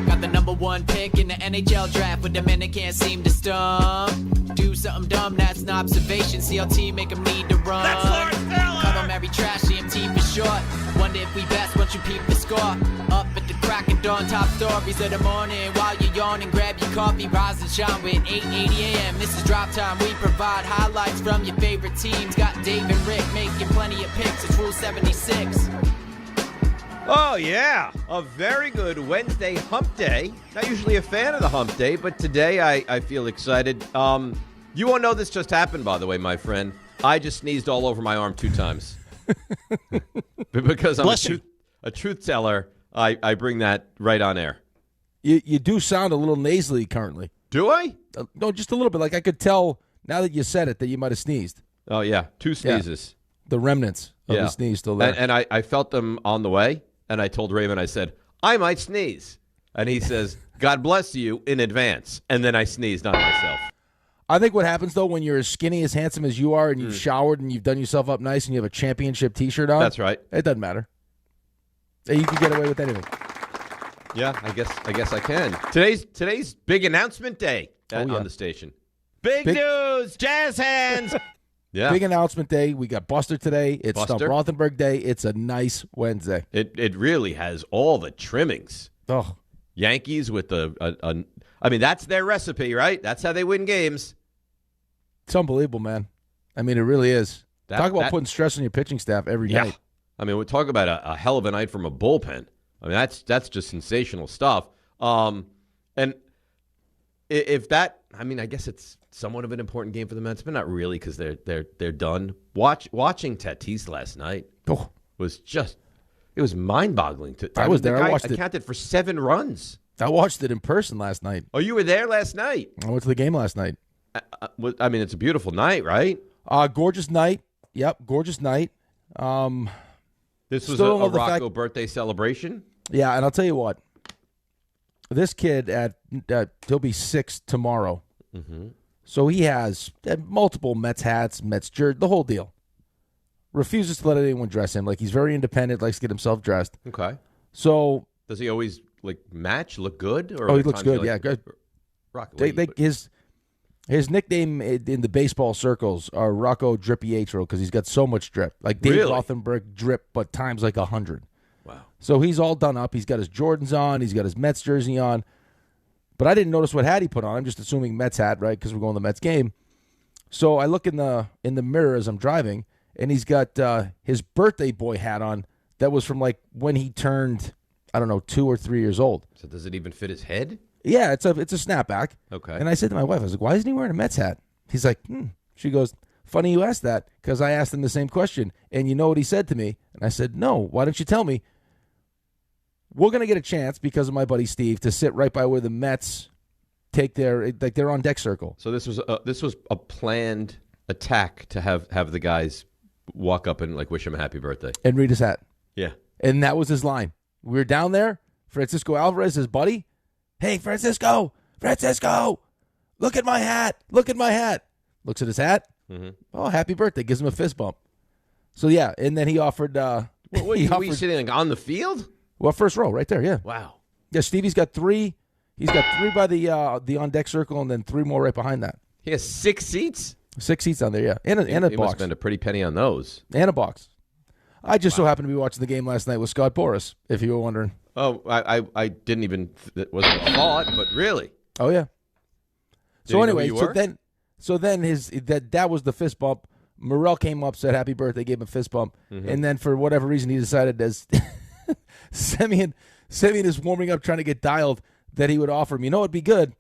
Got the number one pick in the NHL draft, but the men that can't seem to stump. Do something dumb, that's an observation. CLT make them need to run. That's Lawrence Taylor! Cut them every trash, CMT for short. Wonder if we best once you peep the score. Up at the crack of dawn, top stories of the morning. While you're yawning, grab your coffee, rise and shine with 8:80 a.m. This is Drop Time. We provide highlights from your favorite teams. Got Dave and Rick making plenty of picks. It's Rule 76. Oh, yeah. A very good Wednesday hump day. Not usually a fan of the hump day, but today I feel excited. You won't know this just happened, by the way, my friend. I just sneezed all over my arm 2 times. Because I'm a truth teller, I bring that right on air. You do sound a little nasally currently. Do I? No, just a little bit. Like I could tell now that you said it that you might have sneezed. Oh, yeah. 2 sneezes. Yeah. The remnants of the sneeze still there. And I felt them on the way, and I told Raymond, I said, I might sneeze. And he says, God bless you in advance. And then I sneezed on myself. I think what happens, though, when you're as skinny, as handsome as you are, and you've showered and you've done yourself up nice and you have a championship T-shirt on. That's right. It doesn't matter. You can get away with anything. Yeah, I guess I can. Today's big announcement day on the station. Big news, jazz hands. Yeah. Big announcement day. We got Buster today. It's Stump Buster. Rothenberg Day. It's a nice Wednesday. It really has all the trimmings. Oh, Yankees with I mean, that's their recipe, right? That's how they win games. it's unbelievable, man. I mean, it really is. Talk about putting stress on your pitching staff every night. I mean, we're talking about a hell of a night from a bullpen. I mean, that's just sensational stuff. And if that, I mean, I guess it's somewhat of an important game for the Mets, but not really because they're done. Watching Tatis last night was just, it was mind-boggling. I was there. I watched it. I counted for 7 runs. I watched it in person last night. Oh, you were there last night? I went to the game last night. I mean, it's a beautiful night, right? Gorgeous night. Yep, gorgeous night. This was a Rocco birthday celebration? Yeah, and I'll tell you what. This kid, he'll be 6 tomorrow. Mm-hmm. So he has multiple Mets hats, Mets jersey, the whole deal. Refuses to let anyone dress him. Like, he's very independent, likes to get himself dressed. Okay. So does he always match, look good? Or he looks good, yeah. Good. His nickname in the baseball circles are Rocco DiPietro because he's got so much drip. Like Dave Rothenberg drip, but times like 100. Wow. So he's all done up. He's got his Jordans on. He's got his Mets jersey on. But I didn't notice what hat he put on. I'm just assuming Mets hat, right, because we're going to the Mets game. So I look in the mirror as I'm driving, and he's got his birthday boy hat on that was from like when he turned, I don't know, 2 or 3 years old. So does it even fit his head? Yeah, it's a snapback. Okay. And I said to my wife, I was like, why isn't he wearing a Mets hat? He's like, She goes, funny you asked that because I asked him the same question. And you know what he said to me? And I said, no, why don't you tell me? We're going to get a chance because of my buddy Steve to sit right by where the Mets take their on deck circle. So this was a planned attack to have the guys walk up and like wish him a happy birthday. And read his hat. Yeah. And that was his line. We were down there. Francisco Alvarez, his buddy. Hey, Francisco, look at my hat. Looks at his hat. Mm-hmm. Oh, happy birthday. Gives him a fist bump. So, yeah, and then he offered. Were you sitting on the field? Well, first row, right there, yeah. Wow. Yeah, Stevie's got 3. He's got 3 by the on-deck circle and then 3 more right behind that. He has 6 seats? 6 seats on there, yeah. And a he box. must spend a pretty penny on those. And a box. I just so happened to be watching the game last night with Scott Boras, if you were wondering. Oh, I didn't even, it wasn't a thought, but really? Oh, yeah. So anyway, then that was the fist bump. Morel came up, said happy birthday, gave him a fist bump. Mm-hmm. And then for whatever reason, he decided as Semyon is warming up trying to get dialed that he would offer him, you know what'd be good?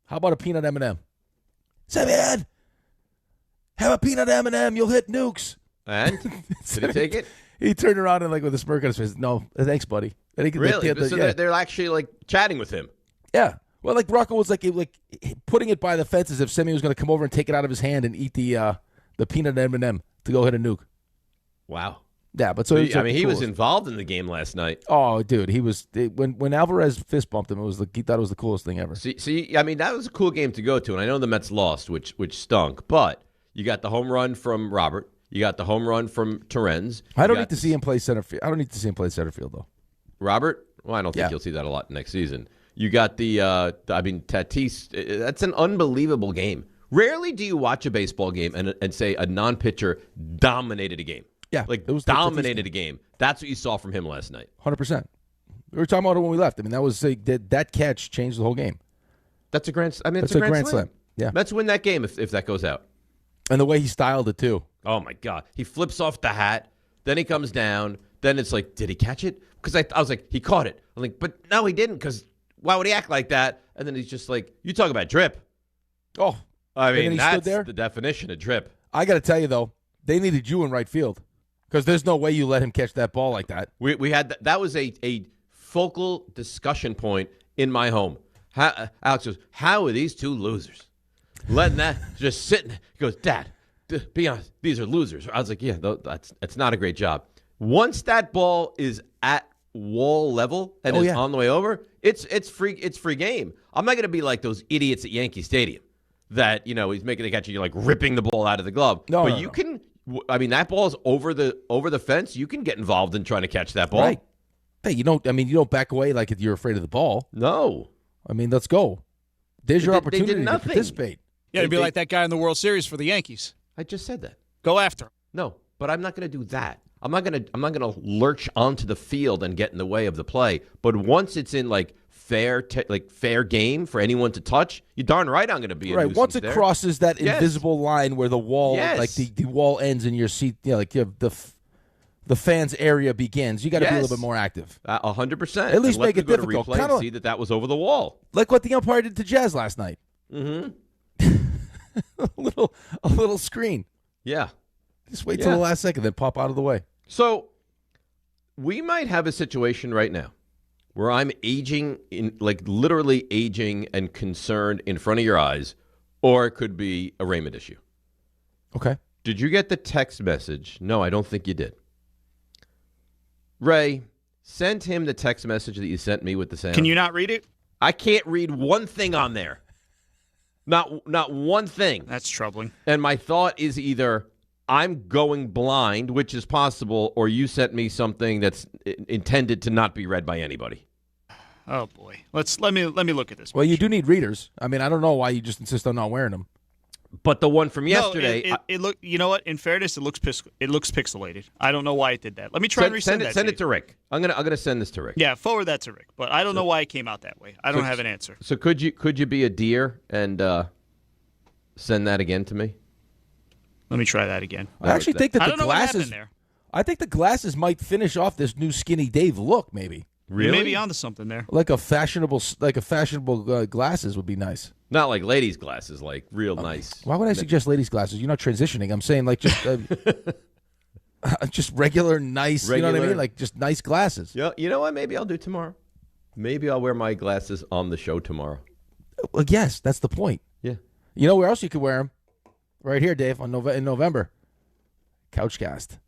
How about a peanut M&M? Semyon, have a peanut M&M, you'll hit nukes. And? Did he take it? He turned around and like with a smirk on his face, no, thanks, buddy. Really? They're actually like chatting with him. Yeah. Well, like Rocco was like putting it by the fence as if Semyon was going to come over and take it out of his hand and eat the peanut M&M to go hit a nuke. Wow. Yeah, but so he was involved in the game last night. Oh, dude, he was when Alvarez fist bumped him. He thought it was the coolest thing ever. See, I mean that was a cool game to go to, and I know the Mets lost, which stunk. But you got the home run from Robert. You got the home run from Terens. I don't need to see him play center field. I don't need to see him play center field, though. Robert? Well, I don't think you'll see that a lot next season. You got Tatis. That's an unbelievable game. Rarely do you watch a baseball game and say a non-pitcher dominated a game. Yeah. Like, it was dominated a game. That's what you saw from him last night. 100%. We were talking about it when we left. I mean, that was that catch changed the whole game. That's a grand That's a grand slam. Yeah. Let's win that game if that goes out. And the way he styled it, too. Oh, my God. He flips off the hat. Then he comes down. Then it's like, did he catch it? Because I was like, he caught it. I'm like, but no, he didn't, because why would he act like that? And then he's just like, you talk about drip. Oh. I mean, that's the definition of drip. I got to tell you, though, they needed you in right field, because there's no way you let him catch that ball like that. We had that was a focal discussion point in my home. Alex goes, how are these two losers letting that just sitting? He goes, Dad, be honest, these are losers. I was like, yeah, that's not a great job. Once that ball is at wall level and is on the way over, it's free game. I'm not going to be like those idiots at Yankee Stadium that, he's making the catch and you're like ripping the ball out of the glove. But you can. I mean, that ball is over the fence. You can get involved in trying to catch that ball. Right. Hey, you don't back away like if you're afraid of the ball. No. I mean, let's go. There's your opportunity to participate. Yeah, it'd be like that guy in the World Series for the Yankees. I just said that. Go after him. No, but I'm not going to do that. I'm not going to lurch onto the field and get in the way of the play. But once it's in like fair game for anyone to touch, you're darn right I'm going to be a nuisance once it there. crosses that invisible line where the wall, like the wall ends and your seat, like you have the fans area begins. You got to be a little bit more active. 100%. At least make it difficult. Kind of see that was over the wall, like what the umpire did to Jazz last night. Mm-hmm. a little screen. Yeah. Just wait till the last second, then pop out of the way. So we might have a situation right now where I'm aging, literally aging and concerned in front of your eyes, or it could be a Raymond issue. Okay. Did you get the text message? No, I don't think you did. Ray, send him the text message that you sent me with the sound. Can you not read it? I can't read one thing on there. Not one thing. That's troubling. And my thought is either I'm going blind, which is possible, or you sent me something that's intended to not be read by anybody. Oh boy, let me look at this. Well, you do need readers. I mean, I don't know why you just insist on not wearing them. But the one from yesterday, it look. You know what? In fairness, it looks pixelated. I don't know why it did that. Let me try and resend send that. Send it to Rick. I'm gonna send this to Rick. Yeah, forward that to Rick. But I don't know why it came out that way. I don't have an answer. So could you be a dear and send that again to me? Let me try that again. I actually think that I don't know what happened there. I think the glasses might finish off this new Skinny Dave look. Maybe. Really? You may be onto something there. Like a fashionable glasses would be nice. Not like ladies' glasses, like real nice. Why would I suggest ladies' glasses? You're not transitioning. I'm saying like just just regular nice. You know what I mean? Like just nice glasses. Yeah. You know what? Maybe I'll do tomorrow. Maybe I'll wear my glasses on the show tomorrow. Well, yes, that's the point. Yeah. You know where else you could wear them? Right here, Dave, in November. Couchcast.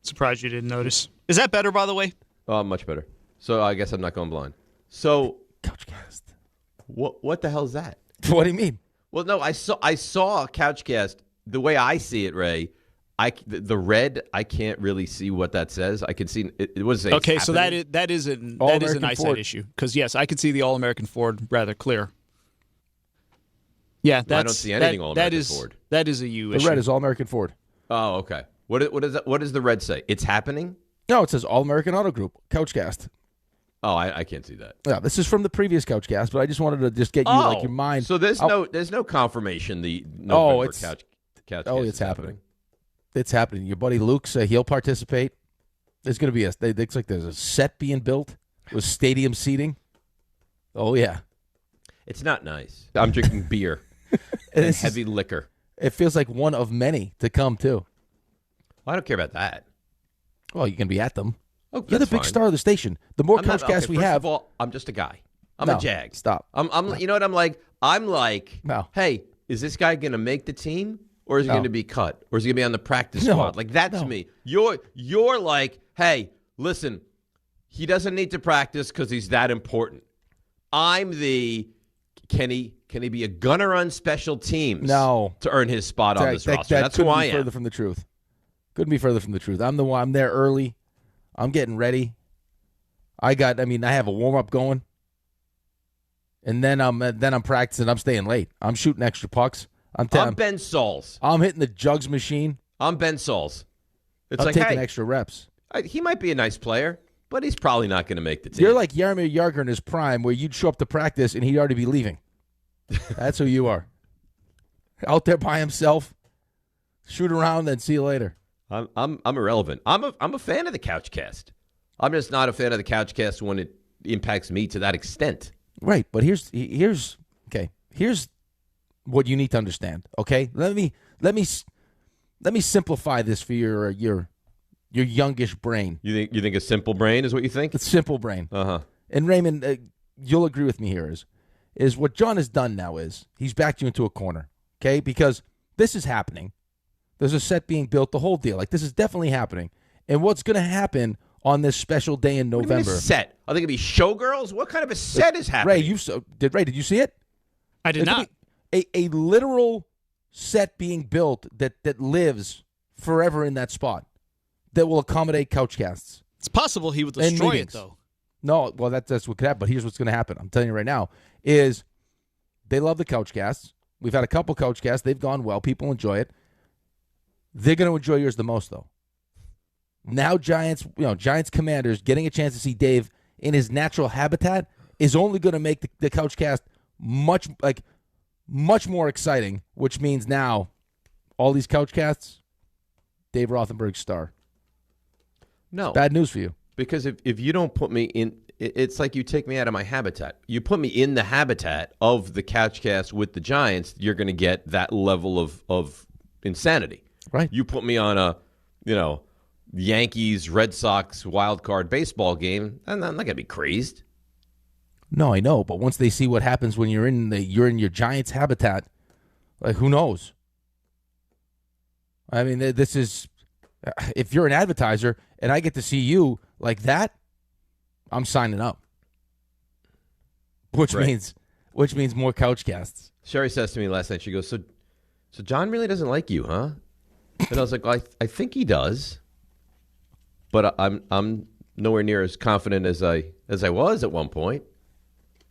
Surprised you didn't notice. Is that better, by the way? Oh, much better. So I guess I'm not going blind. So Couchcast. What the hell is that? What do you mean? Well, no, I saw Couchcast. The way I see it, Ray, the red, I can't really see what that says. I can see it was okay. So that is an eyesight issue because yes, I can see the All American Ford rather clear. Yeah, I don't see anything All American Ford. That is a U issue. The red is All American Ford. Oh, okay. What does the red say? It's happening? No, it says All American Auto Group Couchcast. Oh, I can't see that. Yeah, this is from the previous Couchcast, but I just wanted to just get you like your mind. So there's no confirmation. The November Couch. Oh, it's happening. It's happening. Your buddy Luke said he'll participate. There's going to be it looks like there's a set being built with stadium seating. Oh yeah, it's not nice. I'm drinking beer and heavy liquor. It feels like one of many to come too. Well, I don't care about that. Well, you can be at them. Oh, you're the big star of the station. The more Couchcasts we have, first of all, I'm just a guy. I'm a Jag. Stop. You know what I'm like? I'm like, no. Hey, is this guy going to make the team, or is he going to be cut, or is he going to be on the practice squad? Like that's me. You're like, hey, listen, he doesn't need to practice because he's that important. I'm the can he be a gunner on special teams? No, to earn his spot on this roster. That's who I am. Further from the truth. Couldn't be further from the truth. I'm the one. I'm there early. I'm getting ready. I have a warm-up going. And then I'm practicing. I'm staying late. I'm shooting extra pucks. I'm Ben Sauls. I'm hitting the jugs machine. I'm Ben Sauls. I'm taking extra reps. He might be a nice player, but he's probably not going to make the team. You're like Jaromir Jagr in his prime, where you'd show up to practice and he'd already be leaving. That's who you are. Out there by himself, shoot around, then see you later. I'm irrelevant. I'm a fan of the Couchcast. I'm just not a fan of the Couchcast when it impacts me to that extent. Right, but here's what you need to understand. Okay, let me simplify this for your youngish brain. You think a simple brain is what you think? A simple brain. Uh-huh. And Raymond, you'll agree with me here is what John has done now is he's backed you into a corner. Okay, because this is happening. There's a set being built, the whole deal. Like, this is definitely happening. And what's going to happen on this special day in November? What do you mean a set? Are they going to be showgirls? What kind of a set is happening? Ray, did you see it? I did not. A literal set being built that lives forever in that spot that will accommodate Couchcasts. It's possible he would destroy it, though. No, well, that's what could happen. But here's what's going to happen. I'm telling you right now, is they love the Couchcasts. We've had a couple Couchcasts. They've gone well. People enjoy it. They're going to enjoy yours the most, though. Now Giants Commanders getting a chance to see Dave in his natural habitat is only going to make the Couchcast much more exciting, which means now all these Couchcasts, Dave Rothenberg star. No. It's bad news for you. Because if you don't put me in, it's like you take me out of my habitat. You put me in the habitat of the Couchcast with the Giants, you're going to get that level of insanity. Right. You put me on a, Yankees, Red Sox wild card baseball game, I'm not going to be crazed. No, I know, but once they see what happens when you're in your Giants habitat, like, who knows? I mean, this is, if you're an advertiser and I get to see you like that, I'm signing up. Which means more Couchcasts. Sherry says to me last night, she goes, so John really doesn't like you, huh? And I was like, well, I think he does, but I'm nowhere near as confident as I was at one point.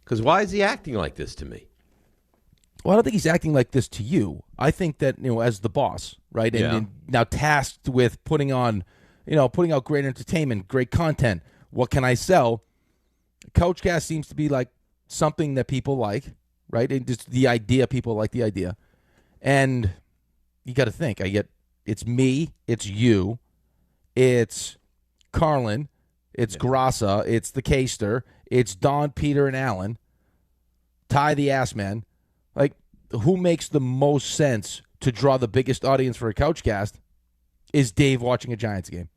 Because why is he acting like this to me? Well, I don't think he's acting like this to you. I think that, as the boss, right, and now tasked with putting out great entertainment, great content. What can I sell? Couchcast seems to be like something that people like, right? And just the idea, people like the idea. And you got to think, it's me, it's you, it's Carlin, it's Grassa, it's the Caster, it's Don, Peter, and Alan, Ty the Ass Man. Like, who makes the most sense to draw the biggest audience for a Couchcast is Dave watching a Giants game.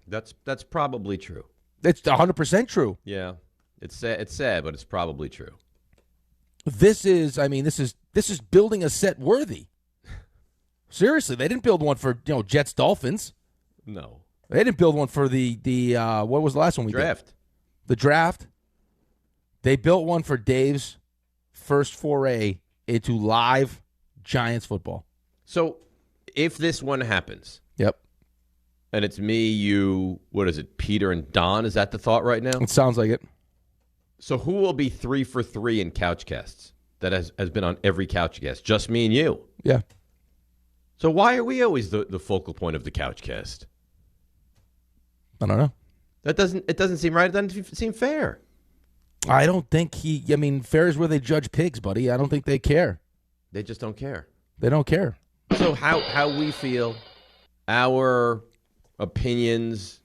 That's probably true. It's 100% true. Yeah. It's sad, but it's probably true. This is building a set worthy. Seriously, they didn't build one for Jets Dolphins. No, they didn't build one for the what was the last one we did? The draft. They built one for Dave's first foray into live Giants football. So, if this one happens, yep, and it's me, you, what is it, Peter and Don? Is that the thought right now? It sounds like it. So, who will be 3 for 3 in Couchcasts that has been on every Couchcast? Just me and you. Yeah. So why are we always the focal point of the Couchcast? I don't know. It doesn't seem right. It doesn't seem fair. I don't think fair is where they judge pigs, buddy. I don't think they care. They just don't care. They don't care. So how we feel, our opinions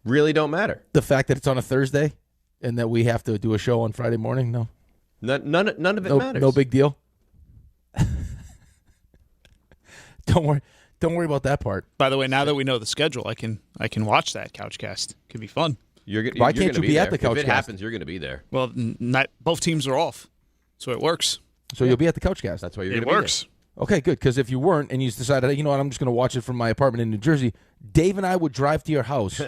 really don't matter. The fact that it's on a Thursday and that we have to do a show on Friday morning, no. None of it matters. No big deal. Don't worry about that part. By the way, now that we know the schedule, I can watch that Couchcast. Could be fun. Why can't you be at the Couchcast? If it happens, you're going to be there. Well, not both teams are off, so it works. So you'll be at the Couchcast. That's why you're going to be there. It works. Okay, good. Because if you weren't and you decided, you know what, I'm just going to watch it from my apartment in New Jersey, Dave and I would drive to your house,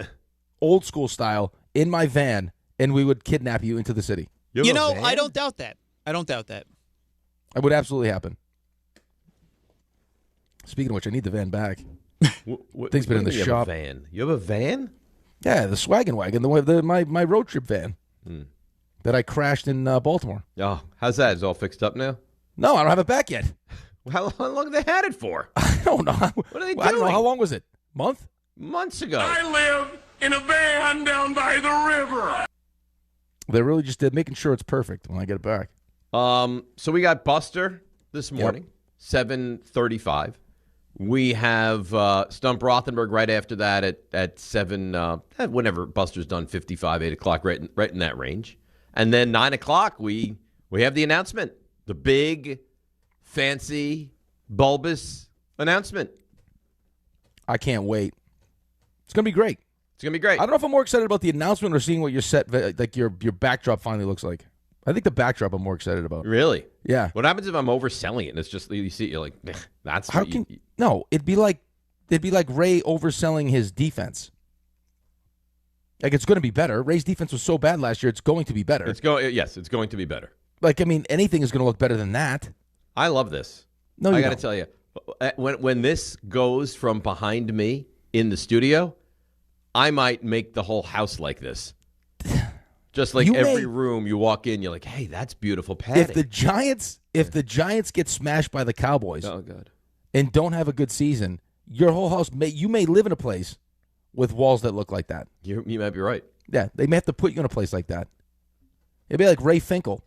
old school style, in my van, and we would kidnap you into the city. You know, I don't doubt that. It would absolutely happen. Speaking of which, I need the van back. Thing's been in the shop. You have a van? You have a van? Yeah, the Swaggin' Wagon, my road trip van that I crashed in Baltimore. Oh, how's that? Is it all fixed up now? No, I don't have it back yet. How long have they had it for? I don't know. What are they doing? I don't know. How long was it? Month? Months ago. I live in a van down by the river. They're really just making sure it's perfect when I get it back. So we got Buster this morning, 7:35. We have Stump Rothenberg right after that at 7, whenever Buster's done, 55, 8 o'clock, right in that range. And then 9 o'clock, we have the announcement, the big, fancy, bulbous announcement. I can't wait. It's going to be great. It's going to be great. I don't know if I'm more excited about the announcement or seeing what your set, like your backdrop finally looks like. I think the backdrop I'm more excited about. Really? Yeah. What happens if I'm overselling it and it's just, you see it, you're like, that's how can no? It'd be like Ray overselling his defense. Like, it's going to be better. Ray's defense was so bad last year; it's going to be better. Yes, it's going to be better. Like, I mean, anything is going to look better than that. I love this. No, you I got to tell you, when this goes from behind me in the studio, I might make the whole house like this. Just like every room you walk in, you're like, hey, that's beautiful padding. If the Giants get smashed by the Cowboys, oh god, and don't have a good season, your whole house you may live in a place with walls that look like that. You might be right. Yeah, they may have to put you in a place like that. It'd be like Ray Finkel.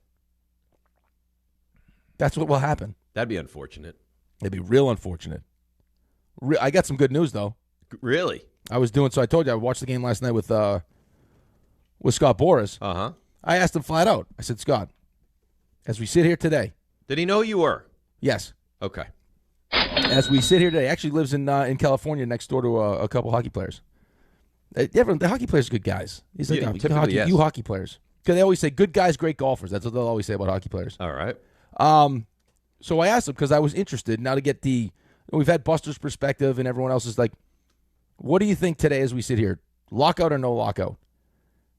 That's what will happen. That'd be unfortunate. It'd be real unfortunate. I got some good news though. Really? I told you I watched the game last night with Scott Boras. Uh-huh. I asked him flat out. I said, Scott, as we sit here today. Did he know who you were? Yes. Okay. As we sit here today, actually lives in California next door to a couple hockey players. The hockey players are good guys. He's like, yes. You hockey players. Because they always say, good guys, great golfers. That's what they'll always say about hockey players. All right. So I asked him because I was interested now to get we've had Buster's perspective and everyone else is like, what do you think today as we sit here? Lockout or no lockout?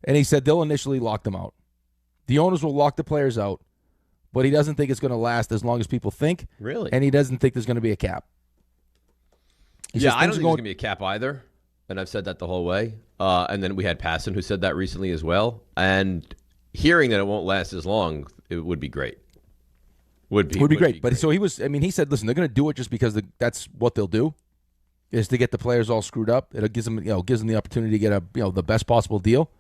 And he said they'll initially lock them out. The owners will lock the players out, but he doesn't think it's going to last as long as people think. Really? And he doesn't think there's going to be a cap. I don't think there's going to be a cap either, and I've said that the whole way. And then we had Passon who said that recently as well. And hearing that it won't last as long, it would be great. Would be great. But so he said, listen, they're going to do it just because that's what they'll do, is to get the players all screwed up. It gives them the opportunity to get the best possible deal.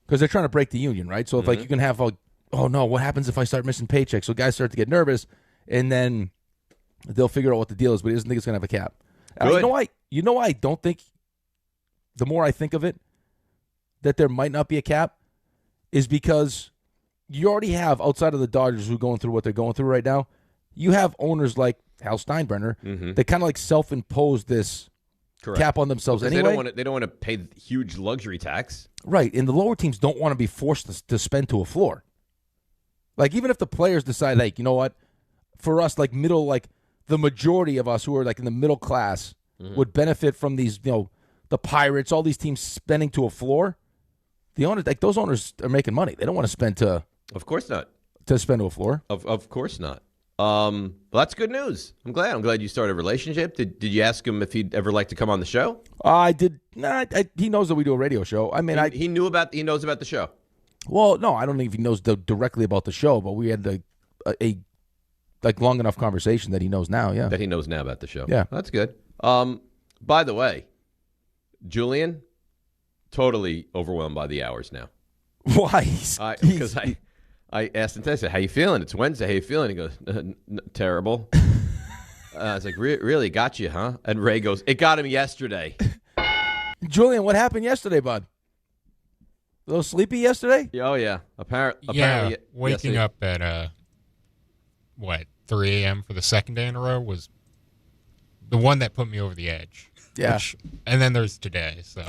Because they're trying to break the union, right? So if you can have oh no, what happens if I start missing paychecks? So guys start to get nervous, and then they'll figure out what the deal is. But he doesn't think it's going to have a cap. You know why I don't think. The more I think of it, that there might not be a cap, is because you already have, outside of the Dodgers who are going through what they're going through right now, you have owners like Hal Steinbrenner that kind of like self-impose this cap on themselves anyway. They don't want to pay huge luxury tax. Right, and the lower teams don't want to be forced to spend to a floor. Like, even if the players decide, like, you know what, for us, like the majority of us who are like in the middle class would benefit from these, the Pirates, all these teams spending to a floor. The owners, like those owners, are making money. They don't want to spend to. Of course not. To spend to a floor. Of course not. Well, that's good news. I'm glad you started a relationship. Did you ask him if he'd ever like to come on the show? I did. Nah, he knows that we do a radio show. I mean, he knows about the show. Well, no, I don't think he knows directly about the show, but we had a long enough conversation that he knows now. Yeah, that he knows now about the show. Yeah, that's good. By the way, Julian, totally overwhelmed by the hours now. Why? Because I asked him today, I said, how you feeling? It's Wednesday. How you feeling? He goes, terrible. I was like, really? Got you, huh? And Ray goes, it got him yesterday. Julian, what happened yesterday, bud? A little sleepy yesterday? Oh, yeah. Apparently, waking up at, 3 a.m. for the second day in a row was the one that put me over the edge. Yeah. And then there's today, so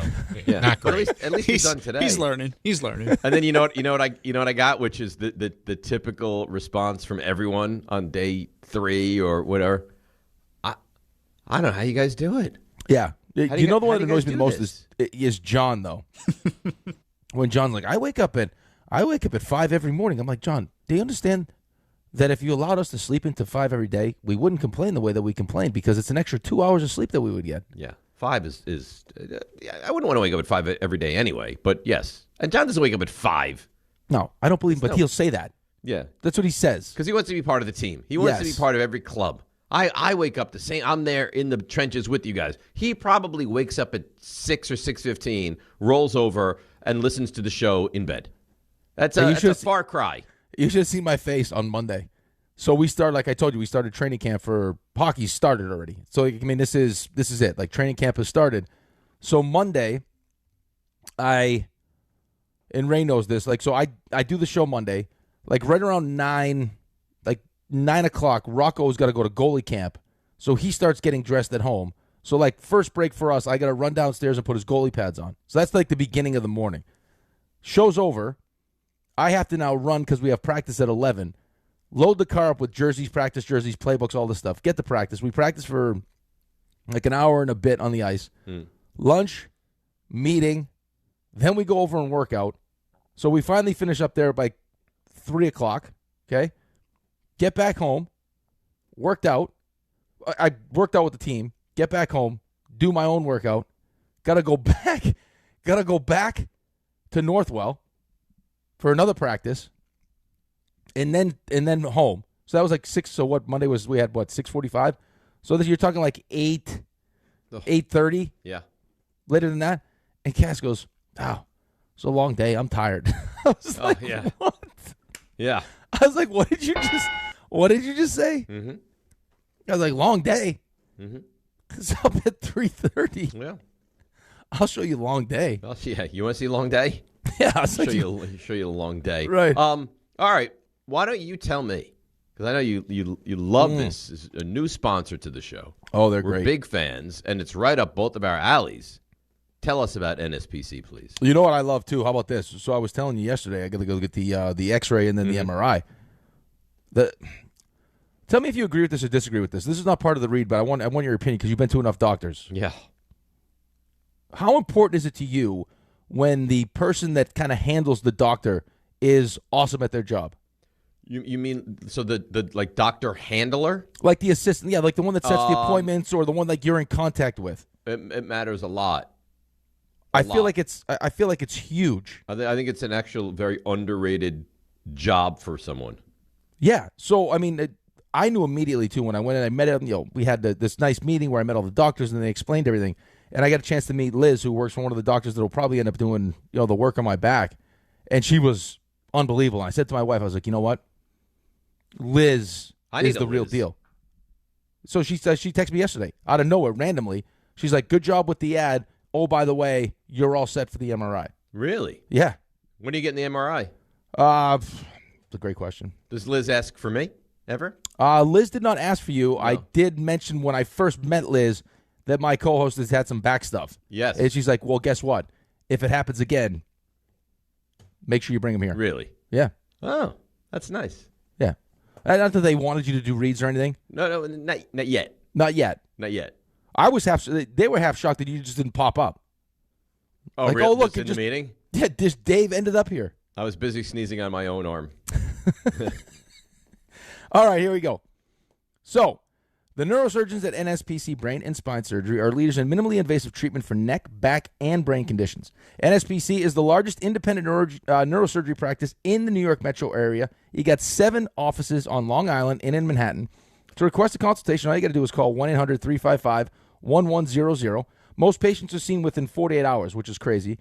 not great. At least he's done today. He's learning. And then you know what I got, which is the typical response from everyone on day 3 or whatever. I don't know how you guys do it. Yeah. The one that annoys me the most is John, though. When John's like, I wake up at 5 every morning. I'm like, John, do you understand that if you allowed us to sleep into 5 every day, we wouldn't complain the way that we complain because it's an extra 2 hours of sleep that we would get. Yeah, 5 is I wouldn't want to wake up at 5 every day anyway, but yes. And John doesn't wake up at 5. No, I don't believe him, but he'll say that. Yeah. That's what he says. Because he wants to be part of the team. He wants to be part of every club. I wake up the same. I'm there in the trenches with you guys. He probably wakes up at 6 or 6:15, rolls over, and listens to the show in bed. That's a far cry. You should have seen my face on Monday. So we started, like I told you, we started training camp for hockey. Started already. So I mean, this is it. Like training camp has started. So Monday, and Ray knows this. Like, so I do the show Monday, like right around 9 o'clock. Rocco's got to go to goalie camp, so he starts getting dressed at home. So like first break for us, I got to run downstairs and put his goalie pads on. So that's like the beginning of the morning. Show's over. I have to now run because we have practice at 11. Load the car up with jerseys, practice jerseys, playbooks, all this stuff. Get to practice. We practice for like an hour and a bit on the ice. Lunch, meeting, then we go over and work out. So we finally finish up there by 3 o'clock, okay? Get back home, worked out. I worked out with the team. Get back home, do my own workout. Gotta go back to Northwell for another practice, and then home. So that was like 6. So what Monday was? We had what 6:45. So this you're talking like 8:30. Yeah, later than that. And Cass goes, "Oh, it's a long day. I'm tired." I was like, yeah, what? Yeah. I was like, "What did you just say?" Mm-hmm. I was like, "Long day." Mm-hmm. It's up at 3:30. Yeah. I'll show you a long day. Well, yeah. You want to see a long day? Yeah, I'll show you a long day. Right. All right. Why don't you tell me? Because I know you love this. This is a new sponsor to the show. Oh, they're We're great. big fans, and it's right up both of our alleys. Tell us about NSPC, please. You know what I love too? How about this? So I was telling you yesterday, I got to go get the X-ray and then the MRI. Tell me if you agree with this or disagree with this. This is not part of the read, but I want your opinion because you've been to enough doctors. Yeah. How important is it to you when the person that kind of handles the doctor is awesome at their job? You mean so the like doctor handler? Like the assistant, yeah, like the one that sets the appointments or the one like you're in contact with. It matters a lot. I feel like it's huge. I think it's an actual very underrated job for someone. Yeah. So I mean, I knew immediately too when I went and I met him. You know, we had this nice meeting where I met all the doctors and they explained everything. And I got a chance to meet Liz, who works for one of the doctors that will probably end up doing the work on my back. And she was unbelievable. And I said to my wife, I was like, you know what? Liz is the real deal. So she texted me yesterday out of nowhere randomly. She's like, good job with the ad. Oh, by the way, you're all set for the MRI. Really? Yeah. When are you getting the MRI? It's a great question. Does Liz ask for me ever? Liz did not ask for you. No. I did mention when I first met Liz that my co-host has had some back stuff. Yes. And she's like, well, guess what? If it happens again, make sure you bring him here. Really? Yeah. Oh, that's nice. Yeah. Not that they wanted you to do reads or anything. No, not yet. Not yet. Not yet. They were half shocked that you just didn't pop up. Oh, like, really? oh, look, just in the meeting? Yeah, this Dave ended up here. I was busy sneezing on my own arm. All right, here we go. So, the neurosurgeons at NSPC Brain and Spine Surgery are leaders in minimally invasive treatment for neck, back, and brain conditions. NSPC is the largest independent neurosurgery practice in the New York metro area. You got 7 offices on Long Island and in Manhattan. To request a consultation, all you got to do is call 1-800-355-1100. Most patients are seen within 48 hours, which is crazy.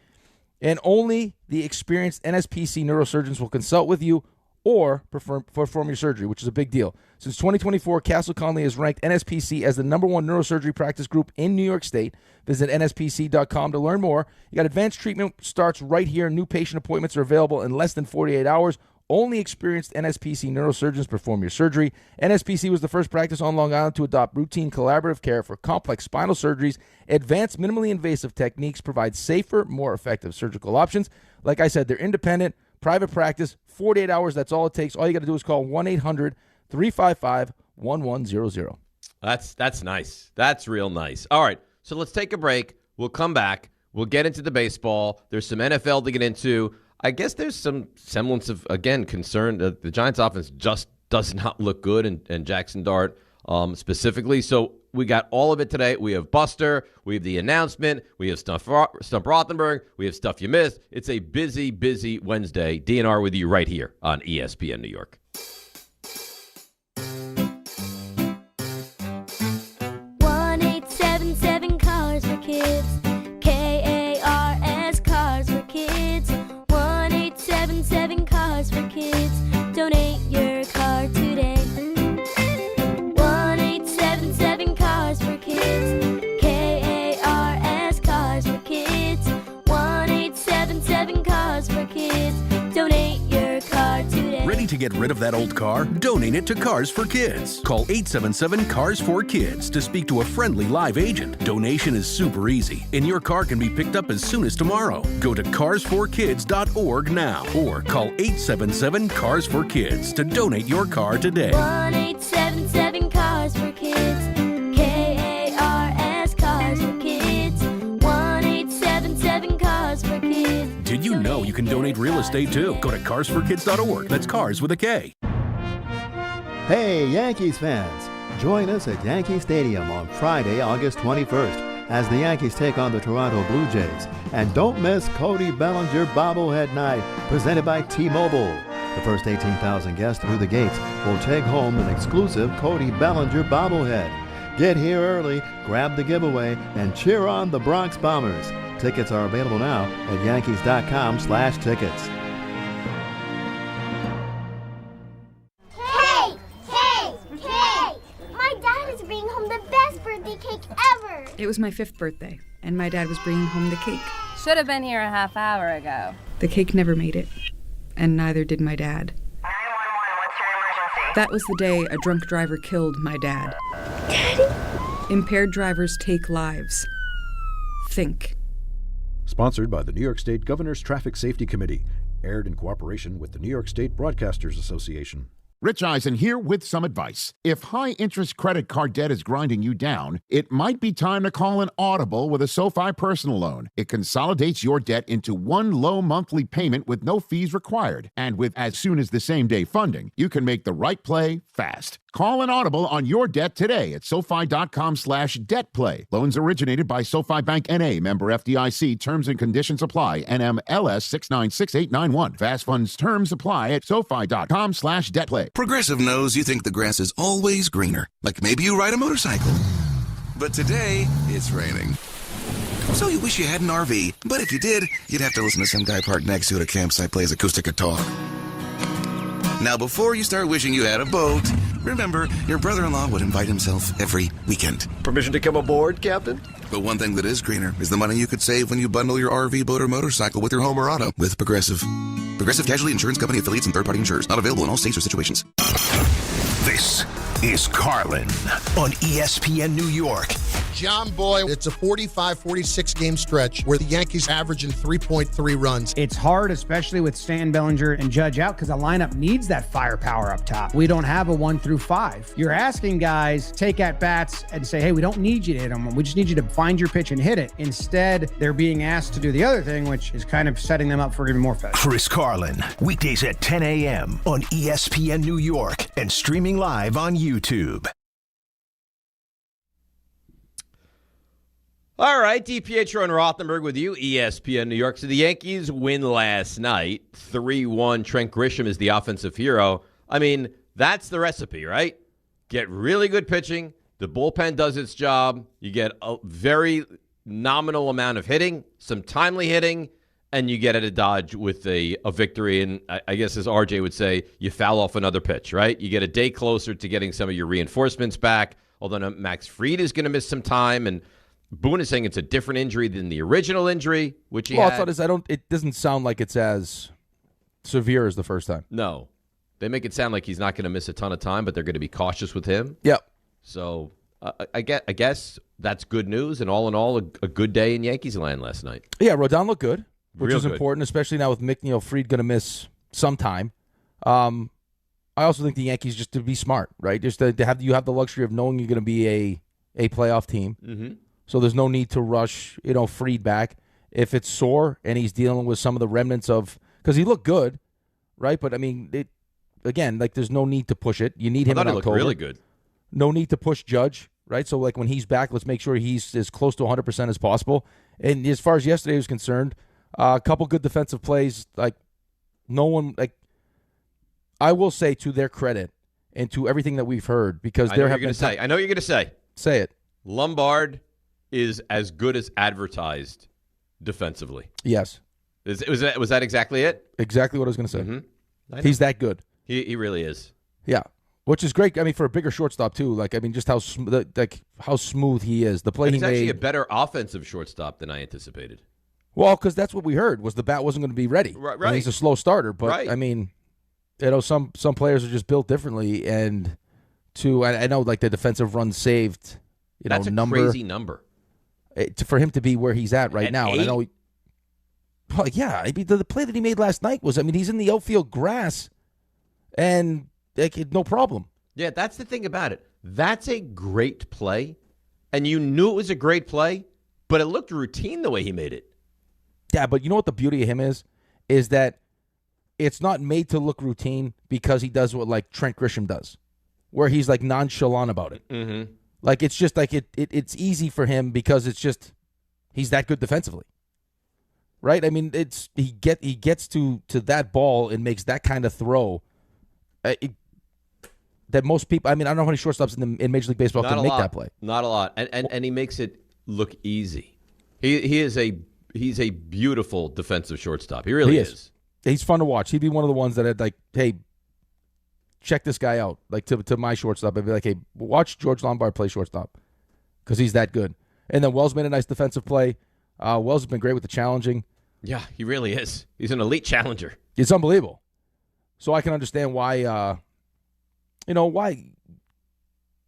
And only the experienced NSPC neurosurgeons will consult with you or perform your surgery, which is a big deal. Since 2024, Castle Conley has ranked NSPC as the #1 neurosurgery practice group in New York State. Visit nspc.com to learn more. You got advanced treatment starts right here. New patient appointments are available in less than 48 hours. Only experienced NSPC neurosurgeons perform your surgery. NSPC was the first practice on Long Island to adopt routine collaborative care for complex spinal surgeries. Advanced minimally invasive techniques provide safer, more effective surgical options. Like I said, they're independent, private practice, 48 hours, that's all it takes. All you got to do is call 1-800-355-1100. That's nice. That's real nice. All right, so let's take a break. We'll come back. We'll get into the baseball. There's some NFL to get into. I guess there's some semblance of, again, concern that the Giants offense just does not look good, and Jackson Dart specifically. So we got all of it today. We have Buster. We have the announcement. We have Stump Rothenberg. We have stuff you missed. It's a busy, busy Wednesday. DNR with you right here on ESPN New York. Cars for Kids. KARS Cars for Kids. 1-877 Cars for Kids. Donate your car today. 1-877 Cars for Kids. KARS Cars for Kids. 1-877 Cars for Kids. Donate your car today. Ready to get rid of that old car? Donate it to Cars for Kids. Call 877-CARS-4-KIDS to speak to a friendly live agent. Donation is super easy, and your car can be picked up as soon as tomorrow. Go to carsforkids.org now or call 877-CARS-4-KIDS to donate your car today. 1-877 Cars for Kids. KARS Cars for Kids. 1-877 Cars for Kids. Did you know you can donate real estate too? Go to carsforkids.org. That's cars with a K. Hey, Yankees fans! Join us at Yankee Stadium on Friday, August 21st, as the Yankees take on the Toronto Blue Jays. And don't miss Cody Bellinger Bobblehead Night, presented by T-Mobile. The first 18,000 guests through the gates will take home an exclusive Cody Bellinger bobblehead. Get here early, grab the giveaway, and cheer on the Bronx Bombers. Tickets are available now at yankees.com/tickets. Hey! My dad is bringing home the best birthday cake ever! It was my 5th birthday, and my dad was bringing home the cake. Should have been here a half hour ago. The cake never made it, and neither did my dad. 911, what's your emergency? That was the day a drunk driver killed my dad. Daddy? Impaired drivers take lives. Think. Sponsored by the New York State Governor's Traffic Safety Committee. Aired in cooperation with the New York State Broadcasters Association. Rich Eisen here with some advice. If high-interest credit card debt is grinding you down, it might be time to call an audible with a SoFi personal loan. It consolidates your debt into one low monthly payment with no fees required. And with as soon as the same-day funding, you can make the right play fast. Call an audible on your debt today at SoFi.com/debtplay. Loans originated by SoFi Bank N.A., member FDIC. Terms and conditions apply. NMLS 696891. Fast funds terms apply at SoFi.com/debtplay. Progressive knows you think the grass is always greener. Like maybe you ride a motorcycle. But today, it's raining. So you wish you had an RV. But if you did, you'd have to listen to some guy parked next to you at a campsite plays acoustic guitar. Now, before you start wishing you had a boat, remember, your brother-in-law would invite himself every weekend. Permission to come aboard, Captain? But one thing that is greener is the money you could save when you bundle your RV, boat, or motorcycle with your home or auto with Progressive. Progressive Casualty Insurance Company affiliates and third-party insurers. Not available in all states or situations. This is Carlin on ESPN New York. John Boy, it's a 45-46 game stretch where the Yankees averaging 3.3 runs. It's hard, especially with Stan, Bellinger, and Judge out, because the lineup needs that firepower up top. We don't have a 1 through 5. You're asking guys, take at-bats and say, hey, we don't need you to hit them. We just need you to find your pitch and hit it. Instead, they're being asked to do the other thing, which is kind of setting them up for even more fast. Chris Carlin, weekdays at 10 a.m. on ESPN New York and streaming live on YouTube. All right, DiPietro and Rothenberg with you, ESPN New York. So the Yankees win last night, 3-1. Trent Grisham is the offensive hero. I mean, that's the recipe, right? Get really good pitching. The bullpen does its job. You get a very nominal amount of hitting, some timely hitting, and you get at a Dodge with a victory. And I guess, as RJ would say, you foul off another pitch, right? You get a day closer to getting some of your reinforcements back, although Max Fried is going to miss some time, and Boone is saying it's a different injury than the original injury, which he had. I thought it doesn't sound like it's as severe as the first time. No. They make it sound like he's not going to miss a ton of time, but they're going to be cautious with him. Yep. So I guess that's good news, and all in all, a good day in Yankees land last night. Yeah, Rodon looked good, which Real is good. important, especially now with Fried going to miss some time. I also think the Yankees, just to be smart, right? Just to have you have the luxury of knowing you're going to be a playoff team. Mm-hmm. So there's no need to rush, Fried back. If it's sore and he's dealing with some of the remnants of, because he looked good, right? But I mean, again, like there's no need to push it. You need him in October. October. Looked really good. No need to push Judge, right? So like when he's back, let's make sure he's as close to 100% as possible. And as far as yesterday was concerned, a couple good defensive plays. Like no one, like I will say to their credit and to everything that we've heard, because there have been. I know what you're going to say. Say it. Lombard is as good as advertised defensively. Yes. Was that exactly it? Exactly what I was going to say. Mm-hmm. He's that good. He really is. Yeah. Which is great. I mean, for a bigger shortstop too. Like, I mean, just how smooth he is. The play and he he's actually made. a better offensive shortstop than I anticipated. Well, because that's what we heard was the bat wasn't going to be ready. Right. And he's a slow starter, but right. I mean, you know, some players are just built differently, and I know like the defensive run saved. That's a crazy number. For him to be where he's at right now, 8? and I know. Well, yeah, I mean, the play that he made last night was, I mean, he's in the outfield grass, and like, no problem. Yeah, that's the thing about it. That's a great play, and you knew it was a great play, but it looked routine the way he made it. Yeah, but you know what the beauty of him is that it's not made to look routine because he does what like Trent Grisham does, where he's like nonchalant about it. Mm-hmm. Like it's just like it's easy for him because it's just he's that good defensively. Right? I mean, he gets to that ball and makes that kind of throw that most people. I mean, I don't know how many shortstops in Major League Baseball can make that play. Not a lot, and he makes it look easy. He's a beautiful defensive shortstop. He really is. He's fun to watch. He'd be one of the ones that I'd like, hey, check this guy out. Like to my shortstop, I'd be like, hey, watch George Lombard play shortstop because he's that good. And then Wells made a nice defensive play. Wells has been great with the challenging. Yeah, he really is. He's an elite challenger. It's unbelievable. So I can understand why, why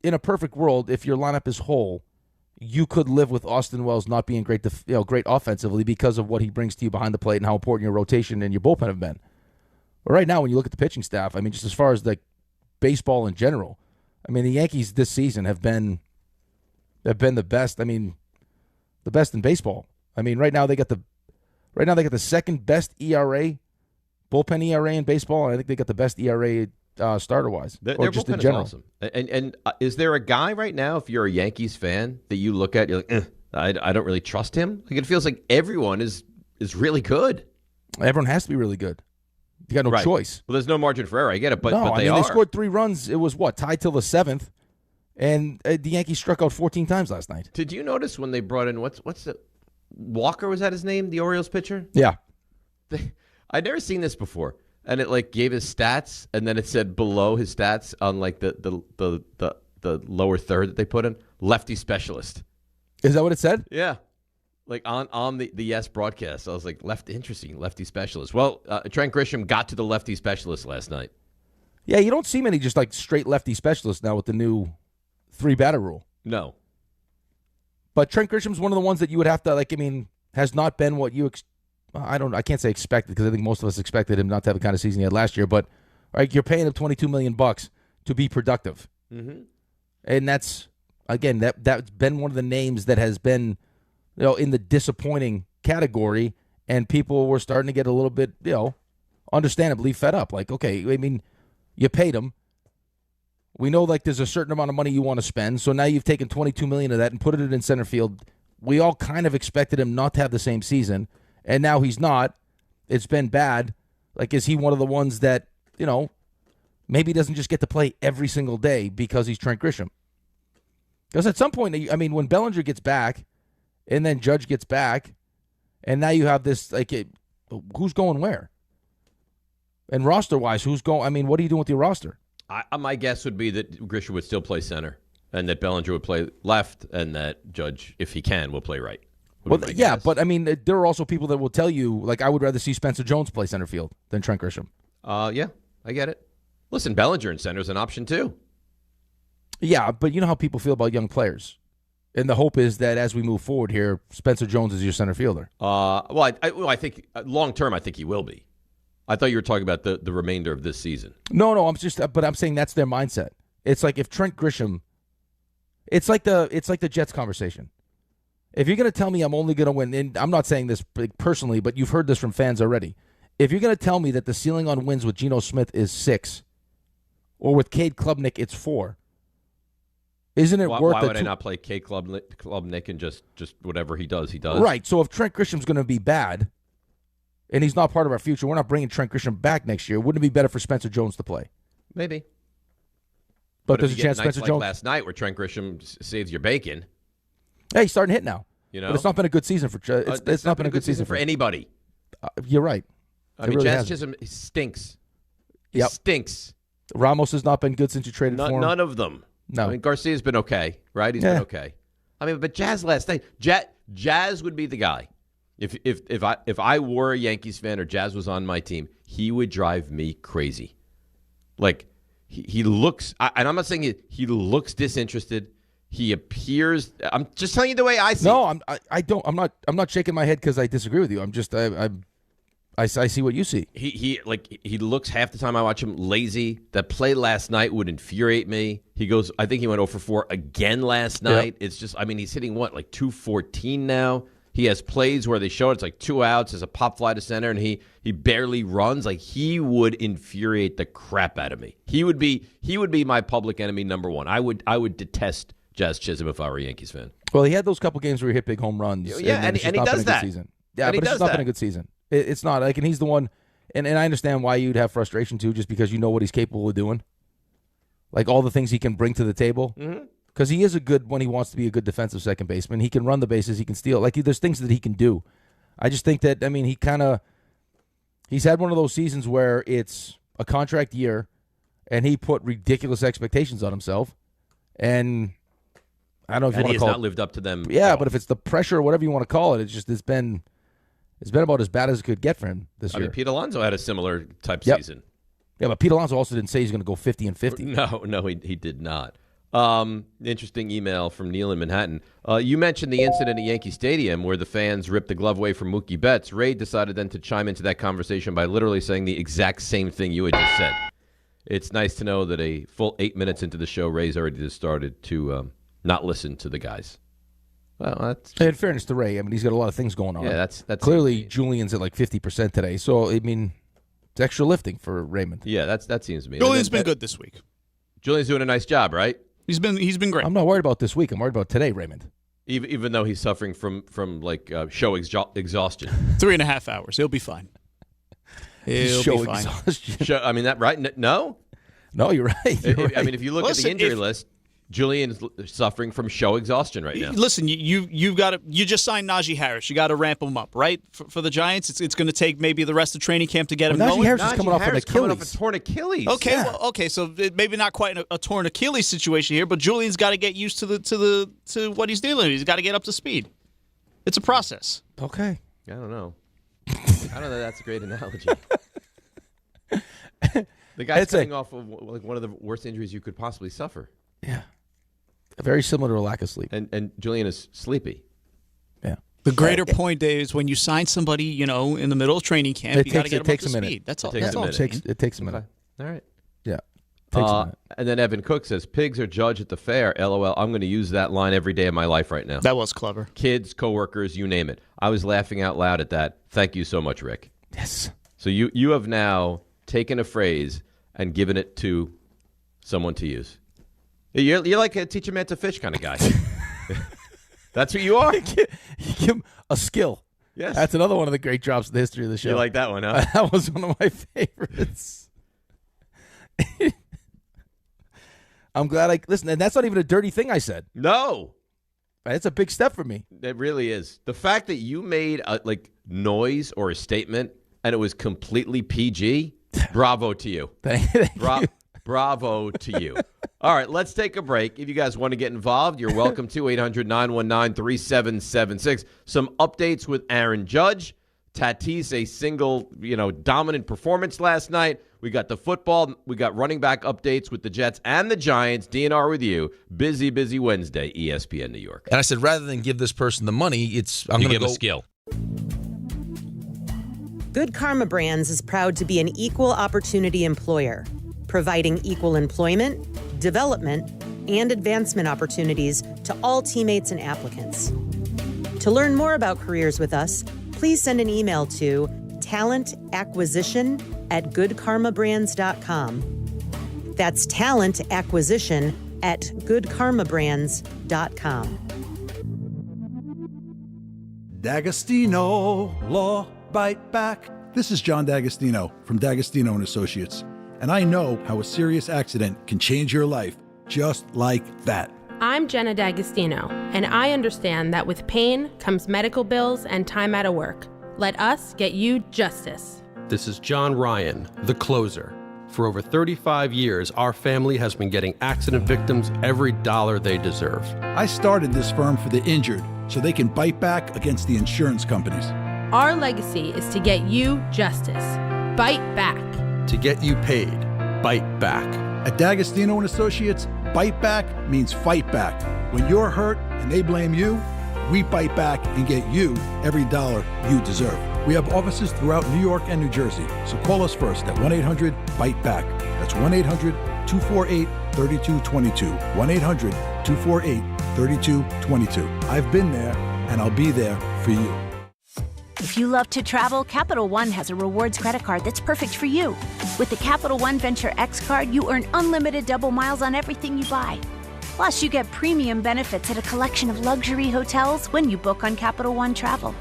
in a perfect world, if your lineup is whole, you could live with Austin Wells not being great offensively because of what he brings to you behind the plate and how important your rotation and your bullpen have been. But right now, when you look at the pitching staff, I mean, just as far as like baseball in general, I mean, the Yankees this season have been the best. I mean, the best in baseball. I mean, right now they got the second best ERA, bullpen ERA in baseball, and I think they got the best ERA starter wise, or just in general. Awesome. And is there a guy right now, if you're a Yankees fan, that you look at, you're like, I don't really trust him? Like it feels like everyone is really good. Everyone has to be really good. You got no choice. Well, there's no margin for error. I get it, but they scored 3 runs. It was tied till the 7th, and the Yankees struck out 14 times last night. Did you notice when they brought in what's the Walker? Was that his name? The Orioles pitcher? Yeah. I'd never seen this before, and it like gave his stats, and then it said below his stats on like the lower third that they put in, lefty specialist. Is that what it said? Yeah. Like on the Yes broadcast, I was like, interesting, lefty specialist. Well, Trent Grisham got to the lefty specialist last night. Yeah, you don't see many just like straight lefty specialists now with the new 3-batter rule. No. But Trent Grisham's one of the ones that you would have to has not been what you I can't say expected because I think most of us expected him not to have the kind of season he had last year, but you're paying him $22 million to be productive. Mm-hmm. And that's again that's been one of the names that has been in the disappointing category, and people were starting to get a little bit, understandably fed up. Like, okay, I mean, you paid him. We know like there's a certain amount of money you want to spend, so now you've taken $22 million of that and put it in center field. We all kind of expected him not to have the same season, and now he's not. It's been bad. Like, is he one of the ones that, maybe he doesn't just get to play every single day because he's Trent Grisham? Because at some point, I mean, when Bellinger gets back, and then Judge gets back, and now you have this, who's going where? And roster-wise, who's going? I mean, what are you doing with your roster? My guess would be that Grisham would still play center, and that Bellinger would play left, and that Judge, if he can, will play right. Well, yeah, but I mean, there are also people that will tell you, like, I would rather see Spencer Jones play center field than Trent Grisham. Yeah, I get it. Listen, Bellinger in center is an option too. Yeah, but you know how people feel about young players. And the hope is that as we move forward here, Spencer Jones is your center fielder. I think long term, I think he will be. I thought you were talking about the remainder of this season. No, I'm saying that's their mindset. It's like if Trent Grisham, it's like the Jets conversation. If you're going to tell me I'm only going to win, and I'm not saying this personally, but you've heard this from fans already. If you're going to tell me that the ceiling on wins with Geno Smith is 6, or with Cade Klubnik, it's 4. Isn't it worth? Why would I not play Cade Klubnik and just whatever he does, he does? Right. So if Trent Grisham's going to be bad, and he's not part of our future, we're not bringing Trent Grisham back next year. Wouldn't it be better for Spencer Jones to play? Maybe. But there's if a you chance get nights Spencer like Jones. last night where Trent Grisham saves your bacon. Hey, he's starting to hit now. But it's not been a good season for. It's not been a good season for anybody. You're right. I mean, Jazz Chisholm stinks. He stinks. Ramos has not been good since you traded for him. None of them. No. I mean, Garcia's been okay, right? He's been okay. I mean, but Jazz last night, Jazz would be the guy. If I were a Yankees fan or Jazz was on my team, he would drive me crazy. Like he looks, and I'm not saying he looks disinterested. He appears. I'm just telling you the way I see. No, I'm not shaking my head because I disagree with you. I'm just I see what you see. He looks half the time I watch him lazy. That play last night would infuriate me. He goes. I think he went 0 for 4 again last night. It's just. I mean, he's hitting what, like 214 now. He has plays where they show it's like 2 outs, there's a pop fly to center, and he barely runs. Like, he would infuriate the crap out of me. He would be my public enemy number one. I would detest Jazz Chisholm if I were a Yankees fan. Well, he had those couple games where he hit big home runs. Yeah, and he does that. Yeah, but it's just not been a good season. It's not. Like, and he's the one, and I understand why you'd have frustration too, just because you know what he's capable of doing. Like, all the things he can bring to the table. Mm-hmm. Because he is when he wants to be a good defensive second baseman. He can run the bases. He can steal. Like, there's things that he can do. I just think that, I mean, he's had one of those seasons where it's a contract year, and he put ridiculous expectations on himself. And I don't know if you want to call it. He has not lived up to them. Yeah, but if it's the pressure or whatever you want to call it, it's been about as bad as it could get for him this year. I mean, Pete Alonso had a similar type season. Yeah, but Pete Alonso also didn't say he's going to go 50-50. No, he did not. Interesting email from Neil in Manhattan. You mentioned the incident at Yankee Stadium where the fans ripped the glove away from Mookie Betts. Ray decided then to chime into that conversation by literally saying the exact same thing you had just said. It's nice to know that a full 8 minutes into the show, Ray's already started to not listen to the guys. Well, that's... In fairness to Ray, I mean, he's got a lot of things going on. Yeah, that's clearly Julian's at like 50% today. So, I mean, it's extra lifting for Raymond. Yeah, that seems to me. Julian's been good this week. Julian's doing a nice job, right? He's been great. I'm not worried about this week. I'm worried about today, Raymond. Even though he's suffering from show exhaustion. 3.5 hours. He'll be fine. He'll be fine. Exhaustion. I mean, that right? No, you're right. I mean, if you look at the injury list, Julian's suffering from show exhaustion right now. Listen, you just signed Najee Harris. You got to ramp him up, right? For the Giants, it's going to take maybe the rest of training camp to get him going. Najee Harris is coming off an Achilles. Coming off a torn Achilles. Okay, yeah. Okay, so maybe not quite a torn Achilles situation here, but Julian's got to get used to what he's dealing with. He's got to get up to speed. It's a process. Okay. I don't know. I don't know. That's a great analogy. The guy's coming off of like one of the worst injuries you could possibly suffer. Yeah. Very similar to a lack of sleep. And Julian is sleepy. Yeah. The greater point is when you sign somebody, in the middle of training camp, you got to get them up to speed. That's all. It takes a minute. All right. Yeah. Takes a minute. And then Evan Cook says, pigs are judged at the fair. LOL. I'm going to use that line every day of my life right now. That was clever. Kids, coworkers, you name it. I was laughing out loud at that. Thank you so much, Rick. Yes. So you have now taken a phrase and given it to someone to use. You're like a teach a man to fish kind of guy. That's who you are. You give him a skill. Yes. That's another one of the great drops in the history of the show. You like that one, huh? That was one of my favorites. I'm glad listen, and that's not even a dirty thing I said. No. It's a big step for me. It really is. The fact that you made a noise or a statement and it was completely PG, bravo to you. Thank you. Bravo to you. All right, let's take a break. If you guys want to get involved, you're welcome to 800-919-3776. Some updates with Aaron Judge. Tatis, a single, dominant performance last night. We got the football. We got running back updates with the Jets and the Giants. DNR with you. Busy Wednesday, ESPN New York. And I said, rather than give this person the money, I'm going to give a skill. Good Karma Brands is proud to be an equal opportunity employer, providing equal employment, development, and advancement opportunities to all teammates and applicants. To learn more about careers with us, please send an email to talentacquisition@goodkarmabrands.com. That's talent acquisition at goodkarmabrands.com. D'Agostino Law Bite Back. This is John D'Agostino from D'Agostino & Associates, and I know how a serious accident can change your life just like that. I'm Jenna D'Agostino, and I understand that with pain comes medical bills and time out of work. Let us get you justice. This is John Ryan, the closer. For over 35 years, our family has been getting accident victims every dollar they deserve. I started this firm for the injured so they can bite back against the insurance companies. Our legacy is to get you justice. Bite back. To get you paid, bite back. At D'Agostino & Associates, bite back means fight back. When you're hurt and they blame you, we bite back and get you every dollar you deserve. We have offices throughout New York and New Jersey, so call us first at 1-800-BITE-BACK. That's 1-800-248-3222. 1-800-248-3222. I've been there, and I'll be there for you. If you love to travel, Capital One has a rewards credit card that's perfect for you. With the Capital One Venture X card, you earn unlimited double miles on everything you buy. Plus, you get premium benefits at a collection of luxury hotels when you book on Capital One Travel.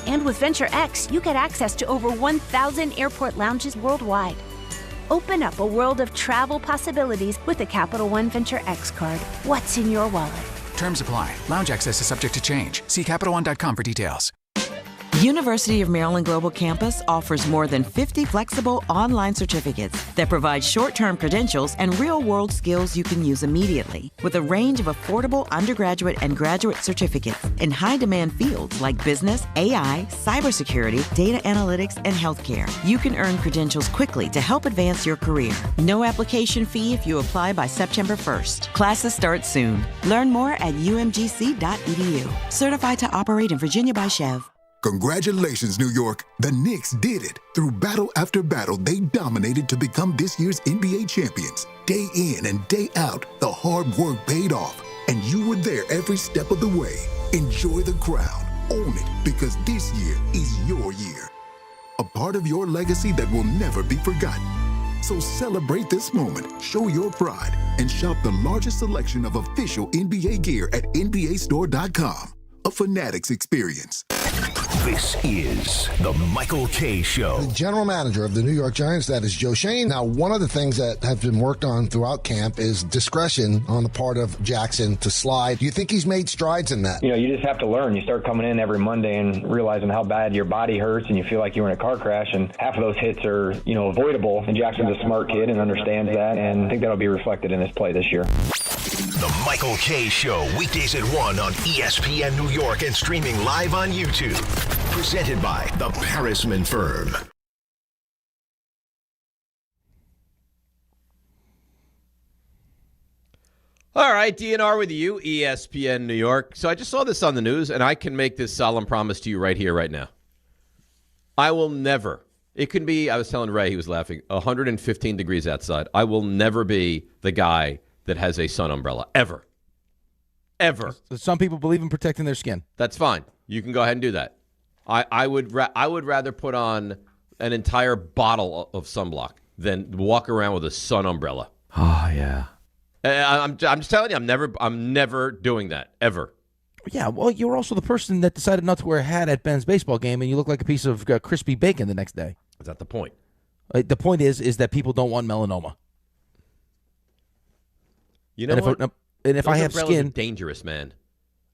And with Venture X, you get access to over 1,000 airport lounges worldwide. Open up a world of travel possibilities with the Capital One Venture X card. What's in your wallet? Terms apply. Lounge access is subject to change. See CapitalOne.com for details. University of Maryland Global Campus offers more than 50 flexible online certificates that provide short-term credentials and real-world skills you can use immediately. With a range of affordable undergraduate and graduate certificates in high-demand fields like business, AI, cybersecurity, data analytics, and healthcare, you can earn credentials quickly to help advance your career. No application fee if you apply by September 1st. Classes start soon. Learn more at umgc.edu. Certified to operate in Virginia by Chev. Congratulations, New York. The Knicks did it. Through battle after battle, they dominated to become this year's NBA champions. Day in and day out, the hard work paid off, and you were there every step of the way. Enjoy the crown. Own it, because this year is your year. A part of your legacy that will never be forgotten. So celebrate this moment, show your pride, and shop the largest selection of official NBA gear at NBAstore.com. A Fanatics experience. This is the Michael Kay Show. The general manager of the New York Giants, that is Joe Shane. Now, one of the things that have been worked on throughout camp is discretion on the part of Jackson to slide. Do you think he's made strides in that? You know, you just have to learn. You start coming in every Monday and realizing how bad your body hurts and you feel like you were in a car crash, and half of those hits are, avoidable. And Jackson's a smart kid and understands that, and I think that'll be reflected in his play this year. The Michael Kay Show, weekdays at 1 on ESPN New York and streaming live on YouTube. Presented by the Parisman Firm. All right, DNR with you, ESPN New York. So I just saw this on the news, and I can make this solemn promise to you right here, right now. I will never, it can be, I was telling Ray, he was laughing, 115 degrees outside. I will never be the guy that has a sun umbrella, ever. Ever. Some people believe in protecting their skin. That's fine. You can go ahead and do that. I would rather put on an entire bottle of sunblock than walk around with a sun umbrella. Oh, yeah. I'm just telling you, I'm never doing that, ever. Yeah, well, you were also the person that decided not to wear a hat at Ben's baseball game, and you look like a piece of crispy bacon the next day. Is that the point? The point is that people don't want melanoma. You know what? And if those I have umbrellas skin, are dangerous, man.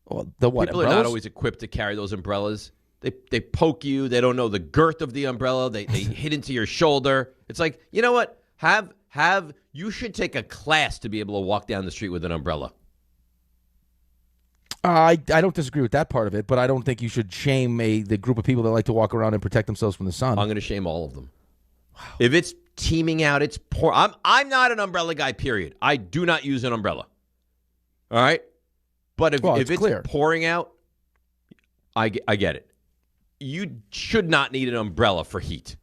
Well, the what? People are not always equipped to carry those umbrellas. They poke you. They don't know the girth of the umbrella. They hit into your shoulder. It's like, you know what? You should take a class to be able to walk down the street with an umbrella. I don't disagree with that part of it, but I don't think you should shame the group of people that like to walk around and protect themselves from the sun. I'm going to shame all of them. Wow. If it's teeming out, it's poor. I'm not an umbrella guy, period. I do not use an umbrella. All right? But if it's pouring out, I get it. You should not need an umbrella for heat.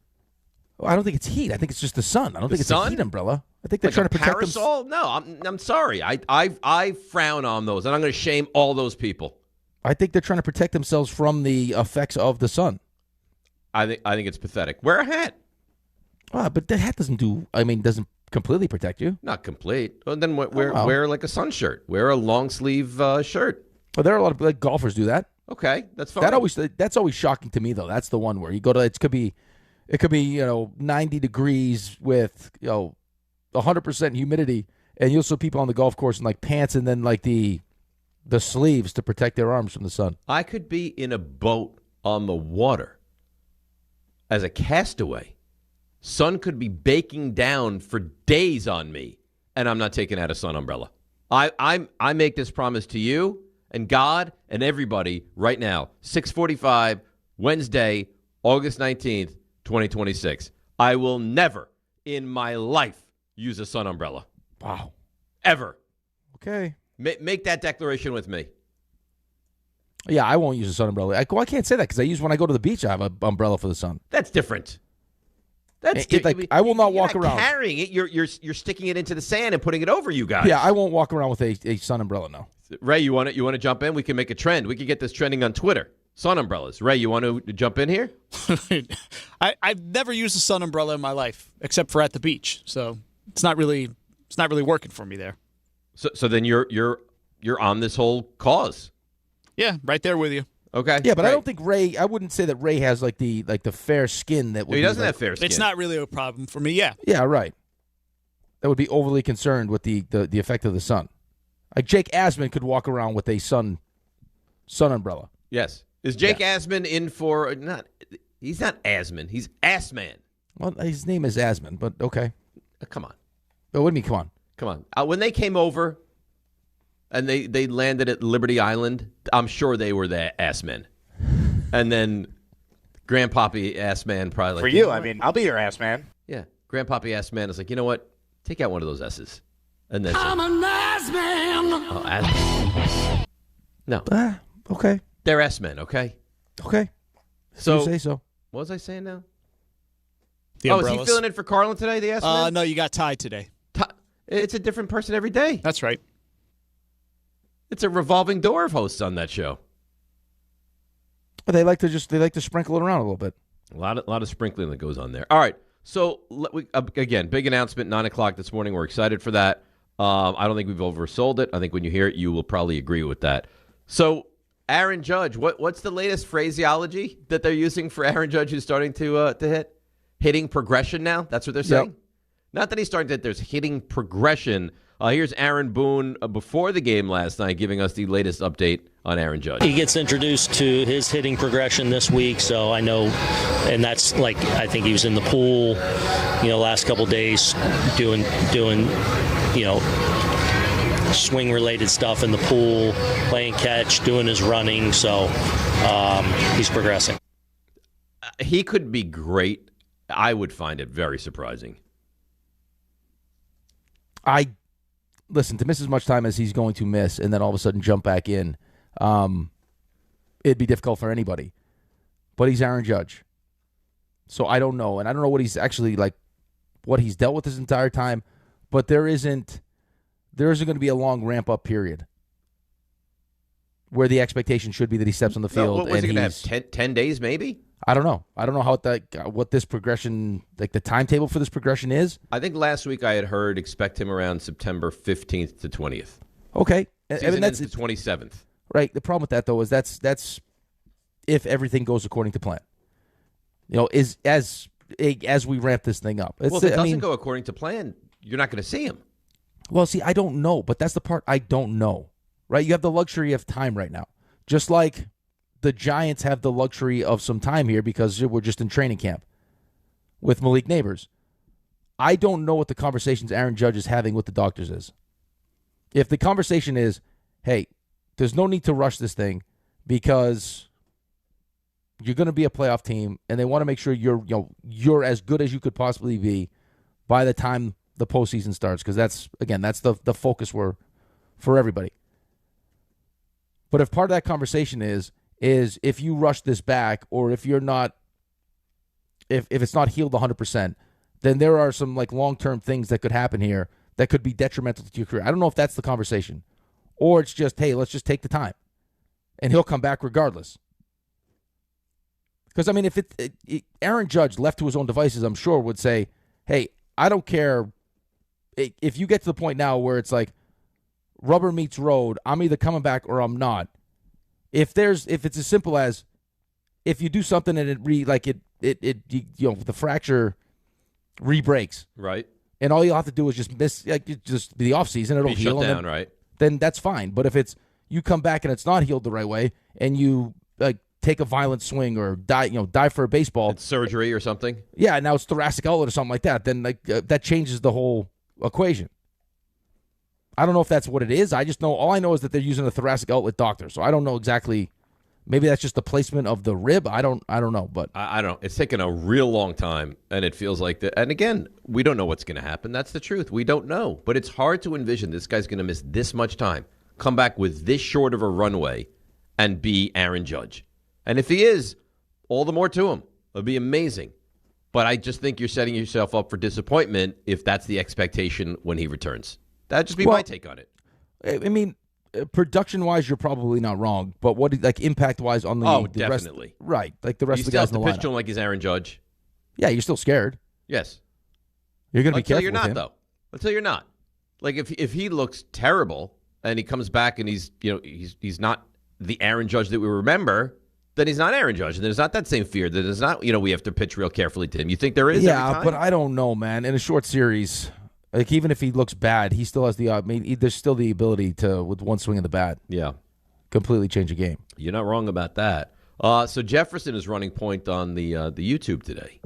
Well, I don't think it's heat. I think it's just the sun. I don't think it's a heat umbrella. I think they're trying to protect parasol? No, I'm sorry. I frown on those, and I'm going to shame all those people. I think they're trying to protect themselves from the effects of the sun. I think it's pathetic. Wear a hat. But that hat doesn't completely protect you. Not complete. Well, then wear like a sun shirt. Wear a long sleeve shirt. Well, there are a lot of golfers do that. Okay, that's fine. That's always shocking to me, though. That's the one where you go to. It could be 90 degrees with 100% humidity, and you'll see people on the golf course in like pants and then like the sleeves to protect their arms from the sun. I could be in a boat on the water as a castaway. Sun could be baking down for days on me, and I'm not taking out a sun umbrella. I make this promise to you and God and everybody right now. 6:45 Wednesday, August 19th, 2026. I will never in my life use a sun umbrella. Wow. Ever. Okay. Make that declaration with me. Yeah, I won't use a sun umbrella. I can't say that because when I go to the beach, I have an umbrella for the sun. That's different. I will not walk around carrying it. You're sticking it into the sand and putting it over you guys. Yeah, I won't walk around with a sun umbrella. No. Ray, you want to jump in? We can make a trend. We could get this trending on Twitter. Sun umbrellas. Ray, you want to jump in here? I've never used a sun umbrella in my life except for at the beach, so it's not really working for me there. So then you're on this whole cause. Yeah, right there with you. Okay. Yeah, but I don't think Ray. I wouldn't say that Ray has like the fair skin that. He doesn't have fair skin. It's not really a problem for me. Yeah. Yeah. Right. That would be overly concerned with the effect of the sun. Like Jake Asman could walk around with a sun umbrella. Yes. Is Jake Asman in for not? He's not Asman. He's Assman. Well, his name is Asman, but okay. Come on. But what do you mean? Come on. When they came over and they landed at Liberty Island, I'm sure they were the ass men. And then Grandpappy ass man probably like, for you. I mean, I'll be your ass man. Yeah. Grandpappy ass man is like, you know what? Take out one of those S's. And then I'm an ass man. Oh, ass. No. Okay. They're ass men. Okay. Okay. So you say so. What was I saying now? Is he filling in for Carlin today? The ass man? No, you got tied today. It's a different person every day. That's right. It's a revolving door of hosts on that show. But they like to sprinkle it around a little bit. A lot of sprinkling that goes on there. All right. So again, big announcement, 9:00 this morning. We're excited for that. I don't think we've oversold it. I think when you hear it, you will probably agree with that. So Aaron Judge, what's the latest phraseology that they're using for Aaron Judge, who's starting to hit? Hitting progression now. That's what they're saying. Yep. Not that he's starting to hit. There's hitting progression. Here's Aaron Boone before the game last night giving us the latest update on Aaron Judge. He gets introduced to his hitting progression this week, so I know, and that's like, I think he was in the pool, last couple days doing, swing-related stuff in the pool, playing catch, doing his running, so he's progressing. He could be great. I would find it very surprising. Listen, to miss as much time as he's going to miss and then all of a sudden jump back in, it'd be difficult for anybody. But he's Aaron Judge. So I don't know. And I don't know what he's actually what he's dealt with this entire time. But there isn't going to be a long ramp-up period where the expectation should be that he steps on the field. What was he going to have, 10 days maybe? I don't know. I don't know what this progression, like the timetable for this progression is. I think last week I had heard expect him around September 15th to 20th. Okay. Season that's the 27th. Right. The problem with that, though, is that's if everything goes according to plan. As we ramp this thing up. Well, if it doesn't go according to plan, you're not going to see him. Well, see, I don't know, but that's the part I don't know. Right? You have the luxury of time right now. Just like the Giants have the luxury of some time here because we're just in training camp with Malik Neighbors. I don't know what the conversations Aaron Judge is having with the doctors is. If the conversation is, hey, there's no need to rush this thing because you're going to be a playoff team and they want to make sure you're as good as you could possibly be by the time the postseason starts, because that's the focus for everybody. But if part of that conversation is if you rush this back or if you're not, if it's not healed 100%, then there are some long-term things that could happen here that could be detrimental to your career. I don't know if that's the conversation or it's just, hey, let's just take the time and he'll come back regardless. Because, if Aaron Judge left to his own devices, I'm sure would say, hey, I don't care if you get to the point now where it's like rubber meets road, I'm either coming back or I'm not. If it's as simple as if you do something and the fracture re-breaks, right, and all you'll have to do is just miss just the off season, it'll heal, shut down, right? Then that's fine. But if it's you come back and it's not healed the right way, and you take a violent swing or die for a baseball, it's surgery or something. Yeah, now it's thoracic outlet or something like that. Then that changes the whole equation. I don't know if that's what it is. I just know all I know is that they're using a thoracic outlet doctor. So I don't know exactly. Maybe that's just the placement of the rib. I don't know. But I don't know. It's taken a real long time, and it feels like that. And again, we don't know what's going to happen. That's the truth. We don't know. But it's hard to envision this guy's going to miss this much time, come back with this short of a runway, and be Aaron Judge. And if he is, all the more to him. It'll be amazing. But I just think you're setting yourself up for disappointment if that's the expectation when he returns. That'd just be my take on it. I mean, production-wise, you're probably not wrong. But what, impact-wise on the definitely. Rest, right, like the rest you of the guys in still the have to pitch to lineup. him like he's Aaron Judge. Yeah, you're still scared. Yes. You're going to be careful Until you're not, though. Until you're not. Like, if he looks terrible and he comes back and he's not the Aaron Judge that we remember, then he's not Aaron Judge. And there's not that same fear. That there's not, we have to pitch real carefully to him. You think there is every time? But I don't know, man. In a short series, like even if he looks bad, he still has there's still the ability to, with one swing of the bat, completely change a game. You're not wrong about that. So Jefferson is running point on the YouTube today,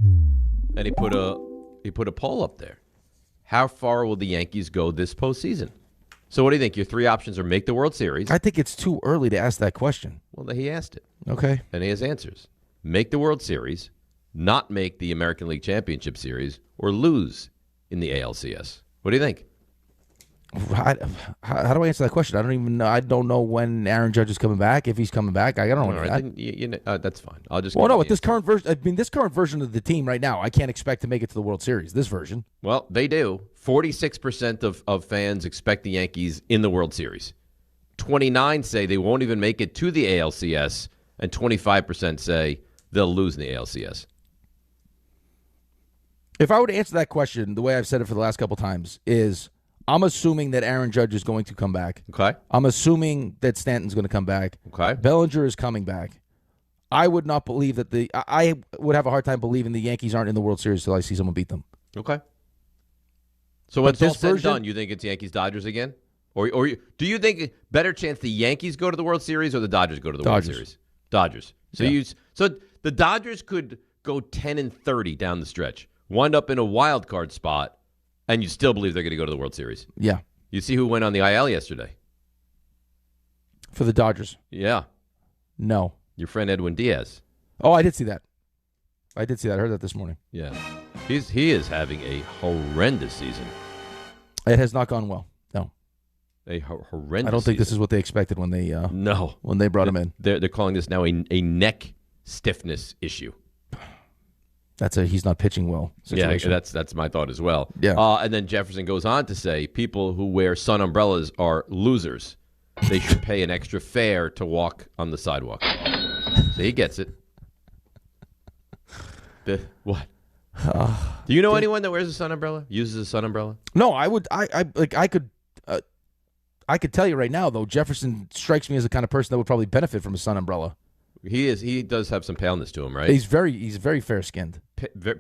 and he put a poll up there. How far will the Yankees go this postseason? So what do you think? Your three options are make the World Series. I think it's too early to ask that question. Well, he asked it. Okay. And he has answers. Make the World Series, not make the American League Championship Series, or lose in the ALCS. What do you think? How do I answer that question? I don't even know. I don't know when Aaron Judge is coming back. If he's coming back, I don't know. Right, that's fine. I'll just. Well, no, with this current version, this current version of the team right now, I can't expect to make it to the World Series. This version. Well, they do. 46% of fans expect the Yankees in the World Series. 29 say they won't even make it to the ALCS, and 25% say they'll lose in the ALCS. If I were to answer that question, the way I've said it for the last couple times is, I'm assuming that Aaron Judge is going to come back. Okay. I'm assuming that Stanton's going to come back. Okay. Bellinger is coming back. I would not believe that I would have a hard time believing the Yankees aren't in the World Series until I see someone beat them. Okay. So when it's all said and done, you think it's Yankees-Dodgers again? Or do you think better chance the Yankees go to the World Series or the Dodgers go to the World Series? Dodgers. So the Dodgers could go 10-30 down the stretch, wind up in a wild card spot, and you still believe they're going to go to the World Series. Yeah. You see who went on the IL yesterday? For the Dodgers. Yeah. No. Your friend Edwin Diaz. Oh, I did see that. I heard that this morning. Yeah. He is having a horrendous season. It has not gone well. No. A horrendous I don't think season. this is what they expected when they when they brought him in. They're calling this now a neck stiffness issue. That's he's not pitching well situation. Yeah, that's my thought as well. Yeah. And then Jefferson goes on to say people who wear sun umbrellas are losers. They should pay an extra fare to walk on the sidewalk. So he gets it. What? Do you know anyone that wears a sun umbrella? Uses a sun umbrella? No, I would. I could tell you right now though. Jefferson strikes me as the kind of person that would probably benefit from a sun umbrella. He is. He does have some paleness to him, right? He's very fair skinned.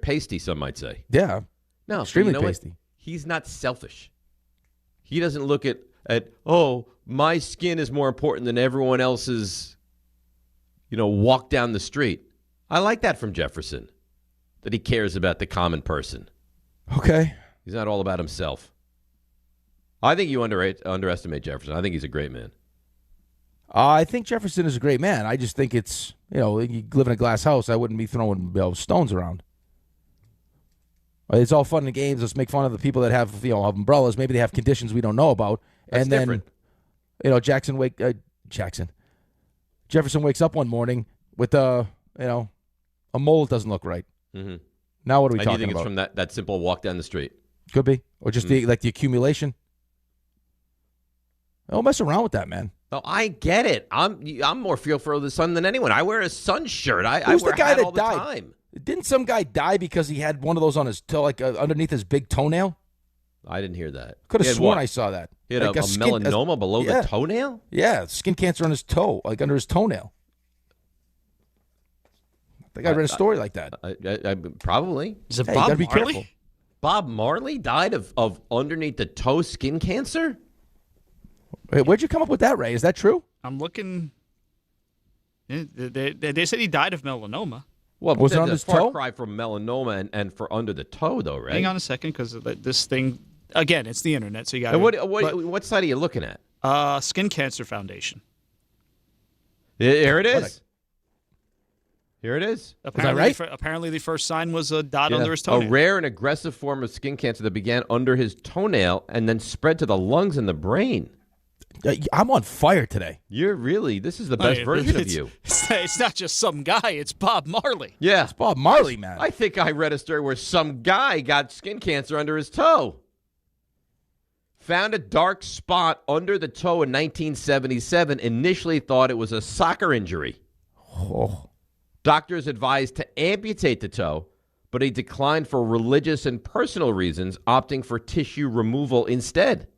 Pasty, some might say. Yeah. No, extremely pasty. pasty. He's not selfish. He doesn't look at my skin is more important than everyone else's. Walk down the street. I like that from Jefferson. That he cares about the common person. Okay. He's not all about himself. I think you underestimate Jefferson. I think he's a great man. I think Jefferson is a great man. I just think it's, you live in a glass house. I wouldn't be throwing stones around. It's all fun and games. Let's make fun of the people that have, umbrellas. Maybe they have conditions we don't know about. That's and then, different. Jefferson wakes up one morning with a mole that doesn't look right. Mm-hmm. Now what are we and talking about? You think it's from that simple walk down the street? Could be. Or just the accumulation. Don't mess around with that, man. Oh, I get it. I'm more fearful of the sun than anyone. I wear a sun shirt. I Who's wear the guy a hat that all died? the time. Didn't some guy die because he had one of those on his toe, underneath his big toenail? I didn't hear that. Could He have had sworn what? I saw that. He had Like a skin- melanoma below yeah. the toenail? Yeah, skin cancer on his toe, like under his toenail. I think I read a story like that. I probably. Is it Hey, you Bob gotta be Marley? careful. Bob Marley died of underneath the toe skin cancer? Wait, where'd you come up with that, Ray? Is that true? I'm looking. They said he died of melanoma. Well, Was it on there's his far toe? cry from melanoma and for under the toe, though, right? Hang on a second, because this thing, again, it's the internet, so you got And what side are you looking at? Skin Cancer Foundation. Here it is. Here it is. Apparently, apparently the first sign was a dot under his toenail. A rare and aggressive form of skin cancer that began under his toenail and then spread to the lungs and the brain. I'm on fire today. This is the best version of you. It's not just some guy, it's Bob Marley. Yeah. It's Bob Marley, man. I think I read a story where some guy got skin cancer under his toe. Found a dark spot under the toe in 1977. Initially thought it was a soccer injury. Oh. Doctors advised to amputate the toe, but he declined for religious and personal reasons, opting for tissue removal instead.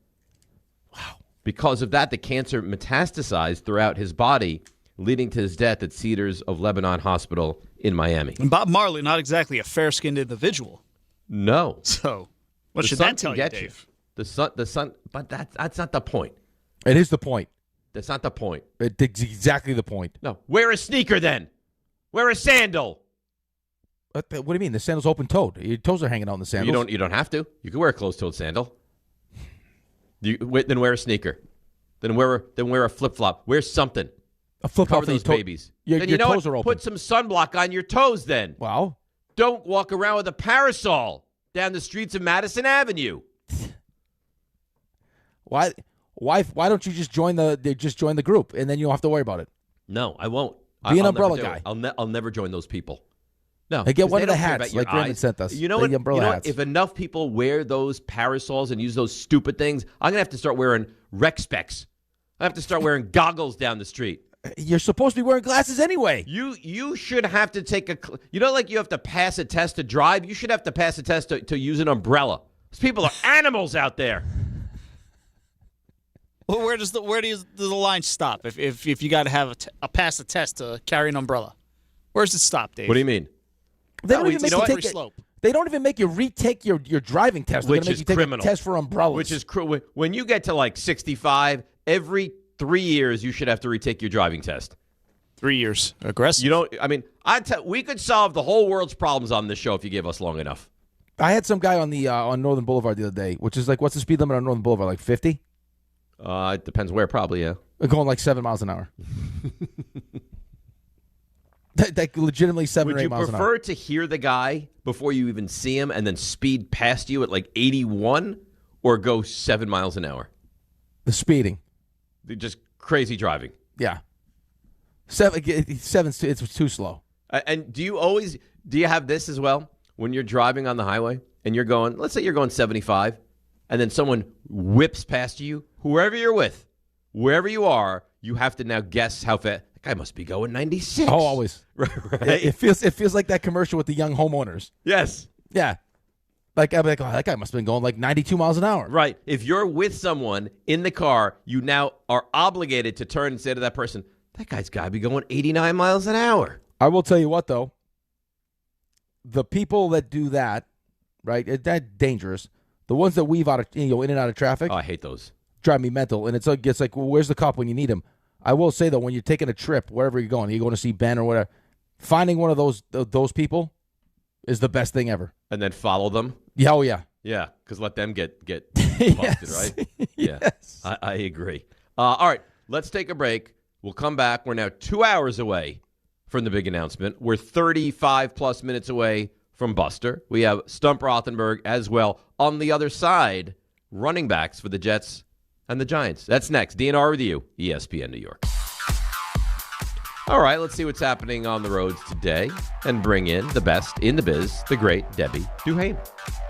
Wow. Because of that, the cancer metastasized throughout his body, leading to his death at Cedars of Lebanon Hospital in Miami. And Bob Marley, not exactly a fair-skinned individual. No. So, what The should sun that tell can you, get Dave? The sun, but that's not the point. It is the point. That's not the point. It's exactly the point. No. Wear a sneaker then. Wear a sandal. What do you mean? The sandal's open-toed. Your toes are hanging out in the sandals. You don't have to. You can wear a closed-toed sandal. Then wear a sneaker. Then wear a flip-flop. Wear something. A flip-flop Cover for those your babies. Your Then you know toes what? are open. Put some sunblock on your toes then. Wow. Don't walk around with a parasol down the streets of Madison Avenue. Why don't you just join the group and then you don't have to worry about it? No, I won't. Be an I'll umbrella never do guy. it. I'll never join those people. No. Hey, get 'cause one they of the don't care hats about your like Raymond eyes. sent us. You know The what? umbrella You know hats. what? If enough people wear those parasols and use those stupid things, I'm going to have to start wearing rec specs. I have to start wearing goggles down the street. You're supposed to be wearing glasses anyway. You should have to take like you have to pass a test to drive. You should have to pass a test to use an umbrella. These people are animals out there. Well, where does the line stop? If you got to have a pass a test to carry an umbrella, where does it stop, Dave? What do you mean? They don't even make you slippery take slope. They don't even make you retake your driving test. They're Which gonna make is you take criminal. a test for umbrellas. Which is when you get to like 65, every 3 years you should have to retake your driving test. 3 years. Aggressive. You don't. I mean, we could solve the whole world's problems on this show if you gave us long enough. I had some guy on the on Northern Boulevard the other day, which is like, what's the speed limit on Northern Boulevard? Like 50? It depends where, probably, yeah. Going like 7 miles an hour. Like legitimately 7 or 8 miles an hour. Would you prefer to hear the guy before you even see him and then speed past you at like 81 or go 7 miles an hour? The speeding. Just crazy driving. Yeah. 7, it's too slow. And do you have this as well? When you're driving on the highway and you're going, let's say you're going 75, and then someone whips past you, whoever you're with, wherever you are, you have to now guess how fast. That guy must be going 96. Oh, always. Right. It feels like that commercial with the young homeowners. Yes. Yeah. Like, I'm like, oh, that guy must have been going like 92 miles an hour. Right. If you're with someone in the car, you now are obligated to turn and say to that person, that guy's got to be going 89 miles an hour. I will tell you what, though. The people that do that, right, that's dangerous. The ones that weave out of, in and out of traffic. Oh, I hate those. Drive me mental. And it's like, well, where's the cop when you need him? I will say, though, when you're taking a trip, wherever you're going to see Ben or whatever, finding one of those people is the best thing ever. And then follow them? Yeah, oh, yeah. Yeah, because let them get busted, Yes. right? Yeah, Yes. I agree. All right, let's take a break. We'll come back. We're now 2 hours away from the big announcement. We're 35-plus minutes away from Buster. We have Stump Rothenberg as well. On the other side, running backs for the Jets and the Giants. That's next. DNR with you, ESPN New York. All right, let's see what's happening on the roads today and bring in the best in the biz, the great Debbie Duhane.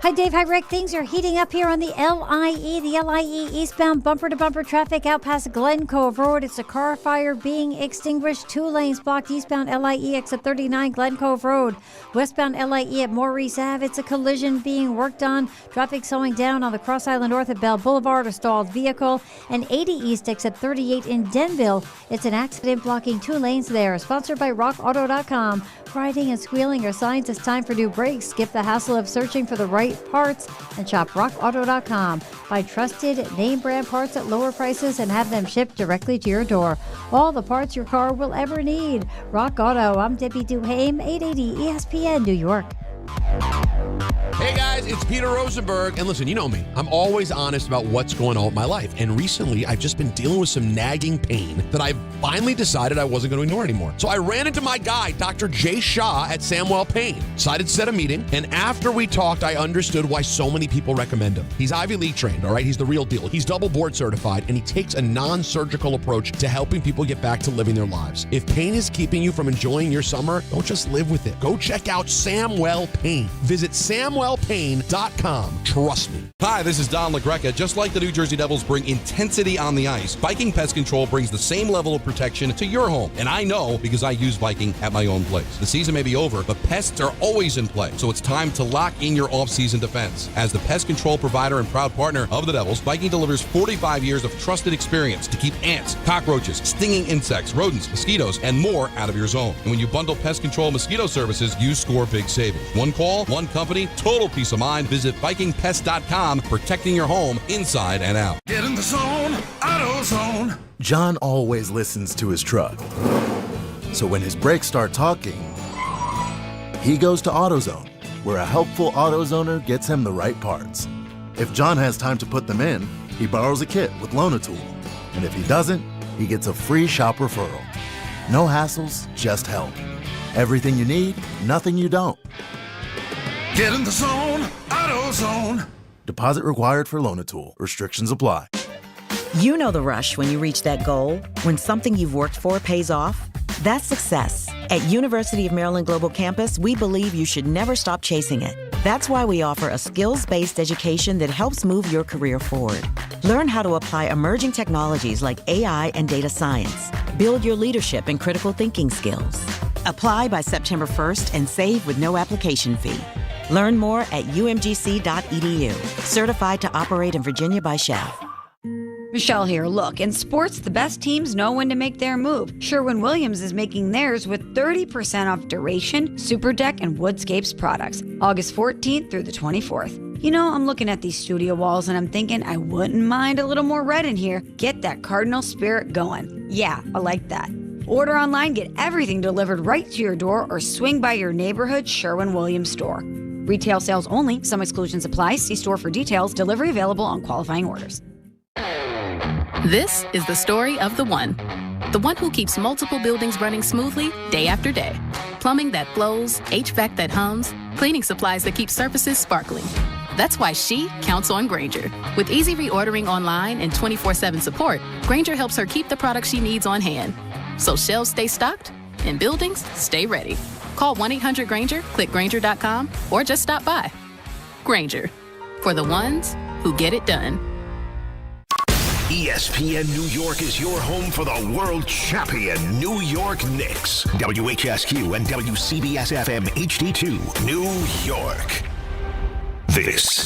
Hi, Dave. Hi, Rick. Things are heating up here on the LIE. The LIE eastbound bumper-to-bumper traffic out past Glen Cove Road. It's a car fire being extinguished. 2 lanes blocked eastbound LIE, exit 39, Glen Cove Road. Westbound LIE at Maurice Ave. It's a collision being worked on. Traffic slowing down on the Cross Island North at Bell Boulevard. A stalled vehicle. And 80 East, exit 38 in Denville. It's an accident blocking 2 lanes there. Sponsored by RockAuto.com. Riding and squealing are signs it's time for new brakes. Skip the hassle of searching for the right parts and shop RockAuto.com. Buy trusted name brand parts at lower prices and have them shipped directly to your door. All the parts your car will ever need. Rock Auto. I'm Debbie Duhame, 880 ESPN New York. Hey guys, it's Peter Rosenberg. And listen, you know me. I'm always honest about what's going on with my life. And recently, I've just been dealing with some nagging pain that I finally decided I wasn't going to ignore anymore. So I ran into my guy, Dr. Jay Shah at Samwell Pain. Decided to set a meeting. And after we talked, I understood why so many people recommend him. He's Ivy League trained, all right? He's the real deal. He's double board certified, and he takes a non-surgical approach to helping people get back to living their lives. If pain is keeping you from enjoying your summer, don't just live with it. Go check out Samwell Pain. Visit SamwellPain.com. Trust me. Hi, this is Don LaGreca. Just like the New Jersey Devils bring intensity on the ice, Viking Pest Control brings the same level of protection to your home. And I know because I use Viking at my own place. The season may be over, but pests are always in play. So it's time to lock in your off-season defense. As the pest control provider and proud partner of the Devils, Viking delivers 45 years of trusted experience to keep ants, cockroaches, stinging insects, rodents, mosquitoes, and more out of your zone. And when you bundle pest control mosquito services, you score big savings. One call, one company, total peace of mind. Visit VikingPest.com, protecting your home inside and out. Get in the zone, AutoZone. John always listens to his truck. So when his brakes start talking, he goes to AutoZone, where a helpful AutoZoner gets him the right parts. If John has time to put them in, he borrows a kit with Loan-A-Tool. And if he doesn't, he gets a free shop referral. No hassles, just help. Everything you need, nothing you don't. Get in the zone, AutoZone. Deposit required for Loan-A-Tool. Restrictions apply. You know the rush when you reach that goal, when something you've worked for pays off. That's success. At University of Maryland Global Campus, we believe you should never stop chasing it. That's why we offer a skills-based education that helps move your career forward. Learn how to apply emerging technologies like AI and data science. Build your leadership and critical thinking skills. Apply by September 1st and save with no application fee. Learn more at umgc.edu. Certified to operate in Virginia by Chef. Michelle here. Look, in sports, the best teams know when to make their move. Sherwin-Williams is making theirs with 30% off Duration, Super Deck, and Woodscapes products. August 14th through the 24th. You know, I'm looking at these studio walls and I'm thinking I wouldn't mind a little more red in here. Get that Cardinal spirit going. Yeah, I like that. Order online, get everything delivered right to your door, or swing by your neighborhood Sherwin-Williams store. Retail sales only. Some exclusions apply. See store for details. Delivery available on qualifying orders. This is the story of the one who keeps multiple buildings running smoothly day after day. Plumbing that flows, HVAC that hums, cleaning supplies that keep surfaces sparkling. That's why she counts on Grainger. With easy reordering online and 24/7 support, Grainger helps her keep the products she needs on hand. So shelves stay stocked and buildings stay ready. Call 1-800-GRAINGER, click Grainger.com, or just stop by. Grainger, for the ones who get it done. ESPN New York is your home for the world champion New York Knicks. WHSQ and WCBS-FM HD2, New York. This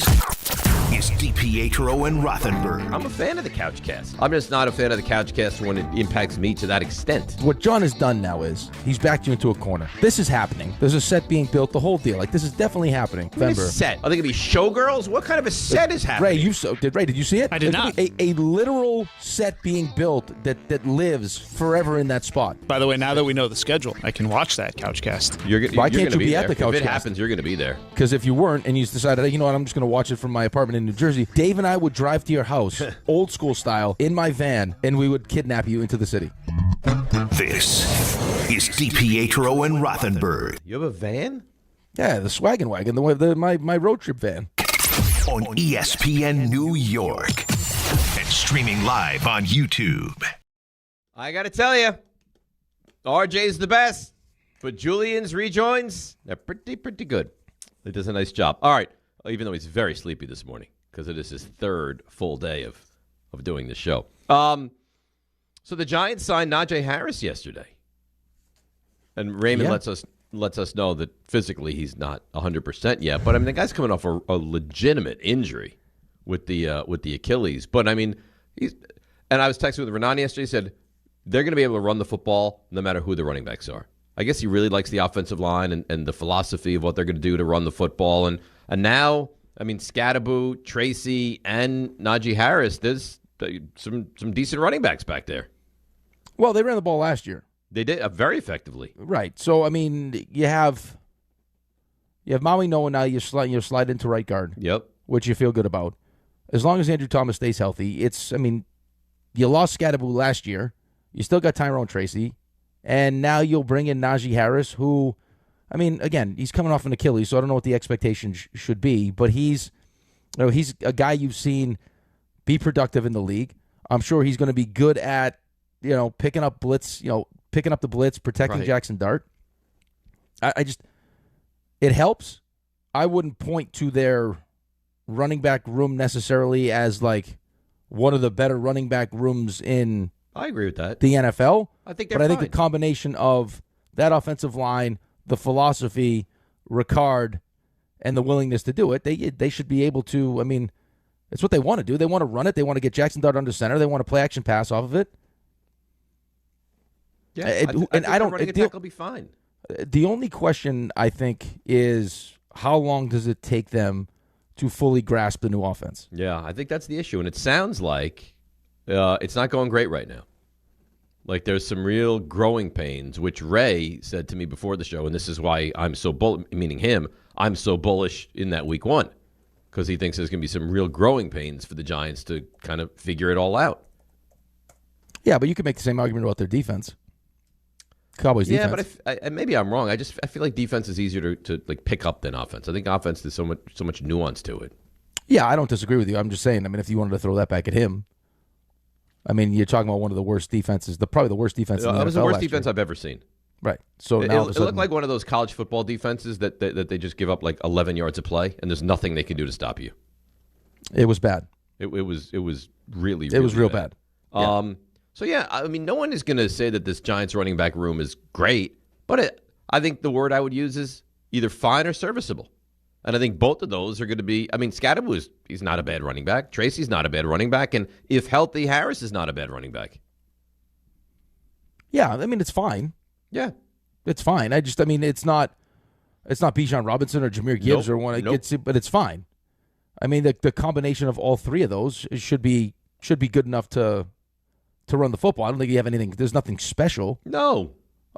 is DiPietro and Rothenberg. I'm a fan of the Couchcast. I'm just not a fan of the Couchcast when it impacts me to that extent. What John has done now is he's backed you into a corner. This is happening. There's a set being built, the whole deal. Like, this is definitely happening. What is a set? Are they going to be showgirls? What kind of a set is happening? Ray, did you see it? I did not. A literal set being built that lives forever in that spot. By the way, now that we know the schedule, I can watch that Couchcast. Why can't you be at the Couchcast? If it happens, you're going to be there. Because if you weren't and you decided, hey, you know what, I'm just going to watch it from my apartment in New Jersey, Dave and I would drive to your house, old school style, in my van, and we would kidnap you into the city. This is DiPietro and Rothenberg. You have a van? Yeah, the Swaggin' Wagon, my road trip van. On ESPN New York. And streaming live on YouTube. I got to tell you, RJ's the best, but Julian's rejoins, they're pretty good. He does a nice job. All right. even though he's very sleepy this morning because it is his third full day of doing the show. So the Giants signed Najee Harris yesterday. And Raymond lets us know that physically he's not 100% yet. But, I mean, the guy's coming off a legitimate injury with the Achilles. But, I mean, and I was texting with Renan yesterday. He said they're going to be able to run the football no matter who the running backs are. I guess he really likes the offensive line and the philosophy of what they're going to do to run the football. And now, I mean, Scatterbo, Tracy, and Najee Harris, there's some decent running backs back there. Well, they ran the ball last year. They did very effectively. Right. So, I mean, you have Maui Noah now. You slide into right guard. Yep. Which you feel good about. As long as Andrew Thomas stays healthy, you lost Scatterbo last year. You still got Tyrone Tracy. And now you'll bring in Najee Harris, who, I mean, again, he's coming off an Achilles, so I don't know what the expectation should be. But he's a guy you've seen be productive in the league. I'm sure he's going to be good at, picking up the blitz, protecting Jackson Dart. It helps. I wouldn't point to their running back room necessarily as like one of the better running back rooms in I agree with that. The NFL. I think I think the combination of that offensive line, the philosophy, Ricard, and the willingness to do it, they should be able to, I mean, it's what they want to do. They want to run it. They want to get Jackson Dart under center. They want to play action pass off of it. Yeah, I think running attack will be fine. The only question, I think, is how long does it take them to fully grasp the new offense? Yeah, I think that's the issue. And it sounds like it's not going great right now. Like there's some real growing pains, which Ray said to me before the show, and this is why I'm so meaning him, I'm so bullish in that week one, because he thinks there's going to be some real growing pains for the Giants to kind of figure it all out. Yeah, but you can make the same argument about their defense. Cowboys defense. Yeah, but maybe I'm wrong. I feel like defense is easier to like pick up than offense. I think offense there's so much nuance to it. Yeah, I don't disagree with you. I'm just saying. I mean, if you wanted to throw that back at him, I mean, you're talking about one of the worst defenses, probably the worst defense in the NFL. It was the worst last defense year. I've ever seen. Right. So now it looked like one of those college football defenses that they just give up like 11 yards of play, and there's nothing they can do to stop you. It was bad. It was really it was real bad. Yeah. So, yeah, I mean, no one is going to say that this Giants running back room is great, but I think the word I would use is either fine or serviceable. And I think both of those are going to be, I mean, Scatterbo he's not a bad running back. Tracy's not a bad running back. And if healthy, Harris is not a bad running back. Yeah, I mean, it's fine. Yeah. It's fine. It's not Bijan Robinson or Jahmyr Gibbs or one, but it's fine. I mean, the combination of all three of those should be good enough to run the football. I don't think you have anything. There's nothing special.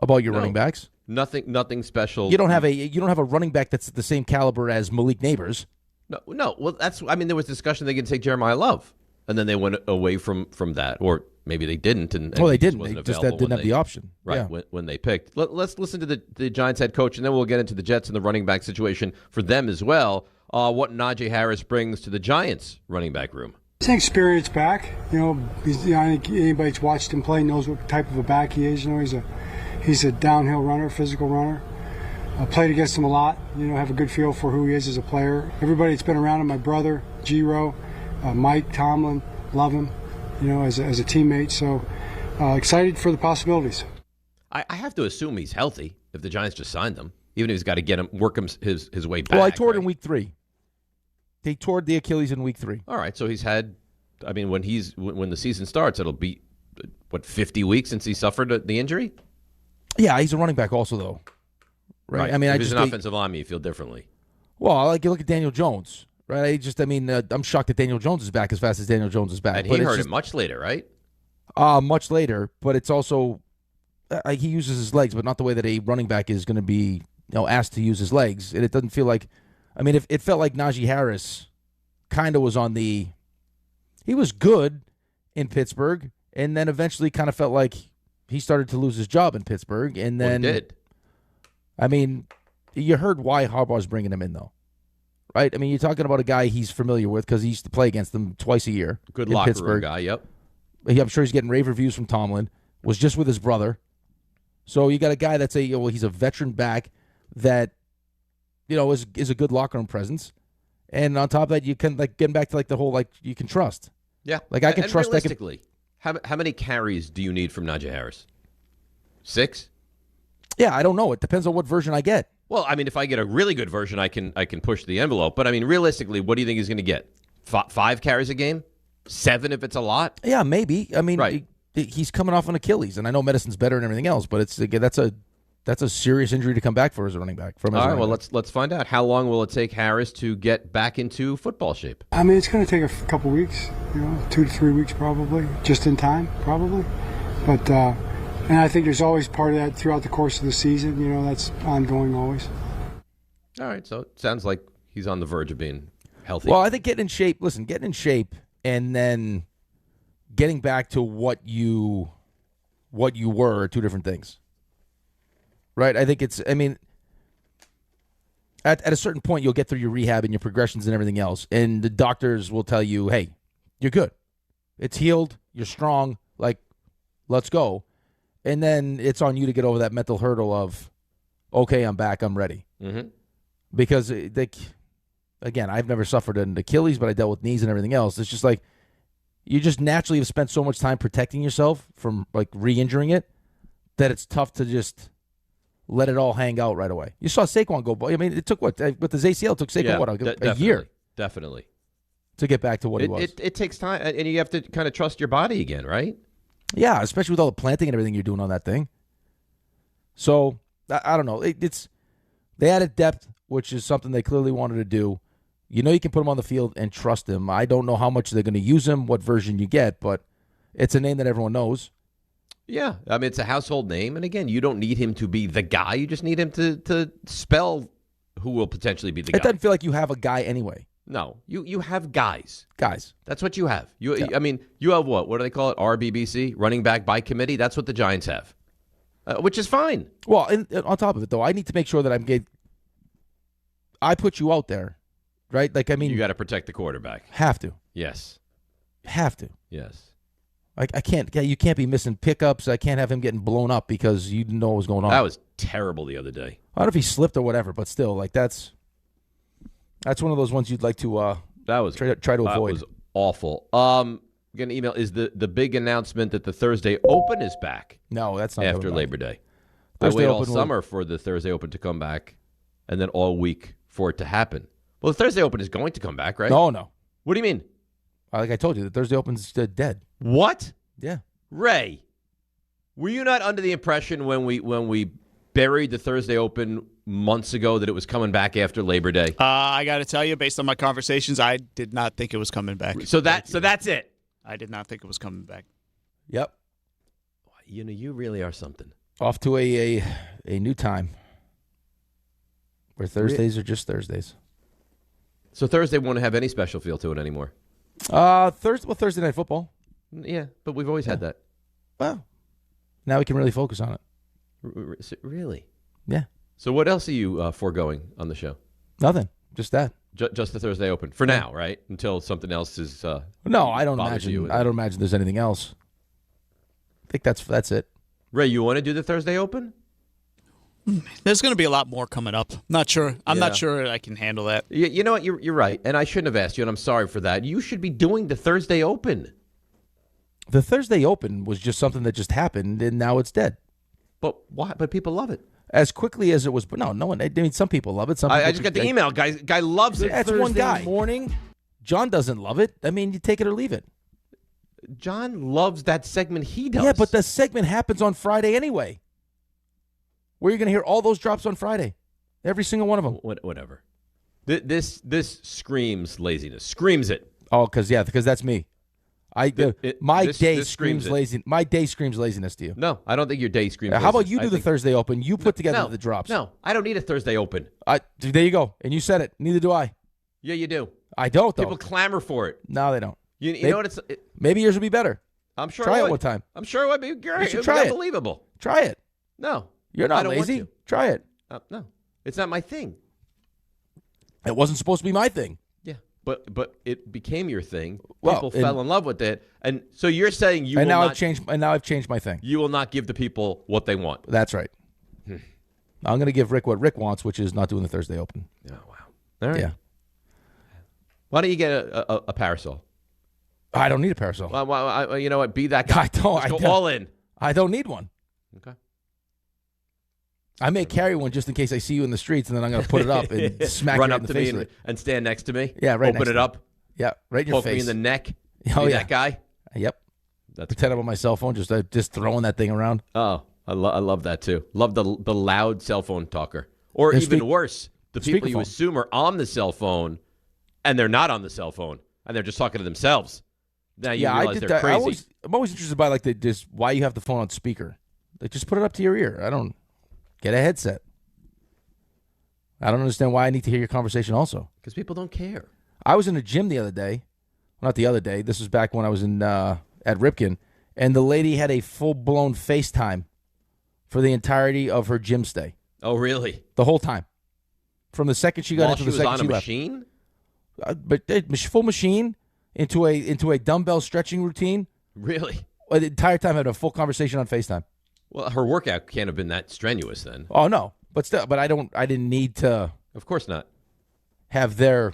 About your running backs. Nothing special. You don't have a running back that's the same caliber as Malik Neighbors. No. Well, there was discussion they could take Jeremiah Love, and then they went away from that, or maybe they didn't. And they didn't. They just didn't have the option. Right when they picked. Let's listen to the Giants head coach, and then we'll get into the Jets and the running back situation for them as well. What Najee Harris brings to the Giants running back room. He's an experienced back. I think anybody that's watched him play knows what type of a back he is. He's a downhill runner, physical runner. I played against him a lot. Have a good feel for who he is as a player. Everybody that's been around him, my brother, Giro, Mike Tomlin, love him. As a teammate. So excited for the possibilities. I have to assume he's healthy if the Giants just signed him, even if he's got to work his way back. Well, I tore it in week 3. They tore the Achilles in week 3. All right, so he's had. I mean, when the season starts, it'll be 50 weeks since he suffered the injury. Yeah, he's a running back also, though. Right. I mean, if he's an offensive lineman, you feel differently. Well, you look at Daniel Jones, right? I'm shocked that Daniel Jones is back as fast as Daniel Jones is back. And he heard it much later, right? Much later, but it's also he uses his legs, but not the way that a running back is going to be, asked to use his legs. And it doesn't feel like. I mean, it felt like Najee Harris kind of was on the. He was good in Pittsburgh, and then eventually kind of felt like he started to lose his job in Pittsburgh, and then. He did. I mean, you heard why Harbaugh's bringing him in, though, right? I mean, you're talking about a guy he's familiar with because he used to play against them twice a year. Good in locker Pittsburgh. Room guy, yep. I'm sure he's getting rave reviews from Tomlin. Was just with his brother, so you got a guy that's he's a veteran back that, is a good locker room presence, And on top of that, you can getting back to the whole you can trust. Yeah. Like I can and trust. Realistically, how many carries do you need from Najee Harris? 6? Yeah, I don't know. It depends on what version I get. Well, I mean, if I get a really good version, I can push the envelope. But I mean, realistically, what do you think he's going to get? 5 carries a game? 7 if it's a lot? Yeah, maybe. I mean, right. He's coming off an Achilles, and I know medicine's better and everything else, but that's a serious injury to come back for as a running back. All right, well, let's find out. How long will it take Harris to get back into football shape? I mean, it's going to take a couple weeks, 2 to 3 weeks probably, just in time probably. But and I think there's always part of that throughout the course of the season. That's ongoing always. All right, so it sounds like he's on the verge of being healthy. Well, I think getting in shape, and then getting back to what you were are 2 different things. Right? I think at a certain point, you'll get through your rehab and your progressions and everything else, and the doctors will tell you, hey, you're good. It's healed. You're strong. Let's go. And then it's on you to get over that mental hurdle of, okay, I'm back. I'm ready. Mm-hmm. Because, again, I've never suffered an Achilles, but I dealt with knees and everything else. It's just you just naturally have spent so much time protecting yourself from, re-injuring it that it's tough to just let it all hang out right away. You saw Saquon go. I mean, it took with his ACL, it took Saquon, a year? Definitely. To get back to what he was. It takes time, and you have to kind of trust your body again, right? Yeah, especially with all the planting and everything you're doing on that thing. So, I don't know. They added depth, which is something they clearly wanted to do. You can put him on the field and trust him. I don't know how much they're going to use him, what version you get, but it's a name that everyone knows. Yeah, I mean, it's a household name. And again, you don't need him to be the guy. You just need him to spell who will potentially be the guy. It doesn't feel like you have a guy anyway. No, you have guys. Guys. That's what you have. I mean, you have what? What do they call it? RBBC, running back by committee. That's what the Giants have, which is fine. Well, and on top of it, though, I need to make sure that I put you out there, right? You got to protect the quarterback. Have to. Yes. Have to. Yes. I can't. You can't be missing pickups. I can't have him getting blown up because you didn't know what was going on. That was terrible the other day. I don't know if he slipped or whatever, but still, that's one of those ones you'd like to try to avoid. That was awful. Get an email. Is the big announcement that the Thursday Open is back? No, that's not after Labor Day. Thursday I wait Open all summer for the Thursday Open to come back, and then all week for it to happen. Well, the Thursday Open is going to come back, right? No. What do you mean? Like I told you, the Thursday Open's dead. What? Yeah. Ray, were you not under the impression when we buried the Thursday Open months ago that it was coming back after Labor Day? I got to tell you, based on my conversations, I did not think it was coming back. So that's it. I did not think it was coming back. Yep. You really are something. Off to a new time where Thursdays are just Thursdays. So Thursday won't have any special feel to it anymore. Thursday Night Football. Yeah, but we've always had that. Well, now we can really focus on it. Really? Yeah. So what else are you foregoing on the show? Nothing. Just that. Just the Thursday Open for now, right? Until something else is. No, I don't imagine. I don't imagine there's anything else. I think that's it. Ray, you want to do the Thursday Open? There's going to be a lot more coming up. Not sure. I'm not sure I can handle that. You know what? You're right, and I shouldn't have asked you, and I'm sorry for that. You should be doing the Thursday Open. The Thursday Open was just something that just happened, and now it's dead. But why? But people love it. As quickly as it was, but no one. I mean, some people love it. Some people I just got the email. Guy loves it. That's Thursday one guy. Morning. John doesn't love it. I mean, you take it or leave it. John loves that segment. He does. Yeah, but the segment happens on Friday anyway. Where you're going to hear all those drops on Friday, every single one of them. Whatever. This screams laziness. Screams it. Oh, because that's me. My day screams laziness to you. No, I don't think your day screams. How about you do the Thursday Open? You put together the drops. No, I don't need a Thursday Open. There you go, and you said it. Neither do I. Yeah, you do. I don't though. People clamor for it. No, they don't. You know what? Maybe yours would be better. I'm sure. Try it one time. I'm sure it would be great. You should try it. Unbelievable. Try it. No, you're not lazy. Try it. No, it's not my thing. It wasn't supposed to be my thing. Yeah, but it became your thing. Well, people fell in love with it, and so you're saying you. And will now not, I've changed my thing. You will not give the people what they want. That's right. I'm going to give Rick what Rick wants, which is not doing the Thursday Open. Oh wow! All right. Yeah. Why don't you get a parasol? I don't need a parasol. Well, you know what? Be that guy. I don't. Let's go all in. I don't need one. Okay. I may carry one just in case I see you in the streets, and then I'm going to put it up and smack Run you up in the to face me with it. and stand next to me. Yeah, right. Open next it to up. Yeah, right in your Poke face. me in the neck. Oh, Be yeah. that guy. Yep. That's pretend I'm on my cell phone, just throwing that thing around. Oh, I love that too. Love the loud cell phone talker, or even worse, the people you assume are on the cell phone, and they're not on the cell phone, and they're just talking to themselves. Now you realize they're crazy. I'm always interested by just why you have the phone on speaker. Like, just put it up to your ear. I don't get a headset. I don't understand why I need to hear your conversation also. Because people don't care. I was in a gym the other day. Not the other day. This was back when I was at Ripken, and the lady had a full-blown FaceTime for the entirety of her gym stay. Oh, really? The whole time. From the second she got into the second she left. Machine? But full machine into a dumbbell stretching routine. Really? The entire time had a full conversation on FaceTime. Well, her workout can't have been that strenuous then. Oh no, but still, I didn't need to. Of course not. Have their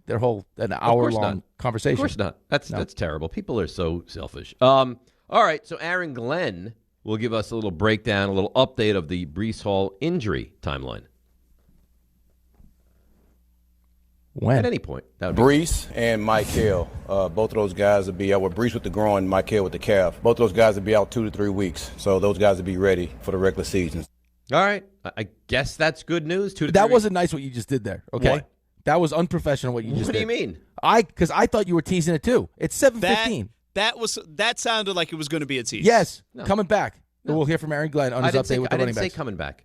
whole an hour long conversation. Of course not. That's terrible. People are so selfish. All right, so Aaron Glenn will give us a little breakdown, a little update of the Breece Hall injury timeline. When? At any point. Breece and Michael, both of those guys will be out. With Breece with the groin, Michael with the calf. Both of those guys will be out 2 to 3 weeks. So those guys will be ready for the regular season. All right. I guess that's good news. 2 to 3 That weeks. wasn't nice what you just did there, okay? What? That was unprofessional what you just did. What do you mean? Because I thought you were teasing it too. It's 7:15. That sounded like it was going to be a tease. Yes, coming back. No. We'll hear from Aaron Glenn on his update with the running backs. I didn't say coming back.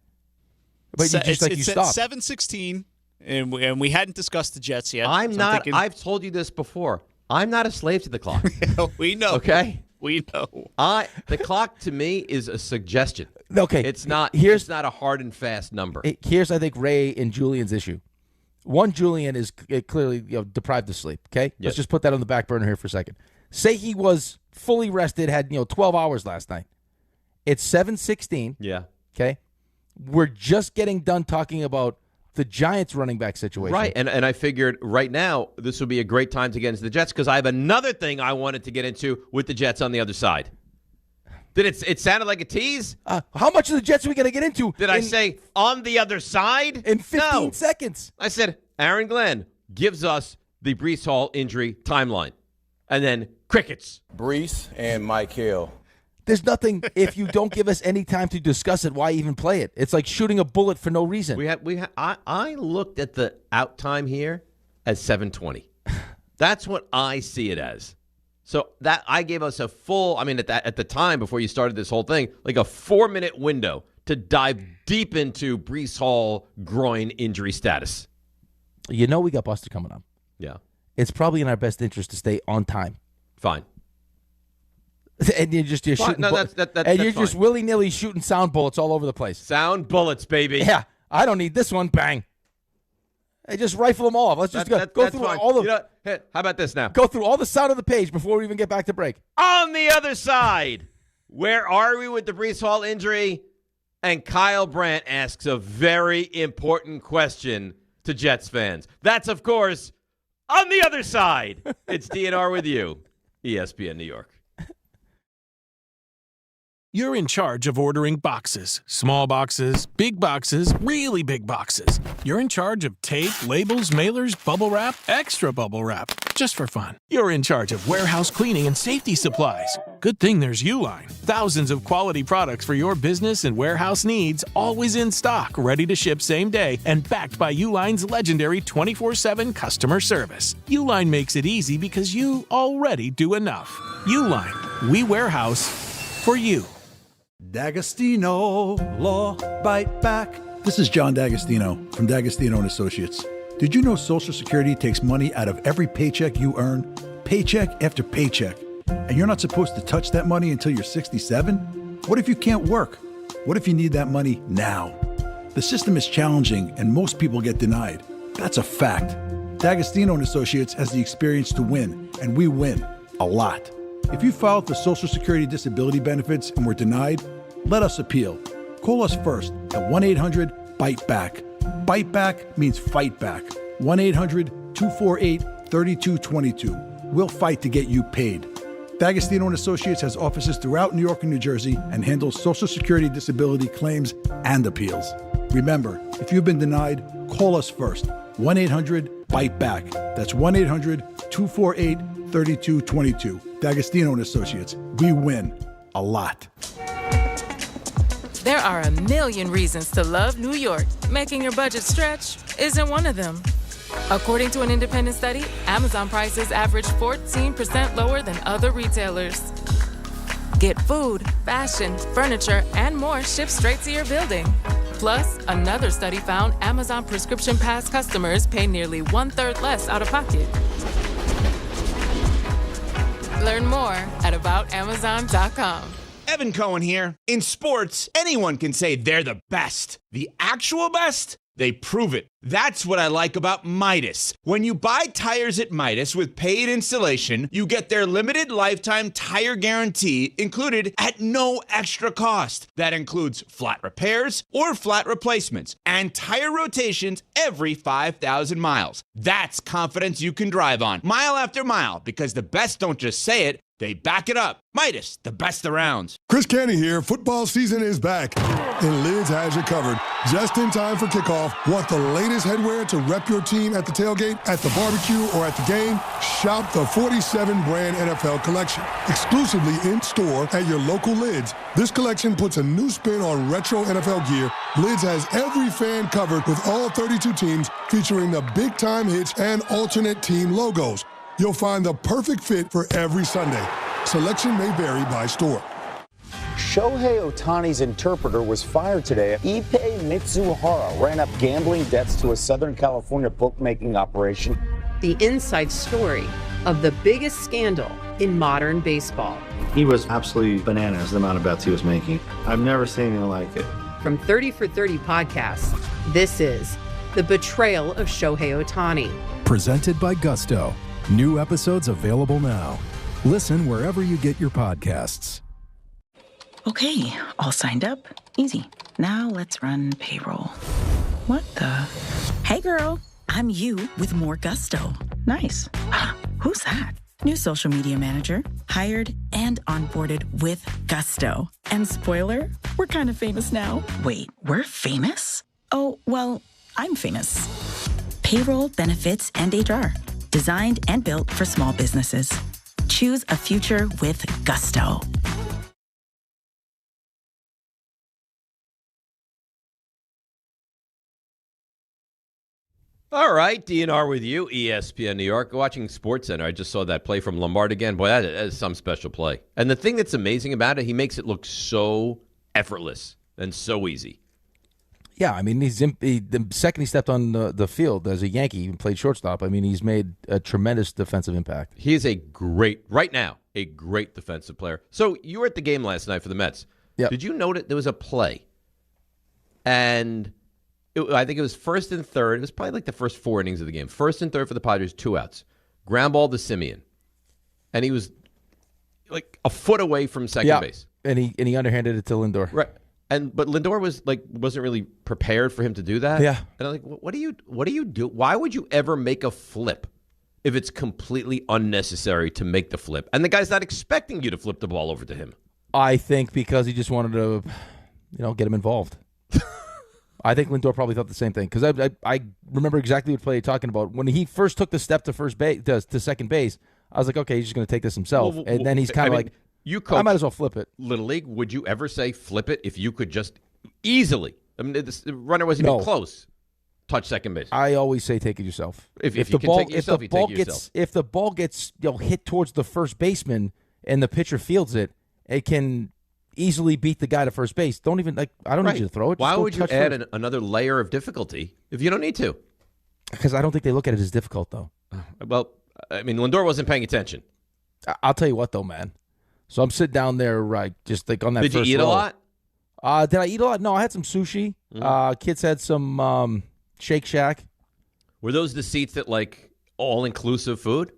But you just you stopped. It's 7:16, and we hadn't discussed the Jets yet. I'm not. I've told you this before. I'm not a slave to the clock. We know. Okay? We know. The clock to me is a suggestion. Okay. It's not a hard and fast number. Here's, I think, Ray and Julian's issue. One, Julian is clearly deprived of sleep, okay? Yes. Let's just put that on the back burner here for a second. Say he was fully rested, had 12 hours last night. It's 7:16. Yeah. Okay? We're just getting done talking about the Giants running back situation. Right, and I figured right now this would be a great time to get into the Jets because I have another thing I wanted to get into with the Jets on the other side. Did it sounded like a tease? How much of the Jets are we going to get into? Did I say on the other side? In 15 seconds. I said Aaron Glenn gives us the Breece Hall injury timeline. And then crickets. Breece and Michael. There's nothing, if you don't give us any time to discuss it, why even play it? It's like shooting a bullet for no reason. I looked at the out time here as 7:20. That's what I see it as. So that I gave us a full, at the time before you started this whole thing, like a 4-minute window to dive deep into Breece Hall groin injury status. We got Buster coming up. Yeah. It's probably in our best interest to stay on time. Fine. And you're shooting. No, that's you're just fine. willy-nilly shooting sound bullets all over the place. Sound bullets, baby. Yeah, I don't need this one. Bang. Hey, just rifle them all off. Let's just go through all the. Hey, how about this now? Go through all the sound of the page before we even get back to break. On the other side, where are we with the Breece Hall injury? And Kyle Brandt asks a very important question to Jets fans. That's, of course, on the other side. It's DNR with you, ESPN New York. You're in charge of ordering boxes. Small boxes, big boxes, really big boxes. You're in charge of tape, labels, mailers, bubble wrap, extra bubble wrap, just for fun. You're in charge of warehouse cleaning and safety supplies. Good thing there's Uline. Thousands of quality products for your business and warehouse needs, always in stock, ready to ship same day, and backed by Uline's legendary 24/7 customer service. Uline makes it easy because you already do enough. Uline, we warehouse for you. D'Agostino Law Bite Back. This is John D'Agostino from D'Agostino & Associates. Did you know Social Security takes money out of every paycheck you earn? Paycheck after paycheck. And you're not supposed to touch that money until you're 67? What if you can't work? What if you need that money now? The system is challenging and most people get denied. That's a fact. D'Agostino & Associates has the experience to win, and we win a lot. If you filed for Social Security disability benefits and were denied, let us appeal. Call us first at 1-800-BITE-BACK. Bite Back means fight back. 1-800 1-800-248-3222. We'll fight to get you paid. D'Agostino and Associates has offices throughout New York and New Jersey and handles Social Security disability claims and appeals. Remember, if you've been denied, call us first. 1-800-BITE-BACK. That's 1-800-248-3222. D'Agostino and Associates. We win. A lot. There are a million reasons to love New York. Making your budget stretch isn't one of them. According to an independent study, Amazon prices average 14% lower than other retailers. Get food, fashion, furniture, and more shipped straight to your building. Plus, another study found Amazon Prescription Pass customers pay nearly 1/3 less out of pocket. Learn more at aboutamazon.com. Evan Cohen here. In sports, anyone can say they're the best. The actual best? They prove it. That's what I like about Midas. When you buy tires at Midas with paid installation, you get their limited lifetime tire guarantee included at no extra cost. That includes flat repairs or flat replacements and tire rotations every 5,000 miles. That's confidence you can drive on, mile after mile, because the best don't just say it, they back it up. Midas, the best around. Chris Canty here. Football season is back, and Lids has you covered. Just in time for kickoff. Want the latest headwear to rep your team at the tailgate, at the barbecue, or at the game? Shop the 47-brand NFL collection. Exclusively in-store at your local Lids. This collection puts a new spin on retro NFL gear. Lids has every fan covered with all 32 teams, featuring the big-time hits and alternate team logos. You'll find the perfect fit for every Sunday. Selection may vary by store. Shohei Ohtani's interpreter was fired today. Ippei Mitsuhara ran up gambling debts to a Southern California bookmaking operation. The inside story of the biggest scandal in modern baseball. He was absolutely bananas, the amount of bets he was making. I've never seen anything like it. From 30 for 30 podcasts, this is The Betrayal of Shohei Ohtani. Presented by Gusto. New episodes available now. Listen wherever you get your podcasts. Okay, all signed up. Easy. Now let's run payroll. What the? Hey girl, I'm you with more Gusto. Nice. Who's that? New social media manager. Hired and onboarded with Gusto. And spoiler, we're kind of famous now. Wait, we're famous? Oh, well, I'm famous. Payroll, benefits, and HR. Designed and built for small businesses. Choose a future with Gusto. All right, DNR with you, ESPN New York. Watching SportsCenter, I just saw that play from Lombard again. Boy, that is some special play. And the thing that's amazing about it, he makes it look so effortless and so easy. Yeah, I mean, the second he stepped on the field as a Yankee, he played shortstop. I mean, he's made a tremendous defensive impact. He is right now, a great defensive player. So you were at the game last night for the Mets. Yep. Did you note there was a play? And I think it was first and third. It was probably like the first 4 innings of the game. First and third for the Padres, 2 outs. Ground ball to Simeon. And he was like a foot away from second base. And he underhanded it to Lindor. Right. But Lindor wasn't really prepared for him to do that. Yeah. And I'm like, what do you do? Why would you ever make a flip if it's completely unnecessary to make the flip? And the guy's not expecting you to flip the ball over to him. I think because he just wanted to, get him involved. I think Lindor probably thought the same thing because I remember exactly what play you're talking about. When he first took the step to first base to second base, I was like, okay, he's just going to take this himself. And then he's kind of like, I might as well flip it. Little League, would you ever say flip it if you could just easily? I mean, the runner wasn't even close. Touch second base. I always say take it yourself. If you can take it yourself, you take it yourself. If the ball gets hit towards the first baseman and the pitcher fields it, it can easily beat the guy to first base. I don't need you to throw it. Why would you add another layer of difficulty if you don't need to? Because I don't think they look at it as difficult, though. Well, I mean, Lindor wasn't paying attention. I'll tell you what, though, man. So I'm sitting down there, right, just like on that first row. Did you eat a lot? Did I eat a lot? No, I had some sushi. Mm-hmm. Kids had some Shake Shack. Were those the seats that, all-inclusive food?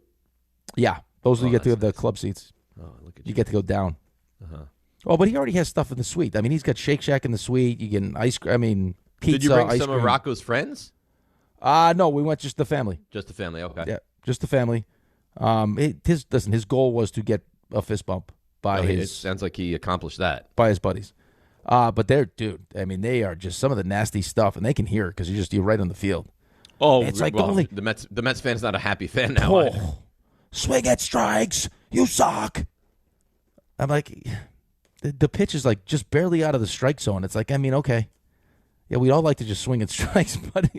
Yeah. Those you get to have the club seats. Oh, look at you get to go down. Uh-huh. Oh, but he already has stuff in the suite. I mean, he's got Shake Shack in the suite. You get ice cream. I mean, pizza, Did you bring ice some cream. of Rocco's friends? No, we went just the family. Just the family, okay. Yeah, just the family. His goal was to get a fist bump by It sounds like he accomplished that. By his buddies. But they are just some of the nasty stuff, and they can hear it because you're right on the field. Oh, it's like the Mets fan's not a happy fan now. Either. Swing at strikes. You suck. I'm like, the pitch is like just barely out of the strike zone. It's like, okay. Yeah, we'd all like to just swing at strikes, but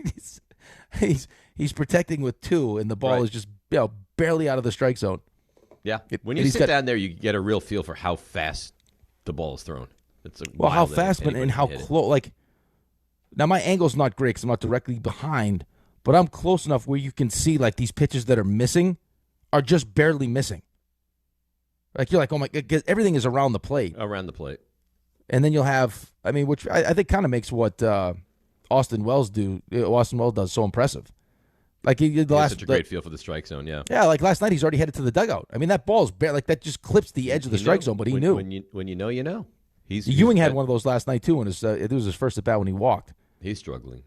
he's protecting with 2, and the ball is just barely out of the strike zone. Yeah. When you sit down there, you get a real feel for how fast the ball is thrown. It's how fast, but and how close. Like, now my angle's not great because I'm not directly behind, but I'm close enough where you can see like these pitches that are missing are just barely missing. Like you're like, oh my, because everything is around the plate. Around the plate. And then you'll have, which I think kind of makes what Austin Wells does so impressive. Like he has such a great feel for the strike zone, yeah. Yeah, like last night he's already headed to the dugout. That ball is like that just clips the edge of the strike zone, but he knew. When you know, you know. Ewing had one of those last night too, and it was his first at bat when he walked. He's struggling.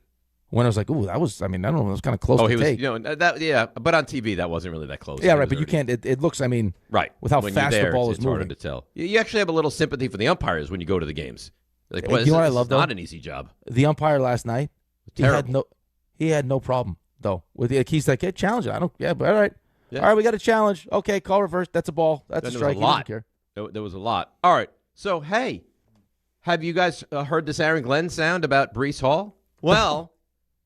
When I was like, ooh, that was, I don't know, it was kind of close to take. But on TV that wasn't really that close. Yeah, right, but you can't, it looks, right. with how when fast there, the ball is it's moving. Harder to tell. You actually have a little sympathy for the umpires when you go to the games. Like, you know what I love, though? Not an easy job. The umpire last night, he had no problem, though. He's like, challenge it. But all right. Yeah. All right, we got a challenge. Okay, call reverse. That's a ball. That's a strike. He doesn't care. There was a lot. All right. So, hey, have you guys heard this Aaron Glenn sound about Breece Hall? Well,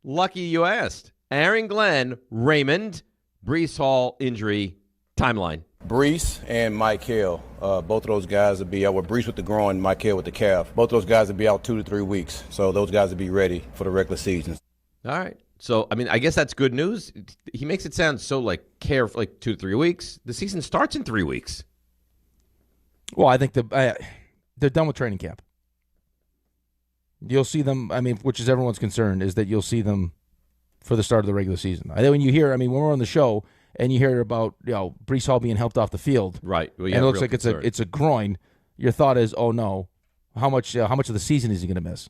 lucky you asked. Aaron Glenn, Raymond, Breece Hall injury timeline. Breece and Mike Hill, both of those guys will be out. With Breece with the groin, Mike Hill with the calf. Both of those guys will be out 2 to 3 weeks. So those guys will be ready for the regular season. All right. So, I guess that's good news. He makes it sound so careful, 2 to 3 weeks. The season starts in 3 weeks. Well, I think they're done with training camp. You'll see them, which is everyone's concern, is that you'll see them for the start of the regular season. I think when you hear, when we're on the show and you hear about, Breece Hall being helped off the field, right? Well, and it looks like it's a groin. Your thought is, oh no, how much of the season is he going to miss?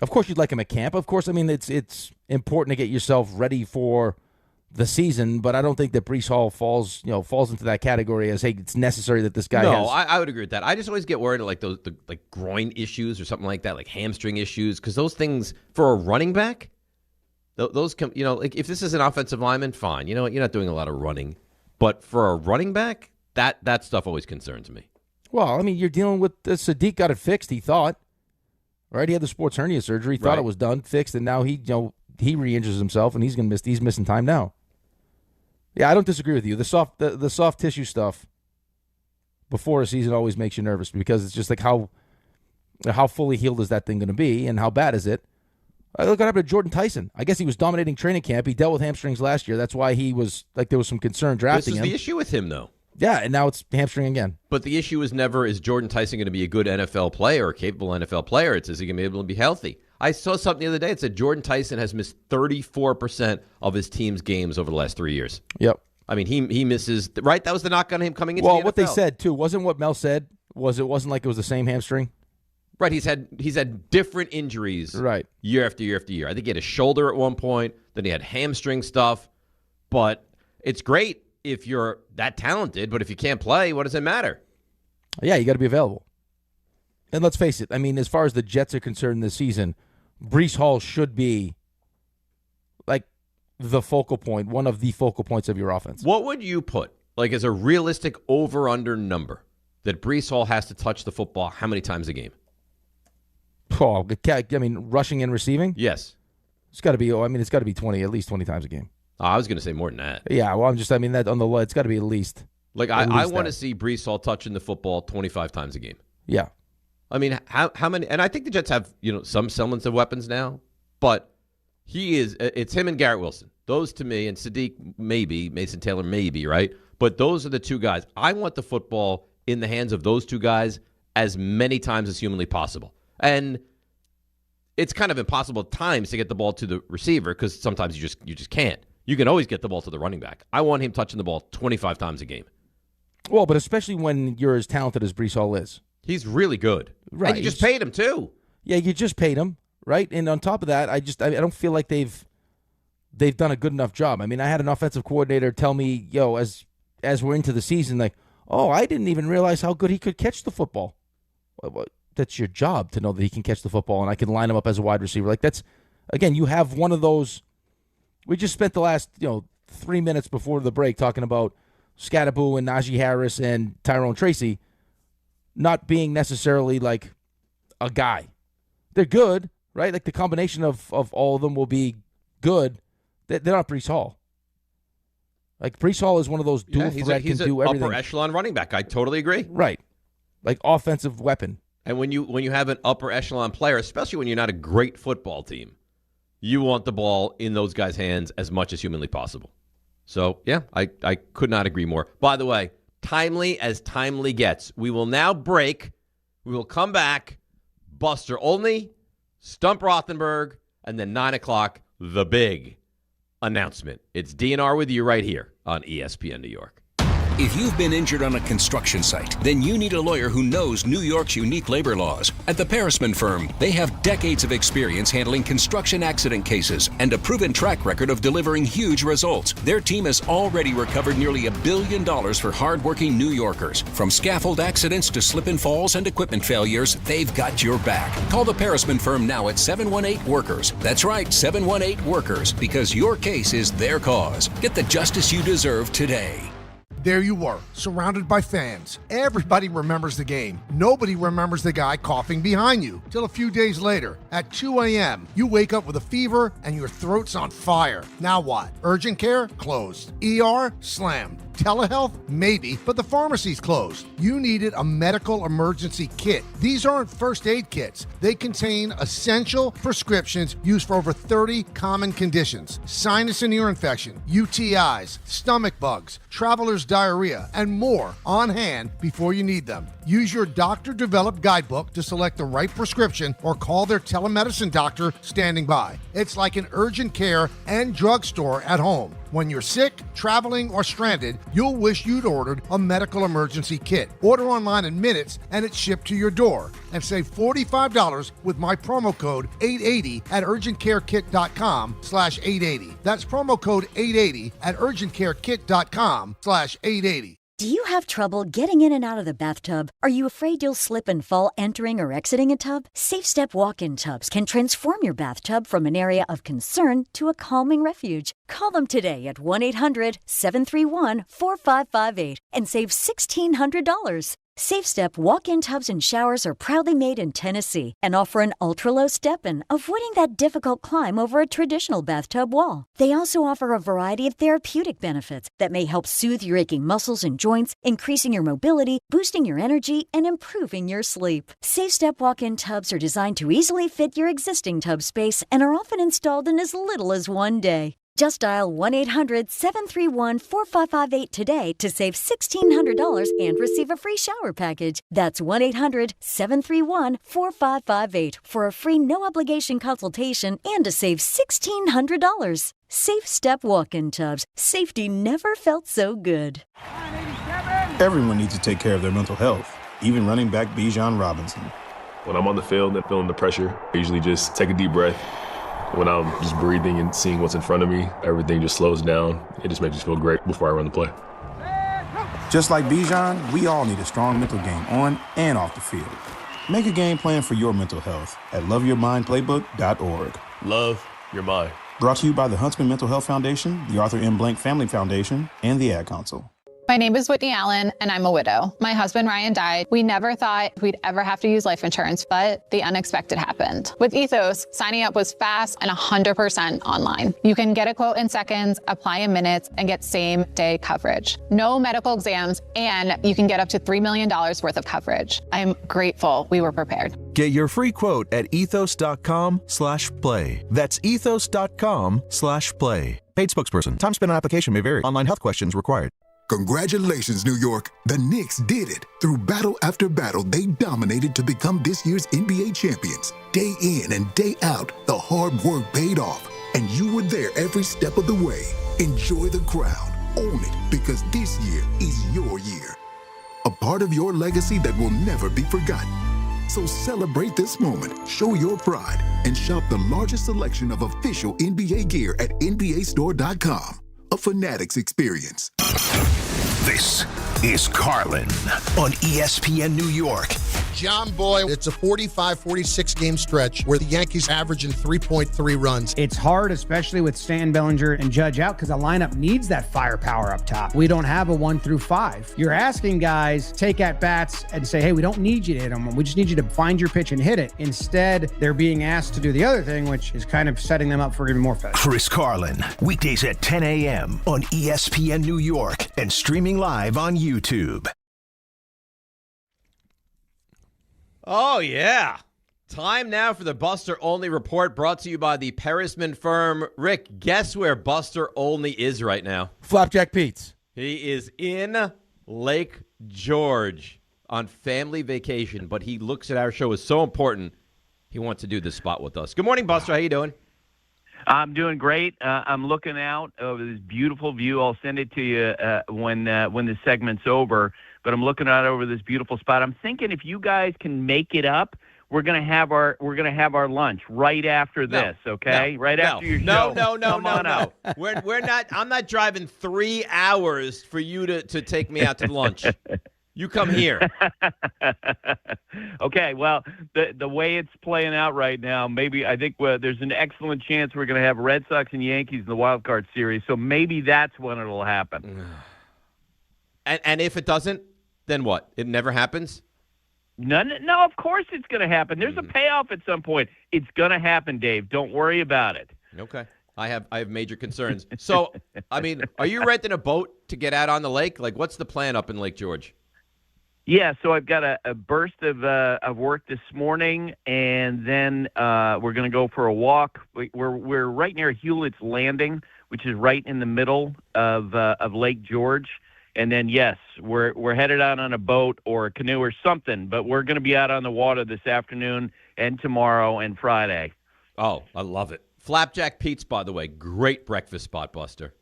Of course, you'd like him at camp. Of course, it's important to get yourself ready for the season, but I don't think that Breece Hall falls into that category as, hey, it's necessary that this guy has. No, I would agree with that. I just always get worried at the groin issues or something like that, like hamstring issues, because those things for a running back, those come, if this is an offensive lineman, fine. You know what? You're not doing a lot of running, but for a running back, that stuff always concerns me. Well, you're dealing with Sadiq got it fixed. He thought, right? He had the sports hernia surgery. He thought it was done, fixed, and now he re-injures himself, and he's missing time now. Yeah, I don't disagree with you. The soft tissue stuff before a season always makes you nervous because it's just like how fully healed is that thing going to be and how bad is it? Look what happened to Jordan Tyson. I guess he was dominating training camp. He dealt with hamstrings last year. That's why he was there was some concern drafting him. This is the issue with him, though. Yeah, and now it's hamstring again. But the issue is never, is Jordan Tyson going to be a good NFL player or a capable NFL player? It's, is he going to be able to be healthy? I saw something the other day. It said Jordan Tyson has missed 34% of his team's games over the last 3 years. Yep. He misses, right? That was the knock on him coming into the NFL. Well, what they said, too, wasn't what Mel said, wasn't like it was the same hamstring? Right, he's had different injuries year after year after year. I think he had a shoulder at one point, then he had hamstring stuff. But it's great if you're that talented, but if you can't play, what does it matter? Yeah, you got to be available. And let's face it, as far as the Jets are concerned this season, Breece Hall should be the focal point, one of the focal points of your offense. What would you put, as a realistic over-under number that Breece Hall has to touch the football how many times a game? Oh, rushing and receiving? Yes. It's got to be, it's got to be at least 20 times a game. Oh, I was going to say more than that. Yeah, well, that on the it's got to be at least. I want to see Breece Hall touching the football 25 times a game. Yeah. How many? And I think the Jets have, some semblance of weapons now, but it's him and Garrett Wilson. Those to me, and Sadiq maybe, Mason Taylor maybe, right? But those are the two guys. I want the football in the hands of those two guys as many times as humanly possible. And it's kind of impossible at times to get the ball to the receiver because sometimes you just can't. You can always get the ball to the running back. I want him touching the ball 25 times a game. Well, but especially when you're as talented as Breece Hall is. He's really good. Right. And you just paid him, too. Yeah, you just paid him. right? And on top of that, I don't feel like they've done a good enough job. I mean, I had an offensive coordinator tell me, as we're into the season, like, oh, I didn't even realize how good he could catch the football. Well, that's your job to know that he can catch the football, and I can line him up as a wide receiver. Like, that's, again, you have one of those. We just spent the last 3 minutes before the break talking about Scattaboo and Najee Harris and Tyrone Tracy not being necessarily like a guy. They're good, right? Like the combination of all of them will be good. They're not Breece Hall. Like Breece Hall is one of those dual threat, he's can do an everything. upper echelon running back. I totally agree. Right. Like offensive weapon. And when you have an upper echelon player, especially when you're not a great football team, you want the ball in those guys' hands as much as humanly possible. So, yeah, I could not agree more. By the way, timely as timely gets. We will now break. We will come back. Buster Olney, Stump Rothenberg, and then 9 o'clock, the big announcement. It's DNR with you right here on ESPN New York. If you've been injured on a construction site, then you need a lawyer who knows New York's unique labor laws. At the Parisman Firm, they have decades of experience handling construction accident cases and a proven track record of delivering huge results. Their team has already recovered nearly $1 billion for hardworking New Yorkers. From scaffold accidents to slip and falls and equipment failures, they've got your back. Call the Parisman Firm now at 718-WORKERS. That's right, 718-WORKERS, because your case is their cause. Get the justice you deserve today. There you were, surrounded by fans. Everybody remembers the game. Nobody remembers the guy coughing behind you. Till a few days later, at 2 a.m., you wake up with a fever and your throat's on fire. Now what? Urgent care? Closed. ER? Slammed. Telehealth? Maybe, but the pharmacy's closed. You needed a medical emergency kit. These aren't first aid kits. They contain essential prescriptions used for over 30 common conditions. Sinus and ear infection, UTIs, stomach bugs, traveler's diarrhea, and more on hand before you need them. Use your doctor-developed guidebook to select the right prescription or call their telemedicine doctor standing by. It's like an urgent care and drugstore at home. When you're sick, traveling, or stranded, you'll wish you'd ordered a medical emergency kit. Order online in minutes and it's shipped to your door. And save $45 with my promo code 880 at urgentcarekit.com/880. That's promo code 880 at urgentcarekit.com/880. Do you have trouble getting in and out of the bathtub? Are you afraid you'll slip and fall entering or exiting a tub? Safe Step walk-in tubs can transform your bathtub from an area of concern to a calming refuge. Call them today at 1-800-731-4558 and save $1,600. Safe Step walk-in tubs and showers are proudly made in Tennessee and offer an ultra-low step-in, avoiding that difficult climb over a traditional bathtub wall. They also offer a variety of therapeutic benefits that may help soothe your aching muscles and joints, increasing your mobility, boosting your energy, and improving your sleep. Safe Step walk-in tubs are designed to easily fit your existing tub space and are often installed in as little as 1 day. Just dial 1-800-731-4558 today to save $1,600 and receive a free shower package. That's 1-800-731-4558 for a free no-obligation consultation and to save $1,600. Safe Step walk-in tubs. Safety never felt so good. Everyone needs to take care of their mental health, even running back Bijan Robinson. When I'm on the field and feeling the pressure, I usually just take a deep breath. When I'm just breathing and seeing what's in front of me, everything just slows down. It just makes me feel great before I run the play. Just like Bijan, we all need a strong mental game on and off the field. Make a game plan for your mental health at loveyourmindplaybook.org. Love your mind. Brought to you by the Huntsman Mental Health Foundation, the Arthur M. Blank Family Foundation, and the Ad Council. My name is Whitney Allen, and I'm a widow. My husband, Ryan, died. We never thought we'd ever have to use life insurance, but the unexpected happened. With Ethos, signing up was fast and 100% online. You can get a quote in seconds, apply in minutes, and get same-day coverage. No medical exams, and you can get up to $3 million worth of coverage. I'm grateful we were prepared. Get your free quote at ethos.com/play. That's ethos.com/play. Paid spokesperson. Time spent on application may vary. Online health questions required. Congratulations, New York. The Knicks did it. Through battle after battle, they dominated to become this year's NBA champions. Day in and day out, the hard work paid off, and you were there every step of the way. Enjoy the crown. Own it, because this year is your year. A part of your legacy that will never be forgotten. So celebrate this moment, show your pride, and shop the largest selection of official NBA gear at NBAstore.com. A Fanatics experience. This is Carlin on ESPN New York. John Boy, it's a 45-46 game stretch where the Yankees averaging 3.3 runs. It's hard, especially with Stan Bellinger and Judge out, because the lineup needs that firepower up top. We don't have a 1 through 5. You're asking guys take at bats and say, hey, we don't need you to hit them. We just need you to find your pitch and hit it. Instead, they're being asked to do the other thing, which is kind of setting them up for even more failure. Chris Carlin, weekdays at 10 a.m. on ESPN New York and streaming live on YouTube. Oh, yeah. Time now for the Buster Olney Report, brought to you by the Perisman firm. Rick, guess where Buster Olney is right now? Flapjack Pete's. He is in Lake George on family vacation, but he looks at our show as so important, he wants to do this spot with us. Good morning, Buster. How you doing? I'm doing great. I'm looking out over this beautiful view. I'll send it to you when the segment's over. But I'm looking out over this beautiful spot. I'm thinking if you guys can make it up, we're gonna have our lunch right after this. Okay, after your show. No. We're not. I'm not driving 3 hours for you to take me out to lunch. You come here. Okay, well, the way it's playing out right now, I think there's an excellent chance we're going to have Red Sox and Yankees in the wild card series, so maybe that's when it'll happen. And if it doesn't, then what? It never happens? No, of course it's going to happen. There's a payoff at some point. It's going to happen, Dave. Don't worry about it. Okay. I have major concerns. So, I mean, are you renting a boat to get out on the lake? Like, what's the plan up in Lake George? Yeah, so I've got a burst of work this morning, and then we're going to go for a walk. We're right near Hewlett's Landing, which is right in the middle of Lake George. And then, yes, we're headed out on a boat or a canoe or something, but we're going to be out on the water this afternoon and tomorrow and Friday. Oh, I love it. Flapjack Pete's, by the way, great breakfast spot, Buster.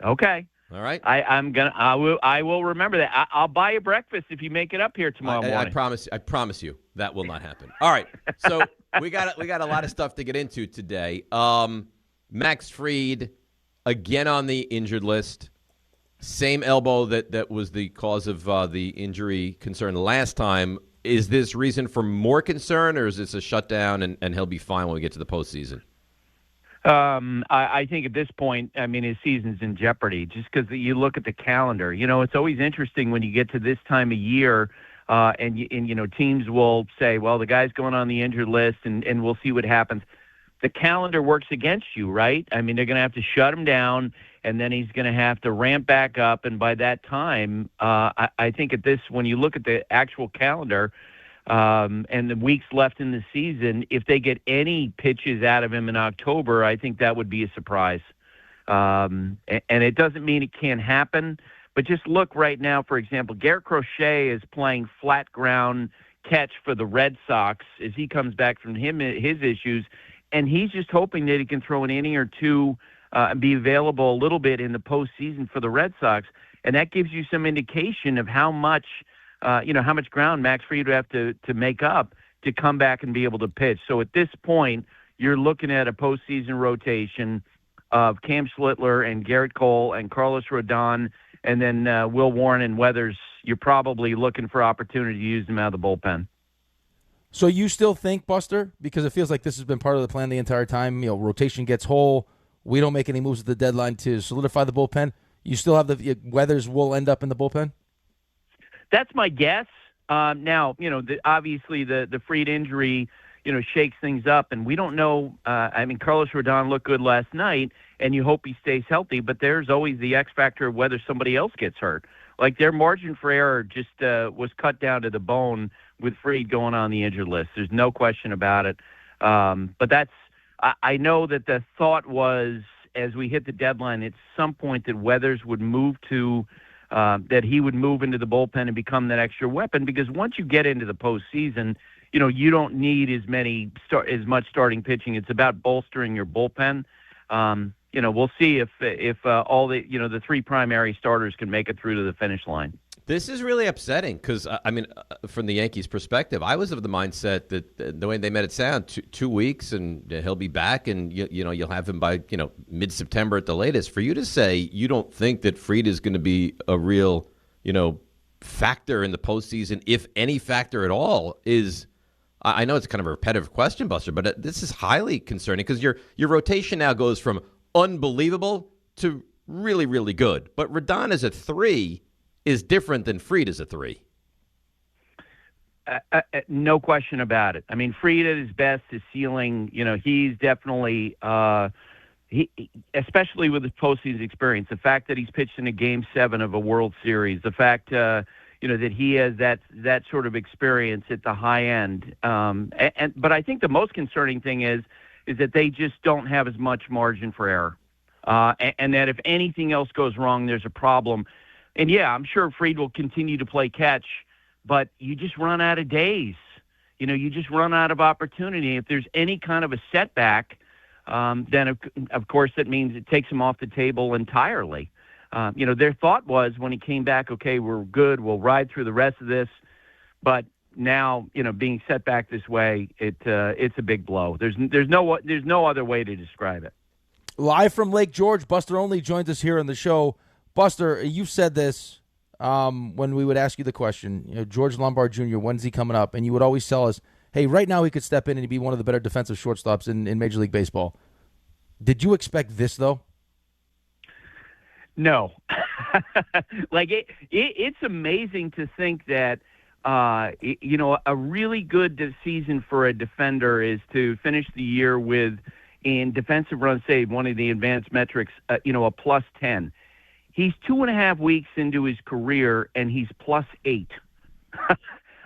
Okay. All right. I will remember that. I'll buy you breakfast if you make it up here tomorrow morning. I promise you that will not happen. All right. So we got a lot of stuff to get into today. Max Fried again on the injured list. Same elbow that was the cause of the injury concern last time. Is this reason for more concern, or is this a shutdown and he'll be fine when we get to the postseason? I think at this point, I mean, his season's in jeopardy just because you look at the calendar. You know, it's always interesting when you get to this time of year and teams will say, well, the guy's going on the injured list and we'll see what happens. The calendar works against you, right? I mean, they're going to have to shut him down, and then he's going to have to ramp back up. And by that time, I think when you look at the actual calendar and the weeks left in the season, if they get any pitches out of him in October, I think that would be a surprise. And it doesn't mean it can't happen, but just look right now, for example, Garrett Crochet is playing flat ground catch for the Red Sox as he comes back from his issues. And he's just hoping that he can throw an inning or two and be available a little bit in the postseason for the Red Sox. And that gives you some indication of how much ground Max Fried would have to make up to come back and be able to pitch. So at this point, you're looking at a postseason rotation of Cam Schlittler and Garrett Cole and Carlos Rodon, and then Will Warren and Weathers. You're probably looking for opportunity to use them out of the bullpen. So you still think, Buster, because it feels like this has been part of the plan the entire time, rotation gets whole, we don't make any moves at the deadline to solidify the bullpen, you still have the Weathers will end up in the bullpen? That's my guess. Now, obviously the Fried injury, shakes things up, and we don't know. Carlos Rodon looked good last night, and you hope he stays healthy, but there's always the X factor of whether somebody else gets hurt. Like their margin for error just was cut down to the bone with Fried going on the injured list. There's no question about it. But I know that the thought was as we hit the deadline at some point that Weathers would move to that he would move into the bullpen and become that extra weapon, because once you get into the postseason, you don't need as much starting pitching. It's about bolstering your bullpen. We'll see if all the three primary starters can make it through to the finish line. This is really upsetting because, from the Yankees' perspective, I was of the mindset that the way they made it sound, 2 weeks and he'll be back, and you'll have him by mid-September at the latest. For you to say you don't think that Fried is going to be a real factor in the postseason, if any factor at all, is I know it's kind of a repetitive question, Buster, but this is highly concerning because your rotation now goes from unbelievable to really, really good. But Rodon as a 3 is different than Fried as a 3. No question about it. I mean, Fried at his best, his ceiling, he's definitely, especially with his postseason experience, the fact that he's pitched in a Game 7 of a World Series, the fact, that he has that sort of experience at the high end. But I think the most concerning thing is that they just don't have as much margin for error. And that if anything else goes wrong, there's a problem. And, yeah, I'm sure Fried will continue to play catch, but you just run out of days. You just run out of opportunity. If there's any kind of a setback, then, of course, that means it takes him off the table entirely. Their thought was when he came back, okay, we're good, we'll ride through the rest of this. But now, being set back this way, it's a big blow. There's no other way to describe it. Live from Lake George, Buster Olney joins us here on the show. Buster, you've said this when we would ask you the question, George Lombard Jr., when's he coming up? And you would always tell us, hey, right now he could step in and be one of the better defensive shortstops in Major League Baseball. Did you expect this, though? No. It's amazing to think that, a really good season for a defender is to finish the year with, in defensive run saved, one of the advanced metrics, a +10. He's 2.5 weeks into his career, and he's +8.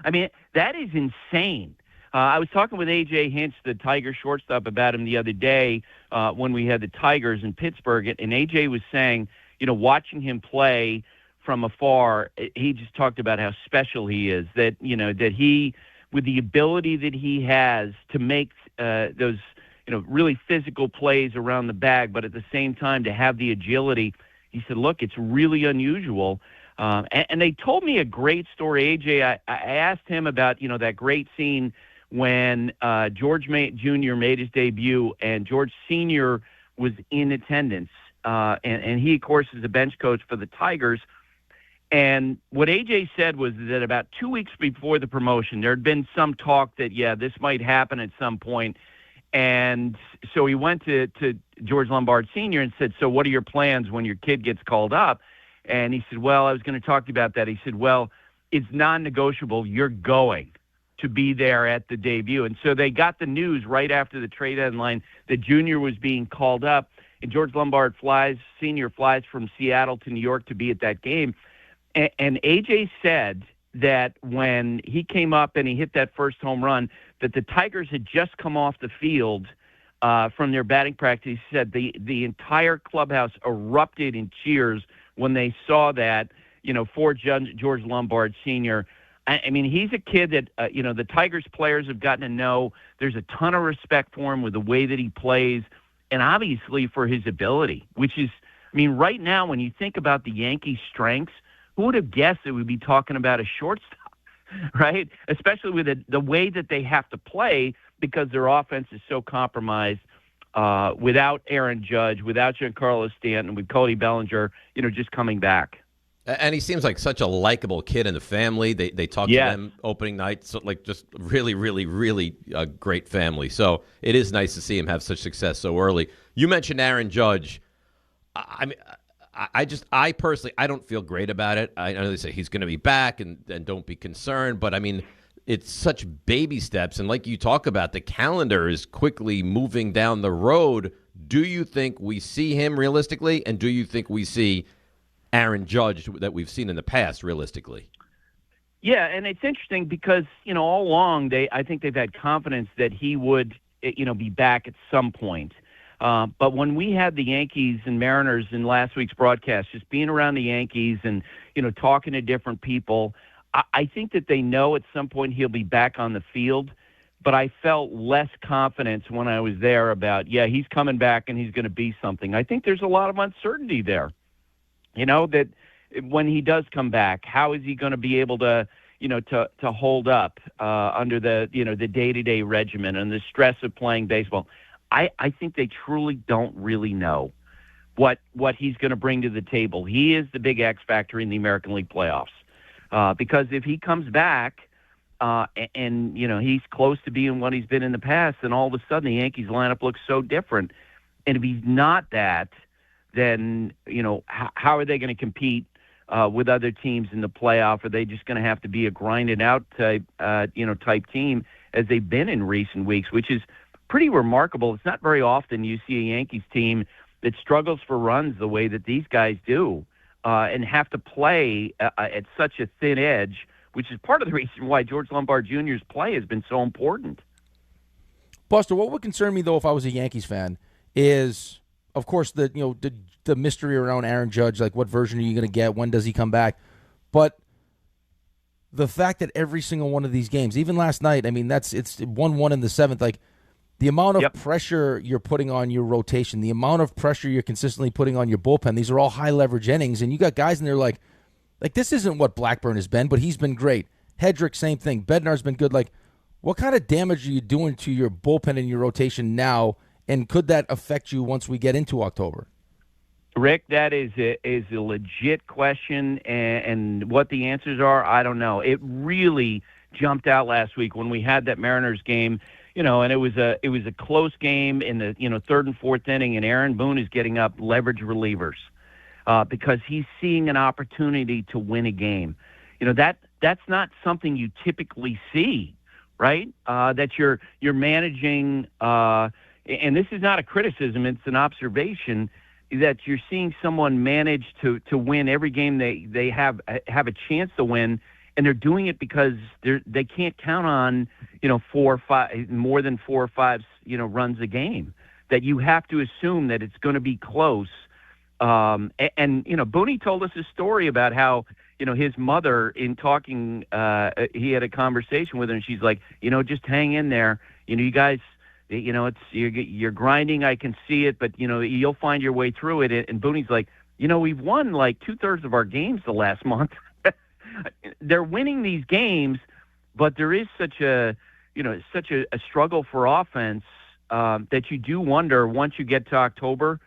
I mean, that is insane. I was talking with A.J. Hinch, the Tiger shortstop, about him the other day when we had the Tigers in Pittsburgh, and A.J. was saying, watching him play from afar, he just talked about how special he is, that he, with the ability that he has to make those, really physical plays around the bag, but at the same time to have the agility. He said, look, it's really unusual. And they told me a great story, AJ. I asked him about, that great scene when George Jr. made his debut and George Sr. was in attendance. And he, of course, is a bench coach for the Tigers. And what AJ said was that about 2 weeks before the promotion, there had been some talk that, this might happen at some point. And so he went to George Lombard Sr. and said, so what are your plans when your kid gets called up? And he said, well, I was going to talk to you about that. He said, well, it's non-negotiable. You're going to be there at the debut. And so they got the news right after the trade deadline that Junior was being called up. And George Lombard Sr. flies from Seattle to New York to be at that game. And AJ said that when he came up and he hit that first home run, that the Tigers had just come off the field from their batting practice. He said the entire clubhouse erupted in cheers when they saw that, for George Lombard Sr. I mean, he's a kid that, the Tigers players have gotten to know. There's a ton of respect for him with the way that he plays and obviously for his ability, which is, right now when you think about the Yankees' strengths, who would have guessed that we'd be talking about a shortstop? Right? Especially with the way that they have to play because their offense is so compromised without Aaron Judge, without Giancarlo Stanton, with Cody Bellinger, just coming back. And he seems like such a likable kid in the family. They talk to them opening night, so just really, really, really a great family. So it is nice to see him have such success so early. You mentioned Aaron Judge. I personally, I don't feel great about it. I know they say he's going to be back and don't be concerned, but it's such baby steps. And like you talk about, the calendar is quickly moving down the road. Do you think we see him realistically? And do you think we see Aaron Judge that we've seen in the past realistically? Yeah. And it's interesting because, all along I think they've had confidence that he would, be back at some point. But when we had the Yankees and Mariners in last week's broadcast, just being around the Yankees and, talking to different people, I think that they know at some point he'll be back on the field. But I felt less confidence when I was there about, he's coming back and he's going to be something. I think there's a lot of uncertainty there, that when he does come back, how is he going to be able to, to hold up under the, the day-to-day regimen and the stress of playing baseball? I think they truly don't really know what he's going to bring to the table. He is the big X factor in the American League playoffs. Because if he comes back and he's close to being what he's been in the past, then all of a sudden the Yankees lineup looks so different. And if he's not that, then, how are they going to compete with other teams in the playoff? Are they just going to have to be a grinded out type team as they've been in recent weeks, which is pretty remarkable. It's not very often you see a Yankees team that struggles for runs the way that these guys do. And have to play at such a thin edge, which is part of the reason why George Lombard Jr.'s play has been so important. Buster, what would concern me, though, if I was a Yankees fan, is, of course, the mystery around Aaron Judge, like what version are you going to get, when does he come back? But the fact that every single one of these games, even last night, I mean, it's 1-1 in the seventh, like, the amount of pressure you're putting on your rotation, the amount of pressure you're consistently putting on your bullpen, these are all high-leverage innings, and you got guys in there like this isn't what Blackburn has been, but he's been great. Hedrick, same thing. Bednar's been good. Like, what kind of damage are you doing to your bullpen and your rotation now, and could that affect you once we get into October? Rick, that is a legit question, and what the answers are, I don't know. It really jumped out last week when we had that Mariners game. And it was a close game in the third and fourth inning, and Aaron Boone is getting up leverage relievers because he's seeing an opportunity to win a game. That's not something you typically see, right? That you're managing, and this is not a criticism; it's an observation that you're seeing someone manage to win every game they have a chance to win. And they're doing it because they can't count on, 4 or 5, more than 4 or 5, runs a game. That you have to assume that it's going to be close. And Booney told us a story about how, his mother, in talking, he had a conversation with her, and she's like, just hang in there. You guys, you're grinding. I can see it, but you'll find your way through it. And Booney's like, we've won like 2/3 of our games the last month. They're winning these games, but there is such a struggle for offense that you do wonder once you get to October,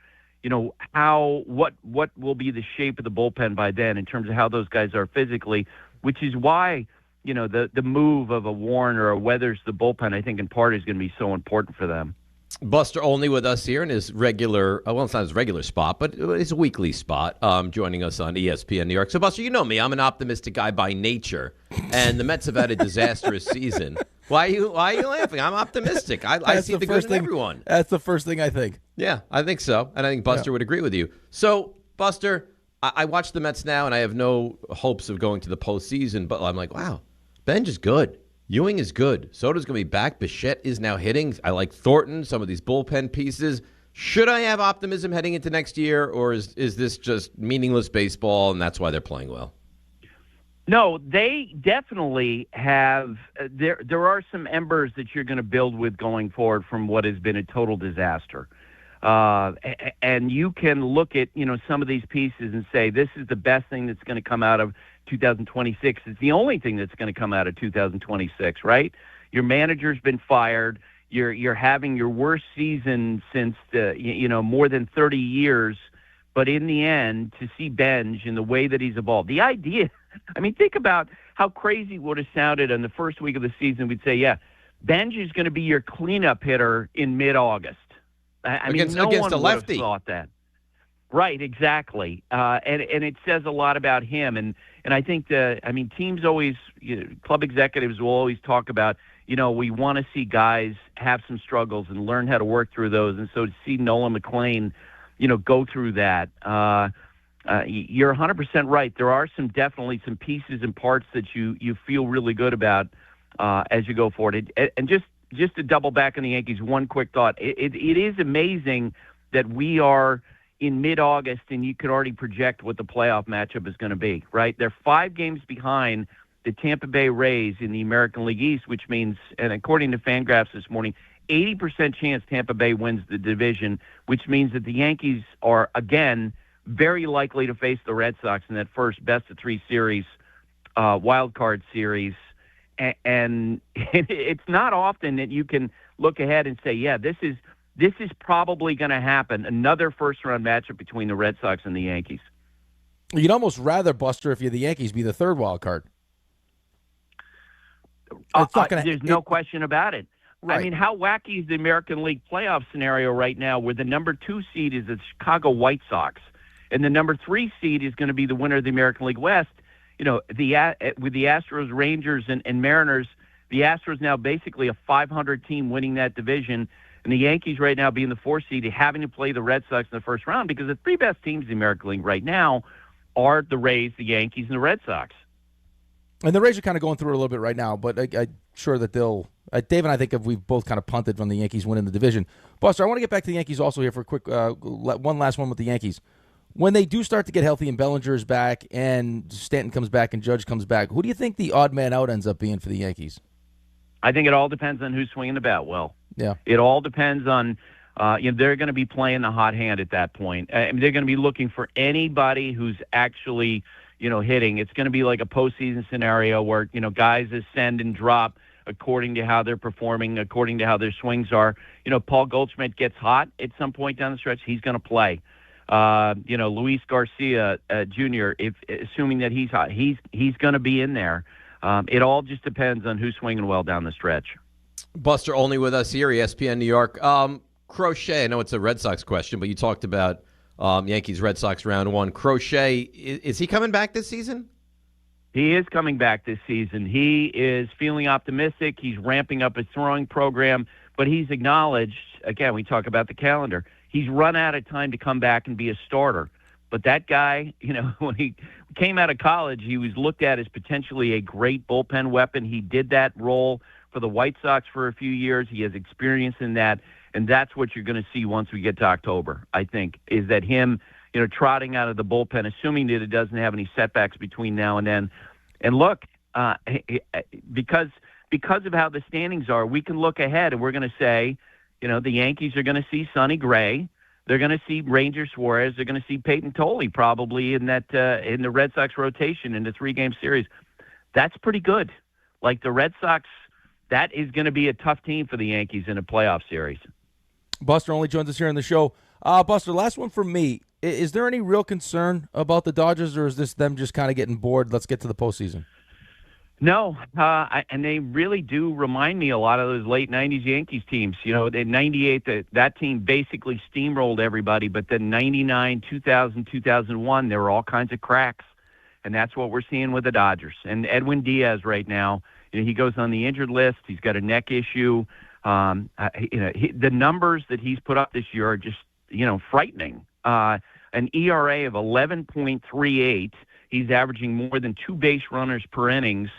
what will be the shape of the bullpen by then in terms of how those guys are physically, which is why the move of a Warren or a Weathers the bullpen, I think in part is going to be so important for them. Buster Olney with us here in his regular, well, it's not his regular spot, but his weekly spot, joining us on ESPN New York. So, Buster, you know me. I'm an optimistic guy by nature, and the Mets have had a disastrous season. Why are you laughing? I'm optimistic. I see the good in everyone. That's the first thing I think. Yeah, I think so, and I think Buster would agree with you. So, Buster, I watch the Mets now, and I have no hopes of going to the postseason, but I'm like, wow, Benj is good. Ewing is good. Soto's going to be back. Bichette is now hitting. I like Thornton, some of these bullpen pieces. Should I have optimism heading into next year, or is this just meaningless baseball, and that's why they're playing well? No, they definitely have. There are some embers that you're going to build with going forward from what has been a total disaster. And you can look at, some of these pieces and say, this is the best thing that's going to come out of 2026. It's the only thing that's going to come out of 2026, right? Your manager's been fired. You're having your worst season since more than 30 years. But in the end, to see Benj in the way that he's evolved, the idea, think about how crazy it would have sounded in the first week of the season. We'd say, yeah, Benj is going to be your cleanup hitter in mid-August. Against no one a would lefty. have thought that. Right, exactly. And it says a lot about him. And I think teams always, club executives will always talk about, we want to see guys have some struggles and learn how to work through those. And so to see Nolan McLean, go through that, you're 100% right. There are definitely some pieces and parts that you feel really good about as you go forward. And just to double back on the Yankees, one quick thought. It is amazing that we are in mid-August and you could already project what the playoff matchup is going to be, right? They're 5 games behind the Tampa Bay Rays in the American League East, which means, and according to Fangraphs this morning, 80% chance Tampa Bay wins the division, which means that the Yankees are, again, very likely to face the Red Sox in that first best-of-3 series, wild card series. And it's not often that you can look ahead and say, yeah, this is probably going to happen, another first-round matchup between the Red Sox and the Yankees. You'd almost rather, Buster, if you're the Yankees, be the third wild card. There's no question about it. Right. I mean, how wacky is the American League playoff scenario right now where the number 2 seed is the Chicago White Sox and the number 3 seed is going to be the winner of the American League West? You know, with the Astros, Rangers, and Mariners, the Astros now basically a 500 team winning that division, and the Yankees right now being the 4 seed, having to play the Red Sox in the first round because the 3 best teams in the American League right now are the Rays, the Yankees, and the Red Sox. And the Rays are kind of going through it a little bit right now, but I'm sure that they'll Dave and I think we've both kind of punted from the Yankees winning the division. Buster, I want to get back to the Yankees also here for a quick one last one with the Yankees. When they do start to get healthy and Bellinger's back and Stanton comes back and Judge comes back, who do you think the odd man out ends up being for the Yankees? I think it all depends on who's swinging the bat well. Yeah. It all depends on, they're going to be playing the hot hand at that point. They're going to be looking for anybody who's actually, hitting. It's going to be like a postseason scenario where, guys ascend and drop according to how they're performing, according to how their swings are. Paul Goldschmidt gets hot at some point down the stretch, he's going to play. Luis Garcia Jr., assuming that he's hot, he's going to be in there. It all just depends on who's swinging well down the stretch. Buster, only with us here, ESPN New York. Crochet, I know it's a Red Sox question, but you talked about Yankees-Red Sox round 1. Crochet, is he coming back this season? He is coming back this season. He is feeling optimistic. He's ramping up his throwing program, but he's acknowledged, again, we talk about the calendar, he's run out of time to come back and be a starter. But that guy, when he came out of college, he was looked at as potentially a great bullpen weapon. He did that role for the White Sox for a few years. He has experience in that, and that's what you're going to see once we get to October, I think, is that him, trotting out of the bullpen, assuming that it doesn't have any setbacks between now and then. And look, because of how the standings are, we can look ahead and we're going to say, the Yankees are going to see Sonny Gray. They're going to see Ranger Suarez. They're going to see Peyton Tolley probably in that in the Red Sox rotation in the 3-game series. That's pretty good. Like the Red Sox, that is going to be a tough team for the Yankees in a playoff series. Buster only joins us here on the show. Buster, last one from me. Is there any real concern about the Dodgers, or is this them just kind of getting bored? Let's get to the postseason. No, and they really do remind me a lot of those late 90s Yankees teams. In 98, that team basically steamrolled everybody, but then 99, 2000, 2001, there were all kinds of cracks, and that's what we're seeing with the Dodgers. And Edwin Diaz right now, he goes on the injured list. He's got a neck issue. The numbers that he's put up this year are just, frightening. An ERA of 11.38. He's averaging more than 2 base runners per innings.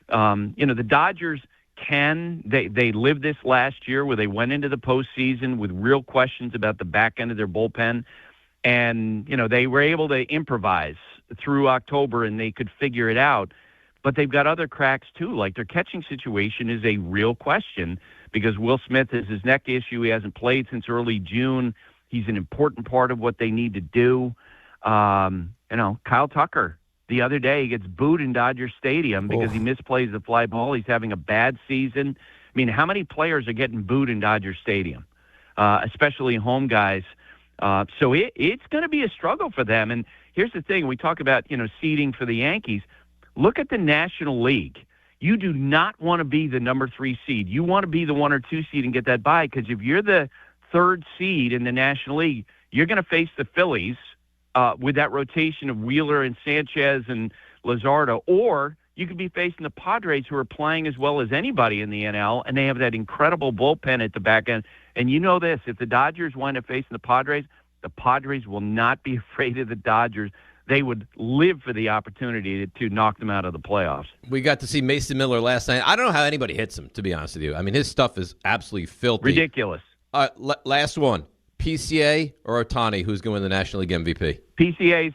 The Dodgers they lived this last year where they went into the postseason with real questions about the back end of their bullpen. And, they were able to improvise through October and they could figure it out. But they've got other cracks too. Like their catching situation is a real question because Will Smith has his neck issue. He hasn't played since early June. He's an important part of what they need to do. Kyle Tucker, the other day, he gets booed in Dodger Stadium because he misplays the fly ball. He's having a bad season. I mean, how many players are getting booed in Dodger Stadium, especially home guys? So it's going to be a struggle for them. And here's the thing. We talk about, seeding for the Yankees. Look at the National League. You do not want to be the number 3 seed. You want to be the 1 or 2 seed and get that bye because if you're the 3rd seed in the National League, you're going to face the Phillies with that rotation of Wheeler and Sanchez and Luzardo, or you could be facing the Padres who are playing as well as anybody in the NL, and they have that incredible bullpen at the back end. And you know this, if the Dodgers wind up facing the Padres will not be afraid of the Dodgers. They would live for the opportunity to knock them out of the playoffs. We got to see Mason Miller last night. I don't know how anybody hits him, to be honest with you. I mean, his stuff is absolutely filthy. Ridiculous. Last one. PCA or Ohtani, who's going to win the National League MVP? PCA's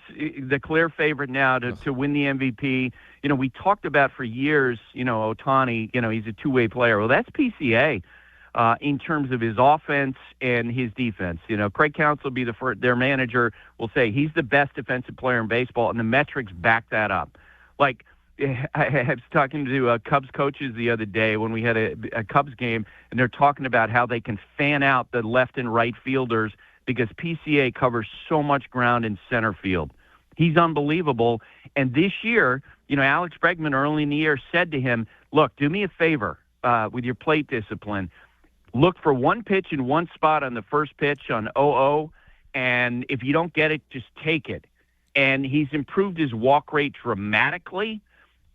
the clear favorite now to win the MVP. We talked about for years, Ohtani, he's a two-way player. Well, that's PCA. in terms of his offense and his defense. Craig Counsell will be their manager will say he's the best defensive player in baseball, and the metrics back that up. Like, I was talking to Cubs coaches the other day when we had a Cubs game, and they're talking about how they can fan out the left and right fielders because PCA covers so much ground in center field. He's unbelievable. And this year, Alex Bregman early in the year said to him, look, do me a favor with your plate discipline. Look for one pitch in one spot on the first pitch on 0-0, and if you don't get it, just take it. And he's improved his walk rate dramatically,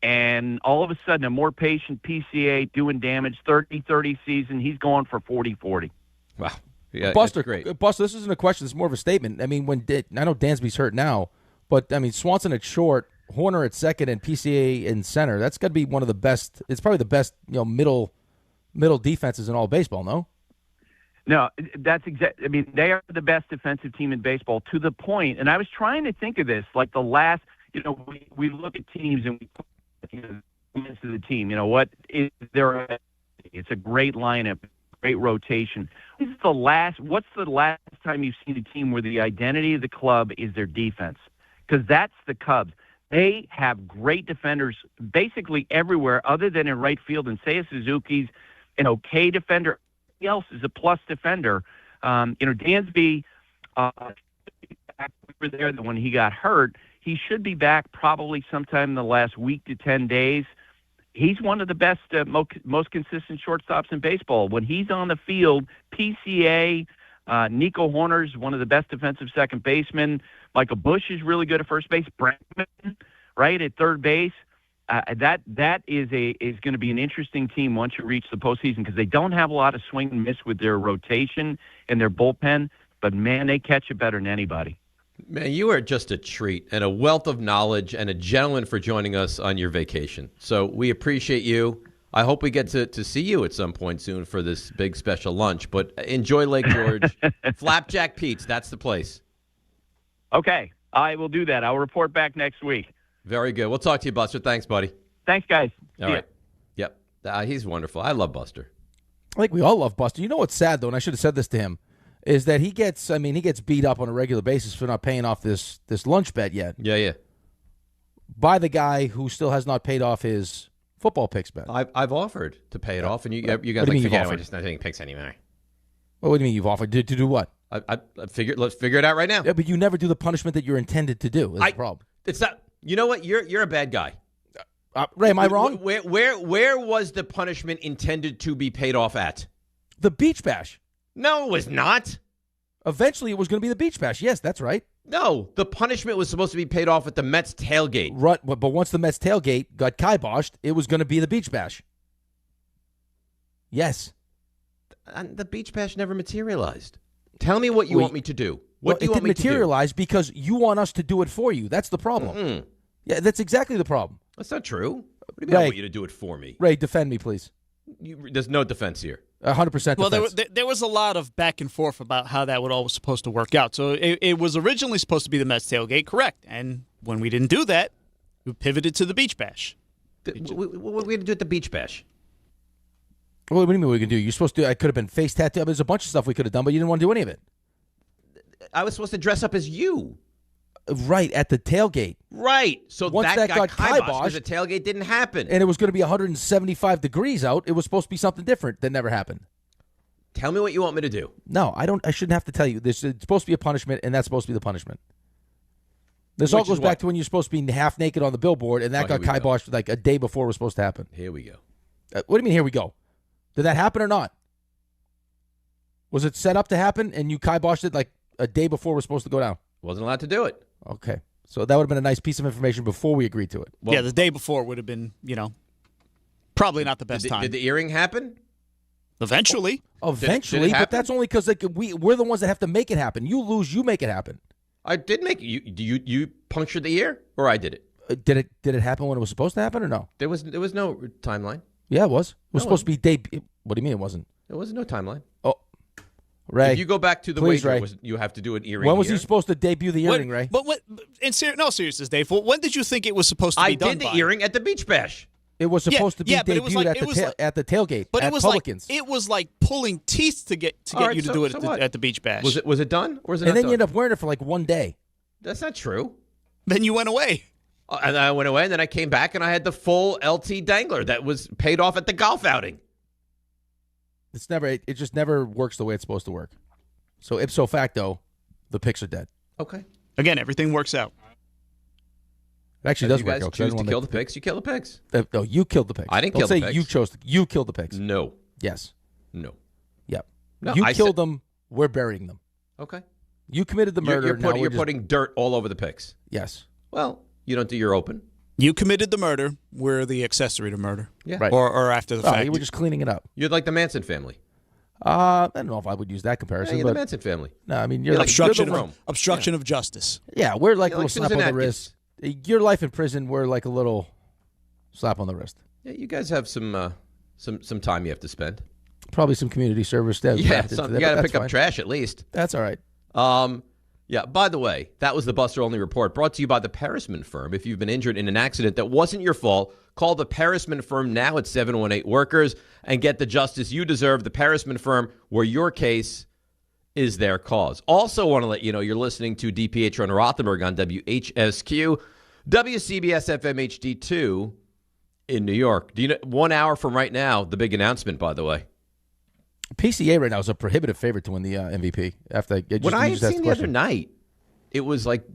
and all of a sudden, a more patient PCA doing damage, 30-30 season, he's going for 40-40. Wow. Yeah, Buster, great. Buster, this isn't a question. It's more of a statement. I mean, I know Dansby's hurt now, but, I mean, Swanson at short, Horner at second, and PCA in center. That's got to be one of the best. It's probably the best, middle defenses in all baseball, no? No, that's exactly. I mean, they are the best defensive team in baseball to the point, and I was trying to think of this, like the last, we look at teams and we put into the team, what is there? It's a great lineup, great rotation. What's the last time you've seen a team where the identity of the club is their defense? Because that's the Cubs. They have great defenders basically everywhere other than in right field, and Seiya Suzuki's an okay defender. Everybody else is a plus defender. Dansby, we were there when he got hurt. He should be back probably sometime in the last week to 10 days. He's one of the best, most consistent shortstops in baseball. When he's on the field, PCA, Nico Horner's one of the best defensive second basemen. Michael Busch is really good at first base. Bregman, right, at third base. That is going to be an interesting team once you reach the postseason because they don't have a lot of swing and miss with their rotation and their bullpen, but, man, they catch it better than anybody. Man, you are just a treat and a wealth of knowledge and a gentleman for joining us on your vacation. So we appreciate you. I hope we get to see you at some point soon for this big special lunch. But enjoy Lake George. Flapjack Pete's, that's the place. Okay, I will do that. I'll report back next week. Very good. We'll talk to you, Buster. Thanks, buddy. Thanks, guys. All right. Yep. He's wonderful. I love Buster. I think we all love Buster. You know what's sad, though, and I should have said this to him, is that he gets beat up on a regular basis for not paying off this lunch bet yet. Yeah. By the guy who still has not paid off his football picks bet. I've offered to pay it off, and you guys forget it. We're just not taking picks anymore. Well, what do you mean you've offered? To do what? I figured. Let's figure it out right now. Yeah, but you never do the punishment that you're intended to do. That's the problem. It's not. You know what? You're a bad guy. Ray, am I wrong? Where was the punishment intended to be paid off at? The beach bash. No, it was not. Eventually, it was going to be the beach bash. Yes, that's right. No, the punishment was supposed to be paid off at the Mets tailgate. Right, but once the Mets tailgate got kiboshed, it was going to be the beach bash. Yes. And the beach bash never materialized. Tell me what you want me to do. What do you want me to do? It didn't materialize because you want us to do it for you. That's the problem. Mm-mm. Yeah, that's exactly the problem. That's not true. What do you mean I want you to do it for me? Ray, defend me, please. There's no defense here. 100% defense. Well, there was a lot of back and forth about how that all was supposed to work out. So it was originally supposed to be the Mets tailgate, correct. And when we didn't do that, we pivoted to the beach bash. What are we going to do at the beach bash? Well, what do you mean we can do? You're supposed to. I could have been face tattoo. There's a bunch of stuff we could have done, but you didn't want to do any of it. I was supposed to dress up as you. Right, at the tailgate. Right. So once that got kiboshed, because the tailgate didn't happen. And it was going to be 175 degrees out. It was supposed to be something different that never happened. Tell me what you want me to do. No, I don't. I shouldn't have to tell you. It's supposed to be a punishment, and that's supposed to be the punishment. This all goes back to when you're supposed to be half naked on the billboard, and that got kiboshed like a day before it was supposed to happen. Here we go. What do you mean, here we go? Did that happen or not? Was it set up to happen, and you kiboshed it like a day before it was supposed to go down? Wasn't allowed to do it. Okay. So that would have been a nice piece of information before we agreed to it. Well, yeah, the day before would have been, probably not the best time. Did the earring happen? Eventually. Eventually, but that's only because we're the ones that have to make it happen. You lose, you make it happen. I did make it. You punctured the ear, or I did it? Did it happen when it was supposed to happen, or no? There was no timeline. Yeah, it was. It was supposed to be debut. What do you mean it wasn't? There was no timeline. Oh, Ray. If you go back to the wager, you have to do an earring. When was he supposed to debut the earring, Ray? But what? No seriousness, Dave. When did you think it was supposed to be done? I did the earring at the beach bash. It was supposed to be but it was debuted like, at the tailgate But at it was Publicans. it was like pulling teeth to get you to do it at the beach bash. Was it done or was it and not then you done? end up wearing it for like one day. That's not true. Then you went away. And I went away, and then I came back, and I had the full LT dangler that was paid off at the golf outing. It just never works the way it's supposed to work. So ipso facto, the picks are dead. Okay. Again, everything works out. It actually does you work guys out. choose to kill the picks. You kill the picks. No, you killed the picks. I didn't Don't kill say the picks. you chose. You killed the picks. No. Yes. No. Yep. No, you I killed said- them. We're burying them. Okay. You committed the murder. You're putting dirt all over the picks. Yes. Well, you don't do your open. You committed the murder. We're the accessory to murder. Yeah. Right. Or after the fact. You were just cleaning it up. You're like the Manson family. I don't know if I would use that comparison. Yeah, you're but the Manson family. No, I mean You're like obstruction Rome. of justice. Yeah, we're like a You're little like slap Susan on the Atkins. wrist. Your life in prison, we're like a little slap on the wrist. Yeah, you guys have some time you have to spend. Probably some community service. That Yeah, wrapped into you that, got but to that's pick up fine. trash at least. That's all right. Yeah, by the way, that was the Buster Only Report brought to you by the Parisman Firm. If you've been injured in an accident that wasn't your fault, call the Parisman Firm now at 718-WORKERS and get the justice you deserve. The Parisman Firm, where your case is their cause. Also want to let you know you're listening to DiPietro and Rothenberg on WHSQ, WCBS FM HD2 in New York. Do you know, 1 hour from right now, the big announcement, by the way. PCA right now is a prohibitive favorite to win the MVP. When I had seen the other night, it was like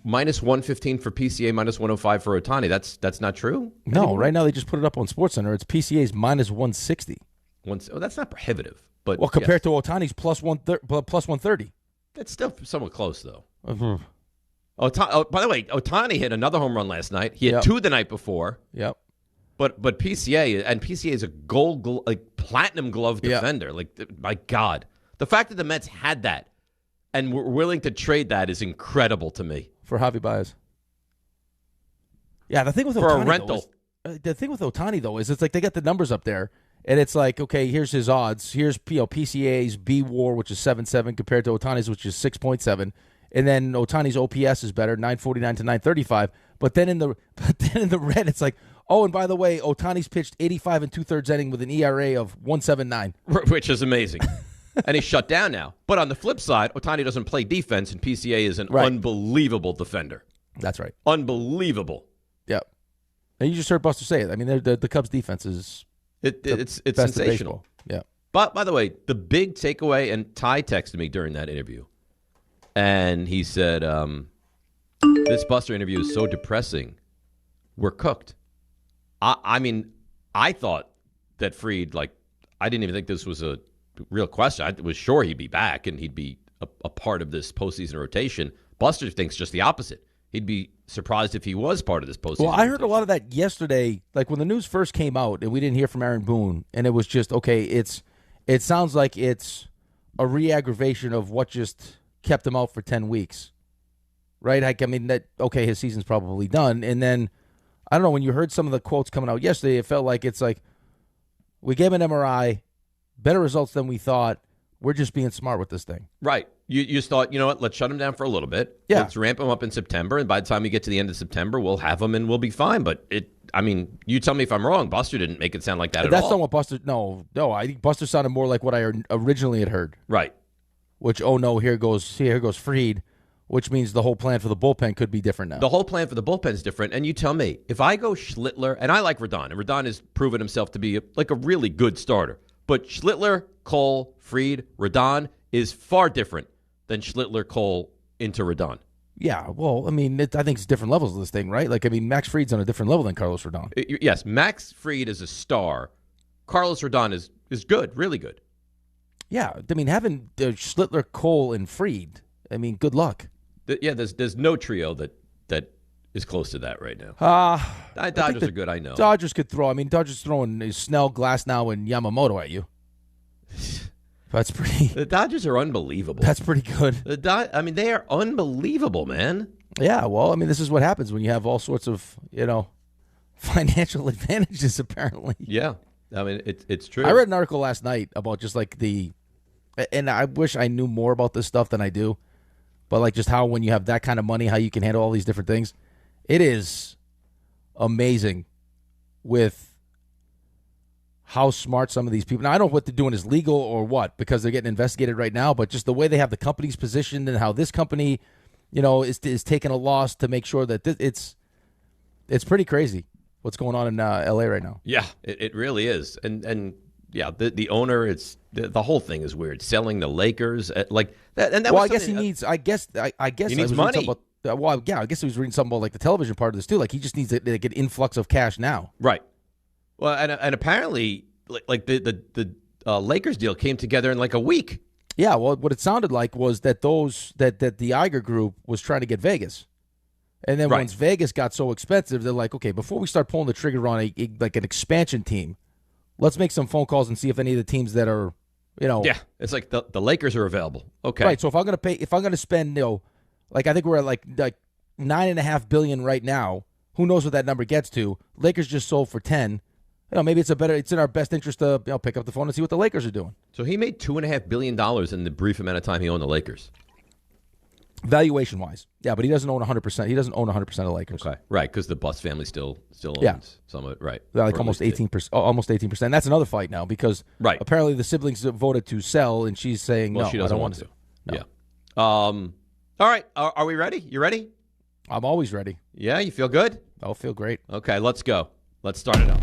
minus 115 for PCA, minus 105 for Ohtani. That's not true? No, anymore? right now they just put it up on SportsCenter. It's PCA's minus 160. That's not prohibitive. But Well, compared yes. to Ohtani's plus 130. That's still somewhat close, though. Mhm. By the way, Ohtani hit another home run last night. He had Yep. two the night before. Yep. But PCA is a platinum glove Yeah. defender. Like, my God. The fact that the Mets had that and were willing to trade that is incredible to me. For Javi Baez. Yeah, the thing with For a Ohtani, rental. The thing with Ohtani, though, is it's like they got the numbers up there, and it's like, okay, here's his odds. Here's PCA's B-WAR, which is 7.7, compared to Ohtani's, which is 6.7. And then Ohtani's OPS is better, 949 to 935. But then in the red, it's like, oh, and by the way, Ohtani's pitched 85 and 2/3 inning with an ERA of 1.79. Which is amazing. And he's shut down now. But on the flip side, Ohtani doesn't play defense, and PCA is an unbelievable defender. That's right. Unbelievable. Yep. And you just heard Buster say it. I mean, the Cubs' defense is it's best in sensational. baseball. Yeah. But by the way, the big takeaway, and Ty texted me during that interview, and he said, this Buster interview is so depressing. We're cooked. I mean, I thought that Fried, I didn't even think this was a real question. I was sure he'd be back and he'd be a part of this postseason rotation. Buster thinks just the opposite. He'd be surprised if he was part of this postseason. Well, I heard a lot of that yesterday, like when the news first came out and we didn't hear from Aaron Boone, and it was just, okay, it sounds like it's a re-aggravation of what just kept him out for 10 weeks, right? I mean, okay, his season's probably done. And then, I don't know, when you heard some of the quotes coming out yesterday, it felt like it's like, we gave an MRI, better results than we thought. We're just being smart with this thing. Right. You just thought, you know what, let's shut him down for a little bit. Yeah. Let's ramp him up in September, and by the time we get to the end of September, we'll have him and we'll be fine. But you tell me if I'm wrong. Buster didn't make it sound like that at all. That's not what Buster, no, I think Buster sounded more like what I originally had heard. Right. Which, oh no, here goes Fried, which means the whole plan for the bullpen could be different now. The whole plan for the bullpen is different. And you tell me, if I go Schlittler, and I like Rodon, and Rodon has proven himself to be a really good starter, but Schlittler, Cole, Fried, Rodon is far different than Schlittler, Cole into Rodon. Yeah, well, I mean, I think it's different levels of this thing, right? Max Fried's on a different level than Carlos Rodon. Yes, Max Fried is a star. Carlos Rodon is good, really good. Yeah, I mean, having Schlittler, Cole, and Fried, I mean, good luck. There's no trio that is close to that right now. Dodgers are good, I know. Dodgers could throw. I mean, Dodgers throwing Snell, Glasnow, and Yamamoto at you. That's pretty. The Dodgers are unbelievable. That's pretty good. They are unbelievable, man. Yeah, well, I mean, this is what happens when you have all sorts of, financial advantages, apparently. Yeah, I mean, it's true. I read an article last night about just and I wish I knew more about this stuff than I do, but just how when you have that kind of money, how you can handle all these different things. It is amazing with how smart some of these people. Now, I don't know what they're doing is legal or what, because they're getting investigated right now, but just the way they have the companies positioned and how this company, is taking a loss to make sure that it's pretty crazy what's going on in L.A. right now. Yeah, it really is. And yeah, the owner, it's the whole thing is weird. Selling the Lakers like that. And that well, I guess he needs. I guess he needs money. Well, yeah, I guess he was reading something about like the television part of this too. Like he just needs like an influx of cash now. Right. Well, and apparently, like the Lakers deal came together in like a week. Yeah. Well, what it sounded like was that that the Iger group was trying to get Vegas, and then once Vegas got so expensive, they're like, okay, before we start pulling the trigger on like an expansion team, let's make some phone calls and see if any of the teams that are, Yeah, it's like the Lakers are available. Okay. Right. So if I'm gonna spend, like I think we're at like $9.5 billion right now. Who knows what that number gets to? Lakers just sold for 10. Maybe it's in our best interest to pick up the phone and see what the Lakers are doing. So he made $2.5 billion in the brief amount of time he owned the Lakers. Valuation wise, yeah, but he doesn't own 100%. He doesn't own 100% of the Lakers. Okay, right, because the Bus family still owns some of it, right? Like almost 18%. Almost 18%. That's another fight now because apparently the siblings voted to sell, and she's saying no, she doesn't I don't want to. No. Yeah. All right, are we ready? You ready? I'm always ready. Yeah, you feel good? I'll feel great. Okay, let's go. Let's start it up.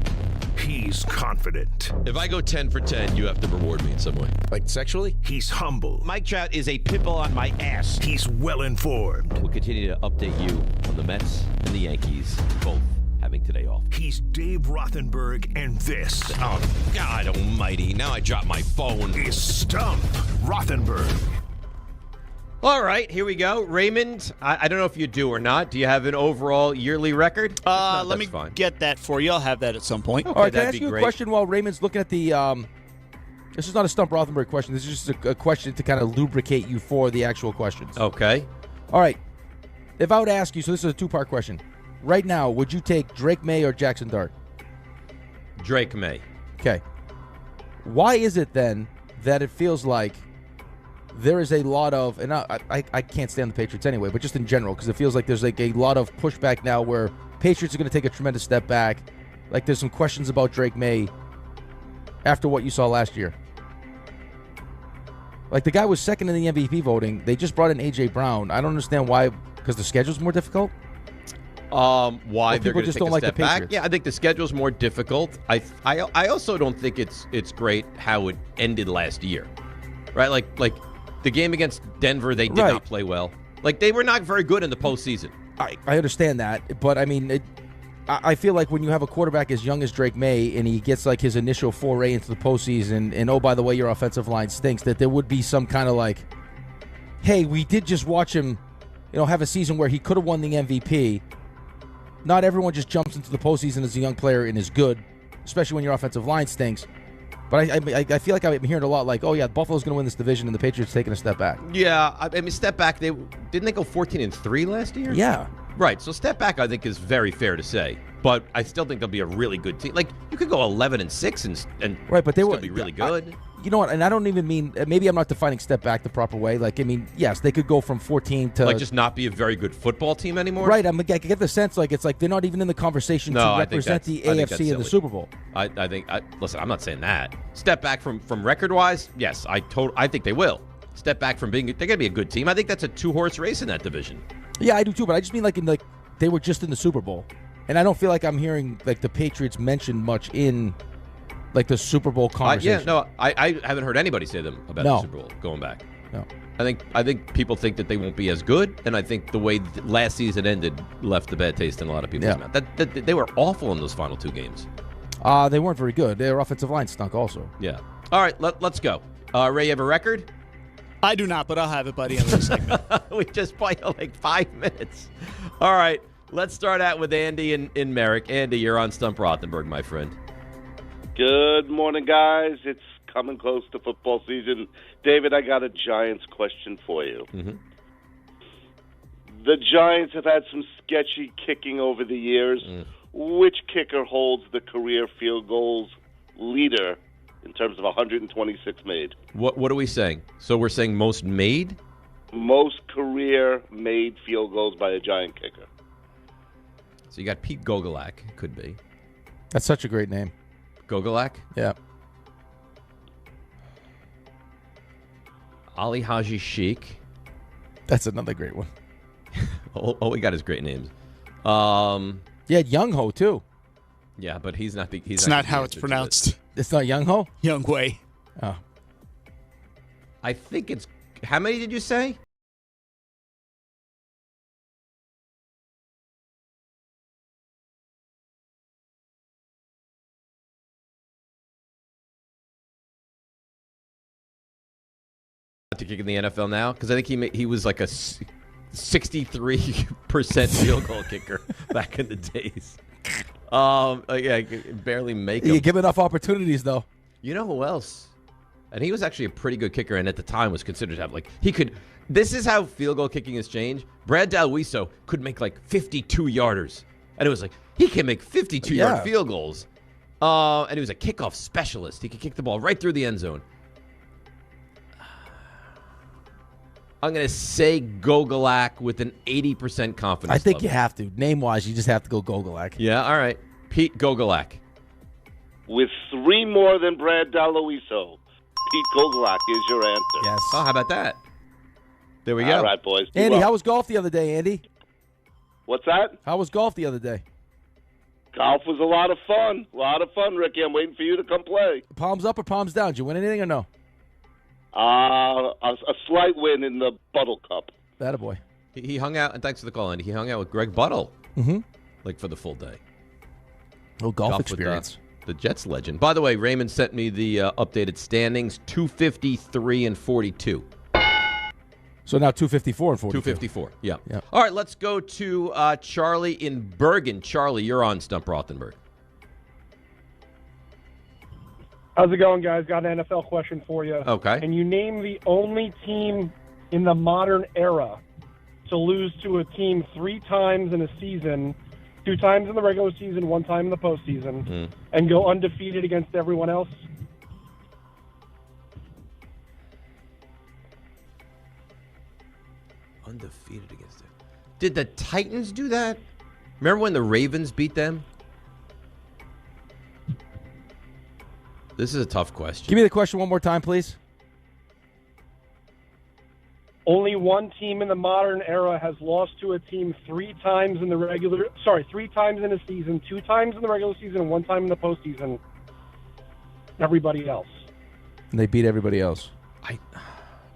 He's confident. If I go 10 for 10, you have to reward me in some way. Like sexually? He's humble. Mike Trout is a pitbull on my ass. He's well-informed. We'll continue to update you on the Mets and the Yankees, both having today off. He's Dave Rothenberg, and this. Oh, God almighty. Now I dropped my phone. Is Stump Rothenberg. All right, here we go. Raymond, I don't know if you do or not. Do you have an overall yearly record? Let me get that for you. I'll have that at some point. Okay, all right, can I ask you a question while Raymond's looking at the this is not a Stump Rothenberg question. This is just a question to kind of lubricate you for the actual questions. Okay. All right. If I would ask you, so this is a two-part question. Right now, would you take Drake May or Jackson Dart? Drake May. Okay. Why is it then that it feels like there is a lot of, and I can't stand the Patriots anyway, but just in general, because it feels like there's like a lot of pushback now where Patriots are going to take a tremendous step back. Like there's some questions about Drake May after what you saw last year. Like the guy was second in the MVP voting. They just brought in A.J. Brown. I don't understand why, because the schedule's more difficult? Why they're going to take a like step the back? Yeah, I think the schedule's more difficult. I also don't think it's great how it ended last year, right? Like the game against Denver, they did not play well. Like they were not very good in the postseason. I understand that, but I mean, I feel like when you have a quarterback as young as Drake May and he gets like his initial foray into the postseason, and oh by the way, your offensive line stinks, that there would be some kind of like, hey, we did just watch him, have a season where he could have won the MVP. Not everyone just jumps into the postseason as a young player and is good, especially when your offensive line stinks. But I feel like I'm hearing a lot like, oh yeah, Buffalo's going to win this division and the Patriots taking a step back. Yeah, I mean, step back. Didn't they go 14-3 last year? Yeah. Right. So step back, I think, is very fair to say. But I still think they'll be a really good team. Like you could go 11-6 and right, but they still will be really good. You know what? And I don't even mean, maybe I'm not defining step back the proper way. Like, I mean, yes, they could go from 14 to like just not be a very good football team anymore. Right. I get the sense like it's like they're not even in the conversation to represent the AFC in the Super Bowl. I think. Listen, I'm not saying that. Step back from record wise, yes, I think they will. Step back from being, they're going to be a good team. I think that's a 2-horse race in that division. Yeah, I do too. But I just mean like they were just in the Super Bowl, and I don't feel like I'm hearing like the Patriots mentioned much in like the Super Bowl conversation. I haven't heard anybody say them about the Super Bowl going back. No. I think people think that they won't be as good, and I think the way last season ended left a bad taste in a lot of people's mouth. That they were awful in those final 2 games. They weren't very good. Their offensive line stunk also. Yeah. All right, let's go. Ray, you have a record? I do not, but I'll have it by the end of the segment. We just played like 5 minutes. All right, let's start out with Andy in Merrick. Andy, you're on Stump Rothenberg, my friend. Good morning, guys. It's coming close to football season. David, I got a Giants question for you. Mm-hmm. The Giants have had some sketchy kicking over the years. Which kicker holds the career field goals leader in terms of 126 made? What are we saying? So we're saying most made? Most career-made field goals by a Giant kicker. So you got Pete Gogolak, could be. That's such a great name. Gogolak? Yeah. Ali Haji Sheik. That's another great one. All we got is great names. Yeah, Young Ho too. Yeah, but he's not the. It's not how it's pronounced. It's not Young Ho. Young Wei. Oh, I think it's. How many did you say? To kick in the NFL now, because I think he was like a 63% field goal kicker back in the days. Yeah, barely make him. you give enough opportunities though. You know who else? And he was actually a pretty good kicker, and at the time was considered to have he could. This is how field goal kicking has changed. Brad Dalwiso could make 52-yarders, and it was he can make 52-yard field goals. And he was a kickoff specialist. He could kick the ball right through the end zone. I'm going to say Gogolak with an 80% confidence I think level. you have to. Name-wise, you just have to go Gogolak. Yeah, all right. Pete Gogolak. With 3 more than Brad Dalwiso, Pete Gogolak is your answer. Yes. Oh, how about that? There we go. All right, boys. Andy, how was golf the other day, Andy? What's that? How was golf the other day? Golf was a lot of fun. A lot of fun, Ricky. I'm waiting for you to come play. Palms up or palms down? Did you win anything or no? A slight win in the Buttle Cup. Attaboy. He hung out, and thanks for the call, Andy. He hung out with Greg Buttle, for the full day. Oh, golf experience. With, the Jets legend. By the way, Raymond sent me the updated standings, 253 and 42. So now 254 and 42. 254, yeah. All right, let's go to Charlie in Bergen. Charlie, you're on Stump Rothenberg. How's it going, guys? Got an NFL question for you. Okay. Can you name the only team in the modern era to lose to a team 3 times in a season, 2 times in the regular season, 1 time in the postseason, and go undefeated against everyone else? Undefeated against it. Did the Titans do that? Remember when the Ravens beat them? This is a tough question. Give me the question one more time, please. Only one team in the modern era has lost to a team 3 times in the 3 times in a season, 2 times in the regular season, and 1 time in the postseason. Everybody else. And they beat everybody else.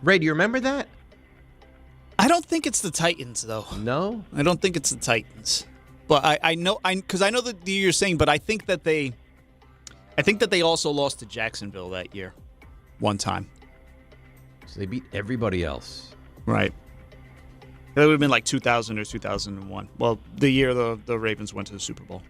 Ray, do you remember that? I don't think it's the Titans, though. No? I don't think it's the Titans. But I know that you're saying, but I think that they also lost to Jacksonville that year, 1 time. So they beat everybody else. Right. That would have been 2000 or 2001. Well, the year the Ravens went to the Super Bowl.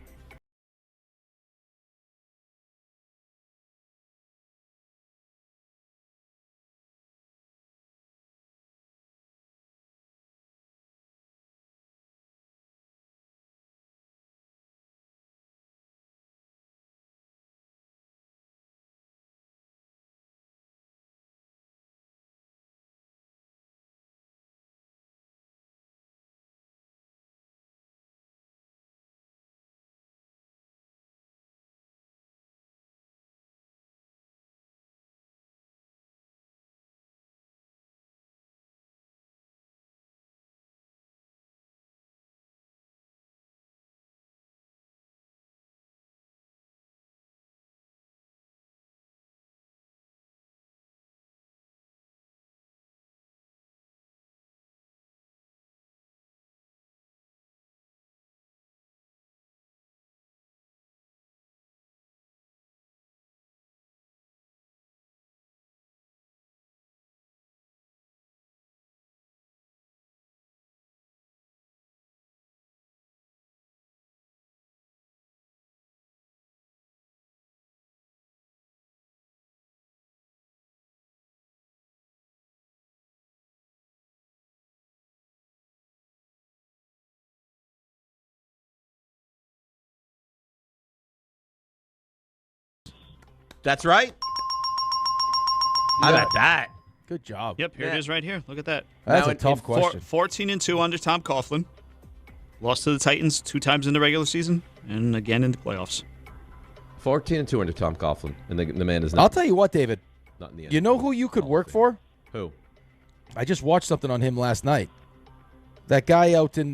That's right. How about that? Good job. Yep, here it is right here. Look at that. That's a tough question. 14-2 under Tom Coughlin. Lost to the Titans 2 times in the regular season and again in the playoffs. 14-2 under Tom Coughlin, and the man is not. I'll tell you what, David. Not in the You know who you could work for? Who? I just watched something on him last night. That guy out in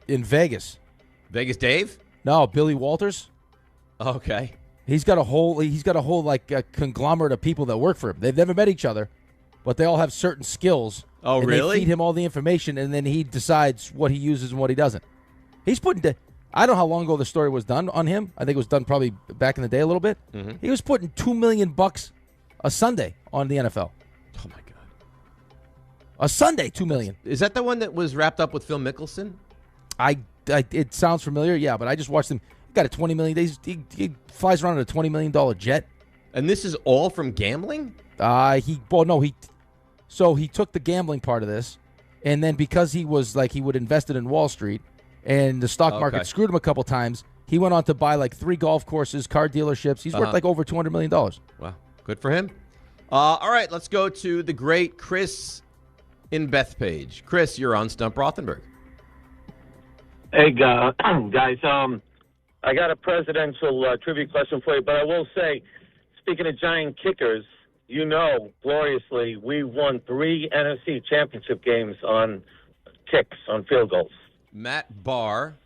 Vegas. Vegas Dave? No, Billy Walters. Okay. He's got a whole like conglomerate of people that work for him. They've never met each other, but they all have certain skills. Oh, and really? They feed him all the information, and then he decides what he uses and what he doesn't. He's putting. I don't know how long ago the story was done on him. I think it was done probably back in the day a little bit. Mm-hmm. He was putting $2 million a Sunday on the NFL. Oh my God! A Sunday, $2 million. Is that the one that was wrapped up with Phil Mickelson? It sounds familiar, yeah. But I just watched him. He got a $20 million. He flies around in a $20 million jet. And this is all from gambling? So he took the gambling part of this, and then because he was like he would invested in Wall Street, and the stock market screwed him a couple times, he went on to buy like 3 golf courses, car dealerships. He's worth like over $200 million. Wow, good for him. All right, let's go to the great Chris in Bethpage. Chris, you're on Stump Rothenberg. Hey, guys. I got a presidential trivia question for you, but I will say, speaking of giant kickers, you know, gloriously, we won 3 NFC championship games on kicks, on field goals. Matt Barr,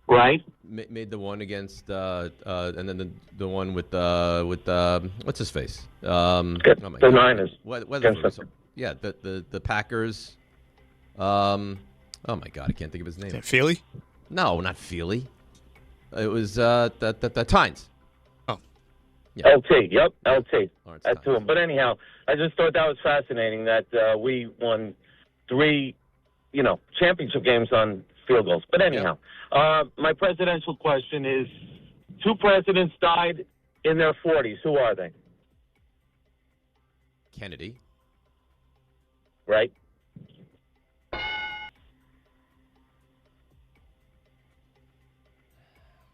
right, made the one against, and then the one with what's his face? The Niners. Yeah, the Packers. Oh my God, I can't think of his name. Feely? No, not Feely. It was the Tynes. Oh, yeah. LT. Yep, LT. That's to him. But anyhow, I just thought that was fascinating that we won 3, championship games on field goals. But anyhow, my presidential question is: 2 presidents died in their 40s. Who are they? Kennedy. Right.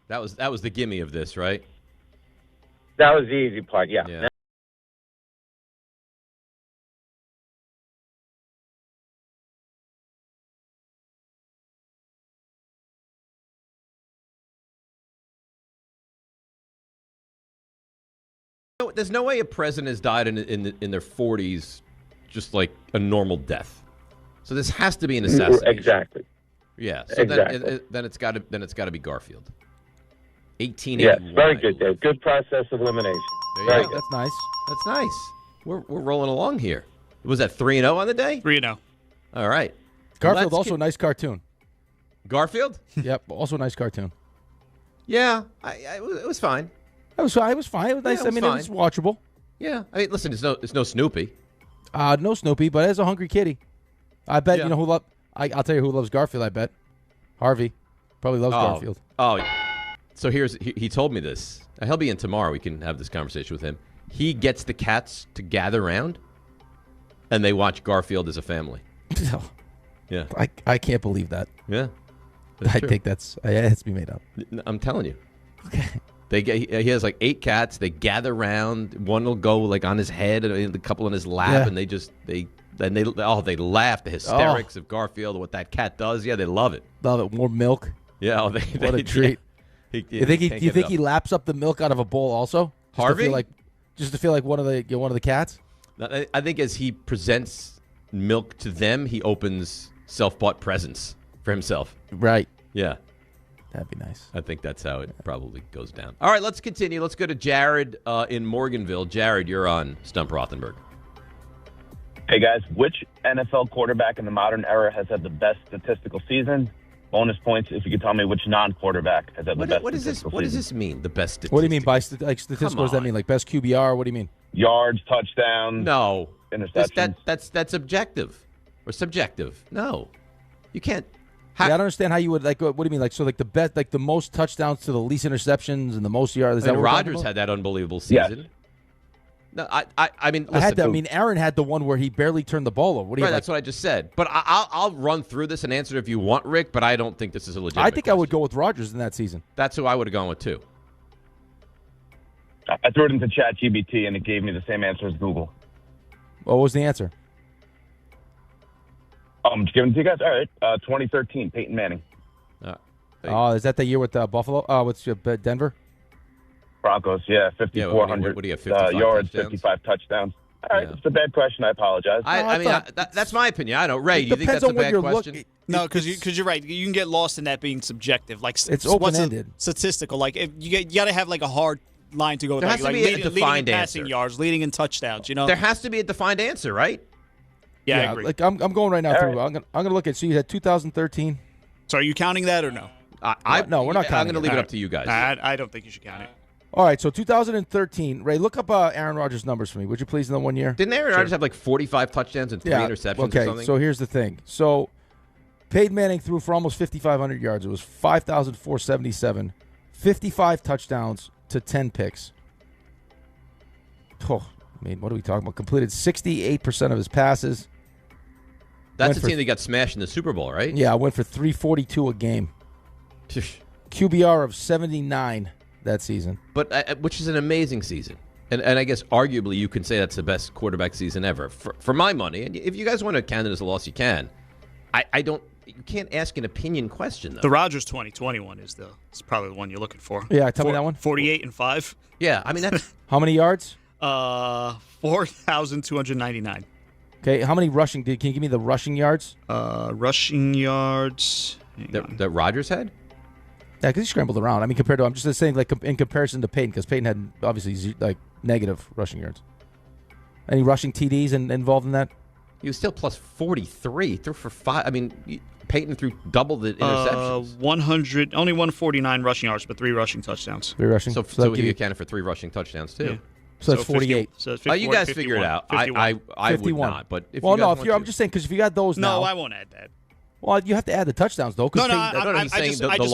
That was the gimme of this, right? That was the easy part, yeah. There's no way a president has died in their 40s, just like a normal death. So this has to be an assassination. Exactly. Yeah. So exactly. Then it's got to be Garfield. 1881. Yes, very good, Dave. Good process of elimination. Very good. That's nice. That's nice. We're rolling along here. Was that 3-0 on the day? 3-0. All right. Garfield, also a nice cartoon. Garfield? Yep, also a nice cartoon. Yeah, it was fine. It was fine. It was nice. Yeah, it was it was watchable. Yeah. I mean, listen, it's no Snoopy. No Snoopy, but it's a hungry kitty. I bet Yeah. you know who I'll tell you who loves Garfield. I bet Harvey probably loves Garfield. Oh, so he told me this. He'll be in tomorrow. We can have this conversation with him. He gets the cats to gather around, and they watch Garfield as a family. Yeah. I can't believe that. Yeah. I think it has to be made up. I'm telling you. Okay. He has like 8 cats. They gather around. One will go like on his head, and a couple on his lap, and they laugh. The hysterics of Garfield, what that cat does. Yeah, they love it. Love it. More milk. Yeah. What a treat. Do you think he laps up the milk out of a bowl also? Harvey? Just to feel like one of the cats? I think as he presents milk to them, he opens self-bought presents for himself. Right. Yeah. That'd be nice. I think that's how it probably goes down. All right, let's continue. Let's go to Jared in Morganville. Jared, you're on Stump Rothenberg. Hey, guys. Which NFL quarterback in the modern era has had the best statistical season? Bonus points if you could tell me which non-quarterback has had the best statistical season. What does this mean, the best statistical? What do you mean by statistical? What does that mean? Like best QBR? What do you mean? Yards, touchdowns. No. Interceptions. That's objective or subjective. No. You can't. I don't understand how you would what do you mean? The best, the most touchdowns to the least interceptions and the most yards. Rodgers had that unbelievable season. Yes. No, I mean, listen, I had that. I mean, Aaron had the one where he barely turned the ball over. What do you? That's what I just said. But I'll run through this and answer if you want, Rick. But I don't think this is a legitimate. I think question. I would go with Rodgers in that season. That's who I would have gone with too. I threw it into ChatGPT and it gave me the same answer as Google. What was the answer? Just giving it to you guys. All right, 2013, Peyton Manning. Is that the year with Buffalo? With Denver? Broncos, 5,400 what do you have, 55 yards, touchdowns? 55 touchdowns. All right, it's a bad question. I apologize. That's my opinion. I don't. Ray, do you think depends that's a on what bad you're question? No, because you're right. You can get lost in that being subjective. Like It's what's open-ended. statistical. Like if you got to have like a hard line to go with. There has to be a leading in defined passing answer. yards, leading in touchdowns. You know, There has to be a defined answer, right? Yeah, I agree. Like I'm going right now All through. right. I'm gonna look at. So you had 2013. So are you counting that or no? No, we're not counting. I'm going to leave it All up to you guys. I don't think you should count it. All right, so 2013. Ray, look up Aaron Rodgers' numbers for me, would you please, in the 1 year? Didn't Aaron Rodgers have like 45 touchdowns and 3 interceptions okay, or something? so here's the thing. So Peyton Manning threw for almost 5,500 yards. It was 5,477, 55 touchdowns to 10 picks. Oh, I mean, what are we talking about? Completed 68% of his passes. That's Went the team that got smashed in the Super Bowl, right? Yeah, went for 342 a game. QBR of 79 that season. But which is an amazing season. And I guess arguably you can say that's the best quarterback season ever. For my money, and if you guys want to count it as a loss, you can. You can't ask an opinion question, though. The Rodgers 2021 is probably the one you're looking for. Yeah, tell me that one. 48-5. Yeah, I mean that's How many yards? 4,299. Okay, how many rushing? Can you give me the rushing yards? Rushing yards. That Rodgers had? Yeah, because he scrambled around. I mean, compared to, I'm just saying, like, in comparison to Peyton, because Peyton had, obviously, like, negative rushing yards. Any rushing TDs involved in that? He was still plus 43. Threw for 5. I mean, Peyton threw double the interceptions. 149 rushing yards, but 3 rushing touchdowns. 3 rushing. So he accounted for 3 rushing touchdowns, too. Yeah. So that's 48. So it's You guys figure it out. 51. I would 51. not. But if well, you guys no, want I'm just saying, because if you got those now. No, I won't add that. Well, you have to add the touchdowns, though. No, I just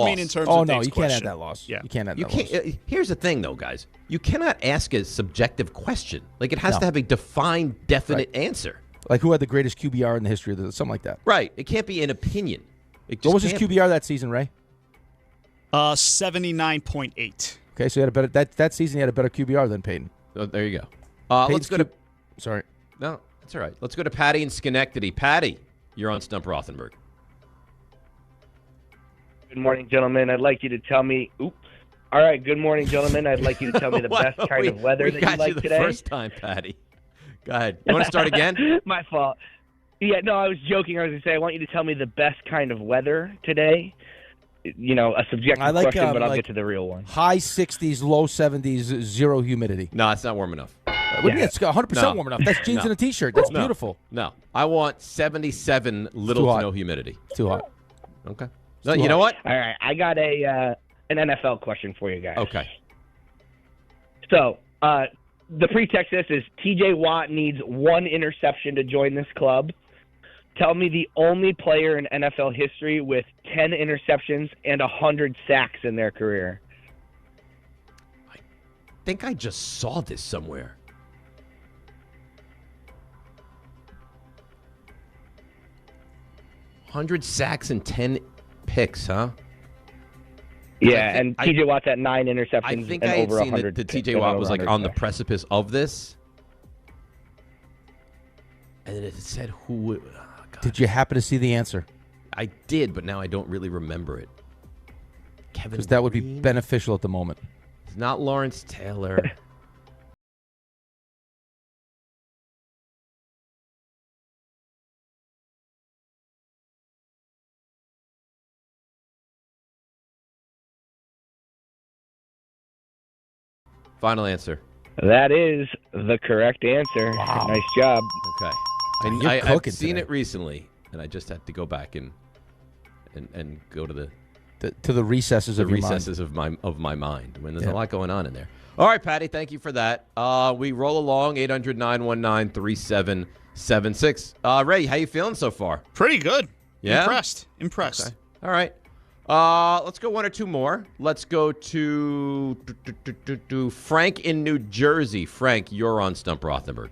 mean in terms Oh, of no, Dave's you can't question. add that loss. Yeah. You can't add You that loss. can't. Here's the thing, though, guys. You cannot ask a subjective question. Like, it has No. to have a defined, definite answer. Like, who had the greatest QBR in the history of something like that? Right. It can't be an opinion. What was his QBR that season, Ray? 79.8. Okay, so he had a better that season. He had a better QBR than Peyton. Oh, there you go. Let's Peyton's go to. Sorry. No, that's all right. Let's go to Patty in Schenectady. Patty, you're on Stump Rothenberg. Good morning, gentlemen. I'd like you to tell me. All right. Good morning, gentlemen. I'd like you to tell me the best kind of weather that you like the today. First time, Patty. Go ahead. You want to start again? My fault. Yeah, no, I was joking. I was going to say I want you to tell me the best kind of weather today. You know, a subjective I like, question, but I'll like get to the real one. High 60s, low 70s, zero humidity. No, it's not warm enough. What do you mean? It's 100% warm enough. That's jeans and a T-shirt. That's beautiful. No, I want 77, little to no humidity. Too hot. Okay. No, you know what? All right, I got an NFL question for you guys. Okay. So, the pretext to this is T.J. Watt needs 1 interception to join this club. Tell me the only player in NFL history with 10 interceptions and 100 sacks in their career. I think I just saw this somewhere. $100 sacks and 10 picks, huh? Yeah, and T.J. Watt's at 9 interceptions I think and I had over seen 100. that T.J. Watt was like on the precipice of this. And then it said who. Did you happen to see the answer? I did, but now I don't really remember it. Kevin Because that would be Green? beneficial at the moment. It's not Lawrence Taylor. Final answer. That is the correct answer. Wow. Nice job. Okay. You're I've cooking seen today. it recently, and I just had to go back and go to the recesses of your mind. recesses of my mind when there's a lot going on in there. All right, Patty, thank you for that. We roll along 800-919-3776. Ray, how you feeling so far? Pretty good. Yeah? Impressed. Okay. All right. Let's go 1 or 2 more. Let's go to Frank in New Jersey. Frank, you're on Stump Rothenberg.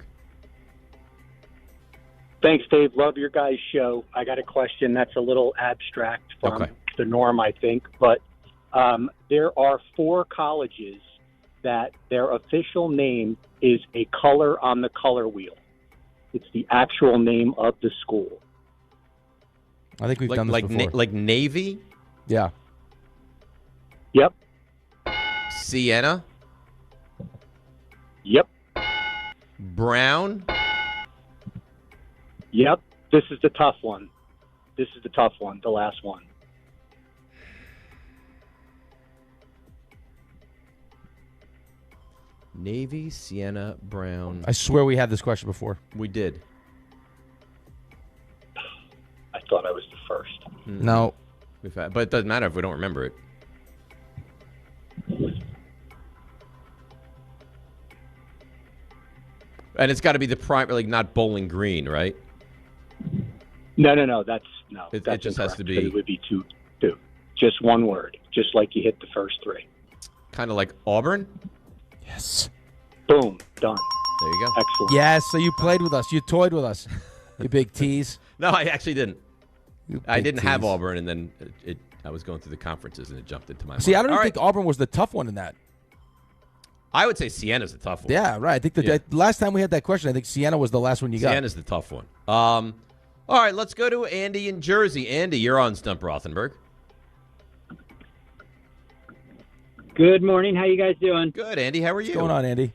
Thanks, Dave. Love your guys' show. I got a question that's a little abstract from the norm, I think. But there are 4 colleges that their official name is a color on the color wheel. It's the actual name of the school. I think we've done this before. Like Navy? Yeah. Yep. Siena? Yep. Brown. Yep. This is the tough one. The last one. Navy, Sienna, Brown. I swear we had this question before. We did. I thought I was the first. No. But it doesn't matter if we don't remember it. And it's got to be the prime, like not Bowling Green, right? No. That's no. It that's just has to incorrect, 'cause be. It would be two. Just one word. Just like you hit the first three. Kind of like Auburn. Yes. Boom. Done. There you go. Excellent. Yes, so you played with us. You toyed with us. You big tease. No, I actually didn't. I big didn't have tease. Auburn, and then I was going through the conferences, and it jumped into my mind. See, I don't All even right. think Auburn was the tough one in that. I would say Sienna's the tough one. Yeah, right. I think the last time we had that question, I think Sienna was the last one you got. Sienna's the tough one. All right, let's go to Andy in Jersey. Andy, you're on Stump Rothenberg. Good morning. How you guys doing? Good, Andy. How are you? What's going on, Andy?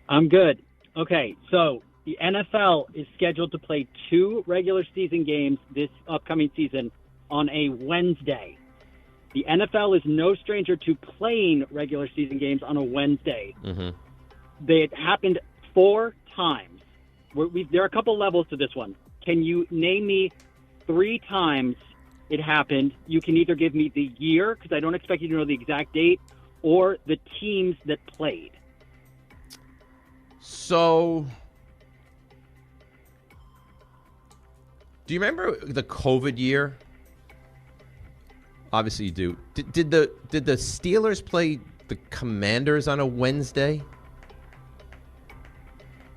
I'm good. Okay, so the NFL is scheduled to play 2 regular season games this upcoming season on a Wednesday. The NFL is no stranger to playing regular season games on a Wednesday. Mm-hmm. It happened 4 times. There are a couple levels to this one. Can you name me 3 times it happened? You can either give me the year, because I don't expect you to know the exact date, or the teams that played. So, do you remember the COVID year? Obviously, you do. Did the Steelers play the Commanders on a Wednesday?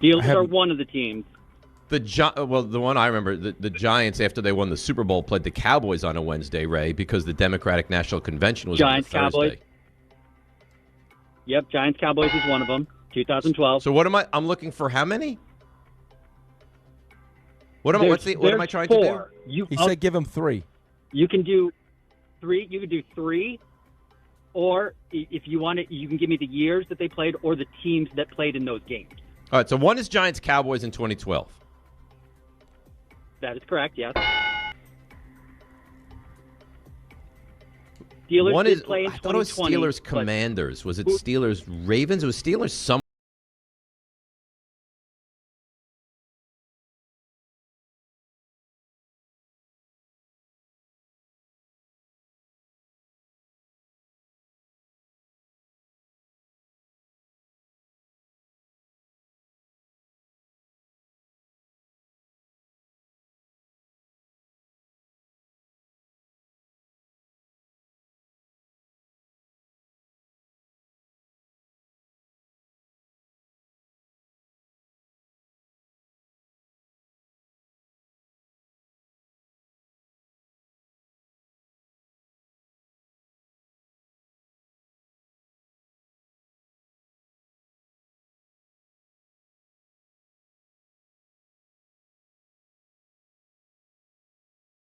Steelers are one of the teams. The one I remember, the Giants, after they won the Super Bowl, played the Cowboys on a Wednesday, Ray, because the Democratic National Convention was Giants, on a Thursday. Cowboys. Yep, Giants, Cowboys is one of them. 2012. So what am I? I'm looking for how many? What am I trying to do? He said give him 3. You can do 3. You can do 3, or if you want it, you can give me the years that they played or the teams that played in those games. All right. So one is Giants, Cowboys in 2012. That is correct. Yes. Steelers One did is. play in I thought it was 2020. Steelers, Commanders. Was it Steelers, Ravens? It was Steelers. Some.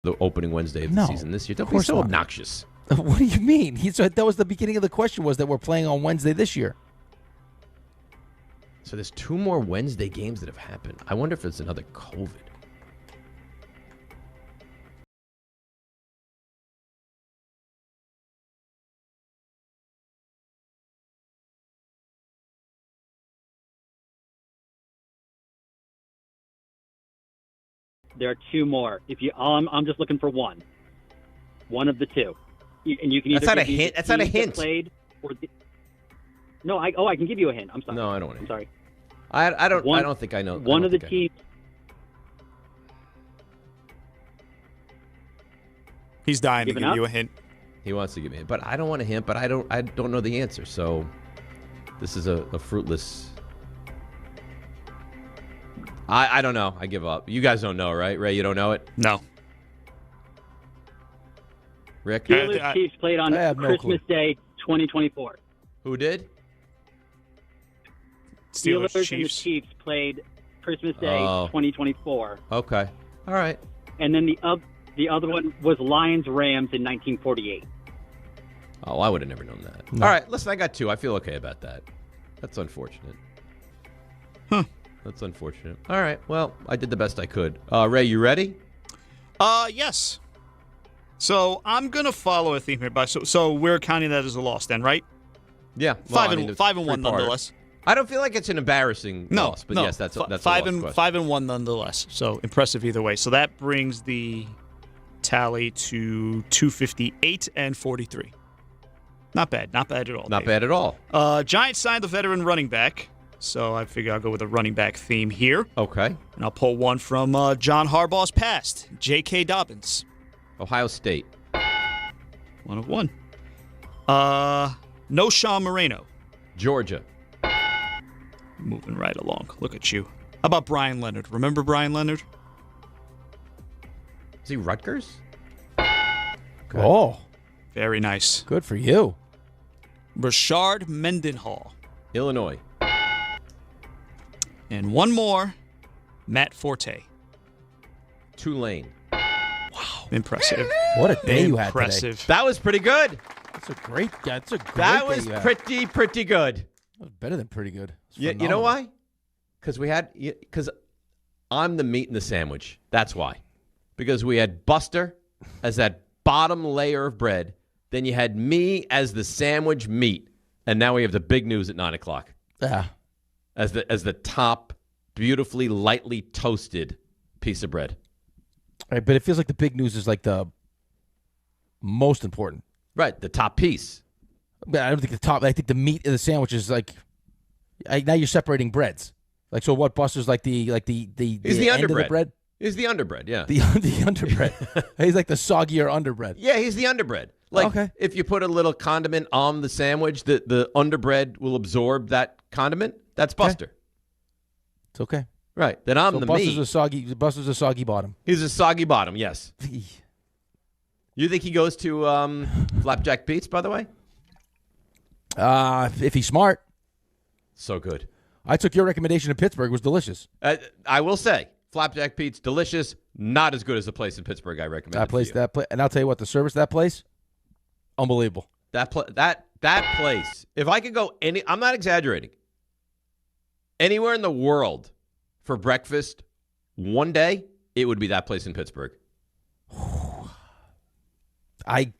The opening Wednesday of the season this year. Don't be so obnoxious. What do you mean? That was the beginning of the question, was that we're playing on Wednesday this year. So there's 2 more Wednesday games that have happened. I wonder if it's another COVID. There are 2 more. If you, I'm just looking for one. One of the 2, and you can either. That's not a give me hint. the That's not a teams that hint. Played or no, I can give you a hint. I'm sorry. No, I don't want I'm to. sorry. I don't think I know. One of the teams. He's dying to Giving give up? you a hint. He wants to give me a hint, but I don't want a hint. But I don't know the answer. So this is a fruitless. I don't know. I give up. You guys don't know, right? Ray, you don't know it? No. Rick? Steelers Chiefs played on Christmas Day, 2024. Who did? Steelers and the Chiefs. Chiefs played Christmas Day, Oh. 2024. Okay. All right. And then the other one was Lions Rams in 1948. Oh, I would have never known that. All right. Listen, I got 2. I feel okay about that. That's unfortunate. Huh. That's unfortunate. All right. Well, I did the best I could. Ray, you ready? Yes. So I'm gonna follow a theme here, but so we're counting that as a loss, then, right? Yeah. Well, 5-1 nonetheless. I don't feel like it's an embarrassing loss, but yes, that's a loss question. 5-1 nonetheless. So impressive either way. So that brings the tally to 258 and 43. Not bad. Not bad at all. Not bad at all. Giants signed the veteran running back. So I figure I'll go with a running back theme here. Okay. And I'll pull one from John Harbaugh's past, J.K. Dobbins. Ohio State. 1 of 1. No Sean Moreno. Georgia. Moving right along. Look at you. How about Brian Leonard? Remember Brian Leonard? Is he Rutgers? Good. Oh. Very nice. Good for you. Rashard Mendenhall. Illinois. And one more, Matt Forte. Tulane. Wow. Impressive. What a day you had today. Impressive. That was pretty good. That's a great day. That was pretty good. That was better than pretty good. You know why? Because I'm the meat in the sandwich. That's why. Because we had Buster as that bottom layer of bread. Then you had me as the sandwich meat. And now we have the big news at 9 o'clock. Yeah. As the top, beautifully, lightly toasted piece of bread. All right, but it feels like the big news is like the most important. Right, the top piece. I don't think the top. I think the meat of the sandwich is like. Now you're separating breads. Like, so what? Buster's like the He's the underbread. end of the bread. He's the underbread. Yeah. The underbread. He's like the soggier underbread. Yeah, he's the underbread. Like, okay. If you put a little condiment on the sandwich, the underbread will absorb that condiment. That's Buster. Okay. It's okay. Right. Then I'm the Buster's meat. Buster's a soggy bottom. He's a soggy bottom, yes. You think he goes to Flapjack Pete's, by the way? If he's smart. So good. I took your recommendation to Pittsburgh. It was delicious. I will say, Flapjack Pete's, delicious. Not as good as the place in Pittsburgh I recommended. That place, and I'll tell you what, the service at that place, unbelievable. That place. If I could go I'm not exaggerating. Anywhere in the world for breakfast one day, it would be that place in Pittsburgh. I'd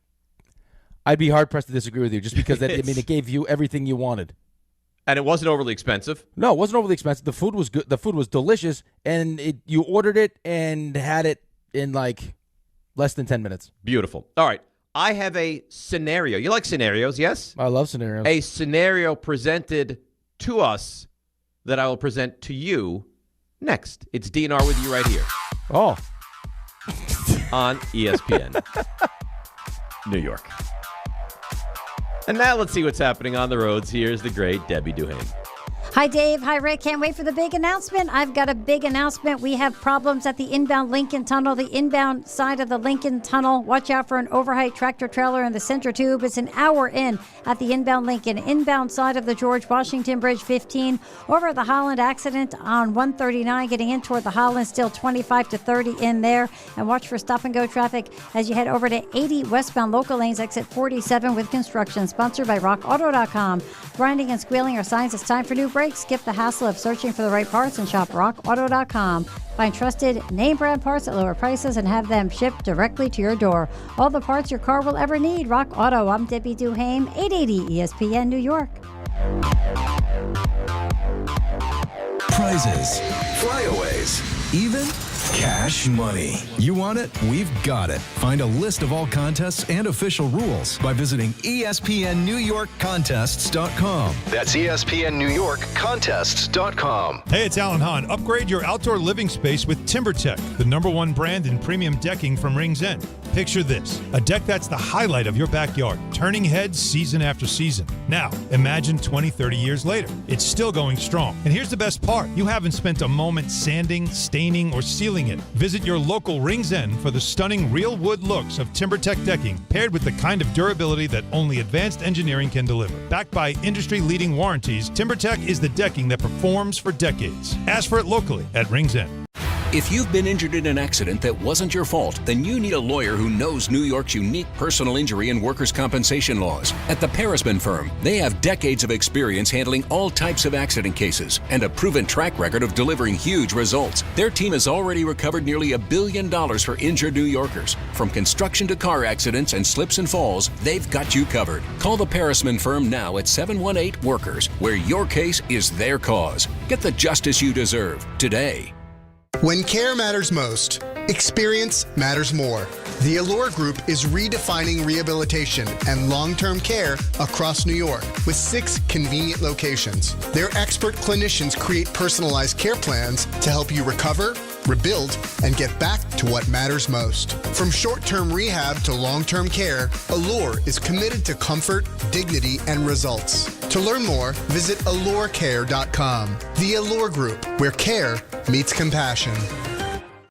be hard pressed to disagree with you, just because it gave you everything you wanted. And it wasn't overly expensive. No, it wasn't overly expensive. The food was good. The food was delicious, and you ordered it and had it in like less than 10 minutes. Beautiful. All right. I have a scenario. You like scenarios, yes? I love scenarios. A scenario presented to us that I will present to you next. It's DNR with you right here. Oh. On ESPN. New York. And now let's see what's happening on the roads. Here's the great Debbie Duhane. Hi, Dave. Hi, Rick. Can't wait for the big announcement. I've got a big announcement. We have problems at the inbound Lincoln Tunnel, the inbound side of the Lincoln Tunnel. Watch out for an overheight tractor trailer in the center tube. It's an hour in at the inbound Lincoln. Inbound side of the George Washington Bridge, 15. Over at the Holland accident on 139, getting in toward the Holland, still 25 to 30 in there. And watch for stop-and-go traffic as you head over to 80 westbound local lanes, exit 47 with construction. Sponsored by RockAuto.com. Grinding and squealing are signs it's time for new brakes. Skip the hassle of searching for the right parts and shop RockAuto.com. Find trusted name brand parts at lower prices and have them shipped directly to your door. All the parts your car will ever need. Rock Auto. I'm Debbie Duhame, 880 ESPN New York. Prizes, flyaways, even cash money. You want it? We've got it. Find a list of all contests and official rules by visiting ESPNNewYorkContests.com. That's ESPNNewYorkContests.com. Hey, it's Alan Hahn. Upgrade your outdoor living space with TimberTech, the #1 brand in premium decking from Rings End. Picture this, a deck that's the highlight of your backyard, turning heads season after season. Now, imagine 20, 30 years later. It's still going strong. And here's the best part. You haven't spent a moment sanding, staining, or sealing it. Visit your local Rings End for the stunning real wood looks of TimberTech decking, paired with the kind of durability that only advanced engineering can deliver. Backed by industry-leading warranties, TimberTech is the decking that performs for decades. Ask for it locally at Rings End. If you've been injured in an accident that wasn't your fault, then you need a lawyer who knows New York's unique personal injury and workers' compensation laws. At the Parisman Firm, they have decades of experience handling all types of accident cases and a proven track record of delivering huge results. Their team has already recovered nearly $1 billion for injured New Yorkers. From construction to car accidents and slips and falls, they've got you covered. Call the Parisman Firm now at 718-WORKERS, where your case is their cause. Get the justice you deserve today. When care matters most, experience matters more. The Allure Group is redefining rehabilitation and long-term care across New York with 6 convenient locations. Their expert clinicians create personalized care plans to help you recover, rebuild, and get back to what matters most. From short-term rehab to long-term care, Allure is committed to comfort, dignity, and results. To learn more, visit allurecare.com. The Allure Group, where care meets compassion.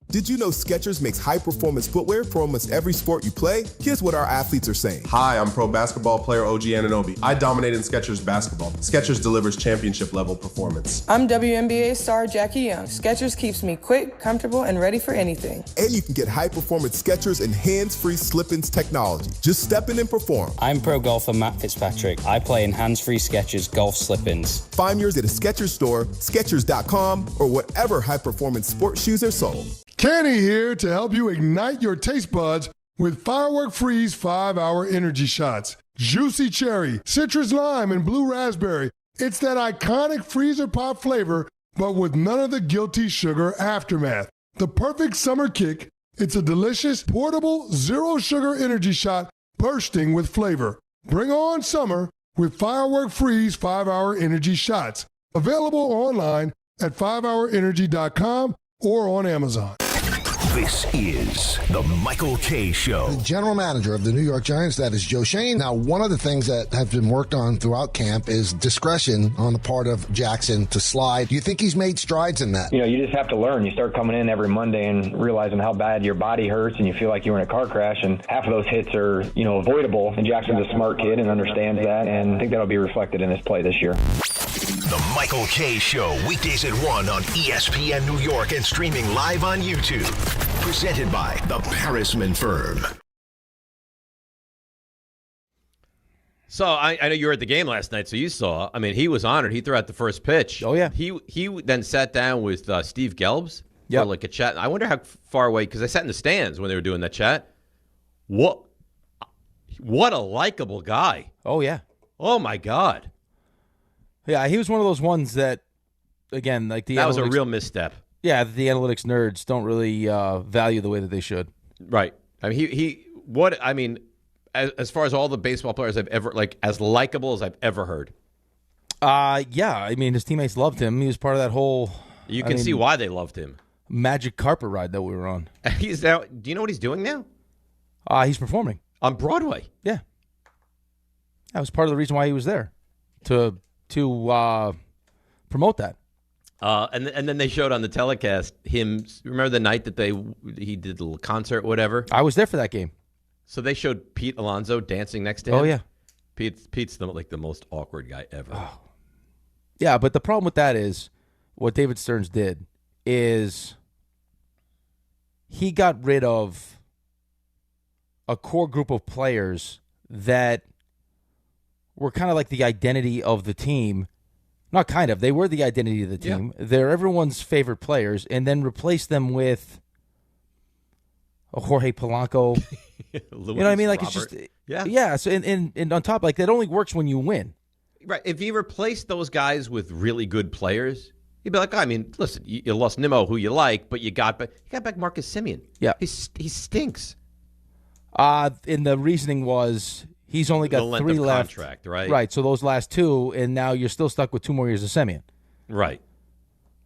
Did you know Skechers makes high-performance footwear for almost every sport you play? Here's what our athletes are saying. Hi, I'm pro basketball player OG Anunoby. I dominate in Skechers basketball. Skechers delivers championship-level performance. I'm WNBA star Jackie Young. Skechers keeps me quick, comfortable, and ready for anything. And you can get high-performance Skechers and hands-free slip-ins technology. Just step in and perform. I'm pro golfer Matt Fitzpatrick. I play in hands-free Skechers golf slip-ins. Find yours at a Skechers store, Skechers.com, or whatever high-performance sports shoes are sold. Kenny here to help you ignite your taste buds with Firework Freeze 5-Hour Energy Shots. Juicy cherry, citrus lime, and blue raspberry. It's that iconic freezer pop flavor, but with none of the guilty sugar aftermath. The perfect summer kick. It's a delicious, portable, zero-sugar energy shot bursting with flavor. Bring on summer with Firework Freeze 5-Hour Energy Shots. Available online at 5hourenergy.com or on Amazon. This is the Michael Kay Show. The general manager of the New York Giants, that is Joe Shane. Now, one of the things that have been worked on throughout camp is discretion on the part of Jackson to slide. Do you think he's made strides in that? You know, you just have to learn. You start coming in every Monday and realizing how bad your body hurts and you feel like you were in a car crash, and half of those hits are, avoidable. And Jackson's a smart kid and understands that, and I think that'll be reflected in his play this year. The Michael Kay Show, weekdays at 1 on ESPN New York and streaming live on YouTube. Presented by the Parisman Firm. So I know you were at the game last night, so you saw. I mean, he was honored. He threw out the first pitch. Oh, yeah. He then sat down with Steve Gelbs for like a chat. I wonder how far away, because I sat in the stands when they were doing that chat. What a likable guy. Oh, yeah. Oh, my God. Yeah, he was one of those ones that, again, like the that was a real misstep. Yeah, the analytics nerds don't really value the way that they should. Right. I mean, as far as all the baseball players I've ever, as likable as I've ever heard. Yeah, I mean, his teammates loved him. He was part of that whole. You can see why they loved him. Magic carpet ride that we were on. He's now. Do you know what he's doing now? He's performing on Broadway. Yeah, that was part of the reason why he was there to promote that. And then they showed on the telecast him. Remember the night that he did a little concert, whatever. I was there for that game. So they showed Pete Alonso dancing next to him. Oh yeah, Pete's the most awkward guy ever. Oh. Yeah, but the problem with that is what David Stearns did is he got rid of a core group of players that were kind of like the identity of the team. Not kind of. They were the identity of the team. Yeah. They're everyone's favorite players, and then replace them with a Jorge Polanco. You know what I mean? Like, Robert. It's just yeah. So and on top, like, that only works when you win. Right. If you replace those guys with really good players, you'd be like, I mean, listen, you lost Nimmo, who you like, but you got back Marcus Semien. Yeah, he stinks. And the reasoning was he's only got 3 left. Contract, right? Right. So those last 2, and now you're still stuck with 2 more years of Semien. Right.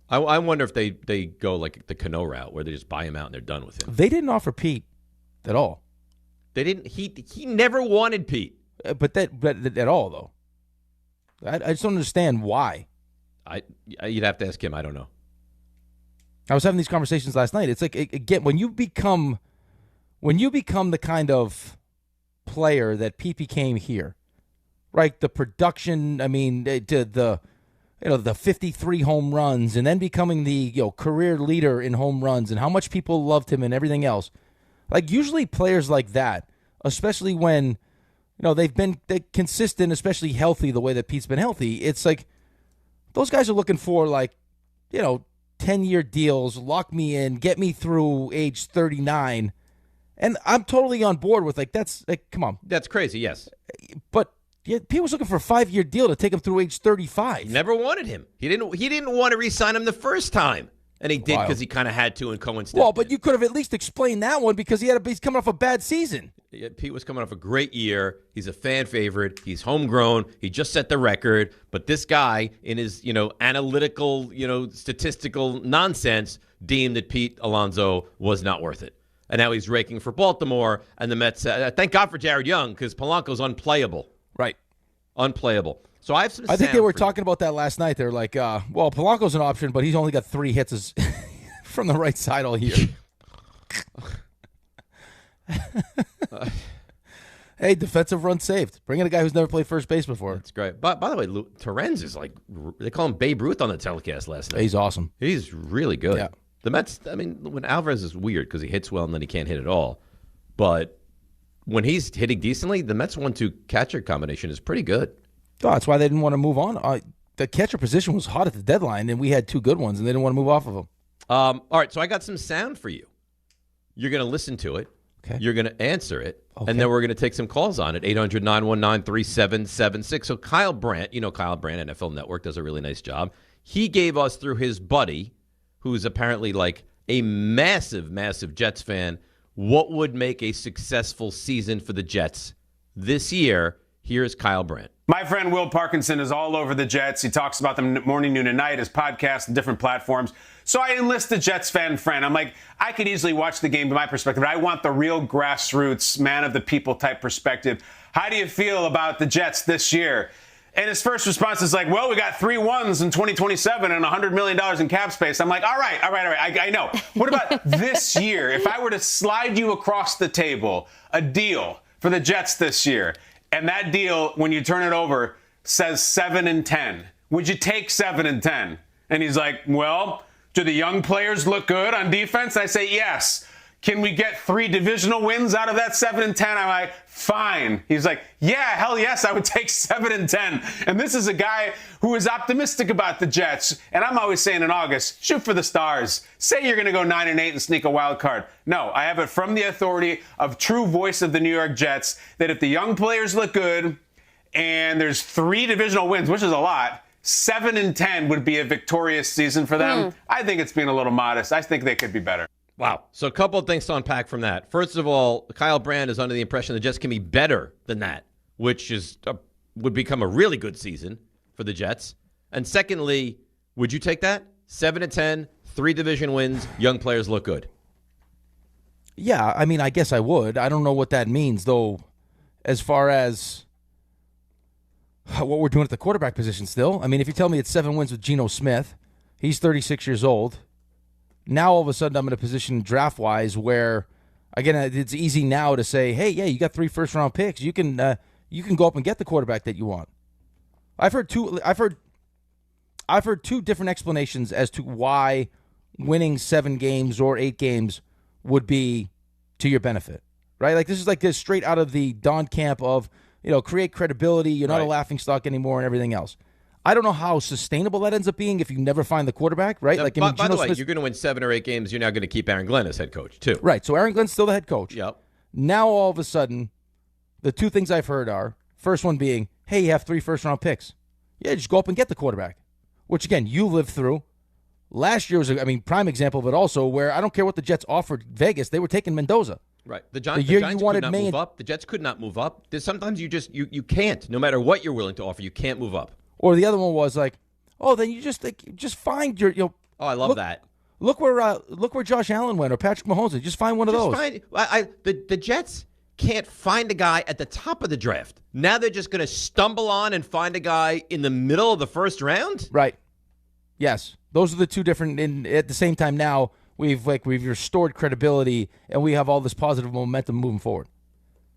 I wonder if they go like the Cano route where they just buy him out and they're done with him. They didn't offer Pete at all. They didn't. He never wanted Pete. But at all though. I just don't understand why. You'd have to ask him. I don't know. I was having these conversations last night. It's like, again, when you become the kind of player that Pete became here, right? The production. I mean, the 53 home runs and then becoming the career leader in home runs and how much people loved him and everything else. Like usually players like that, especially when they've been consistent, especially healthy the way that Pete's been healthy, it's like those guys are looking for 10-year deals, lock me in, get me through age 39. And I'm totally on board with that's come on. That's crazy, yes. But Pete was looking for a 5-year deal to take him through age 35. Never wanted him. He didn't want to re-sign him the first time. And he did because he kind of had to, and Cohen stepped Well, but you could have at least explained that one because he's coming off a bad season. Yeah, Pete was coming off a great year. He's a fan favorite. He's homegrown. He just set the record. But this guy, in his analytical, statistical nonsense, deemed that Pete Alonso was not worth it. And now he's raking for Baltimore. And the Mets, thank God for Jared Young because Polanco's unplayable. Right. Unplayable. So I have some. I think they were talking about that last night. They're like, well, Polanco's an option, but he's only got 3 hits from the right side all year. Hey, defensive run saved. Bring in a guy who's never played first base before. That's great. By the way, Torrens is they call him Babe Ruth on the telecast last night. He's awesome. He's really good. Yeah. The Mets, when Alvarez is weird because he hits well and then he can't hit at all. But when he's hitting decently, the Mets 1-2 catcher combination is pretty good. Oh, that's why they didn't want to move on. The catcher position was hot at the deadline, and we had 2 good ones, and they didn't want to move off of them. All right, so I got some sound for you. You're going to listen to it. Okay. You're going to answer it, and then we're going to take some calls on it, 800-919-3776. So Kyle Brandt, Kyle Brandt, NFL Network, does a really nice job. He gave us through his buddy, who's apparently a massive, massive Jets fan, what would make a successful season for the Jets this year. Here's Kyle Brandt. My friend Will Parkinson is all over the Jets. He talks about them morning, noon, and night, his podcast, and different platforms. So I enlist a Jets fan friend. I'm like, I could easily watch the game from my perspective, but I want the real grassroots, man of the people type perspective. How do you feel about the Jets this year? And his first response is like, well, we got 3 wins in 2027 and $100 million in cap space. I'm like, all right. I know. What about this year? If I were to slide you across the table a deal for the Jets this year, and that deal, when you turn it over, says 7-10. Would you take 7-10? And he's like, well, do the young players look good on defense? I say, yes. Can we get 3 divisional wins out of that 7-10? I'm like, fine. He's like, yeah, hell yes, I would take 7-10. And this is a guy who is optimistic about the Jets. And I'm always saying in August, shoot for the stars. Say you're going to go 9-8 and sneak a wild card. No, I have it from the authority of true voice of the New York Jets that if the young players look good and there's 3 divisional wins, which is a lot, 7-10 would be a victorious season for them. I think it's being a little modest. I think they could be better. Wow. So a couple of things to unpack from that. First of all, Kyle Brandt is under the impression the Jets can be better than that, which would become a really good season for the Jets. And secondly, would you take that? 7-10, 3 division wins, young players look good. Yeah, I guess I would. I don't know what that means, though, as far as what we're doing at the quarterback position still. If you tell me it's 7 wins with Geno Smith, he's 36 years old. Now, all of a sudden, I'm in a position draft-wise where, again, it's easy now to say, hey, yeah, you got 3 first-round picks. You can go up and get the quarterback that you want. I've heard two different explanations as to why winning 7 games or 8 games would be to your benefit, right? This is straight out of the Don camp of, create credibility. You're not a laughingstock anymore and everything else. I don't know how sustainable that ends up being if you never find the quarterback, right? By the way, you're going to win 7 or 8 games. You're now going to keep Aaron Glenn as head coach, too. Right, so Aaron Glenn's still the head coach. Yep. Now, all of a sudden, the 2 things I've heard are, first one being, hey, you have 3 first-round picks. Yeah, just go up and get the quarterback, which, again, you lived through. Last year was, prime example of it also, where I don't care what the Jets offered Vegas, they were taking Mendoza. Right. The Giants could not move up. The Jets could not move up. Sometimes you can't. No matter what you're willing to offer, you can't move up. Or the other one was then you just find your Oh, I love that. Look where Josh Allen went or Patrick Mahomes. Just find one of those. The Jets can't find a guy at the top of the draft. Now they're just going to stumble on and find a guy in the middle of the first round? Right. Yes. Those are the 2 different. And at the same time now, we've restored credibility and we have all this positive momentum moving forward.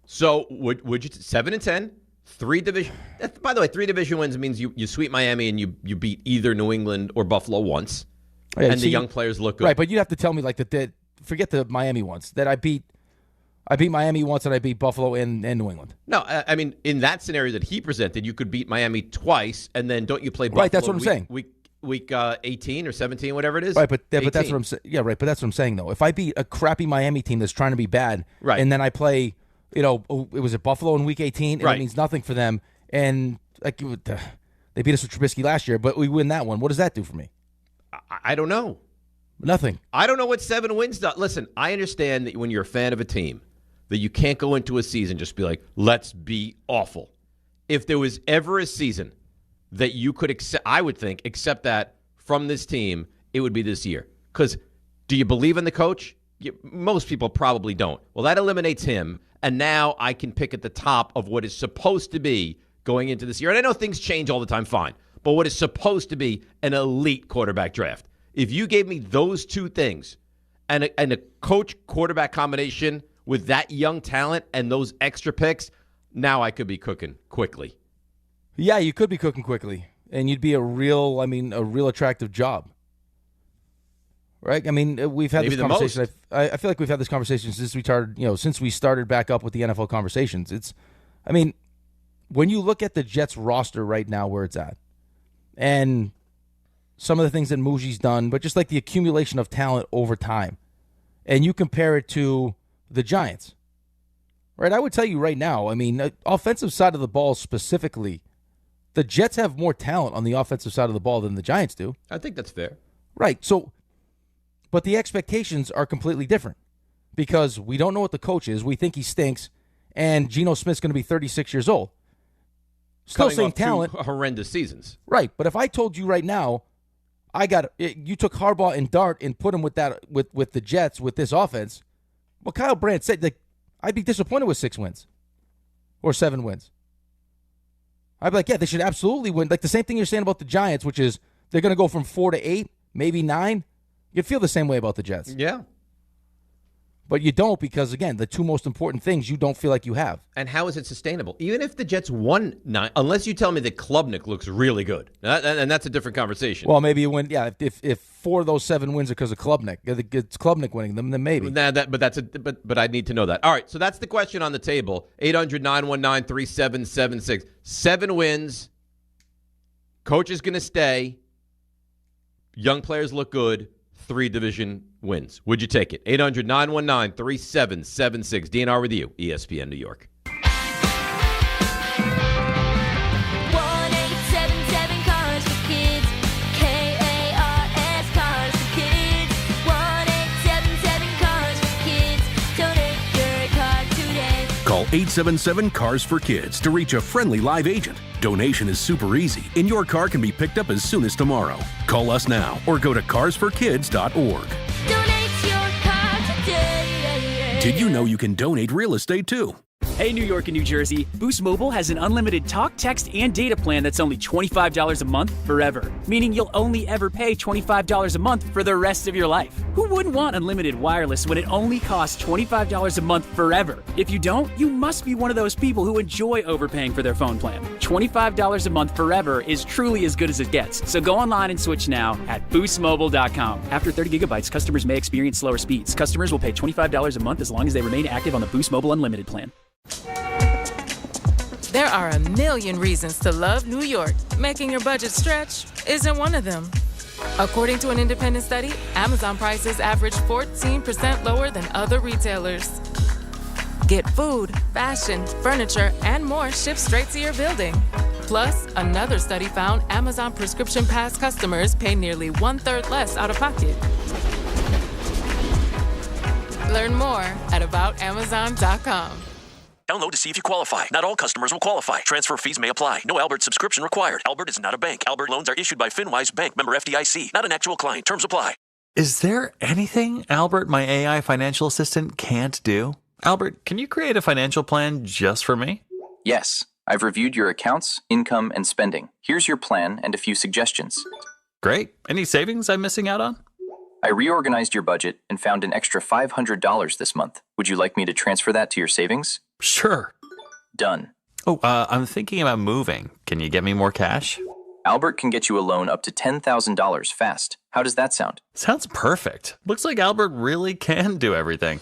So would you 7-10, 3 division. By the way, 3 division wins means you sweep Miami and you beat either New England or Buffalo once, and the young players look good. Right, but you have to tell me like that. Forget the Miami ones. That I beat Miami once and I beat Buffalo and New England. No, I mean in that scenario that he presented, you could beat Miami twice, and then don't you play Buffalo? Right, that's what I'm saying. Week 18 or 17, whatever it is. Right, but that's what I'm saying. Yeah, right, but that's what I'm saying though. If I beat a crappy Miami team that's trying to be bad, right, and then I play, it was at Buffalo in Week 18, and right, it means nothing for them. And like they beat us with Trubisky last year, but we win that one. What does that do for me? I don't know. Nothing. I don't know what 7 wins does. Listen, I understand that when you're a fan of a team, that you can't go into a season just be like, let's be awful. If there was ever a season that you could accept, I would think, accept that from this team, it would be this year. Because do you believe in the coach? Most people probably don't. Well, that eliminates him, and now I can pick at the top of what is supposed to be going into this year. And I know things change all the time, fine. But what is supposed to be an elite quarterback draft. If you gave me those 2 things and a coach-quarterback combination with that young talent and those extra picks, now I could be cooking quickly. Yeah, you could be cooking quickly, and you'd be a real attractive job. Right? I mean, we've had this conversation. I feel like we've had this conversation since we started back up with the NFL conversations. When you look at the Jets roster right now where it's at, and some of the things that Muji's done, but just like the accumulation of talent over time, and you compare it to the Giants, right? I would tell you right now, offensive side of the ball specifically, the Jets have more talent on the offensive side of the ball than the Giants do. I think that's fair. Right. So, but the expectations are completely different because we don't know what the coach is. We think he stinks, and Geno Smith's going to be 36 years old. Still same talent. 2 horrendous seasons. Right. But if I told you right now, you took Harbaugh and Dart and put him with the Jets with this offense, well, Kyle Brandt said I'd be disappointed with 6 wins or 7 wins. I'd be like, yeah, they should absolutely win. Like the same thing you're saying about the Giants, which is they're going to go from 4 to 8, maybe 9. You'd feel the same way about the Jets. Yeah. But you don't because, again, the 2 most important things you don't feel like you have. And how is it sustainable? Even if the Jets won 9, unless you tell me that Klubnik looks really good. And that's a different conversation. Well, maybe you win. Yeah, if 4 of those 7 wins are because of Klubnik, it's Klubnik winning them, then maybe. But I need to know that. All right, so that's the question on the table. 800-919-3776. 7 wins. Coach is going to stay. Young players look good. 3 division wins. Would you take it? 800-919-3776. DNR with you, ESPN New York. 1-877 Cars for Kids. KARS Cars for Kids. 1-877 Cars for Kids. Donate your car today. Call 877 Cars for Kids to reach a friendly live agent. Donation is super easy, and your car can be picked up as soon as tomorrow. Call us now or go to carsforkids.org. Donate your car today. Did you know you can donate real estate too? Hey, New York and New Jersey, Boost Mobile has an unlimited talk, text, and data plan that's only $25 a month forever, meaning you'll only ever pay $25 a month for the rest of your life. Who wouldn't want unlimited wireless when it only costs $25 a month forever? If you don't, you must be one of those people who enjoy overpaying for their phone plan. $25 a month forever is truly as good as it gets, so go online and switch now at boostmobile.com. After 30 gigabytes, customers may experience slower speeds. Customers will pay $25 a month as long as they remain active on the Boost Mobile Unlimited plan. There are a million reasons to love New York. Making your budget stretch isn't one of them. According to an independent study, Amazon prices average 14% lower than other retailers. Get food, fashion, furniture, and more shipped straight to your building. Plus, another study found Amazon Prescription Pass customers pay nearly 1/3 less out of pocket. Learn more at aboutamazon.com. Download to see if you qualify. Not all customers will qualify. Transfer fees may apply. No Albert subscription required. Albert is not a bank. Albert loans are issued by FinWise Bank, member FDIC. Not an actual client. Terms apply. Is there anything Albert, my AI financial assistant, can't do? Albert, can you create a financial plan just for me? Yes. I've reviewed your accounts, income, and spending. Here's your plan and a few suggestions. Great. Any savings I'm missing out on? I reorganized your budget and found an extra $500 this month. Would you like me to transfer that to your savings? Sure. Done. Oh, I'm thinking about moving. Can you get me more cash? Albert can get you a loan up to $10,000 fast. How does that sound? Sounds perfect. Looks like Albert really can do everything.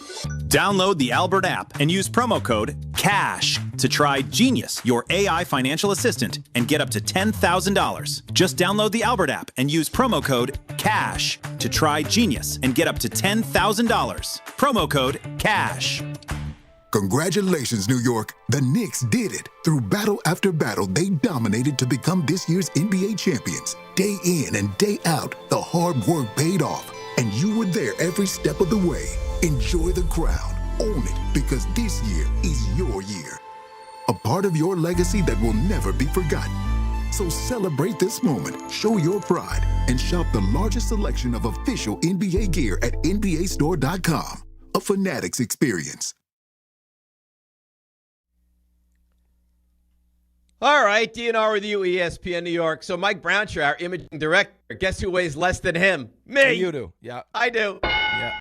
Download the Albert app and use promo code CASH to try Genius, your AI financial assistant, and get up to $10,000. Just download the Albert app and use promo code CASH to try Genius and get up to $10,000. Promo code CASH. Congratulations, New York. The Knicks did it. Through battle after battle, they dominated to become this year's NBA champions. Day in and day out, the hard work paid off, and you were there every step of the way. Enjoy the crown. Own it, because this year is your year. A part of your legacy that will never be forgotten. So celebrate this moment, show your pride, and shop the largest selection of official NBA gear at NBAstore.com. A Fanatics experience. All right, DNR with you, ESPN New York. So Mike Brownshire, our imaging director, guess who weighs less than him? Me. Yeah, you do. Yeah. I do. Yeah.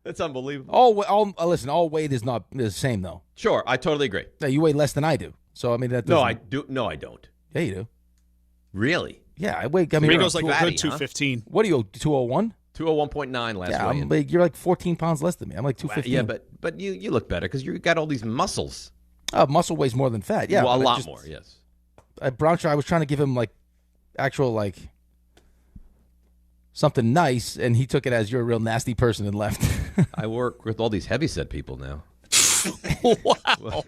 That's unbelievable. Listen, all weight is not the same, though. Sure, I totally agree. No, you weigh less than I do. So, I mean, that No, doesn't- I do. No, I don't. Yeah, you do. Really? Yeah, I weigh. I mean, Rigo's like a good 215. What are you, 201? 201.9 last Yeah, weigh-in. you're like 14 pounds less than me. I'm like 215. Yeah, but you look better because you got all these muscles. Muscle weighs more than fat. Yeah, well, a but lot more. Yes. Brownshire, I was trying to give him actual something nice, and he took it as you're a real nasty person and left. I work with all these heavyset people now. Wow.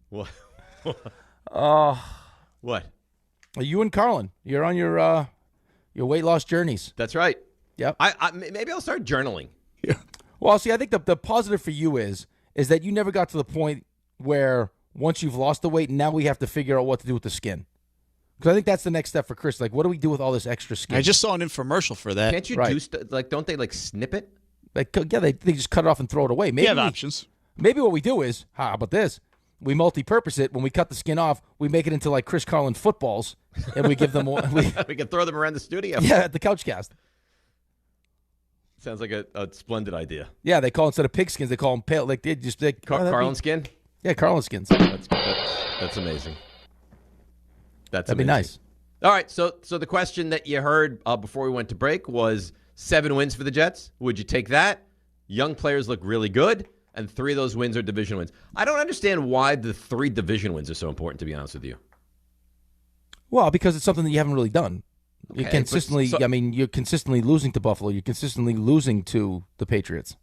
What? What? You and Carlin, you're on your weight loss journeys. That's right. Yep. I maybe I'll start journaling. Yeah. Well, see, I think the positive for you is that you never got to the point where once you've lost the weight, now we have to figure out what to do with the skin. Because I think that's the next step for Chris. Like, what do we do with all this extra skin? I just saw an infomercial for that. Can't you do don't they snip it? Yeah, they just cut it off and throw it away. Maybe you have options. Maybe what we do is, how about this? We multi-purpose it. When we cut the skin off, we make it into like Chris Carlin footballs, and we give them. We can throw them around the studio. Yeah, at the Couchcast. Sounds like a splendid idea. Yeah, they call instead of pig skins, they call them pale. Like they just Carlin skin. Yeah, Carlin skins. That's amazing. That'd be nice. All right, so the question that you heard before we went to break was 7 wins for the Jets. Would you take that? Young players look really good, and 3 of those wins are division wins. I don't understand why the 3 division wins are so important, to be honest with you. Well, because it's something that you haven't really done. Okay, You're consistently losing to Buffalo. You're consistently losing to the Patriots.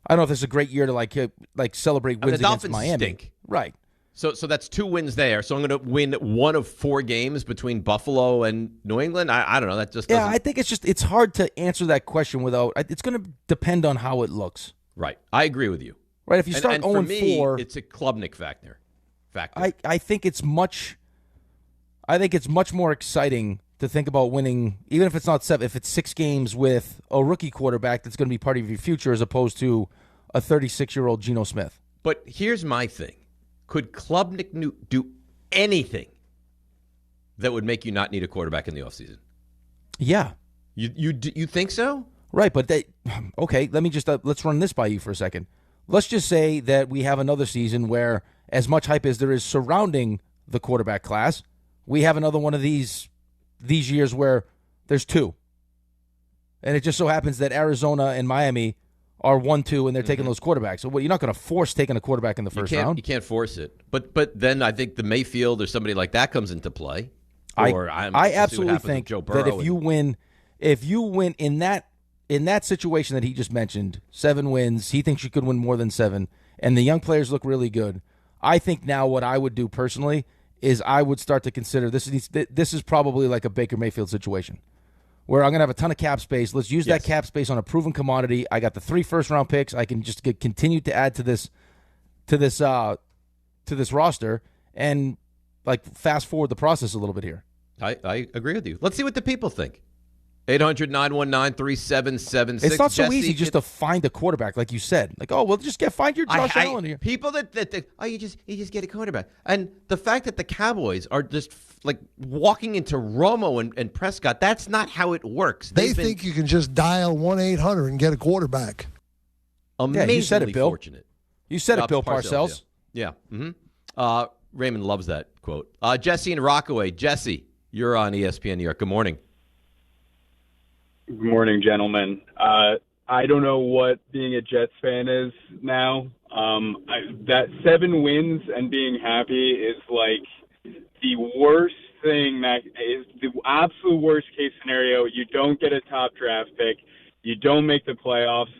I don't know if this is a great year to like celebrate wins the against Dolphins Miami. stink. Right. So that's 2 wins there. So I'm going to win 1 of 4 games between Buffalo and New England. I don't know. That just doesn't... I think it's hard to answer that question without. It's going to depend on how it looks. Right. I agree with you. Right. If you start and for 0-4, me, it's a Klubnik factor. I think it's much. I think it's much more exciting to think about winning, even if it's not 7, if it's 6 games with a rookie quarterback that's going to be part of your future, as opposed to a 36-year-old Geno Smith. But here's my thing. Could Klubnik do anything that would make you not need a quarterback in the offseason? Yeah. You think so? Right, but okay, let me just let's run this by you for a second. Let's just say that we have another season where, as much hype as there is surrounding the quarterback class, we have another one of these years where there's 2. And it just so happens that Arizona and Miami are 1-2, and they're taking those quarterbacks. So you're not going to force taking a quarterback in the first round. You can't force it. But then I think the Mayfield or somebody like that comes into play. I absolutely think that if you win in that situation that he just mentioned, 7 wins, he thinks you could win more than 7, and the young players look really good. I think now what I would do personally is I would start to consider this is probably like a Baker Mayfield situation, where I'm going to have a ton of cap space. Let's use that cap space on a proven commodity. I got the 3 first-round picks. I can just continue to add to this roster and fast forward the process a little bit here. I agree with you. Let's see what the people think. 800-919-3776. It's not so easy just to find a quarterback, like you said. Find your Josh Allen here. People that you just get a quarterback. And the fact that the Cowboys are just walking into Romo and Prescott, that's not how it works. They think you can just dial 1-800 and get a quarterback. Amazingly you said it, Bill. Fortunate. You said it, Bill Parcells. Yeah. Raymond loves that quote. Jesse in Rockaway. Jesse, you're on ESPN New York. Good morning. Good morning, gentlemen. I don't know what being a Jets fan is now. That 7 wins and being happy is like the worst thing. That is the absolute worst case scenario. You don't get a top draft pick. You don't make the playoffs.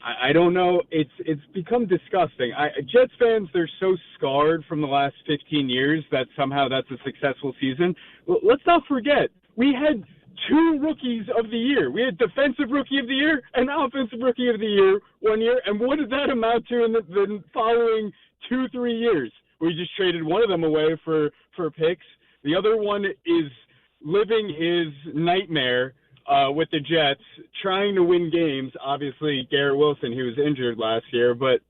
I don't know. It's become disgusting. Jets fans, they're so scarred from the last 15 years that somehow that's a successful season. Let's not forget, we had 2 rookies of the year. We had defensive rookie of the year and offensive rookie of the year one year. And what did that amount to in the following 2-3 years? We just traded one of them away for picks. The other one is living his nightmare with the Jets, trying to win games. Obviously, Garrett Wilson, he was injured last year, but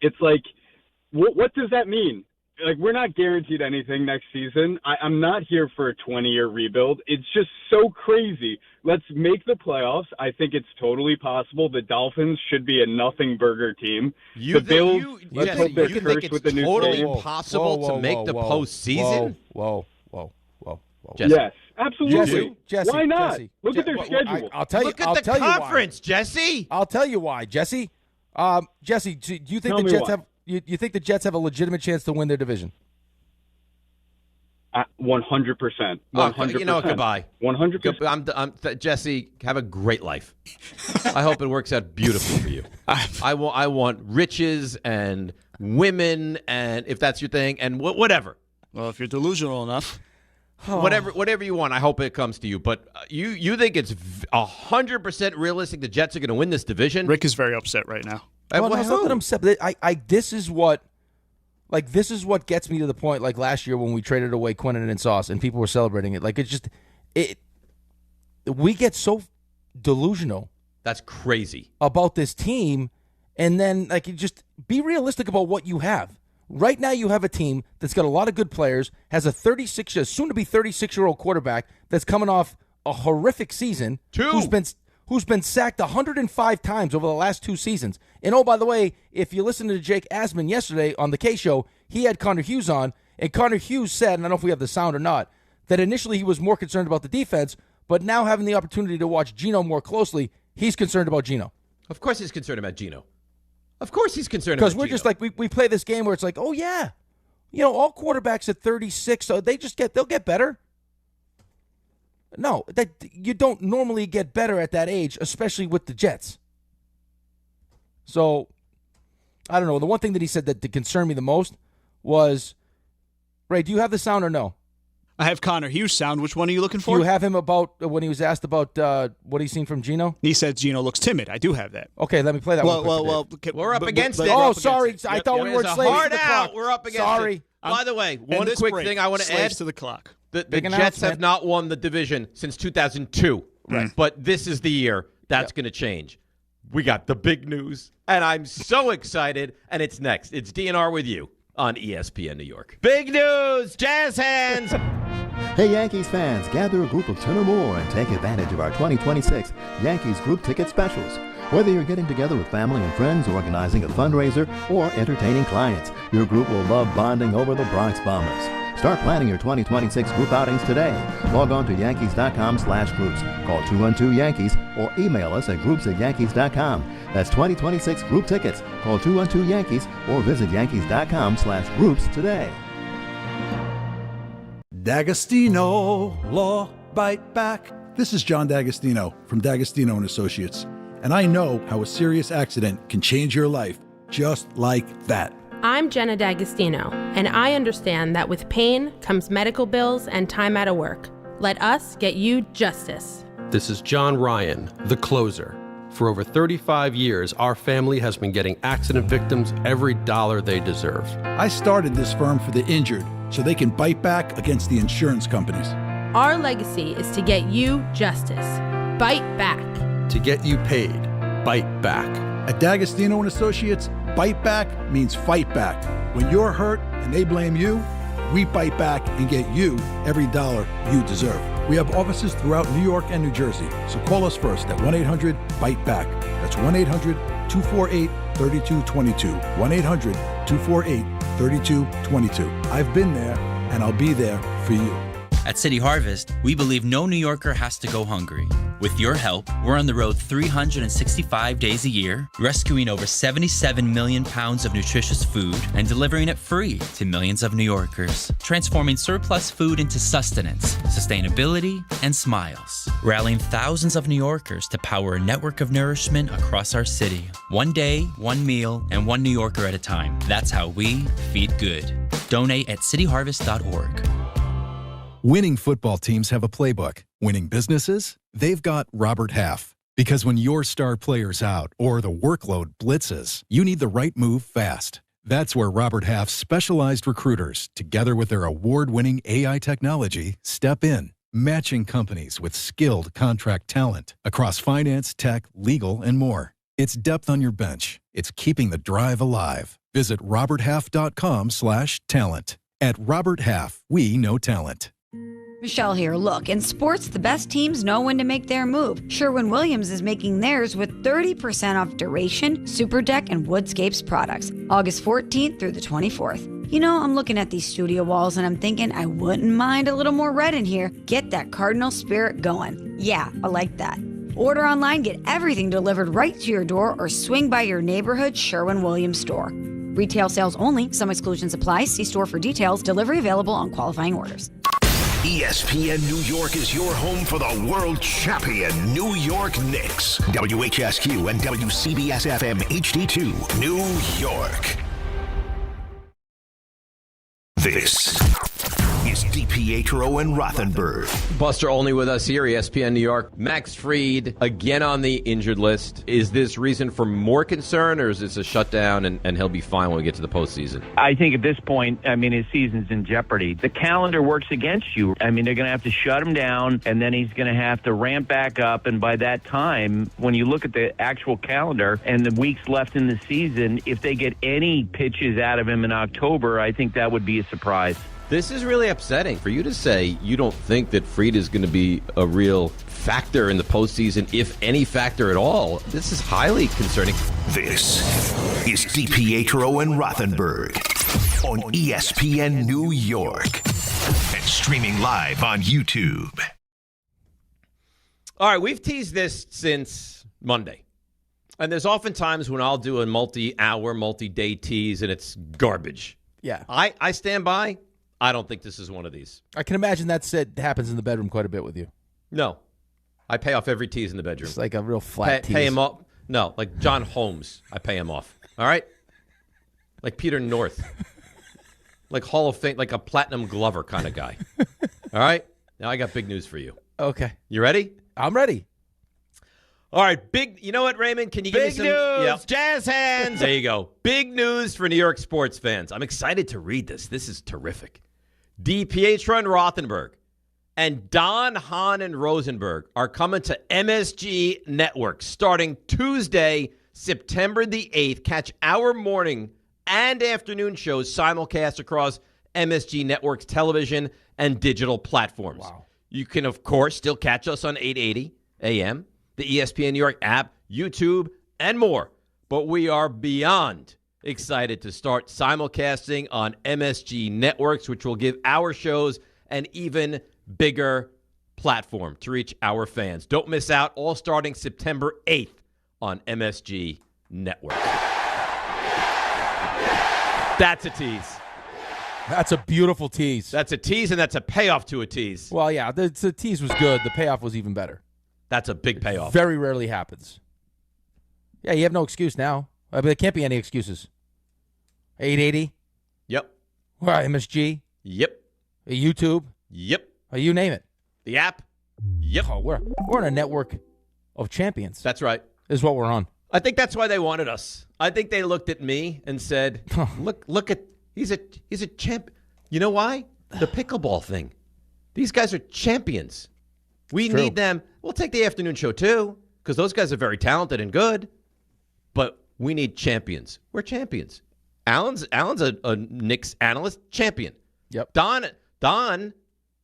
it's like, what does that mean? Like, we're not guaranteed anything next season. I'm not here for a 20-year rebuild. It's just so crazy. Let's make the playoffs. I think it's totally possible. The Dolphins should be a nothing burger team. You think it's totally possible to make the postseason? Whoa. Jesse. Yes, absolutely. Jesse, why not? Jesse, Look at their schedule. I'll tell you. Look at I'll the tell conference, Jesse. I'll tell you why, Jesse. Jesse, do you think Tell the me Jets why. have? You think the Jets have a legitimate chance to win their division? 100%. You know what? Goodbye. 100%. Jesse, have a great life. I hope it works out beautifully for you. I want riches and women, and if that's your thing, and whatever. Well, if you're delusional enough. Whatever you want, I hope it comes to you. But you think it's 100% realistic the Jets are going to win this division? Rick is very upset right now. Well, no, it's not that I'm upset. This is what gets me to the point. Like last year when we traded away Quinnen and Sauce, and people were celebrating it. Like we get so delusional. That's crazy about this team, and then just be realistic about what you have. Right now, you have a team that's got a lot of good players, has a soon to be 36-year-old quarterback that's coming off a horrific season, who's been sacked 105 times over the last 2 seasons. And oh, by the way, if you listen to Jake Asman yesterday on the K Show, he had Connor Hughes on, and Connor Hughes said, and I don't know if we have the sound or not, that initially he was more concerned about the defense, but now having the opportunity to watch Geno more closely, he's concerned about Geno. Of course he's concerned about Geno. Of course he's concerned about Geno. Because we're just like, we play this game where it's like, oh, yeah, all quarterbacks at 36, so they'll get better. No, that you don't normally get better at that age, especially with the Jets. So, I don't know. The one thing that he said that concerned me the most was, Ray, do you have the sound or no? I have Connor Hughes sound. Which one are you looking for? Do you have him about when he was asked about what he's seen from Geno? He said Geno looks timid. I do have that. Okay, let me play that one. We're up against it. Oh, sorry. I thought we were slaves to the clock. We're up against Sorry. it. By the way, one quick thing I want to add. To the clock. The Jets have not won the division since 2002. Right. But this is the year that's going to change. We got the big news, and I'm so excited, and it's next. It's DNR with you on ESPN New York. Big news, Jazz hands! Hey, Yankees fans, gather a group of 10 or more and take advantage of our 2026 Yankees group ticket specials. Whether you're getting together with family and friends, organizing a fundraiser, or entertaining clients, your group will love bonding over the Bronx Bombers. Start planning your 2026 group outings today. Log on to Yankees.com/groups. Call 212-YANKEES or email us at groups@Yankees.com. That's 2026 group tickets. Call 212-YANKEES or visit Yankees.com/groups today. D'Agostino Law Bite Back. This is John D'Agostino from D'Agostino & Associates, and I know how a serious accident can change your life just like that. I'm Jenna D'Agostino, and I understand that with pain comes medical bills and time out of work. Let us get you justice. This is John Ryan, the closer. For over 35 years, our family has been getting accident victims every dollar they deserve. I started this firm for the injured so they can bite back against the insurance companies. Our legacy is to get you justice. Bite back. To get you paid. Bite back. At D'Agostino & Associates, bite back means fight back. When you're hurt and they blame you, we bite back and get you every dollar you deserve. We have offices throughout New York and New Jersey, so call us first at 1-800-BITE-BACK. That's 1-800-248-3222. 1-800-248-3222. 3222. I've been there, and I'll be there for you. At City Harvest, we believe no New Yorker has to go hungry. With your help, we're on the road 365 days a year, rescuing over 77 million pounds of nutritious food and delivering it free to millions of New Yorkers, transforming surplus food into sustenance, sustainability, and smiles, rallying thousands of New Yorkers to power a network of nourishment across our city. One day, one meal, and one New Yorker at a time. That's how we feed good. Donate at cityharvest.org. Winning football teams have a playbook. Winning businesses? They've got Robert Half. Because when your star player's out or the workload blitzes, you need the right move fast. That's where Robert Half's specialized recruiters, together with their award-winning AI technology, step in, matching companies with skilled contract talent across finance, tech, legal, and more. It's depth on your bench. It's keeping the drive alive. Visit roberthalf.com/talent. At Robert Half, we know talent. Michelle here. Look, in sports, the best teams know when to make their move. Sherwin-Williams is making theirs with 30% off Duration, Super Deck, and Woodscapes products. August 14th through the 24th. You know, I'm looking at these studio walls and I'm thinking I wouldn't mind a little more red in here. Get that Cardinal spirit going. Yeah, I like that. Order online, get everything delivered right to your door, or swing by your neighborhood Sherwin-Williams store. Retail sales only. Some exclusions apply. See store for details. Delivery available on qualifying orders. ESPN New York is your home for the world champion New York Knicks. WHSQ and WCBS FM HD2, New York. This is DiPietro and Rothenberg. Buster Olney with us here, ESPN New York. Max Fried, again on the injured list. Is this reason for more concern, or is this a shutdown and he'll be fine when we get to the postseason? I think at this point, his season's in jeopardy. The calendar works against you. They're going to have to shut him down, and then he's going to have to ramp back up. And by that time, when you look at the actual calendar and the weeks left in the season, if they get any pitches out of him in October, I think that would be a surprise. This is really upsetting for you to say you don't think that Fried is going to be a real factor in the postseason, if any factor at all. This is highly concerning. This is DiPietro and Rothenberg on ESPN New York and streaming live on YouTube. All right, we've teased this since Monday. And there's often times when I'll do a multi-hour, multi-day tease, and it's garbage. Yeah. I stand by. I don't think this is one of these. I can imagine that happens in the bedroom quite a bit with you. No. I pay off every tease in the bedroom. It's like a real flat tease. Pay him off. No, like John Holmes, I pay him off. All right? Like Peter North. Like Hall of Fame, like a Platinum Glover kind of guy. All right? Now I got big news for you. Okay. You ready? I'm ready. All right, you know what, Raymond? Can you give me some... Big news, Yep. jazz hands. There you go. Big news for New York sports fans. I'm excited to read this. This is terrific. DiPietro and Rothenberg and Don, Hahn, and Rosenberg are coming to MSG Network starting Tuesday, September the 8th. Catch our morning and afternoon shows simulcast across MSG Network's television and digital platforms. Wow. You can, of course, still catch us on 880 AM, the ESPN New York app, YouTube, and more. But we are beyond excited to start simulcasting on MSG Networks, which will give our shows an even bigger platform to reach our fans. Don't miss out, all starting September 8th on MSG Network. That's a tease. That's a beautiful tease. That's a tease, and that's a payoff to a tease. Well, yeah, the tease was good. The payoff was even better. That's a big payoff. Very rarely happens. Yeah, you have no excuse now. But there can't be any excuses. 880? Yep. MSG? Yep. YouTube? Yep. You name it. The app? Yep. Oh, we're in a network of champions. That's right. Is what we're on. I think that's why they wanted us. I think they looked at me and said, look at, he's a champ. You know why? The pickleball thing. These guys are champions. We need them. We'll take the afternoon show too, because those guys are very talented and good. But we need champions. We're champions. Alan's a Knicks analyst, champion. Yep. Don,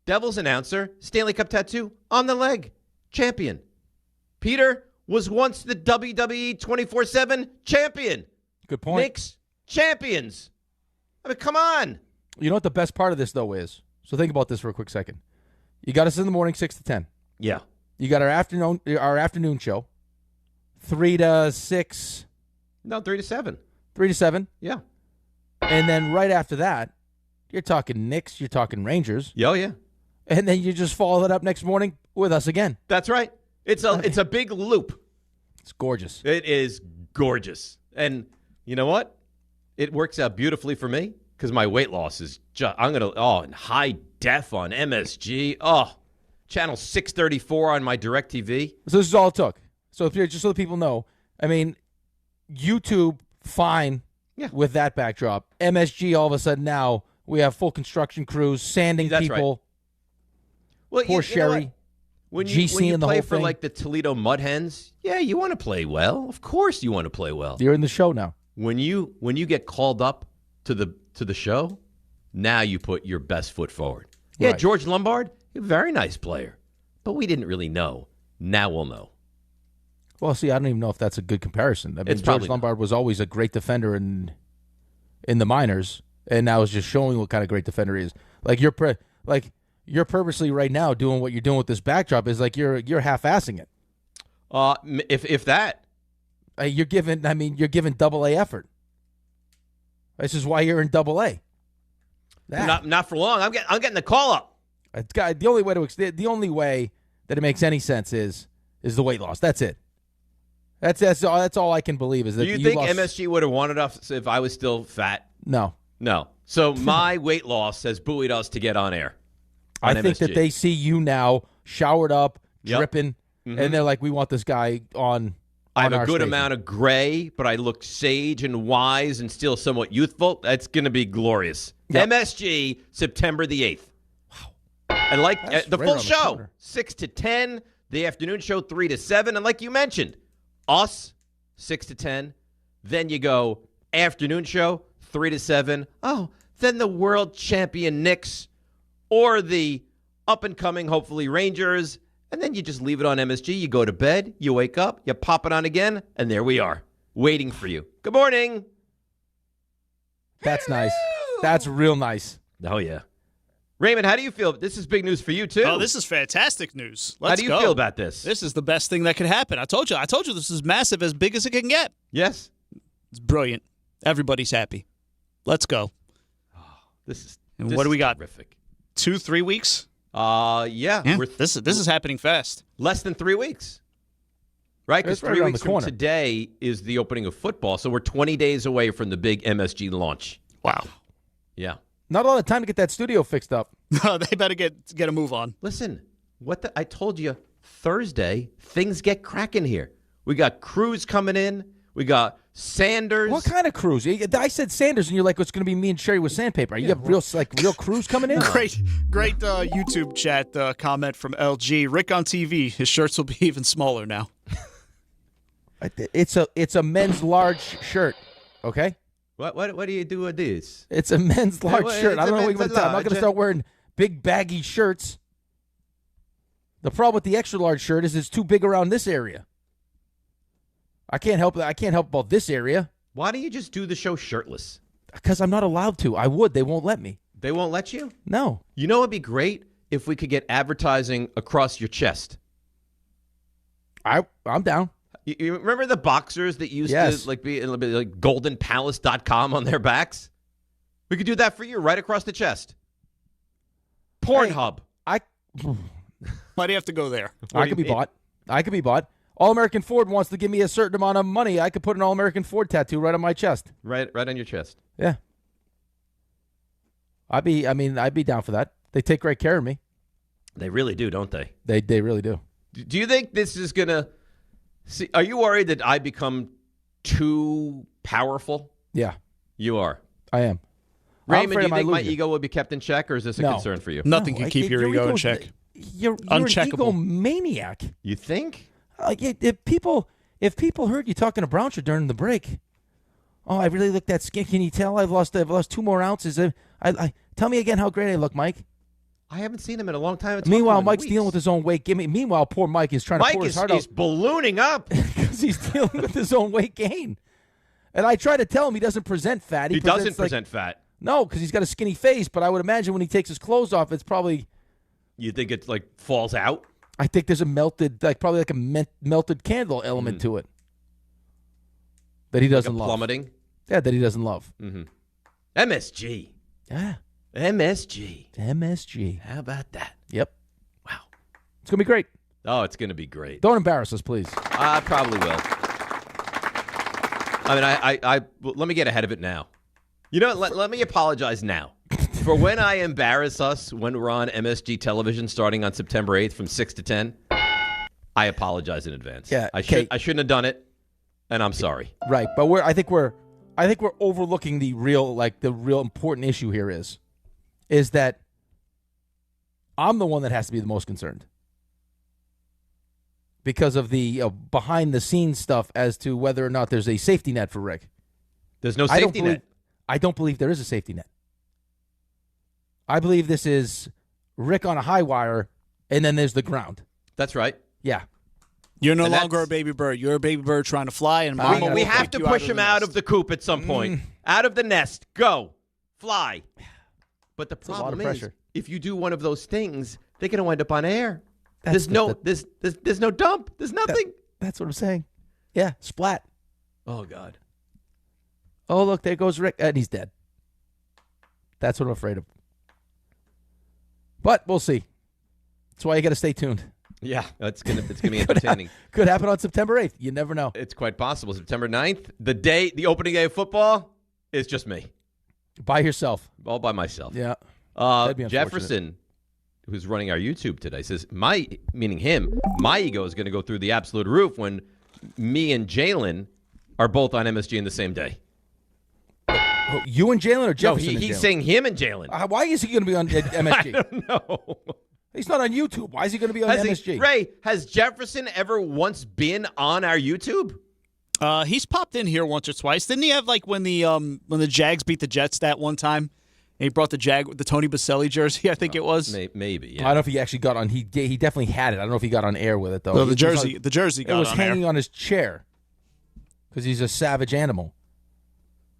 Devils announcer, Stanley Cup tattoo on the leg, champion. Peter was once the WWE 24/7 champion. Good point. Knicks champions. I mean, come on. You know what the best part of this, though, is? So think about this for a quick second. You got us in the morning, 6 to 10. Yeah. You got our afternoon show, 3 to 6. No, 3 to 7. 3 to 7. Yeah. And then right after that, you're talking Knicks, you're talking Rangers. Oh, yeah. And then you just follow it up next morning with us again. That's right. It's a big loop. It's gorgeous. It is gorgeous. And you know what? It works out beautifully for me because my weight loss is just, in high def on MSG. Oh, channel 634 on my DirecTV. So this is all it took. So if you're just so that people know, I mean, YouTube, fine with that backdrop. MSG, all of a sudden now, we have full construction crews, sanding people. Right. Well, Poor Sherry. When GC you and the play whole for thing. like the Toledo Mud Hens, yeah, you want to play well. Of course you want to play well. You're in the show now. When you get called up to the show, now you put your best foot forward. Yeah, Right. George Lombard, a very nice player, but we didn't really know. Now we'll know. Well, see, I don't even know if that's a good comparison. I mean, It's George probably Lombard was always a great defender in the minors, and now is just showing what kind of great defender he is. Like you're purposely right now doing what you're doing with this backdrop is like you're half-assing it. If that, you're giving double A effort. This is why you're in double A. not for long. I'm getting the call up. It's got the only way that it makes any sense is the weight loss. That's it. That's all I can believe is that Do you think MSG would have wanted us if I was still fat? No. So my weight loss has buoyed us to get on air. I think that they see you now showered up, dripping, and they're like, we want this guy on. I have a good station. amount of gray, but I look sage and wise and still somewhat youthful. That's going to be glorious. Yep. MSG, September the 8th. Wow. And like the right full around the show, corner. 6 to 10. The afternoon show, 3 to 7. And like you mentioned, us, 6 to 10. Then you go afternoon show, 3 to 7. Oh, then the world champion Knicks or the up-and-coming, hopefully, Rangers. And then you just leave it on MSG. You go to bed, you wake up, you pop it on again, and there we are, waiting for you. Good morning. That's nice. That's real nice. Oh, yeah. Raymond, how do you feel? This is big news for you, too. Oh, this is fantastic news. How do you feel about this? This is the best thing that could happen. I told you this is massive, as big as it can get. Yes. It's brilliant. Everybody's happy. Let's go. This what do we got? Terrific. 2-3 weeks? Yeah. This is happening fast. Less than 3 weeks. Right? Because That's right 3 around weeks the from corner. today is the opening of football, so we're 20 days away from the big MSG launch. Wow. Yeah. Not a lot of time to get that studio fixed up. No, they better get a move on. Listen, I told you, Thursday, things get cracking here. We got crews coming in. We got Sanders. What kind of crews? I said Sanders, and you're like, it's going to be me and Sherry with sandpaper. You have real crews coming in? Great YouTube chat comment from LG. Rick on TV. His shirts will be even smaller now. It's a men's large shirt, okay? What do you do with this? It's a men's large shirt. I don't know what you're going to tell. I'm not going to start wearing big baggy shirts. The problem with the extra large shirt is it's too big around this area. I can't help about this area. Why don't you just do the show shirtless? Because I'm not allowed to. I would. They won't let me. They won't let you? No. You know what would be great? If we could get advertising across your chest. I'm down. You remember the boxers that used to be like goldenpalace.com on their backs? We could do that for you right across the chest. Pornhub. Why do you have to go there? I could be bought. All-American Ford wants to give me a certain amount of money. I could put an All-American Ford tattoo right on my chest. Right on your chest. Yeah. I'd be down for that. They take great care of me. They really do, don't they? They really do. Do you think this is going to... are you worried that I become too powerful? Yeah. You are. I am. Raymond, do you think my ego will be kept in check, or is this a concern for you? Nothing can keep your ego in check. You're an egomaniac. You think? If people heard you talking to Brownshire during the break, oh, I really look that skin. Can you tell I've lost 2 more ounces? Tell me again how great I look, Mike. I haven't seen him in a long time. Meanwhile, Mike's dealing with his own weight. Meanwhile, poor Mike is trying to pour his heart out. He's ballooning up because he's dealing with his own weight gain. And I try to tell him he doesn't present fat. He doesn't present fat. No, because he's got a skinny face, but I would imagine when he takes his clothes off, it's probably... You think it like falls out? I think there's a melted, melted candle element to it that he doesn't love. Plummeting? Yeah, that he doesn't love. Mm-hmm. MSG. Yeah. MSG. How about that? Yep. Wow. It's going to be great. Oh, it's going to be great. Don't embarrass us, please. I probably will. I mean, let me get ahead of it now. You know, let me apologize now for when I embarrass us when we're on MSG television starting on September 8th from 6 to 10. I apologize in advance. Yeah, I shouldn't have done it, and I'm sorry. Right, but I think we're overlooking the real important issue here is that I'm the one that has to be the most concerned because of the behind the scenes stuff as to whether or not there's a safety net for Rick. There's no safety net. I don't believe there is a safety net. I believe this is Rick on a high wire, and then there's the ground. That's right. Yeah. You're no longer a baby bird. You're a baby bird trying to fly, and we have to push him out of the coop at some point. Out of the nest. Go. Fly. But the problem is, if you do one of those things, they're going to wind up on air. There's no dump. There's nothing. That's what I'm saying. Yeah, splat. Oh, God. Oh, look, there goes Rick, and he's dead. That's what I'm afraid of. But we'll see. That's why you got to stay tuned. Yeah, it's gonna be entertaining. Could happen on September 8th. You never know. It's quite possible. September 9th, the opening day of football, is just me. By yourself. All by myself. Yeah. Jefferson, who's running our YouTube today, says, my ego is going to go through the absolute roof when me and Jalen are both on MSG in the same day. You and Jalen or Jefferson? No, he's saying him and Jalen. Why is he going to be on MSG? I don't know. He's not on YouTube. Why is he going to be on MSG? Ray, has Jefferson ever once been on our YouTube? He's popped in here once or twice. Didn't he have when the Jags beat the Jets that one time? And he brought the Tony Baselli jersey, I think it was. Maybe. Yeah. I don't know if he actually got on. He definitely had it. I don't know if he got on air with it though. No, the jersey got on. It was hanging on his chair because he's a savage animal.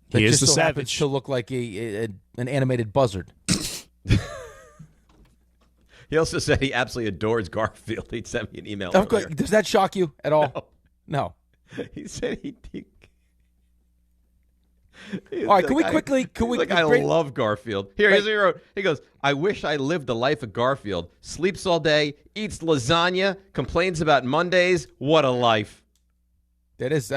He is just the so savage. Happens to look like an animated buzzard. He also said he absolutely adores Garfield. He sent me an email. Does that shock you at all? No. He said he all right, can we quickly? I love Garfield. Here's what he wrote. He goes, I wish I lived the life of Garfield. Sleeps all day, eats lasagna, complains about Mondays. What a life. That is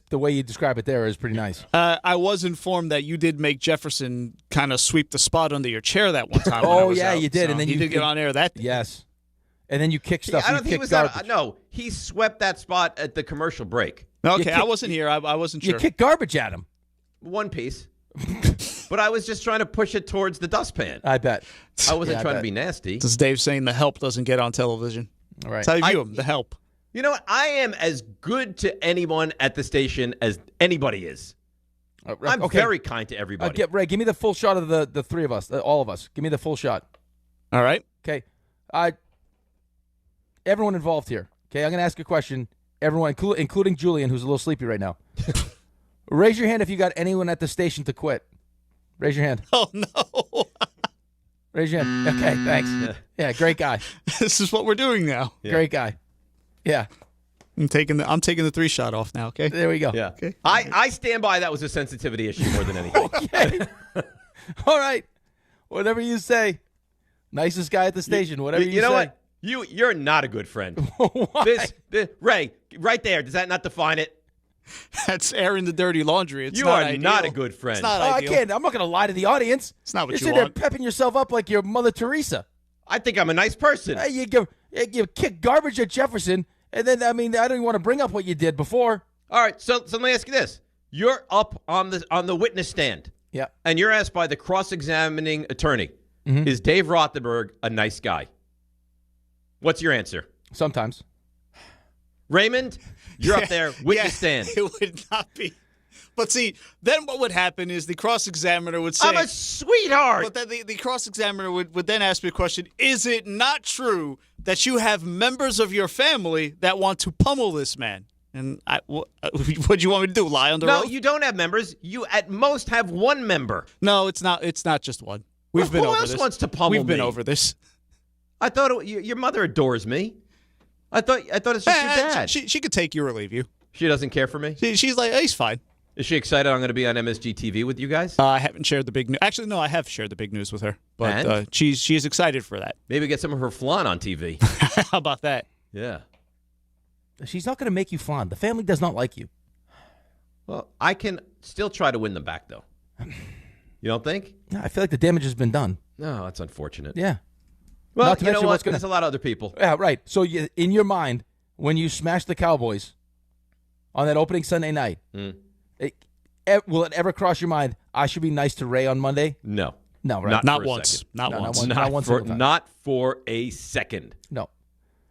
the way you describe it there is pretty nice. I was informed that you did make Jefferson kind of sweep the spot under your chair that one time. Oh, yeah, you did. So and then he did get on air that day. Yes. And then you kick stuff. I don't think he was no, he swept that spot at the commercial break. Okay, I wasn't here. I wasn't sure. You kicked garbage at him. One piece. But I was just trying to push it towards the dustpan. I bet. I wasn't trying to be nasty. This is Dave saying the help doesn't get on television. All right. That's how you view him, the help. You know what? I am as good to anyone at the station as anybody is. I'm very kind to everybody. Ray, give me the full shot of the three of us, all of us. Give me the full shot. All right. Okay. Everyone involved here. Okay, I'm going to ask a question. Everyone, including Julian, who's a little sleepy right now. Raise your hand if you got anyone at the station to quit. Raise your hand. Oh, no. Raise your hand. Okay, thanks. Yeah, great guy. This is what we're doing now. Yeah. Great guy. Yeah. I'm taking the 3 shot off now, okay? There we go. Yeah. Okay. I stand by that was a sensitivity issue more than anything. Okay. All right. Whatever you say. Nicest guy at the station. Whatever you say. You know what? You're not a good friend. Why? Ray, right there. Does that not define it? That's airing the dirty laundry. You are not a good friend. It's not ideal. I'm not going to lie to the audience. It's not what You're you sitting want. there pepping yourself up like you're Mother Teresa. I think I'm a nice person. You kick garbage at Jefferson, and then, I don't even want to bring up what you did before. All right, so let me ask you this. You're up on the witness stand. Yeah. And you're asked by the cross-examining attorney, is Dave Rothenberg a nice guy? What's your answer? Sometimes. Raymond, you're up there, witness stand. It would not be. But see, then what would happen is the cross-examiner would say, I'm a sweetheart. But then the cross-examiner would then ask me a question, is it not true that you have members of your family that want to pummel this man? And what do you want me to do? Lie under oath? No, you don't have members. You at most have one member. No, it's not. It's not just one. We've been over this. Who else wants to pummel me? We've been over this. I thought your mother adores me. I thought it's just your dad. She could take you or leave you. She doesn't care for me? She's like, he's fine. Is she excited I'm going to be on MSG TV with you guys? I haven't shared the big news. Actually, no, I have shared the big news with her. But she is excited for that. Maybe get some of her flan on TV. How about that? Yeah. She's not going to make you flan. The family does not like you. Well, I can still try to win them back, though. You don't think? No, I feel like the damage has been done. No, that's unfortunate. Yeah. Well, you know what? There's a lot of other people. Yeah, right. So in your mind, when you smash the Cowboys on that opening Sunday night, will it ever cross your mind, I should be nice to Ray on Monday? No. No, right? Not once. Not once. Not for a second. No.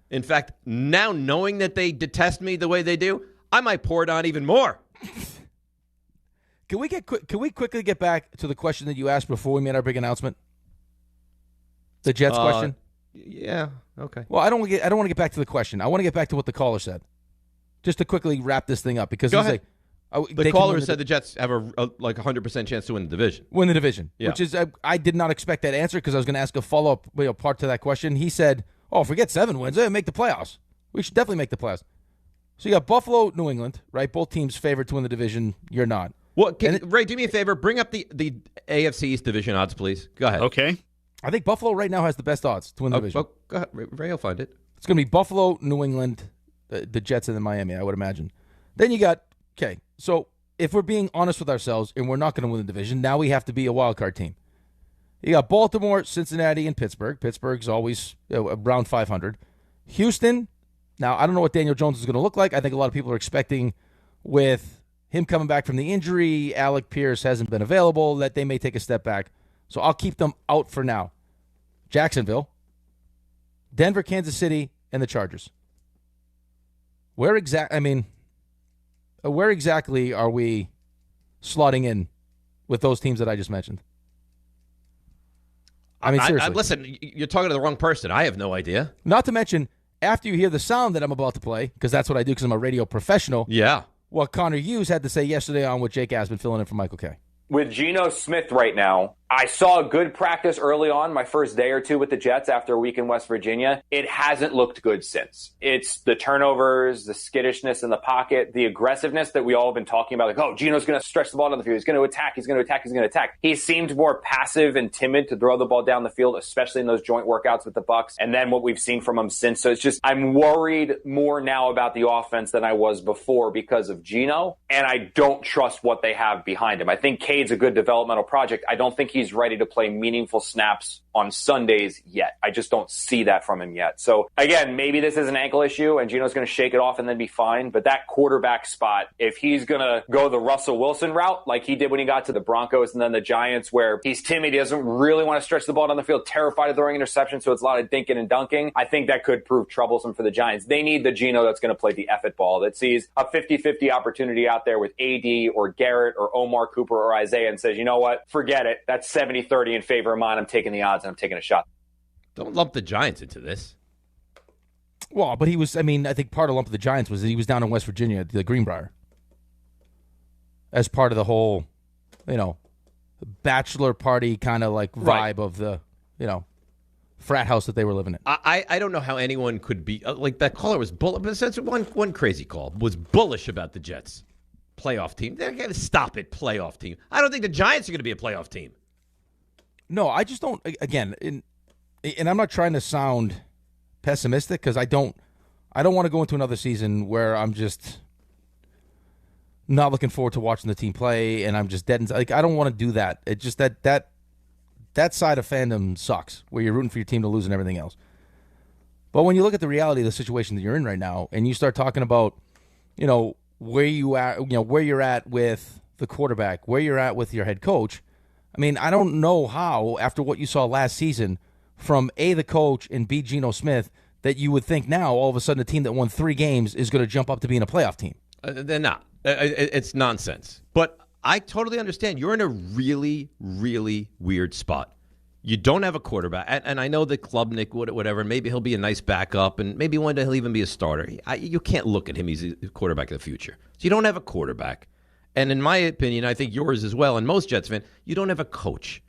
In fact, now knowing that they detest me the way they do, I might pour it on even more. Can we quickly get back to the question that you asked before we made our big announcement? The Jets question? Yeah, okay. Well, I don't want to get back to the question. I want to get back to what the caller said. Just to quickly wrap this thing up because Go he's ahead. like the caller said the Jets have a 100% chance to win the division. Win the division, yeah. Which is I did not expect that answer because I was going to ask a follow-up part to that question. He said, "Oh, forget 7 wins. Make the playoffs. We should definitely make the playoffs." So you got Buffalo, New England, right? Both teams favored to win the division. You're not. Ray, do me a favor. Bring up the AFC East division odds, please. Go ahead. Okay. I think Buffalo right now has the best odds to win the division. Go ahead. Ray will find it. It's going to be Buffalo, New England, the Jets, and then Miami, I would imagine. Then you got, okay, so if we're being honest with ourselves and we're not going to win the division, now we have to be a wild card team. You got Baltimore, Cincinnati, and Pittsburgh. Pittsburgh's always around 500. Houston, now I don't know what Daniel Jones is going to look like. I think a lot of people are expecting with him coming back from the injury, Alec Pierce hasn't been available, that they may take a step back. So I'll keep them out for now. Jacksonville, Denver, Kansas City, and the Chargers. Where exactly are we slotting in with those teams that I just mentioned? I mean, seriously. Listen, you're talking to the wrong person. I have no idea. Not to mention, after you hear the sound that I'm about to play, because that's what I do because I'm a radio professional. Yeah. What Connor Hughes had to say yesterday on with Jake Asman filling in for Michael Kay. With Geno Smith right now, I saw a good practice early on, my first day or two with the Jets after a week in West Virginia. It hasn't looked good since. It's the turnovers, the skittishness in the pocket, the aggressiveness that we all have been talking about. Like, oh, Geno's going to stretch the ball down the field. He's going to attack. He's going to attack. He's going to attack. He seemed more passive and timid to throw the ball down the field, especially in those joint workouts with the Bucs. And then what we've seen from him since. So it's just, I'm worried more now about the offense than I was before because of Geno. And I don't trust what they have behind him. I think Cade's a good developmental project. I don't think he's ready to play meaningful snaps on Sundays yet. I just don't see that from him yet. So again, maybe this is an ankle issue and Geno's going to shake it off and then be fine. But that quarterback spot, if he's going to go the Russell Wilson route like he did when he got to the Broncos and then the Giants, where he's timid, he doesn't really want to stretch the ball down the field, terrified of throwing interceptions, so it's a lot of dinking and dunking, I think that could prove troublesome for the Giants. They need the Geno that's going to play the effort ball, that sees a 50-50 opportunity out there with AD or Garrett or Omar Cooper or Isaiah and says, you know what, forget it. That's 70-30 in favor of mine. I'm taking the odds and I'm taking a shot. Don't lump the Giants into this. Well, but he was, I think part of lump of the Giants was that he was down in West Virginia at the Greenbrier as part of the whole, bachelor party kind of like vibe of the, frat house that they were living in. I don't know how anyone could be, like that caller was bullish, but that's one crazy call, was bullish about the Jets. Playoff team. They're going to stop it, playoff team. I don't think the Giants are going to be a playoff team. No, I just don't, again, and I'm not trying to sound pessimistic because I don't want to go into another season where I'm just not looking forward to watching the team play and I'm just dead inside. Like, I don't want to do that. It's just that side of fandom sucks where you're rooting for your team to lose and everything else. But when you look at the reality of the situation that you're in right now and you start talking about, where you're at with the quarterback, where you're at with your head coach, I don't know how, after what you saw last season from A, the coach, and B, Geno Smith, that you would think now all of a sudden a team that won 3 games is going to jump up to being a playoff team. They're not. It's nonsense. But I totally understand. You're in a really, really weird spot. You don't have a quarterback. And I know that Klubnik, whatever, maybe he'll be a nice backup, and maybe one day he'll even be a starter. You can't look at him. He's a quarterback of the future. So you don't have a quarterback. And in my opinion, I think yours as well, and most Jets fans, you don't have a coach,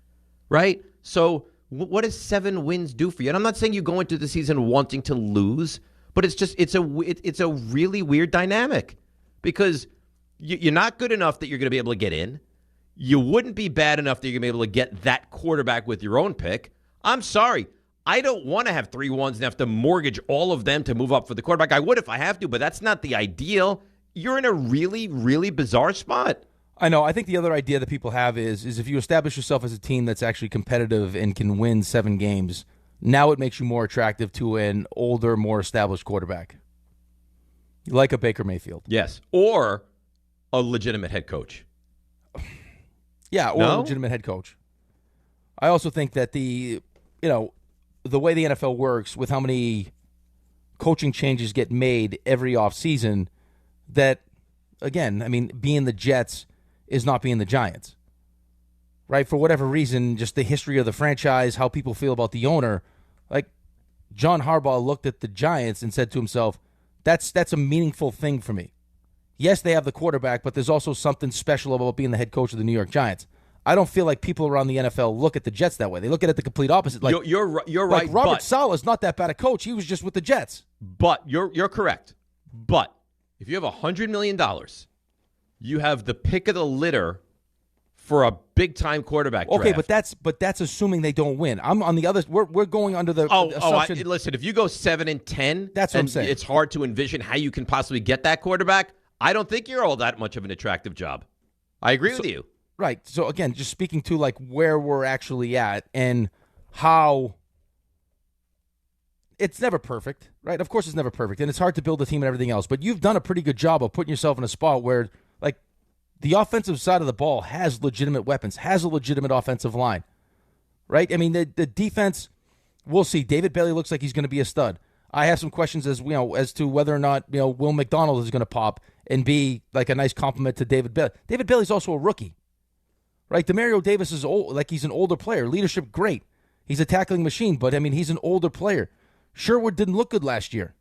right? So what does 7 wins do for you? And I'm not saying you go into the season wanting to lose, but it's a really weird dynamic because you're not good enough that you're going to be able to get in. You wouldn't be bad enough that you're going to be able to get that quarterback with your own pick. I'm sorry. I don't want to have 3 ones and have to mortgage all of them to move up for the quarterback. I would if I have to, but that's not the ideal. You're in a really, really bizarre spot. I know. I think the other idea that people have is if you establish yourself as a team that's actually competitive and can win 7 games, now it makes you more attractive to an older, more established quarterback. Like a Baker Mayfield. Yes. Or a legitimate head coach. Yeah, or a legitimate head coach. I also think that the way the NFL works with how many coaching changes get made every offseason, that, again, I mean, being the Jets is not being the Giants. Right? For whatever reason, just the history of the franchise, how people feel about the owner, like John Harbaugh looked at the Giants and said to himself, that's a meaningful thing for me. Yes, they have the quarterback, but there's also something special about being the head coach of the New York Giants. I don't feel like people around the NFL look at the Jets that way. They look at it the complete opposite. Like you're right. Like Robert Saleh's not that bad a coach. He was just with the Jets. But you're correct. But if you have $100 million, you have the pick of the litter for a big-time quarterback draft. Okay, but that's assuming they don't win. I'm on the other. We're going under the assumption. Listen, if you go 7-10, that's what I'm saying. It's hard to envision how you can possibly get that quarterback. I don't think you're all that much of an attractive job. I agree with you. Right. So again, just speaking to like where we're actually at and how it's never perfect, right? Of course it's never perfect, and it's hard to build a team and everything else, but you've done a pretty good job of putting yourself in a spot where like the offensive side of the ball has legitimate weapons, has a legitimate offensive line, right? I mean, the defense, we'll see. David Bailey looks like he's going to be a stud. I have some questions as to whether or not Will McDonald is going to pop and be like a nice compliment to David Bailey. David Bailey's also a rookie, right? Demario Davis is old, like he's an older player. Leadership, great. He's a tackling machine, but I mean he's an older player. Sherwood didn't look good last year.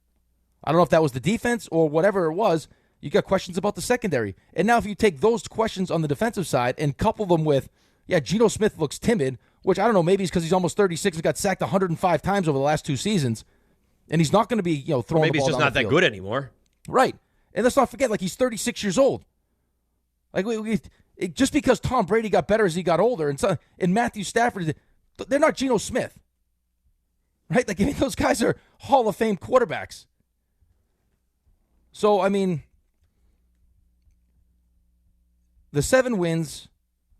I don't know if that was the defense or whatever it was. You got questions about the secondary, and now if you take those questions on the defensive side and couple them with, Geno Smith looks timid, which I don't know, maybe it's because he's almost 36 and got sacked 105 times over the last 2 seasons. And he's not going to be, throwing the ball maybe he's just not that good anymore. Right. And let's not forget, like, he's 36 years old. Like, just because Tom Brady got better as he got older, and Matthew Stafford, they're not Geno Smith. Right? Like, I mean, those guys are Hall of Fame quarterbacks. So, I mean, the 7 wins,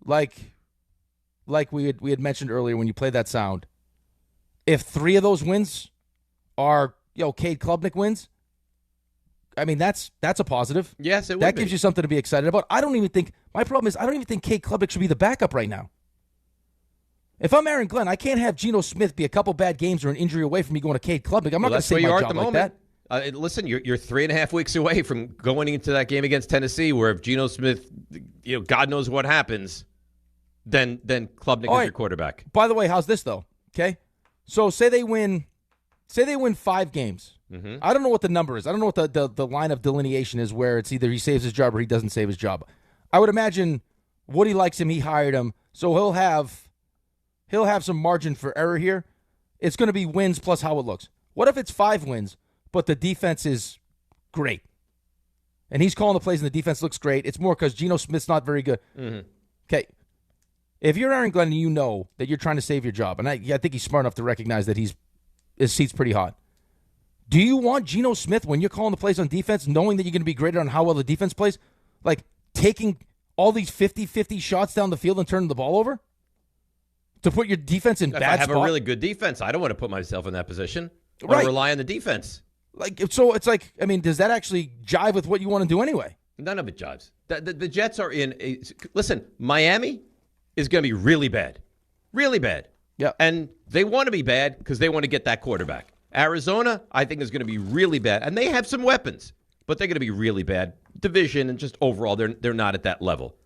like we had mentioned earlier when you played that sound, if 3 of those wins are, Cade Klubnik wins, I mean, that's a positive. Yes, it would That be. gives you something to be excited about. My problem is I don't even think Cade Klubnik should be the backup right now. If I'm Aaron Glenn, I can't have Geno Smith be a couple bad games or an injury away from me going to Cade Klubnik. I'm not going to say my job like that. Listen, you're 3.5 weeks away from going into that game against Tennessee where if Geno Smith, God knows what happens, then Klubnik is your quarterback. By the way, how's this, though? Okay? So say they win 5 games. Mm-hmm. I don't know what the number is. I don't know what the line of delineation is where it's either he saves his job or he doesn't save his job. I would imagine Woody likes him. He hired him. So he'll have some margin for error here. It's going to be wins plus how it looks. What if it's 5 wins, but the defense is great? And he's calling the plays and the defense looks great. It's more because Geno Smith's not very good. Mm-hmm. Okay. If you're Aaron Glenn and you know that you're trying to save your job, and I think he's smart enough to recognize that his seat's pretty hot. Do you want Geno Smith, when you're calling the plays on defense, knowing that you're going to be graded on how well the defense plays, like taking all these 50-50 shots down the field and turning the ball over? To put your defense in If bad I have spot? a really good defense, I don't want to put myself in that position. I want Right. to rely on the defense. So it's like, I mean, does that actually jive with what you want to do anyway? None of it jives. The Jets are in listen, Miami is going to be really bad. Really bad. Yeah. And they want to be bad because they want to get that quarterback. Arizona, I think, is going to be really bad. And they have some weapons, but they're going to be really bad. Division and just overall, they're not at that level.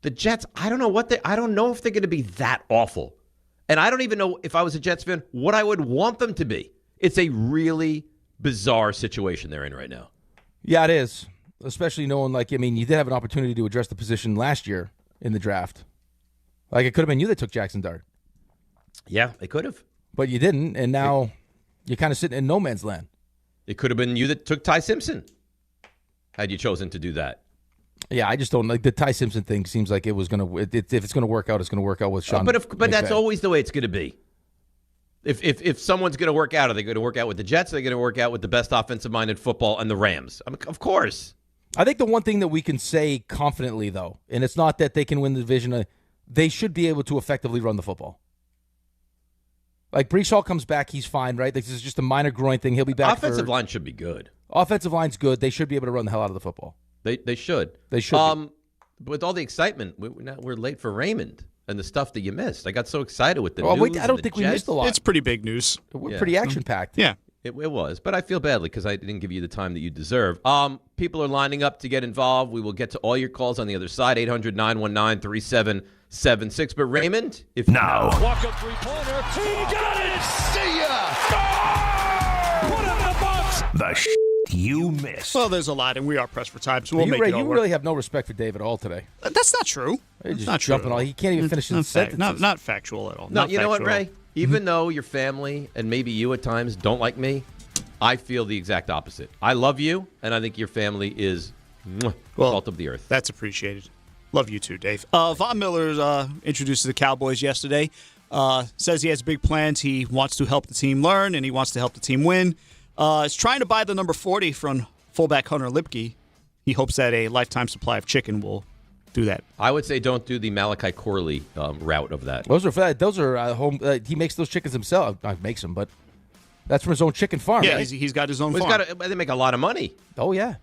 The Jets, I don't know if they're going to be that awful. And I don't even know if I was a Jets fan what I would want them to be. It's a really bizarre situation they're in right now. Yeah, it is. Especially knowing, you did have an opportunity to address the position last year in the draft. It could have been you that took Jackson Dart. Yeah, they could have. But you didn't, and now you're kind of sitting in no man's land. It could have been you that took Ty Simpson had you chosen to do that. Yeah, I just don't like the Ty Simpson thing. Seems like it was going to. If it's going to work out, it's going to work out with Sean. But that's always the way it's going to be. If someone's going to work out, are they going to work out with the Jets? Are they going to work out with the best offensive mind in football and the Rams? Of course. I think the one thing that we can say confidently, though, and it's not that they can win the division, they should be able to effectively run the football. Breece Hall comes back, he's fine, right? This is just a minor groin thing. He'll be back. Offensive line should be good. Offensive line's good. They should be able to run the hell out of the football. They should. They should. With all the excitement, we're late for Raymond and the stuff that you missed. I got so excited with the news. Wait, I don't think we missed a lot. It's pretty big news. We're pretty action-packed. Yeah. It was, but I feel badly because I didn't give you the time that you deserve. People are lining up to get involved. We will get to all your calls on the other side, 800-919-3776. But Raymond, if now. Walk-up three-pointer. He got it! See ya! Oh! Put in the box! The you missed. Well, there's a lot, and we are pressed for time, so we'll make it all You work. really have no respect for Dave at all today. That's not true. He's just not jumping true. He can't even finish his sentences. Not factual at all. No, not you know what, factual. Ray? Even though your family and maybe you at times don't like me, I feel the exact opposite. I love you, and I think your family is salt of the earth. That's appreciated. Love you too, Dave. Von Miller introduced the Cowboys yesterday. Says he has big plans. He wants to help the team learn, and he wants to help the team win. Is trying to buy the number 40 from fullback Hunter Lipke. He hopes that a lifetime supply of chicken will do that. I would say don't do the Malachi Corley route of that. Those are home. He makes those chickens himself. Not makes them, but that's from his own chicken farm. Yeah, right? he's got his own farm. They make a lot of money. Oh yeah.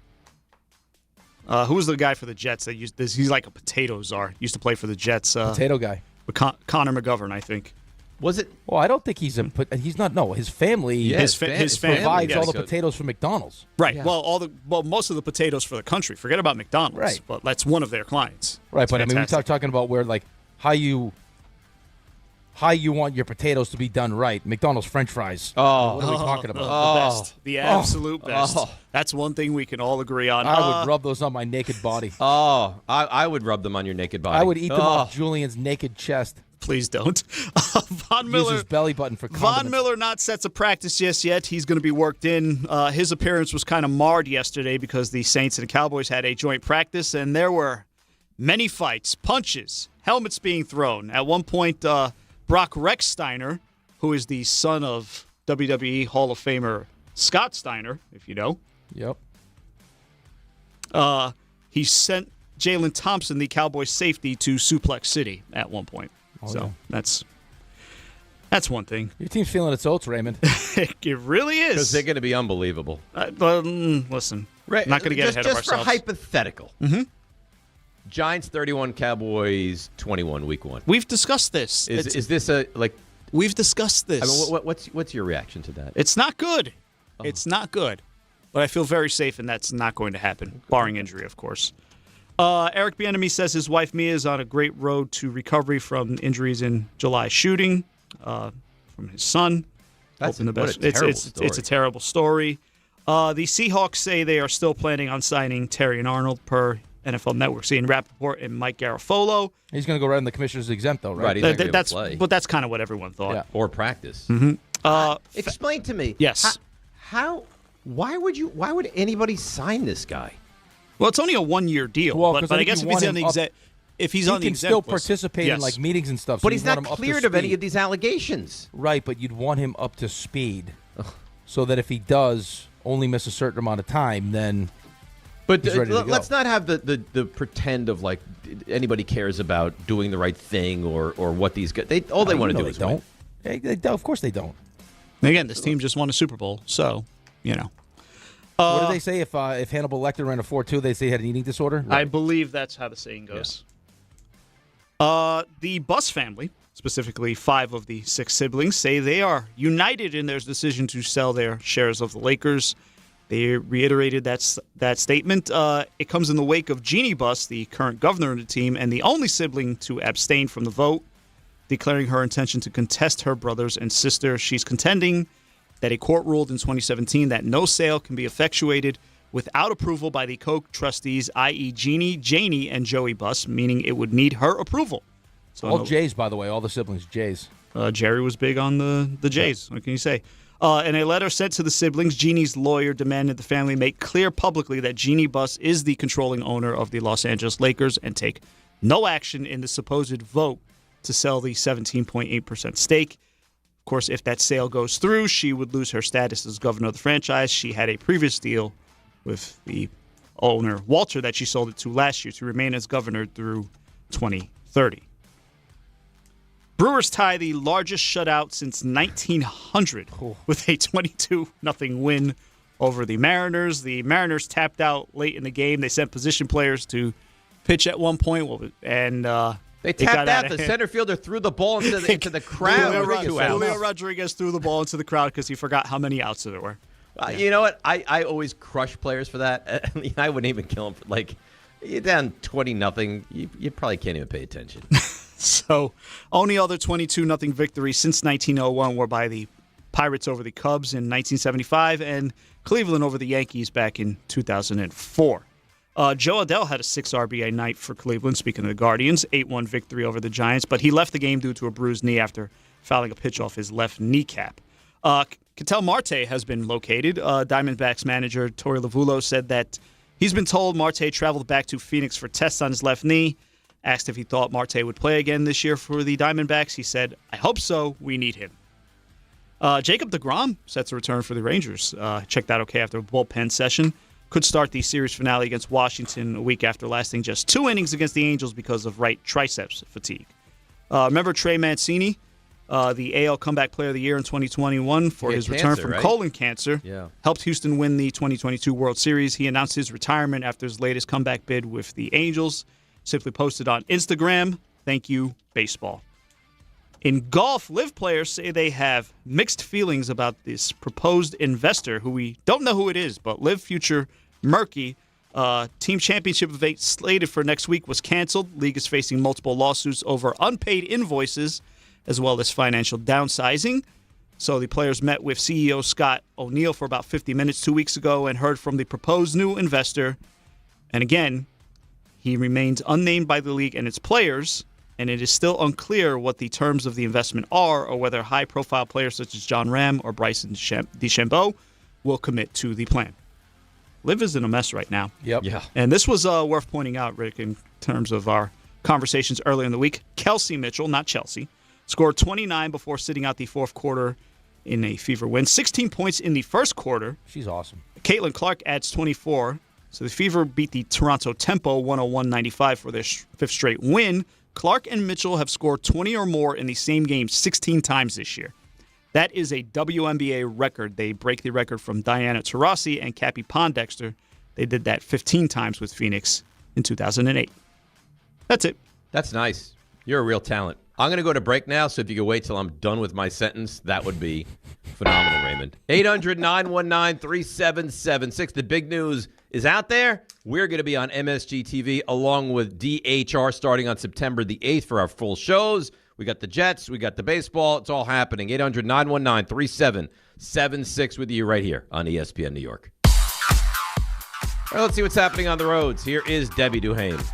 Who was the guy for the Jets that used this? He's like a potato czar. Used to play for the Jets. Potato guy. Connor McGovern, I think. Was it? Well, I don't think he's not. No, his family. Yeah, his family provides all the potatoes for McDonald's. Right. Yeah. Well, most of the potatoes for the country. Forget about McDonald's. Right. But that's one of their clients. Right. It's But fantastic. I mean, we're talking about where how you want your potatoes to be done right. McDonald's French fries. Oh, what are we talking about? The best. The absolute best. That's one thing we can all agree on. I would rub those on my naked body. I would rub them on your naked body. I would eat them off Julian's naked chest. Please don't. Von Miller. Use his belly button for condiments. Von Miller not set to practice just yet. He's going to be worked in. His appearance was kind of marred yesterday because the Saints and the Cowboys had a joint practice, and there were many fights, punches, helmets being thrown. At one point, Brock Rechsteiner, who is the son of WWE Hall of Famer Scott Steiner, if you know. Yep. He sent Jalen Thompson, the Cowboys safety, to Suplex City at one point. Yeah. That's one thing. Your team's feeling its oats, Raymond. It really is. Because they're going to be unbelievable. Listen, Right. not going to get ahead of ourselves. Just for hypothetical. Mm-hmm. Giants 31, Cowboys 21, week 1. We've discussed this. Is this We've discussed this. I mean, what's your reaction to that? It's not good. It's not good. But I feel very safe, and that's not going to happen, barring injury, of course. Eric Bieniemy says his wife Mia is on a great road to recovery from injuries in July shooting from his son. That's hoping the best. What a terrible story. It's a terrible story. The Seahawks say they are still planning on signing Terry and Arnold per NFL Network. Seeing Rappaport and Mike Garafolo. He's going to go right in the commissioner's exempt, though, right? He's not gonna play. But that's kind of what everyone thought. Yeah. Or practice. Mm-hmm. Explain to me. Yes. Why would anybody sign this guy? Well, it's only a 1-year deal. Well, but I guess if he's on the exempt, he can still participate in meetings and stuff. So but he's not cleared of any of these allegations. Right, but you'd want him up to speed, so that if he does only miss a certain amount of time, then. But he's ready to go. Let's not have the pretend of like anybody cares about doing the right thing or what these guys. All they want to do is don't. win. Of course they don't. Again, this team just won a Super Bowl, so you know. What do they say if Hannibal Lecter ran a 4.2? They say he had an eating disorder. I believe that's how the saying goes. Yeah. The Buss family, specifically 5 of the 6 siblings, say they are united in their decision to sell their shares of the Lakers. They reiterated that statement. It comes in the wake of Jeannie Buss, the current governor of the team, and the only sibling to abstain from the vote. declaring her intention to contest her brothers and sister. She's contending that a court ruled in 2017 that no sale can be effectuated without approval by the co-trustees, i.e. Jeannie, Janie, and Joey Buss, meaning it would need her approval. So all Jays, by the way, all the siblings, Jays. Jerry was big on the Jays. What can you say? In a letter sent to the siblings, Jeannie's lawyer demanded the family make clear publicly that Jeannie Buss is the controlling owner of the Los Angeles Lakers and take no action in the supposed vote to sell the 17.8% stake. Of course, if that sale goes through, she would lose her status as governor of the franchise. She had a previous deal with the owner, Walter, that she sold it to last year to remain as governor through 2030. Brewers tie the largest shutout since 1900 with a 22-0 win over the Mariners. The Mariners tapped out late in the game. They sent position players to pitch at one point, and they tapped out. The center fielder threw the ball into the crowd. Julio Rodriguez threw the ball into the crowd because he forgot how many outs there were. You know what? I always crush players for that. I wouldn't even kill them. Like, you're down 20-0. You probably can't even pay attention. So, only other 22-0 victories since 1901 were by the Pirates over the Cubs in 1975 and Cleveland over the Yankees back in 2004. Joe Adell had a 6 RBI night for Cleveland, speaking of the Guardians, 8-1 victory over the Giants, but he left the game due to a bruised knee after fouling a pitch off his left kneecap. Ketel Marte has been located. Diamondbacks manager Torey Lovullo said that he's been told Marte traveled back to Phoenix for tests on his left knee. Asked if he thought Marte would play again this year for the Diamondbacks. He said, "I hope so. We need him." Jacob deGrom set to return for the Rangers. Checked out okay after a bullpen session. Could start the series finale against Washington a week after lasting just 2 innings against the Angels because of right triceps fatigue. Remember Trey Mancini, the AL Comeback Player of the Year in 2021 for his return from colon cancer. Yeah. Helped Houston win the 2022 World Series. He announced his retirement after his latest comeback bid with the Angels. Simply posted on Instagram, "Thank you, baseball." In golf, LIV players say they have mixed feelings about this proposed investor who we don't know who it is, but LIV future murky. Team championship event slated for next week was canceled. League is facing multiple lawsuits over unpaid invoices as well as financial downsizing. So the players met with CEO Scott O'Neill for about 50 minutes 2 weeks ago and heard from the proposed new investor. And again, he remains unnamed by the league and its players, and it is still unclear what the terms of the investment are or whether high-profile players such as John Ram or Bryson DeChambeau will commit to the plan. LIV is in a mess right now. Yep. Yeah. And this was worth pointing out, Rick, in terms of our conversations earlier in the week. Kelsey Mitchell, not Chelsea, scored 29 before sitting out the fourth quarter in a Fever win. 16 points in the first quarter. She's awesome. Caitlin Clark adds 24. So the Fever beat the Toronto Tempo 101-95 for their fifth straight win. Clark and Mitchell have scored 20 or more in the same game 16 times this year. That is a WNBA record. They break the record from Diana Taurasi and Cappie Pondexter. They did that 15 times with Phoenix in 2008. That's it. That's nice. You're a real talent. I'm going to go to break now, so if you could wait till I'm done with my sentence, that would be phenomenal, Raymond. 800-919-3776. The big news is out there. We're going to be on MSG TV along with DHR starting on September the 8th for our full shows. We got the Jets. We got the baseball. It's all happening. 800-919-3776 with you right here on ESPN New York. All right, let's see what's happening on the roads. Here is Debbie Duhane.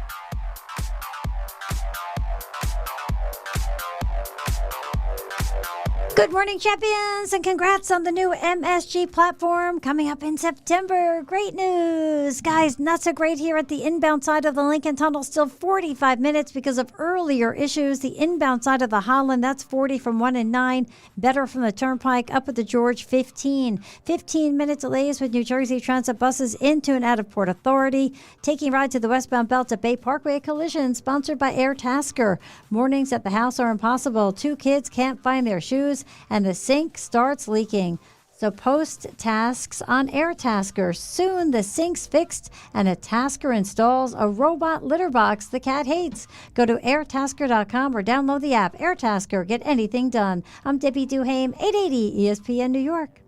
Good morning, champions, and congrats on the new MSG platform coming up in September. Great news. Guys, not so great here at the inbound side of the Lincoln Tunnel. Still 45 minutes because of earlier issues. The inbound side of the Holland, that's 40 from 1 and 9. Better from the Turnpike up at the George, 15. 15-minute delays with New Jersey Transit buses into and out of Port Authority. Taking ride to the westbound belt at Bay Parkway, a collision sponsored by Air Tasker. Mornings at the house are impossible. 2 kids can't find their shoes, and the sink starts leaking. So post tasks on Air Tasker. Soon the sink's fixed and a Tasker installs a robot litter box the cat hates. Go to airtasker.com or download the app. Air Tasker, get anything done. I'm Debbie Duhame, 880 ESPN New York.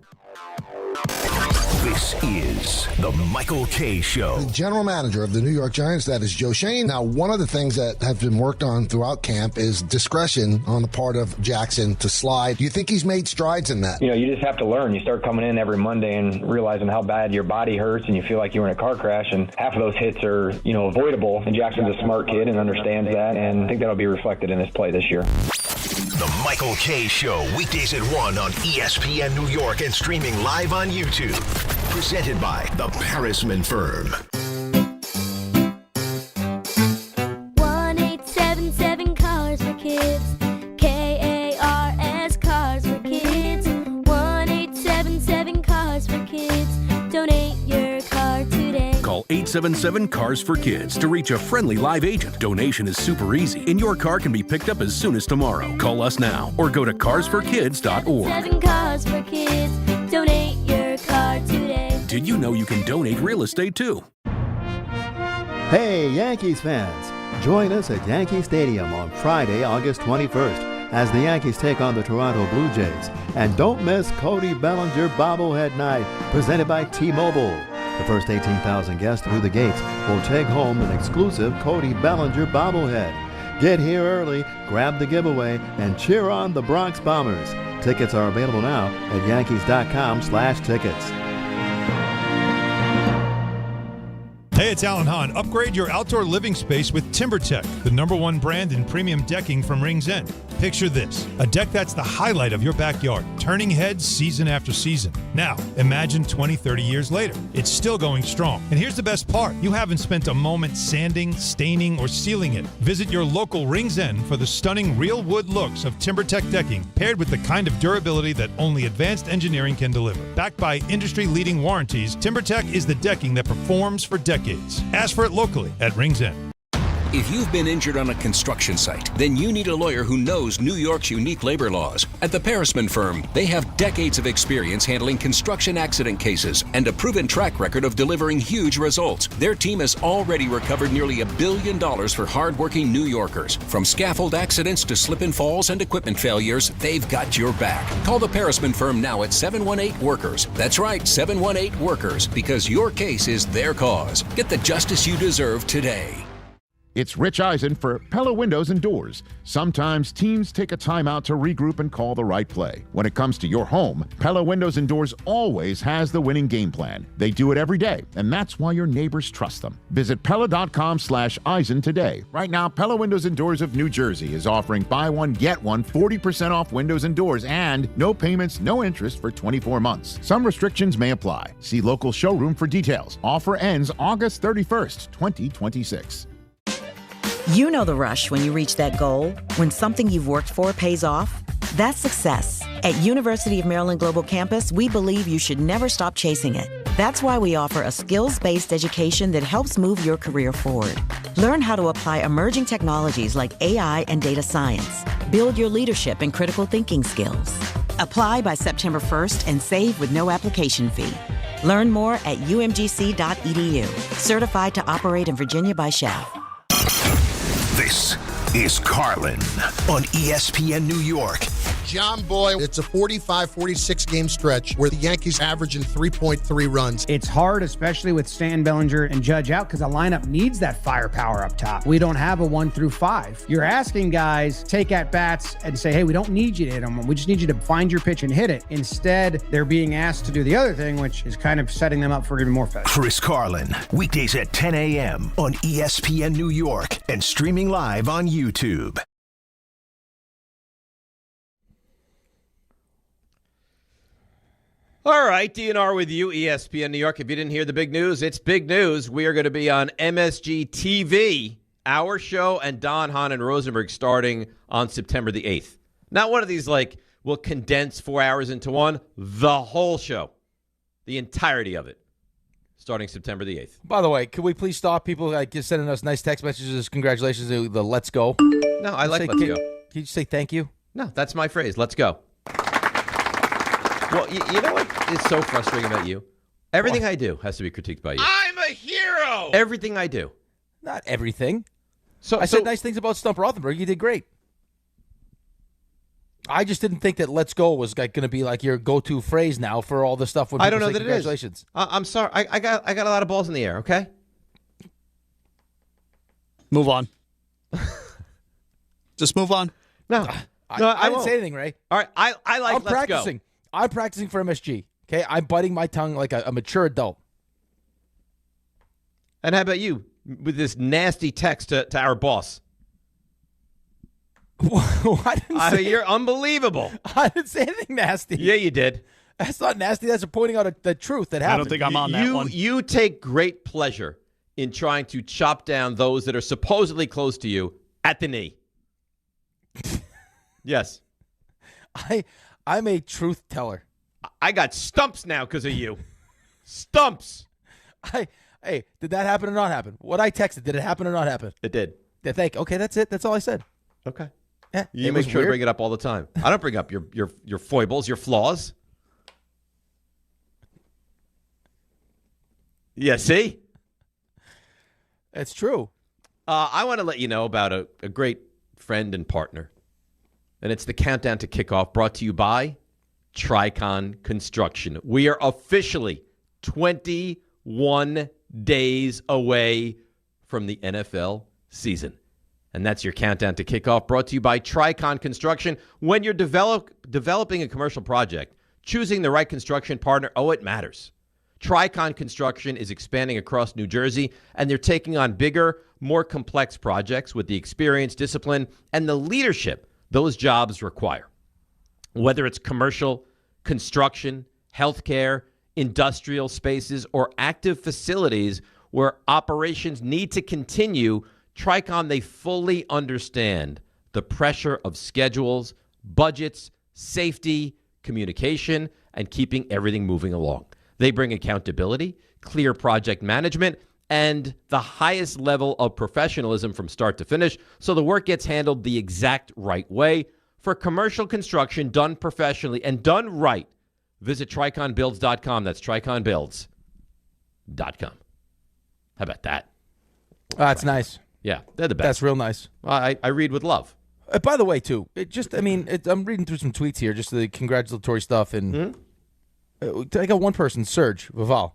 This is the Michael Kay Show. The general manager of the New York Giants, that is Joe Shane. Now, one of the things that have been worked on throughout camp is discretion on the part of Jackson to slide. Do you think he's made strides in that? You just have to learn. You start coming in every Monday and realizing how bad your body hurts and you feel like you were in a car crash, and half of those hits are, avoidable. And Jackson's a smart kid and understands that, and I think that'll be reflected in his play this year. The Michael Kay Show, weekdays at 1 on ESPN New York and streaming live on YouTube. Presented by the Parisman Firm. 1-877 Cars for Kids. KARS Cars for Kids. 1-877 Cars for Kids. Donate your car today. Call 877-CARS-FOR-KIDS to reach a friendly live agent. Donation is super easy, and your car can be picked up as soon as tomorrow. Call us now or go to carsforkids.org. 7 Cars for Kids. Donate your car today. Did you know you can donate real estate too? Hey, Yankees fans! Join us at Yankee Stadium on Friday, August 21st, as the Yankees take on the Toronto Blue Jays. And don't miss Cody Bellinger Bobblehead Night, presented by T-Mobile. The first 18,000 guests through the gates will take home an exclusive Cody Bellinger bobblehead. Get here early, grab the giveaway, and cheer on the Bronx Bombers. Tickets are available now at Yankees.com/tickets. Hey, it's Alan Hahn. Upgrade your outdoor living space with TimberTech, the #1 brand in premium decking from Rings End. Picture this, a deck that's the highlight of your backyard, turning heads season after season. Now, imagine 20, 30 years later. It's still going strong. And here's the best part. You haven't spent a moment sanding, staining, or sealing it. Visit your local Rings End for the stunning real wood looks of TimberTech decking, paired with the kind of durability that only advanced engineering can deliver. Backed by industry-leading warranties, TimberTech is the decking that performs for decades. Ask for it locally at Rings End. If you've been injured on a construction site, then you need a lawyer who knows New York's unique labor laws. At the Parisman Firm, they have decades of experience handling construction accident cases and a proven track record of delivering huge results. Their team has already recovered nearly $1 billion for hardworking New Yorkers. From scaffold accidents to slip and falls and equipment failures, they've got your back. Call the Parisman Firm now at 718-WORKERS. That's right, 718-WORKERS, because your case is their cause. Get the justice you deserve today. It's Rich Eisen for Pella Windows and Doors. Sometimes teams take a timeout to regroup and call the right play. When it comes to your home, Pella Windows and Doors always has the winning game plan. They do it every day, and that's why your neighbors trust them. Visit Pella.com/Eisen today. Right now, Pella Windows and Doors of New Jersey is offering buy one, get one, 40% off windows and doors, and no payments, no interest for 24 months. Some restrictions may apply. See local showroom for details. Offer ends August 31st, 2026. You know the rush when you reach that goal, when something you've worked for pays off. That's success. At University of Maryland Global Campus, we believe you should never stop chasing it. That's why we offer a skills-based education that helps move your career forward. Learn how to apply emerging technologies like AI and data science. Build your leadership and critical thinking skills. Apply by September 1st and save with no application fee. Learn more at umgc.edu. Certified to operate in Virginia by SCHEV. This is Carlin on ESPN New York. John Boy, it's a 45-46 game stretch where the Yankees average in 3.3 runs. It's hard, especially with Stan Bellinger and Judge out, because the lineup needs that firepower up top. We don't have a 1 through 5. You're asking guys, take at bats and say, hey, we don't need you to hit them. We just need you to find your pitch and hit it. Instead, they're being asked to do the other thing, which is kind of setting them up for even more fest. Chris Carlin, weekdays at 10 a.m. on ESPN New York and streaming live on YouTube. All right, DNR with you, ESPN New York. If you didn't hear the big news, it's big news. We are going to be on MSG TV, our show, and Don, Hahn, and Rosenberg starting on September the 8th. Not one of these, like, we'll condense 4 hours into one. The whole show. The entirety of it. Starting September the 8th. By the way, could we please stop people just sending us nice text messages? Congratulations to the Let's Go. No, I like Let's Go. Can you just say thank you? No, that's my phrase. Let's go. Well, you know what is so frustrating about you? Everything I do has to be critiqued by you. I'm a hero. Everything I do. Not everything. I said nice things about Stump Rothenberg. You did great. I just didn't think that "Let's go" was going to be like your go-to phrase now for all the stuff. When I don't know say that it is. Congratulations. I'm sorry. I got a lot of balls in the air. Okay. Move on. Just move on. No, I didn't say anything, Ray. All right. I like. I'm Let's practicing. Go. I'm practicing for MSG. Okay, I'm biting my tongue like a mature adult. And how about you with this nasty text to our boss? You're unbelievable. I didn't say anything nasty. Yeah, you did. That's not nasty. That's pointing out the truth that happened. I don't think I'm on that one. You take great pleasure in trying to chop down those that are supposedly close to you at the knee. Yes. I'm a truth teller. I got stumps now because of you. Stumps. Hey, did that happen or not happen? What I texted, did it happen or not happen? It did. Okay, that's it. That's all I said. Okay. Yeah, you make sure to bring it up all the time. I don't bring up your foibles, your flaws. Yeah, see? It's true. I want to let you know about a great friend and partner. And it's the Countdown to Kickoff brought to you by Tricon Construction. We are officially 21 days away from the NFL season. And that's your Countdown to Kickoff brought to you by Tricon Construction. When you're developing a commercial project, choosing the right construction partner, it matters. Tricon Construction is expanding across New Jersey, and they're taking on bigger, more complex projects with the experience, discipline, and the leadership those jobs require. Whether it's commercial, construction, healthcare, industrial spaces, or active facilities where operations need to continue, Tricon, they fully understand the pressure of schedules, budgets, safety, communication, and keeping everything moving along. They bring accountability, clear project management, and the highest level of professionalism from start to finish, so the work gets handled the exact right way. For commercial construction done professionally and done right, visit TriconBuilds.com. That's TriconBuilds.com. How about that? That's nice. Yeah, they're the best. That's real nice. I read with love. By the way, too, I'm reading through some tweets here, just the congratulatory stuff, and I got one person, Serge Vival.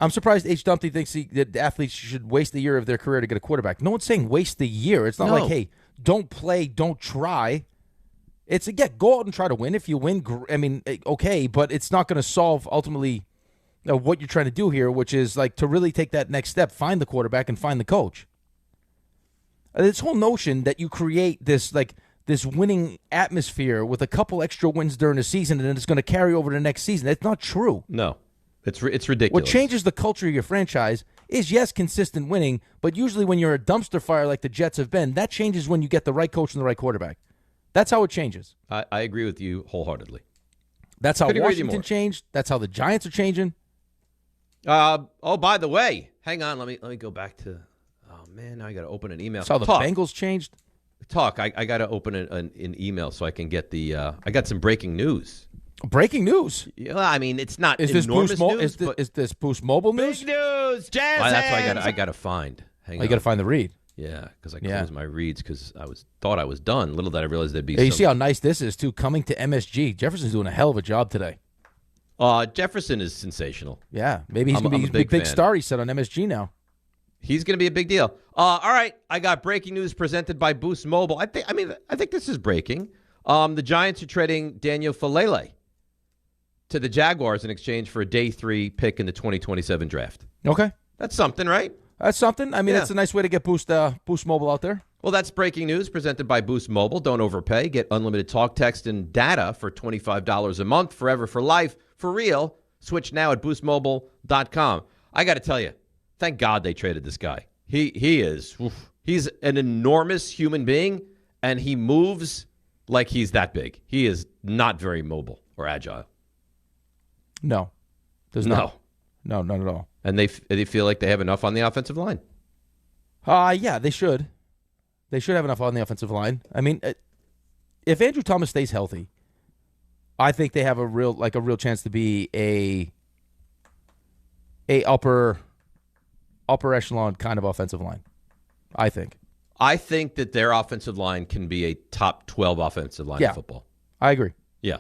I'm surprised H. Dumpty thinks that athletes should waste a year of their career to get a quarterback. No one's saying waste the year. It's not like, hey, don't play, don't try. It's, go out and try to win. If you win, okay, but it's not going to solve ultimately what you're trying to do here, which is like to really take that next step, find the quarterback and find the coach. This whole notion that you create this winning atmosphere with a couple extra wins during the season and then it's going to carry over to the next season, that's not true. No. It's ridiculous. What changes the culture of your franchise is, yes, consistent winning, but usually when you're a dumpster fire like the Jets have been, that changes when you get the right coach and the right quarterback. That's how it changes. I agree with you wholeheartely. That's how Washington changed. That's how the Giants are changing. By the way, hang on. Let me go back to. Oh man, now I got to open an email. That's how the Bengals changed. I got to open an email so I can get the. I got some breaking news. Breaking news. Yeah, I mean it's not is this enormous news. Is this Boost Mobile news? Big news, Jazz. Well, that's what I got to find. Hang on. You got to find the read. Yeah, because I closed my reads because thought I was done. Little did I realize there'd be. You see how nice this is too. Coming to MSG, Jefferson's doing a hell of a job today. Jefferson is sensational. Yeah, maybe he's going to be a big star. He said on MSG now. He's going to be a big deal. All right, I got breaking news presented by Boost Mobile. I think this is breaking. The Giants are trading Daniel Falele to the Jaguars in exchange for a day 3 pick in the 2027 draft. Okay, that's something, right? That's something. I mean, that's a nice way to get Boost Mobile out there. Well, that's breaking news presented by Boost Mobile. Don't overpay. Get unlimited talk, text, and data for $25 a month, forever for life, for real. Switch now at boostmobile.com. I got to tell you, thank God they traded this guy. He's an enormous human being, and he moves like he's that big. He is not very mobile or agile. No. No, not at all. And they feel like they have enough on the offensive line. Yeah, they should. They should have enough on the offensive line. I mean, if Andrew Thomas stays healthy, I think they have a real chance to be a upper echelon kind of offensive line. I think that their offensive line can be a top 12 offensive line in football. I agree. Yeah.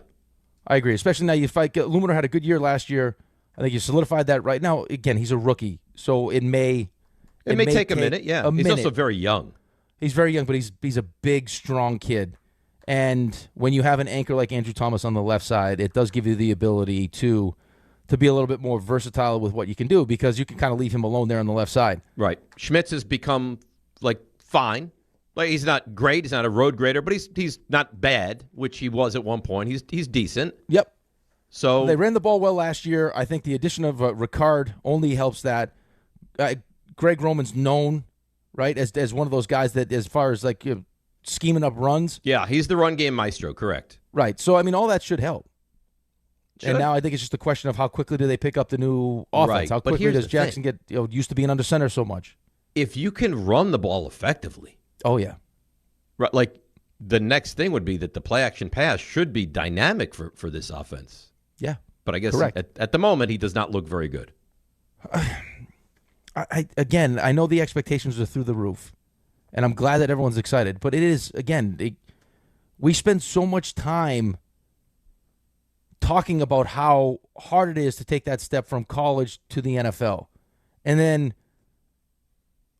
I agree. Especially now you fight. Luminor had a good year last year. I think you solidified that right now. Again, he's a rookie, so it may take a minute. Yeah, he's also very young. He's very young, but he's a big, strong kid. And when you have an anchor like Andrew Thomas on the left side, it does give you the ability to be a little bit more versatile with what you can do because you can kind of leave him alone there on the left side. Right. Schmitz has become like fine. Like he's not great. He's not a road grader, but he's not bad, which he was at one point. He's decent. Yep. So they ran the ball well last year. I think the addition of Ricard only helps that. Greg Roman's known, right, as one of those guys that, as far as like scheming up runs. Yeah, he's the run game maestro. Correct. Right. So I mean, all that should help. And now I think it's just a question of how quickly do they pick up the new offense? Right. How quickly does Jackson get used to being under center so much? If you can run the ball effectively. Oh yeah. Right. Like the next thing would be that the play action pass should be dynamic for this offense. Yeah. But I guess at the moment, he does not look very good. I know the expectations are through the roof, and I'm glad that everyone's excited. But it is, again, we spend so much time talking about how hard it is to take that step from college to the NFL. And then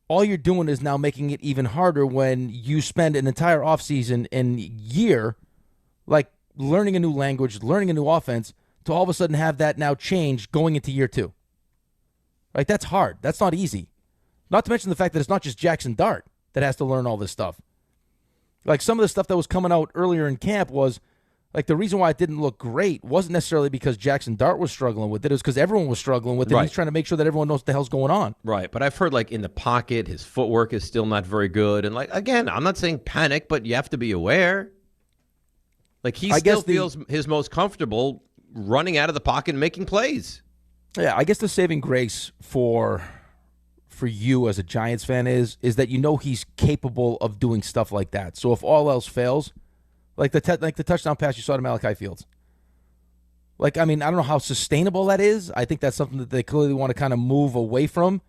all you're doing is now making it even harder when you spend an entire offseason and year like learning a new language, learning a new offense, to all of a sudden have that now change going into year 2. Right? That's hard. That's not easy. Not to mention the fact that it's not just Jackson Dart that has to learn all this stuff. Like some of the stuff that was coming out earlier in camp was like the reason why it didn't look great wasn't necessarily because Jackson Dart was struggling with it. It was because everyone was struggling with it. Right. He's trying to make sure that everyone knows what the hell's going on. Right. But I've heard like in the pocket, his footwork is still not very good. And like, again, I'm not saying panic, but you have to be aware. Like he still feels his most comfortable running out of the pocket and making plays. Yeah, I guess the saving grace for you as a Giants fan is that you know he's capable of doing stuff like that. So if all else fails, like the touchdown pass you saw to Malachi Fields. Like, I mean, I don't know how sustainable that is. I think that's something that they clearly want to kind of move away from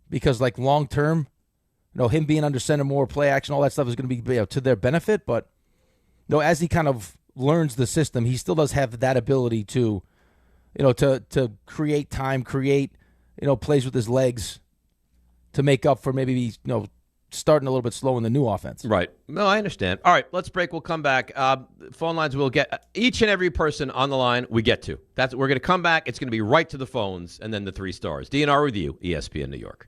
because, like, long term, him being under center, more play action, all that stuff is going to be to their benefit. But as he kind of learns the system, he still does have that ability to create time, create plays with his legs to make up for maybe starting a little bit slow in the new offense. Right. No, I understand. All right, let's break. We'll come back. Phone lines, we'll get each and every person on the line we get to. We're going to come back. It's going to be right to the phones and then the 3 stars. DNR with you, ESPN New York.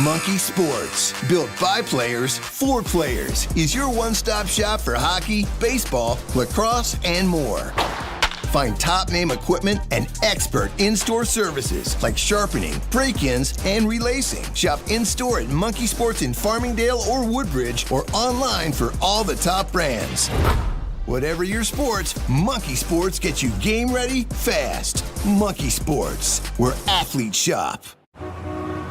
Monkey Sports, built by players for players, is your one-stop shop for hockey, baseball, lacrosse, and more. Find top-name equipment and expert in-store services like sharpening, break-ins, and relacing. Shop in-store at Monkey Sports in Farmingdale or Woodbridge or online for all the top brands. Whatever your sports, Monkey Sports gets you game ready fast. Monkey Sports, where athletes shop.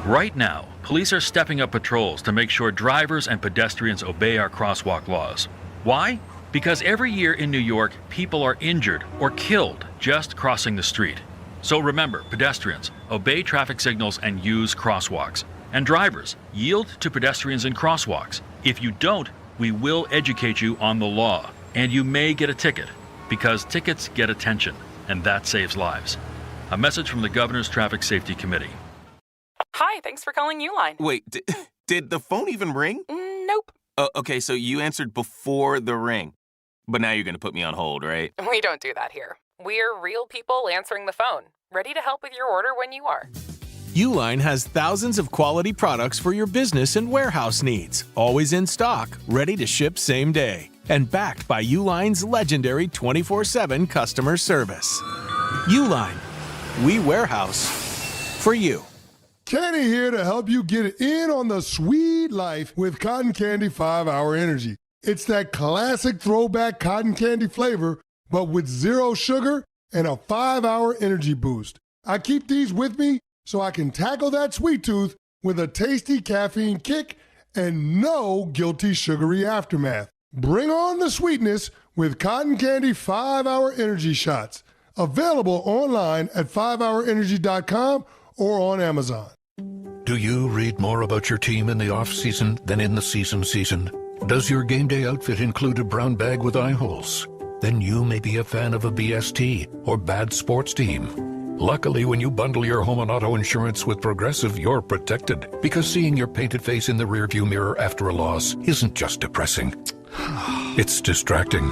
Right now, police are stepping up patrols to make sure drivers and pedestrians obey our crosswalk laws. Why? Because every year in New York, people are injured or killed just crossing the street. So remember, pedestrians, obey traffic signals and use crosswalks. And drivers, yield to pedestrians in crosswalks. If you don't, we will educate you on the law. And you may get a ticket, because tickets get attention, and that saves lives. A message from the Governor's Traffic Safety Committee. Hi, thanks for calling Uline. Wait, did the phone even ring? Nope. Okay, so you answered before the ring. But now you're going to put me on hold, right? We don't do that here. We're real people answering the phone, ready to help with your order when you are. Uline has thousands of quality products for your business and warehouse needs, always in stock, ready to ship same day, and backed by Uline's legendary 24/7 customer service. Uline, we warehouse for you. Kenny here to help you get in on the sweet life with Cotton Candy 5-Hour Energy. It's that classic throwback cotton candy flavor, but with 0 sugar and a 5-hour energy boost. I keep these with me so I can tackle that sweet tooth with a tasty caffeine kick and no guilty sugary aftermath. Bring on the sweetness with Cotton Candy 5-Hour Energy Shots. Available online at 5hourenergy.com or on Amazon. Do you read more about your team in the off-season than in the season? Does your game day outfit include a brown bag with eye holes? Then you may be a fan of a BST or bad sports team. Luckily, when you bundle your home and auto insurance with Progressive, you're protected. Because seeing your painted face in the rearview mirror after a loss isn't just depressing. It's distracting.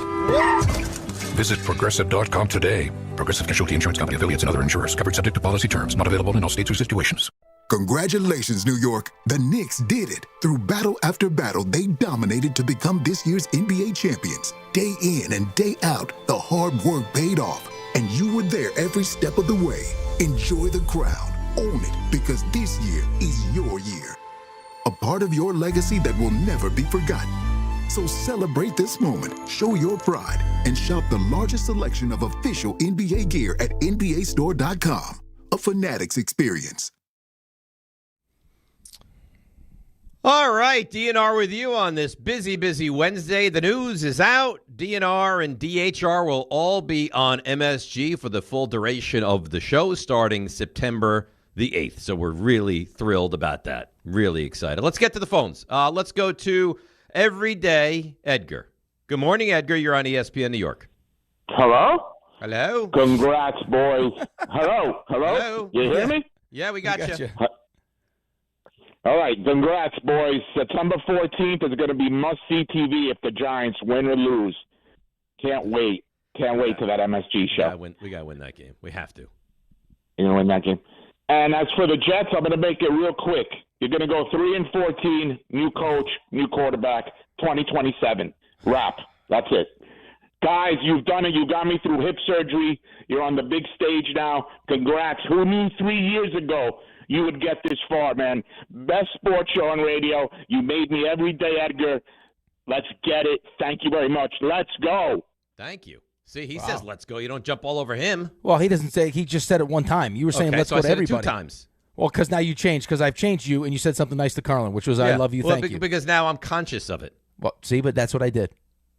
Visit Progressive.com today. Progressive Casualty Insurance Company, affiliates, and other insurers. Covered subject to policy terms. Not available in all states or situations. Congratulations, New York. The Knicks did it. Through battle after battle, they dominated to become this year's NBA champions. Day in and day out, the hard work paid off. And you were there every step of the way. Enjoy the crown. Own it, because this year is your year. A part of your legacy that will never be forgotten. So celebrate this moment, show your pride, and shop the largest selection of official NBA gear at NBAstore.com. A Fanatics experience. All right, DNR with you on this busy Wednesday. The news is out. DNR and DHR will all be on MSG for the full duration of the show starting September the 8th. So we're really thrilled about that. Really excited. Let's get to the phones. Let's go to Everyday Edgar. Good morning, Edgar. You're on ESPN New York. Hello? Hello. Congrats, boys. Hello? You hear me? Yeah, we got you. All right, congrats, boys. September 14th is going to be must-see TV if the Giants win or lose. Can't wait. Can't wait to that MSG show. We got to win that game. We have to. You're going to win that game. And as for the Jets, I'm going to make it real quick. You're going to go 3-14, new coach, new quarterback, 2027. Wrap. That's it. Guys, you've done it. You got me through hip surgery. You're on the big stage now. Congrats. Who knew 3 years ago you would get this far, man? Best sports show on radio. You made me every day, Edgar. Let's get it. Thank you very much. Let's go. Thank you. See, he says let's go. You don't jump all over him. Well, he doesn't say. He just said it one time. You were saying let's so go I to said everybody. It 2 times. Well, because now you changed. Because I've changed you, and you said something nice to Carlin, which was I love you, thank you. Because now I'm conscious of it. Well, see, but that's what I did.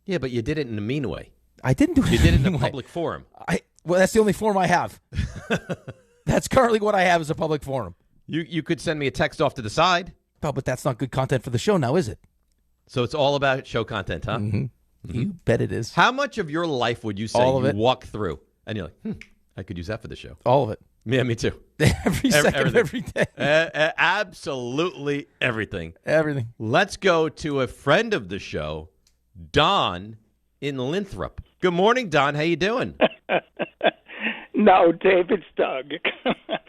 Yeah, but you did it in a mean way. I didn't do it. You did it in a public forum. Well, that's the only forum I have. That's currently what I have as a public forum. You could send me a text off to the side. Oh, but that's not good content for the show now, is it? So it's all about show content, huh? Mm-hmm. You bet it is. How much of your life would you say all of it. Walk through? And you're like, I could use that for the show. All of it. Yeah, me too. Every second of every day. Absolutely everything. Everything. Let's go to a friend of the show, Don in Linthrop. Good morning, Don. How you doing? No, Dave, it's Doug.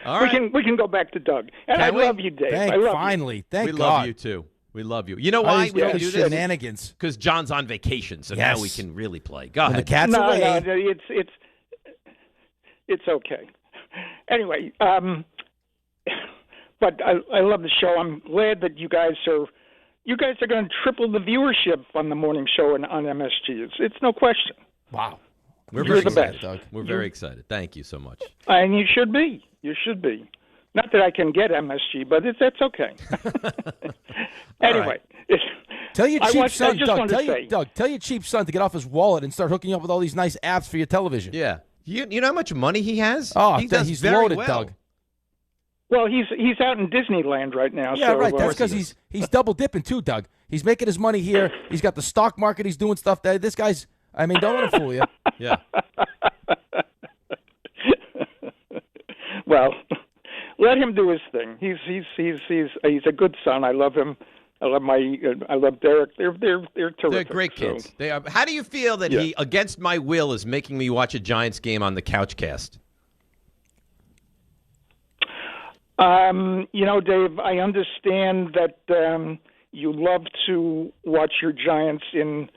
All right. We can go back to Doug. And I love you, Dave. I love finally. you. Thank we God. love you too. We love you. You know why we don't do this? Shenanigans. Because John's on vacation, so now we can really play. Go ahead. The cat's away. No, it's okay. Anyway, but I love the show. I'm glad that you guys are going to triple the viewership on the morning show on MSG. It's no question. Wow. We're You're very the excited, best. Doug. We're very excited. Thank you so much. And you should be. You should be. Not that I can get MSG, but that's okay. Anyway. Tell your cheap son, Doug. Doug, tell your cheap son to get off his wallet and start hooking up with all these nice apps for your television. Yeah. You know how much money he has? Oh, he's very loaded, well. Doug. Well, he's out in Disneyland right now. Yeah, so, right. That's because he's double dipping too, Doug. He's making his money here. He's got the stock market. He's doing stuff. This guy's. I mean, don't let him fool you. Yeah. Well, let him do his thing. He's a good son. I love him. I love Derek. They're terrific. They're great kids. They are. How do you feel that he, against my will, is making me watch a Giants game on the Couchcast? Dave, I understand that you love to watch your Giants in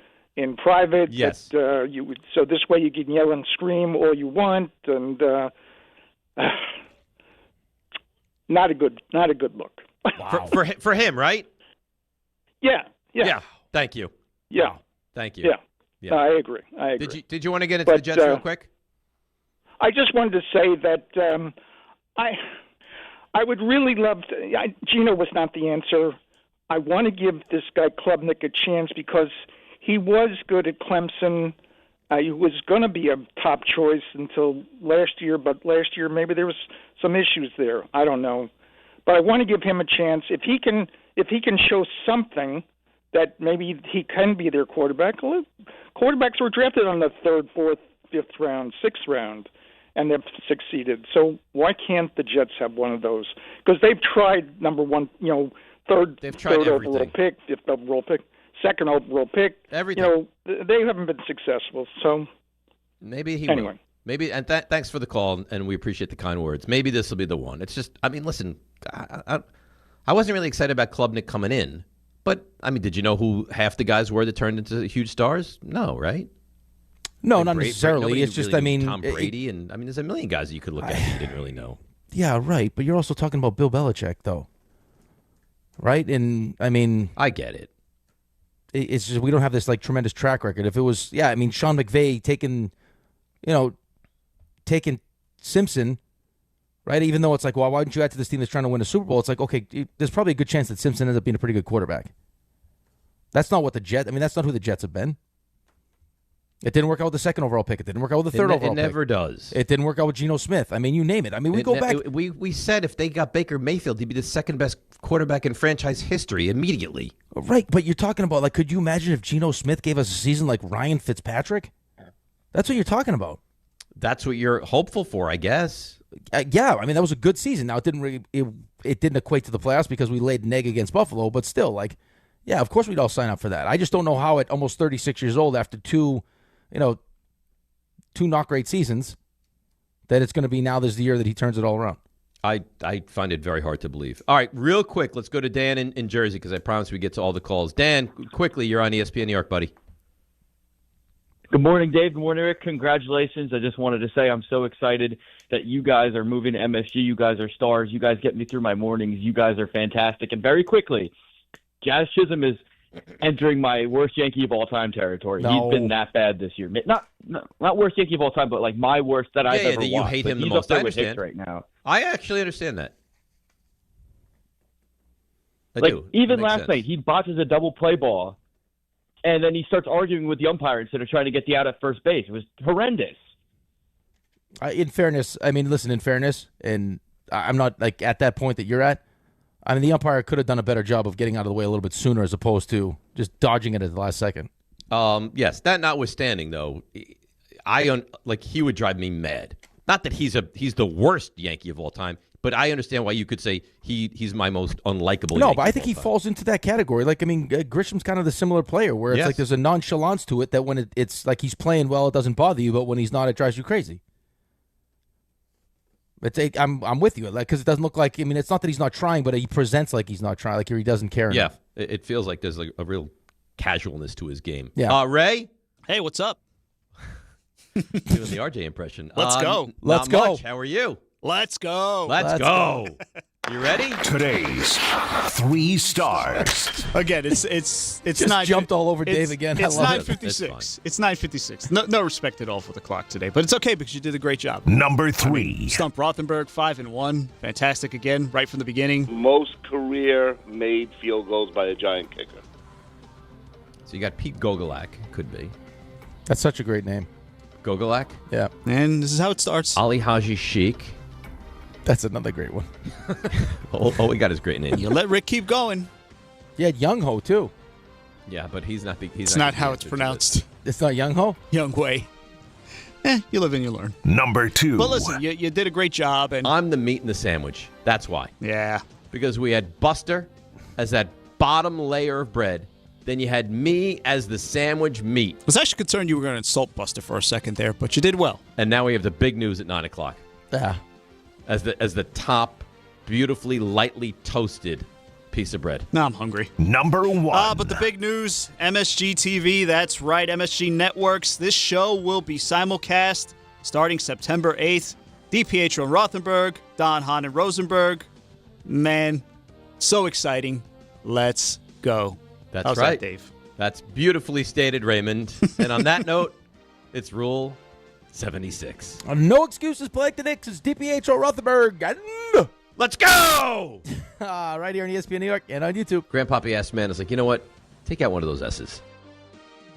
private. Yes. So this way you can yell and scream all you want, and not a good look. Wow. For him, right? Yeah. Thank you. Yeah. Thank you. Yeah. No, I agree. Did you want to get into the Jets real quick? I just wanted to say that I would really love to. Gino was not the answer. I want to give this guy Klubnik a chance because he was good at Clemson. He was going to be a top choice until last year, but last year maybe there was some issues there. I don't know, but I want to give him a chance. If he can show something that maybe he can be their quarterback. Quarterbacks were drafted on the 3rd, 4th, 5th round, 6th round, and they've succeeded. So why can't the Jets have one of those? Because they've tried number one, third overall pick, 5th overall pick, 2nd overall pick. Everything. They haven't been successful. So maybe he anyway. will. Maybe, and thanks for the call, and we appreciate the kind words. Maybe this will be the one. It's just, I mean, listen, I wasn't really excited about Klubnik coming in, but, I mean, did you know who half the guys were that turned into huge stars? No, right? No, not necessarily. It's just, really I mean, Tom Brady, and I mean, there's a million guys that you could look at that you didn't really know. Yeah, right. But you're also talking about Bill Belichick, though, right? And I mean, I get it. It's just we don't have this like tremendous track record. If it was, I mean, Sean McVay taking Simpson, right? Even though it's like, well, why didn't you add to this team that's trying to win a Super Bowl? It's like, okay, there's probably a good chance that Simpson ends up being a pretty good quarterback. That's not what that's not who the Jets have been. It didn't work out with the 2nd overall pick. It didn't work out with the 3rd overall pick. It never does. It didn't work out with Geno Smith. I mean, you name it. I mean, we go back. We said if they got Baker Mayfield, he'd be the 2nd best quarterback in franchise history immediately. Right, but you're talking about, like, could you imagine if Geno Smith gave us a season like Ryan Fitzpatrick? That's what you're talking about. That's what you're hopeful for, I guess. Yeah, I mean, that was a good season. Now, it didn't equate to the playoffs because we laid an egg against Buffalo, but still, like, yeah, of course we'd all sign up for that. I just don't know how at almost 36 years old, after two not great seasons, that it's going to be now this is the year that he turns it all around. I find it very hard to believe. All right, real quick, let's go to Dan in Jersey because I promised we get to all the calls. Dan, quickly, you're on ESPN New York, buddy. Good morning, Dave. Good morning, Rick. Congratulations. I just wanted to say I'm so excited that you guys are moving to MSG. You guys are stars. You guys get me through my mornings. You guys are fantastic. And very quickly, Jazz Chisholm is entering my worst Yankee of all time territory. No. He's been that bad this year. Not worst Yankee of all time, but like my worst that I've ever watched. You hate him the most. Up there I with understand. Hicks right now. I actually understand that. I like do. Even last night, he botches a double play ball, and then he starts arguing with the umpire instead of trying to get the out at first base. It was horrendous. In fairness, and I'm not like at that point that you're at. I mean, the umpire could have done a better job of getting out of the way a little bit sooner as opposed to just dodging it at the last second. Yes, that notwithstanding, though, he would drive me mad. Not that he's the worst Yankee of all time, but I understand why you could say he's my most unlikable. No, Yankee but I think he falls into that category. Like, I mean, Grisham's kind of the similar player where it's like there's a nonchalance to it that when it's like he's playing well, it doesn't bother you, but when he's not, it drives you crazy. I'm with you, like, because it doesn't look like. I mean, it's not that he's not trying, but he presents like he's not trying, like he doesn't care enough. Yeah, it feels like there's like a real casualness to his game. Yeah. Ray, hey, what's up? Doing the RJ impression. Let's go. Let's go. Much. How are you? Let's go. Let's go. You ready? Today's 3 stars. Again, it's Just not jumped all over Dave again. It's I love 9:56. It's 9:56. No respect at all for the clock today, but it's okay because you did a great job. Number 3. Stump Rothenberg 5-1. Fantastic again, right from the beginning. Most career-made field goals by a Giant kicker. So you got Pete Gogolak, could be. That's such a great name. Gogolak? Yeah. And this is how it starts. Ali Haji Sheik. That's another great one. All we got is great names. You let Rick keep going. Yeah, Young Ho too. Yeah, but he's not. It's not how it's pronounced. It's not Young Ho. Young Wei. You live and you learn. Number 2. But listen, you did a great job, and I'm the meat in the sandwich. That's why. Yeah. Because we had Buster as that bottom layer of bread. Then you had me as the sandwich meat. I was actually concerned you were going to insult Buster for a second there, but you did well. And now we have the big news at 9 o'clock. Yeah. As the top, beautifully lightly toasted piece of bread. Now I'm hungry. Number 1. But the big news, MSG TV, that's right, MSG Networks. This show will be simulcast starting September 8th. DiPietro Rothenberg, Don, Hahn, and Rosenberg. Man, so exciting. Let's go. That's How's right, that, Dave? That's beautifully stated, Raymond. And on that note, it's Rule 76. No excuses, play like the Knicks. It's DiPietro Rothenberg. Let's go! Right here on ESPN New York and on YouTube. Grandpappy asked man is like, you know what? Take out one of those S's.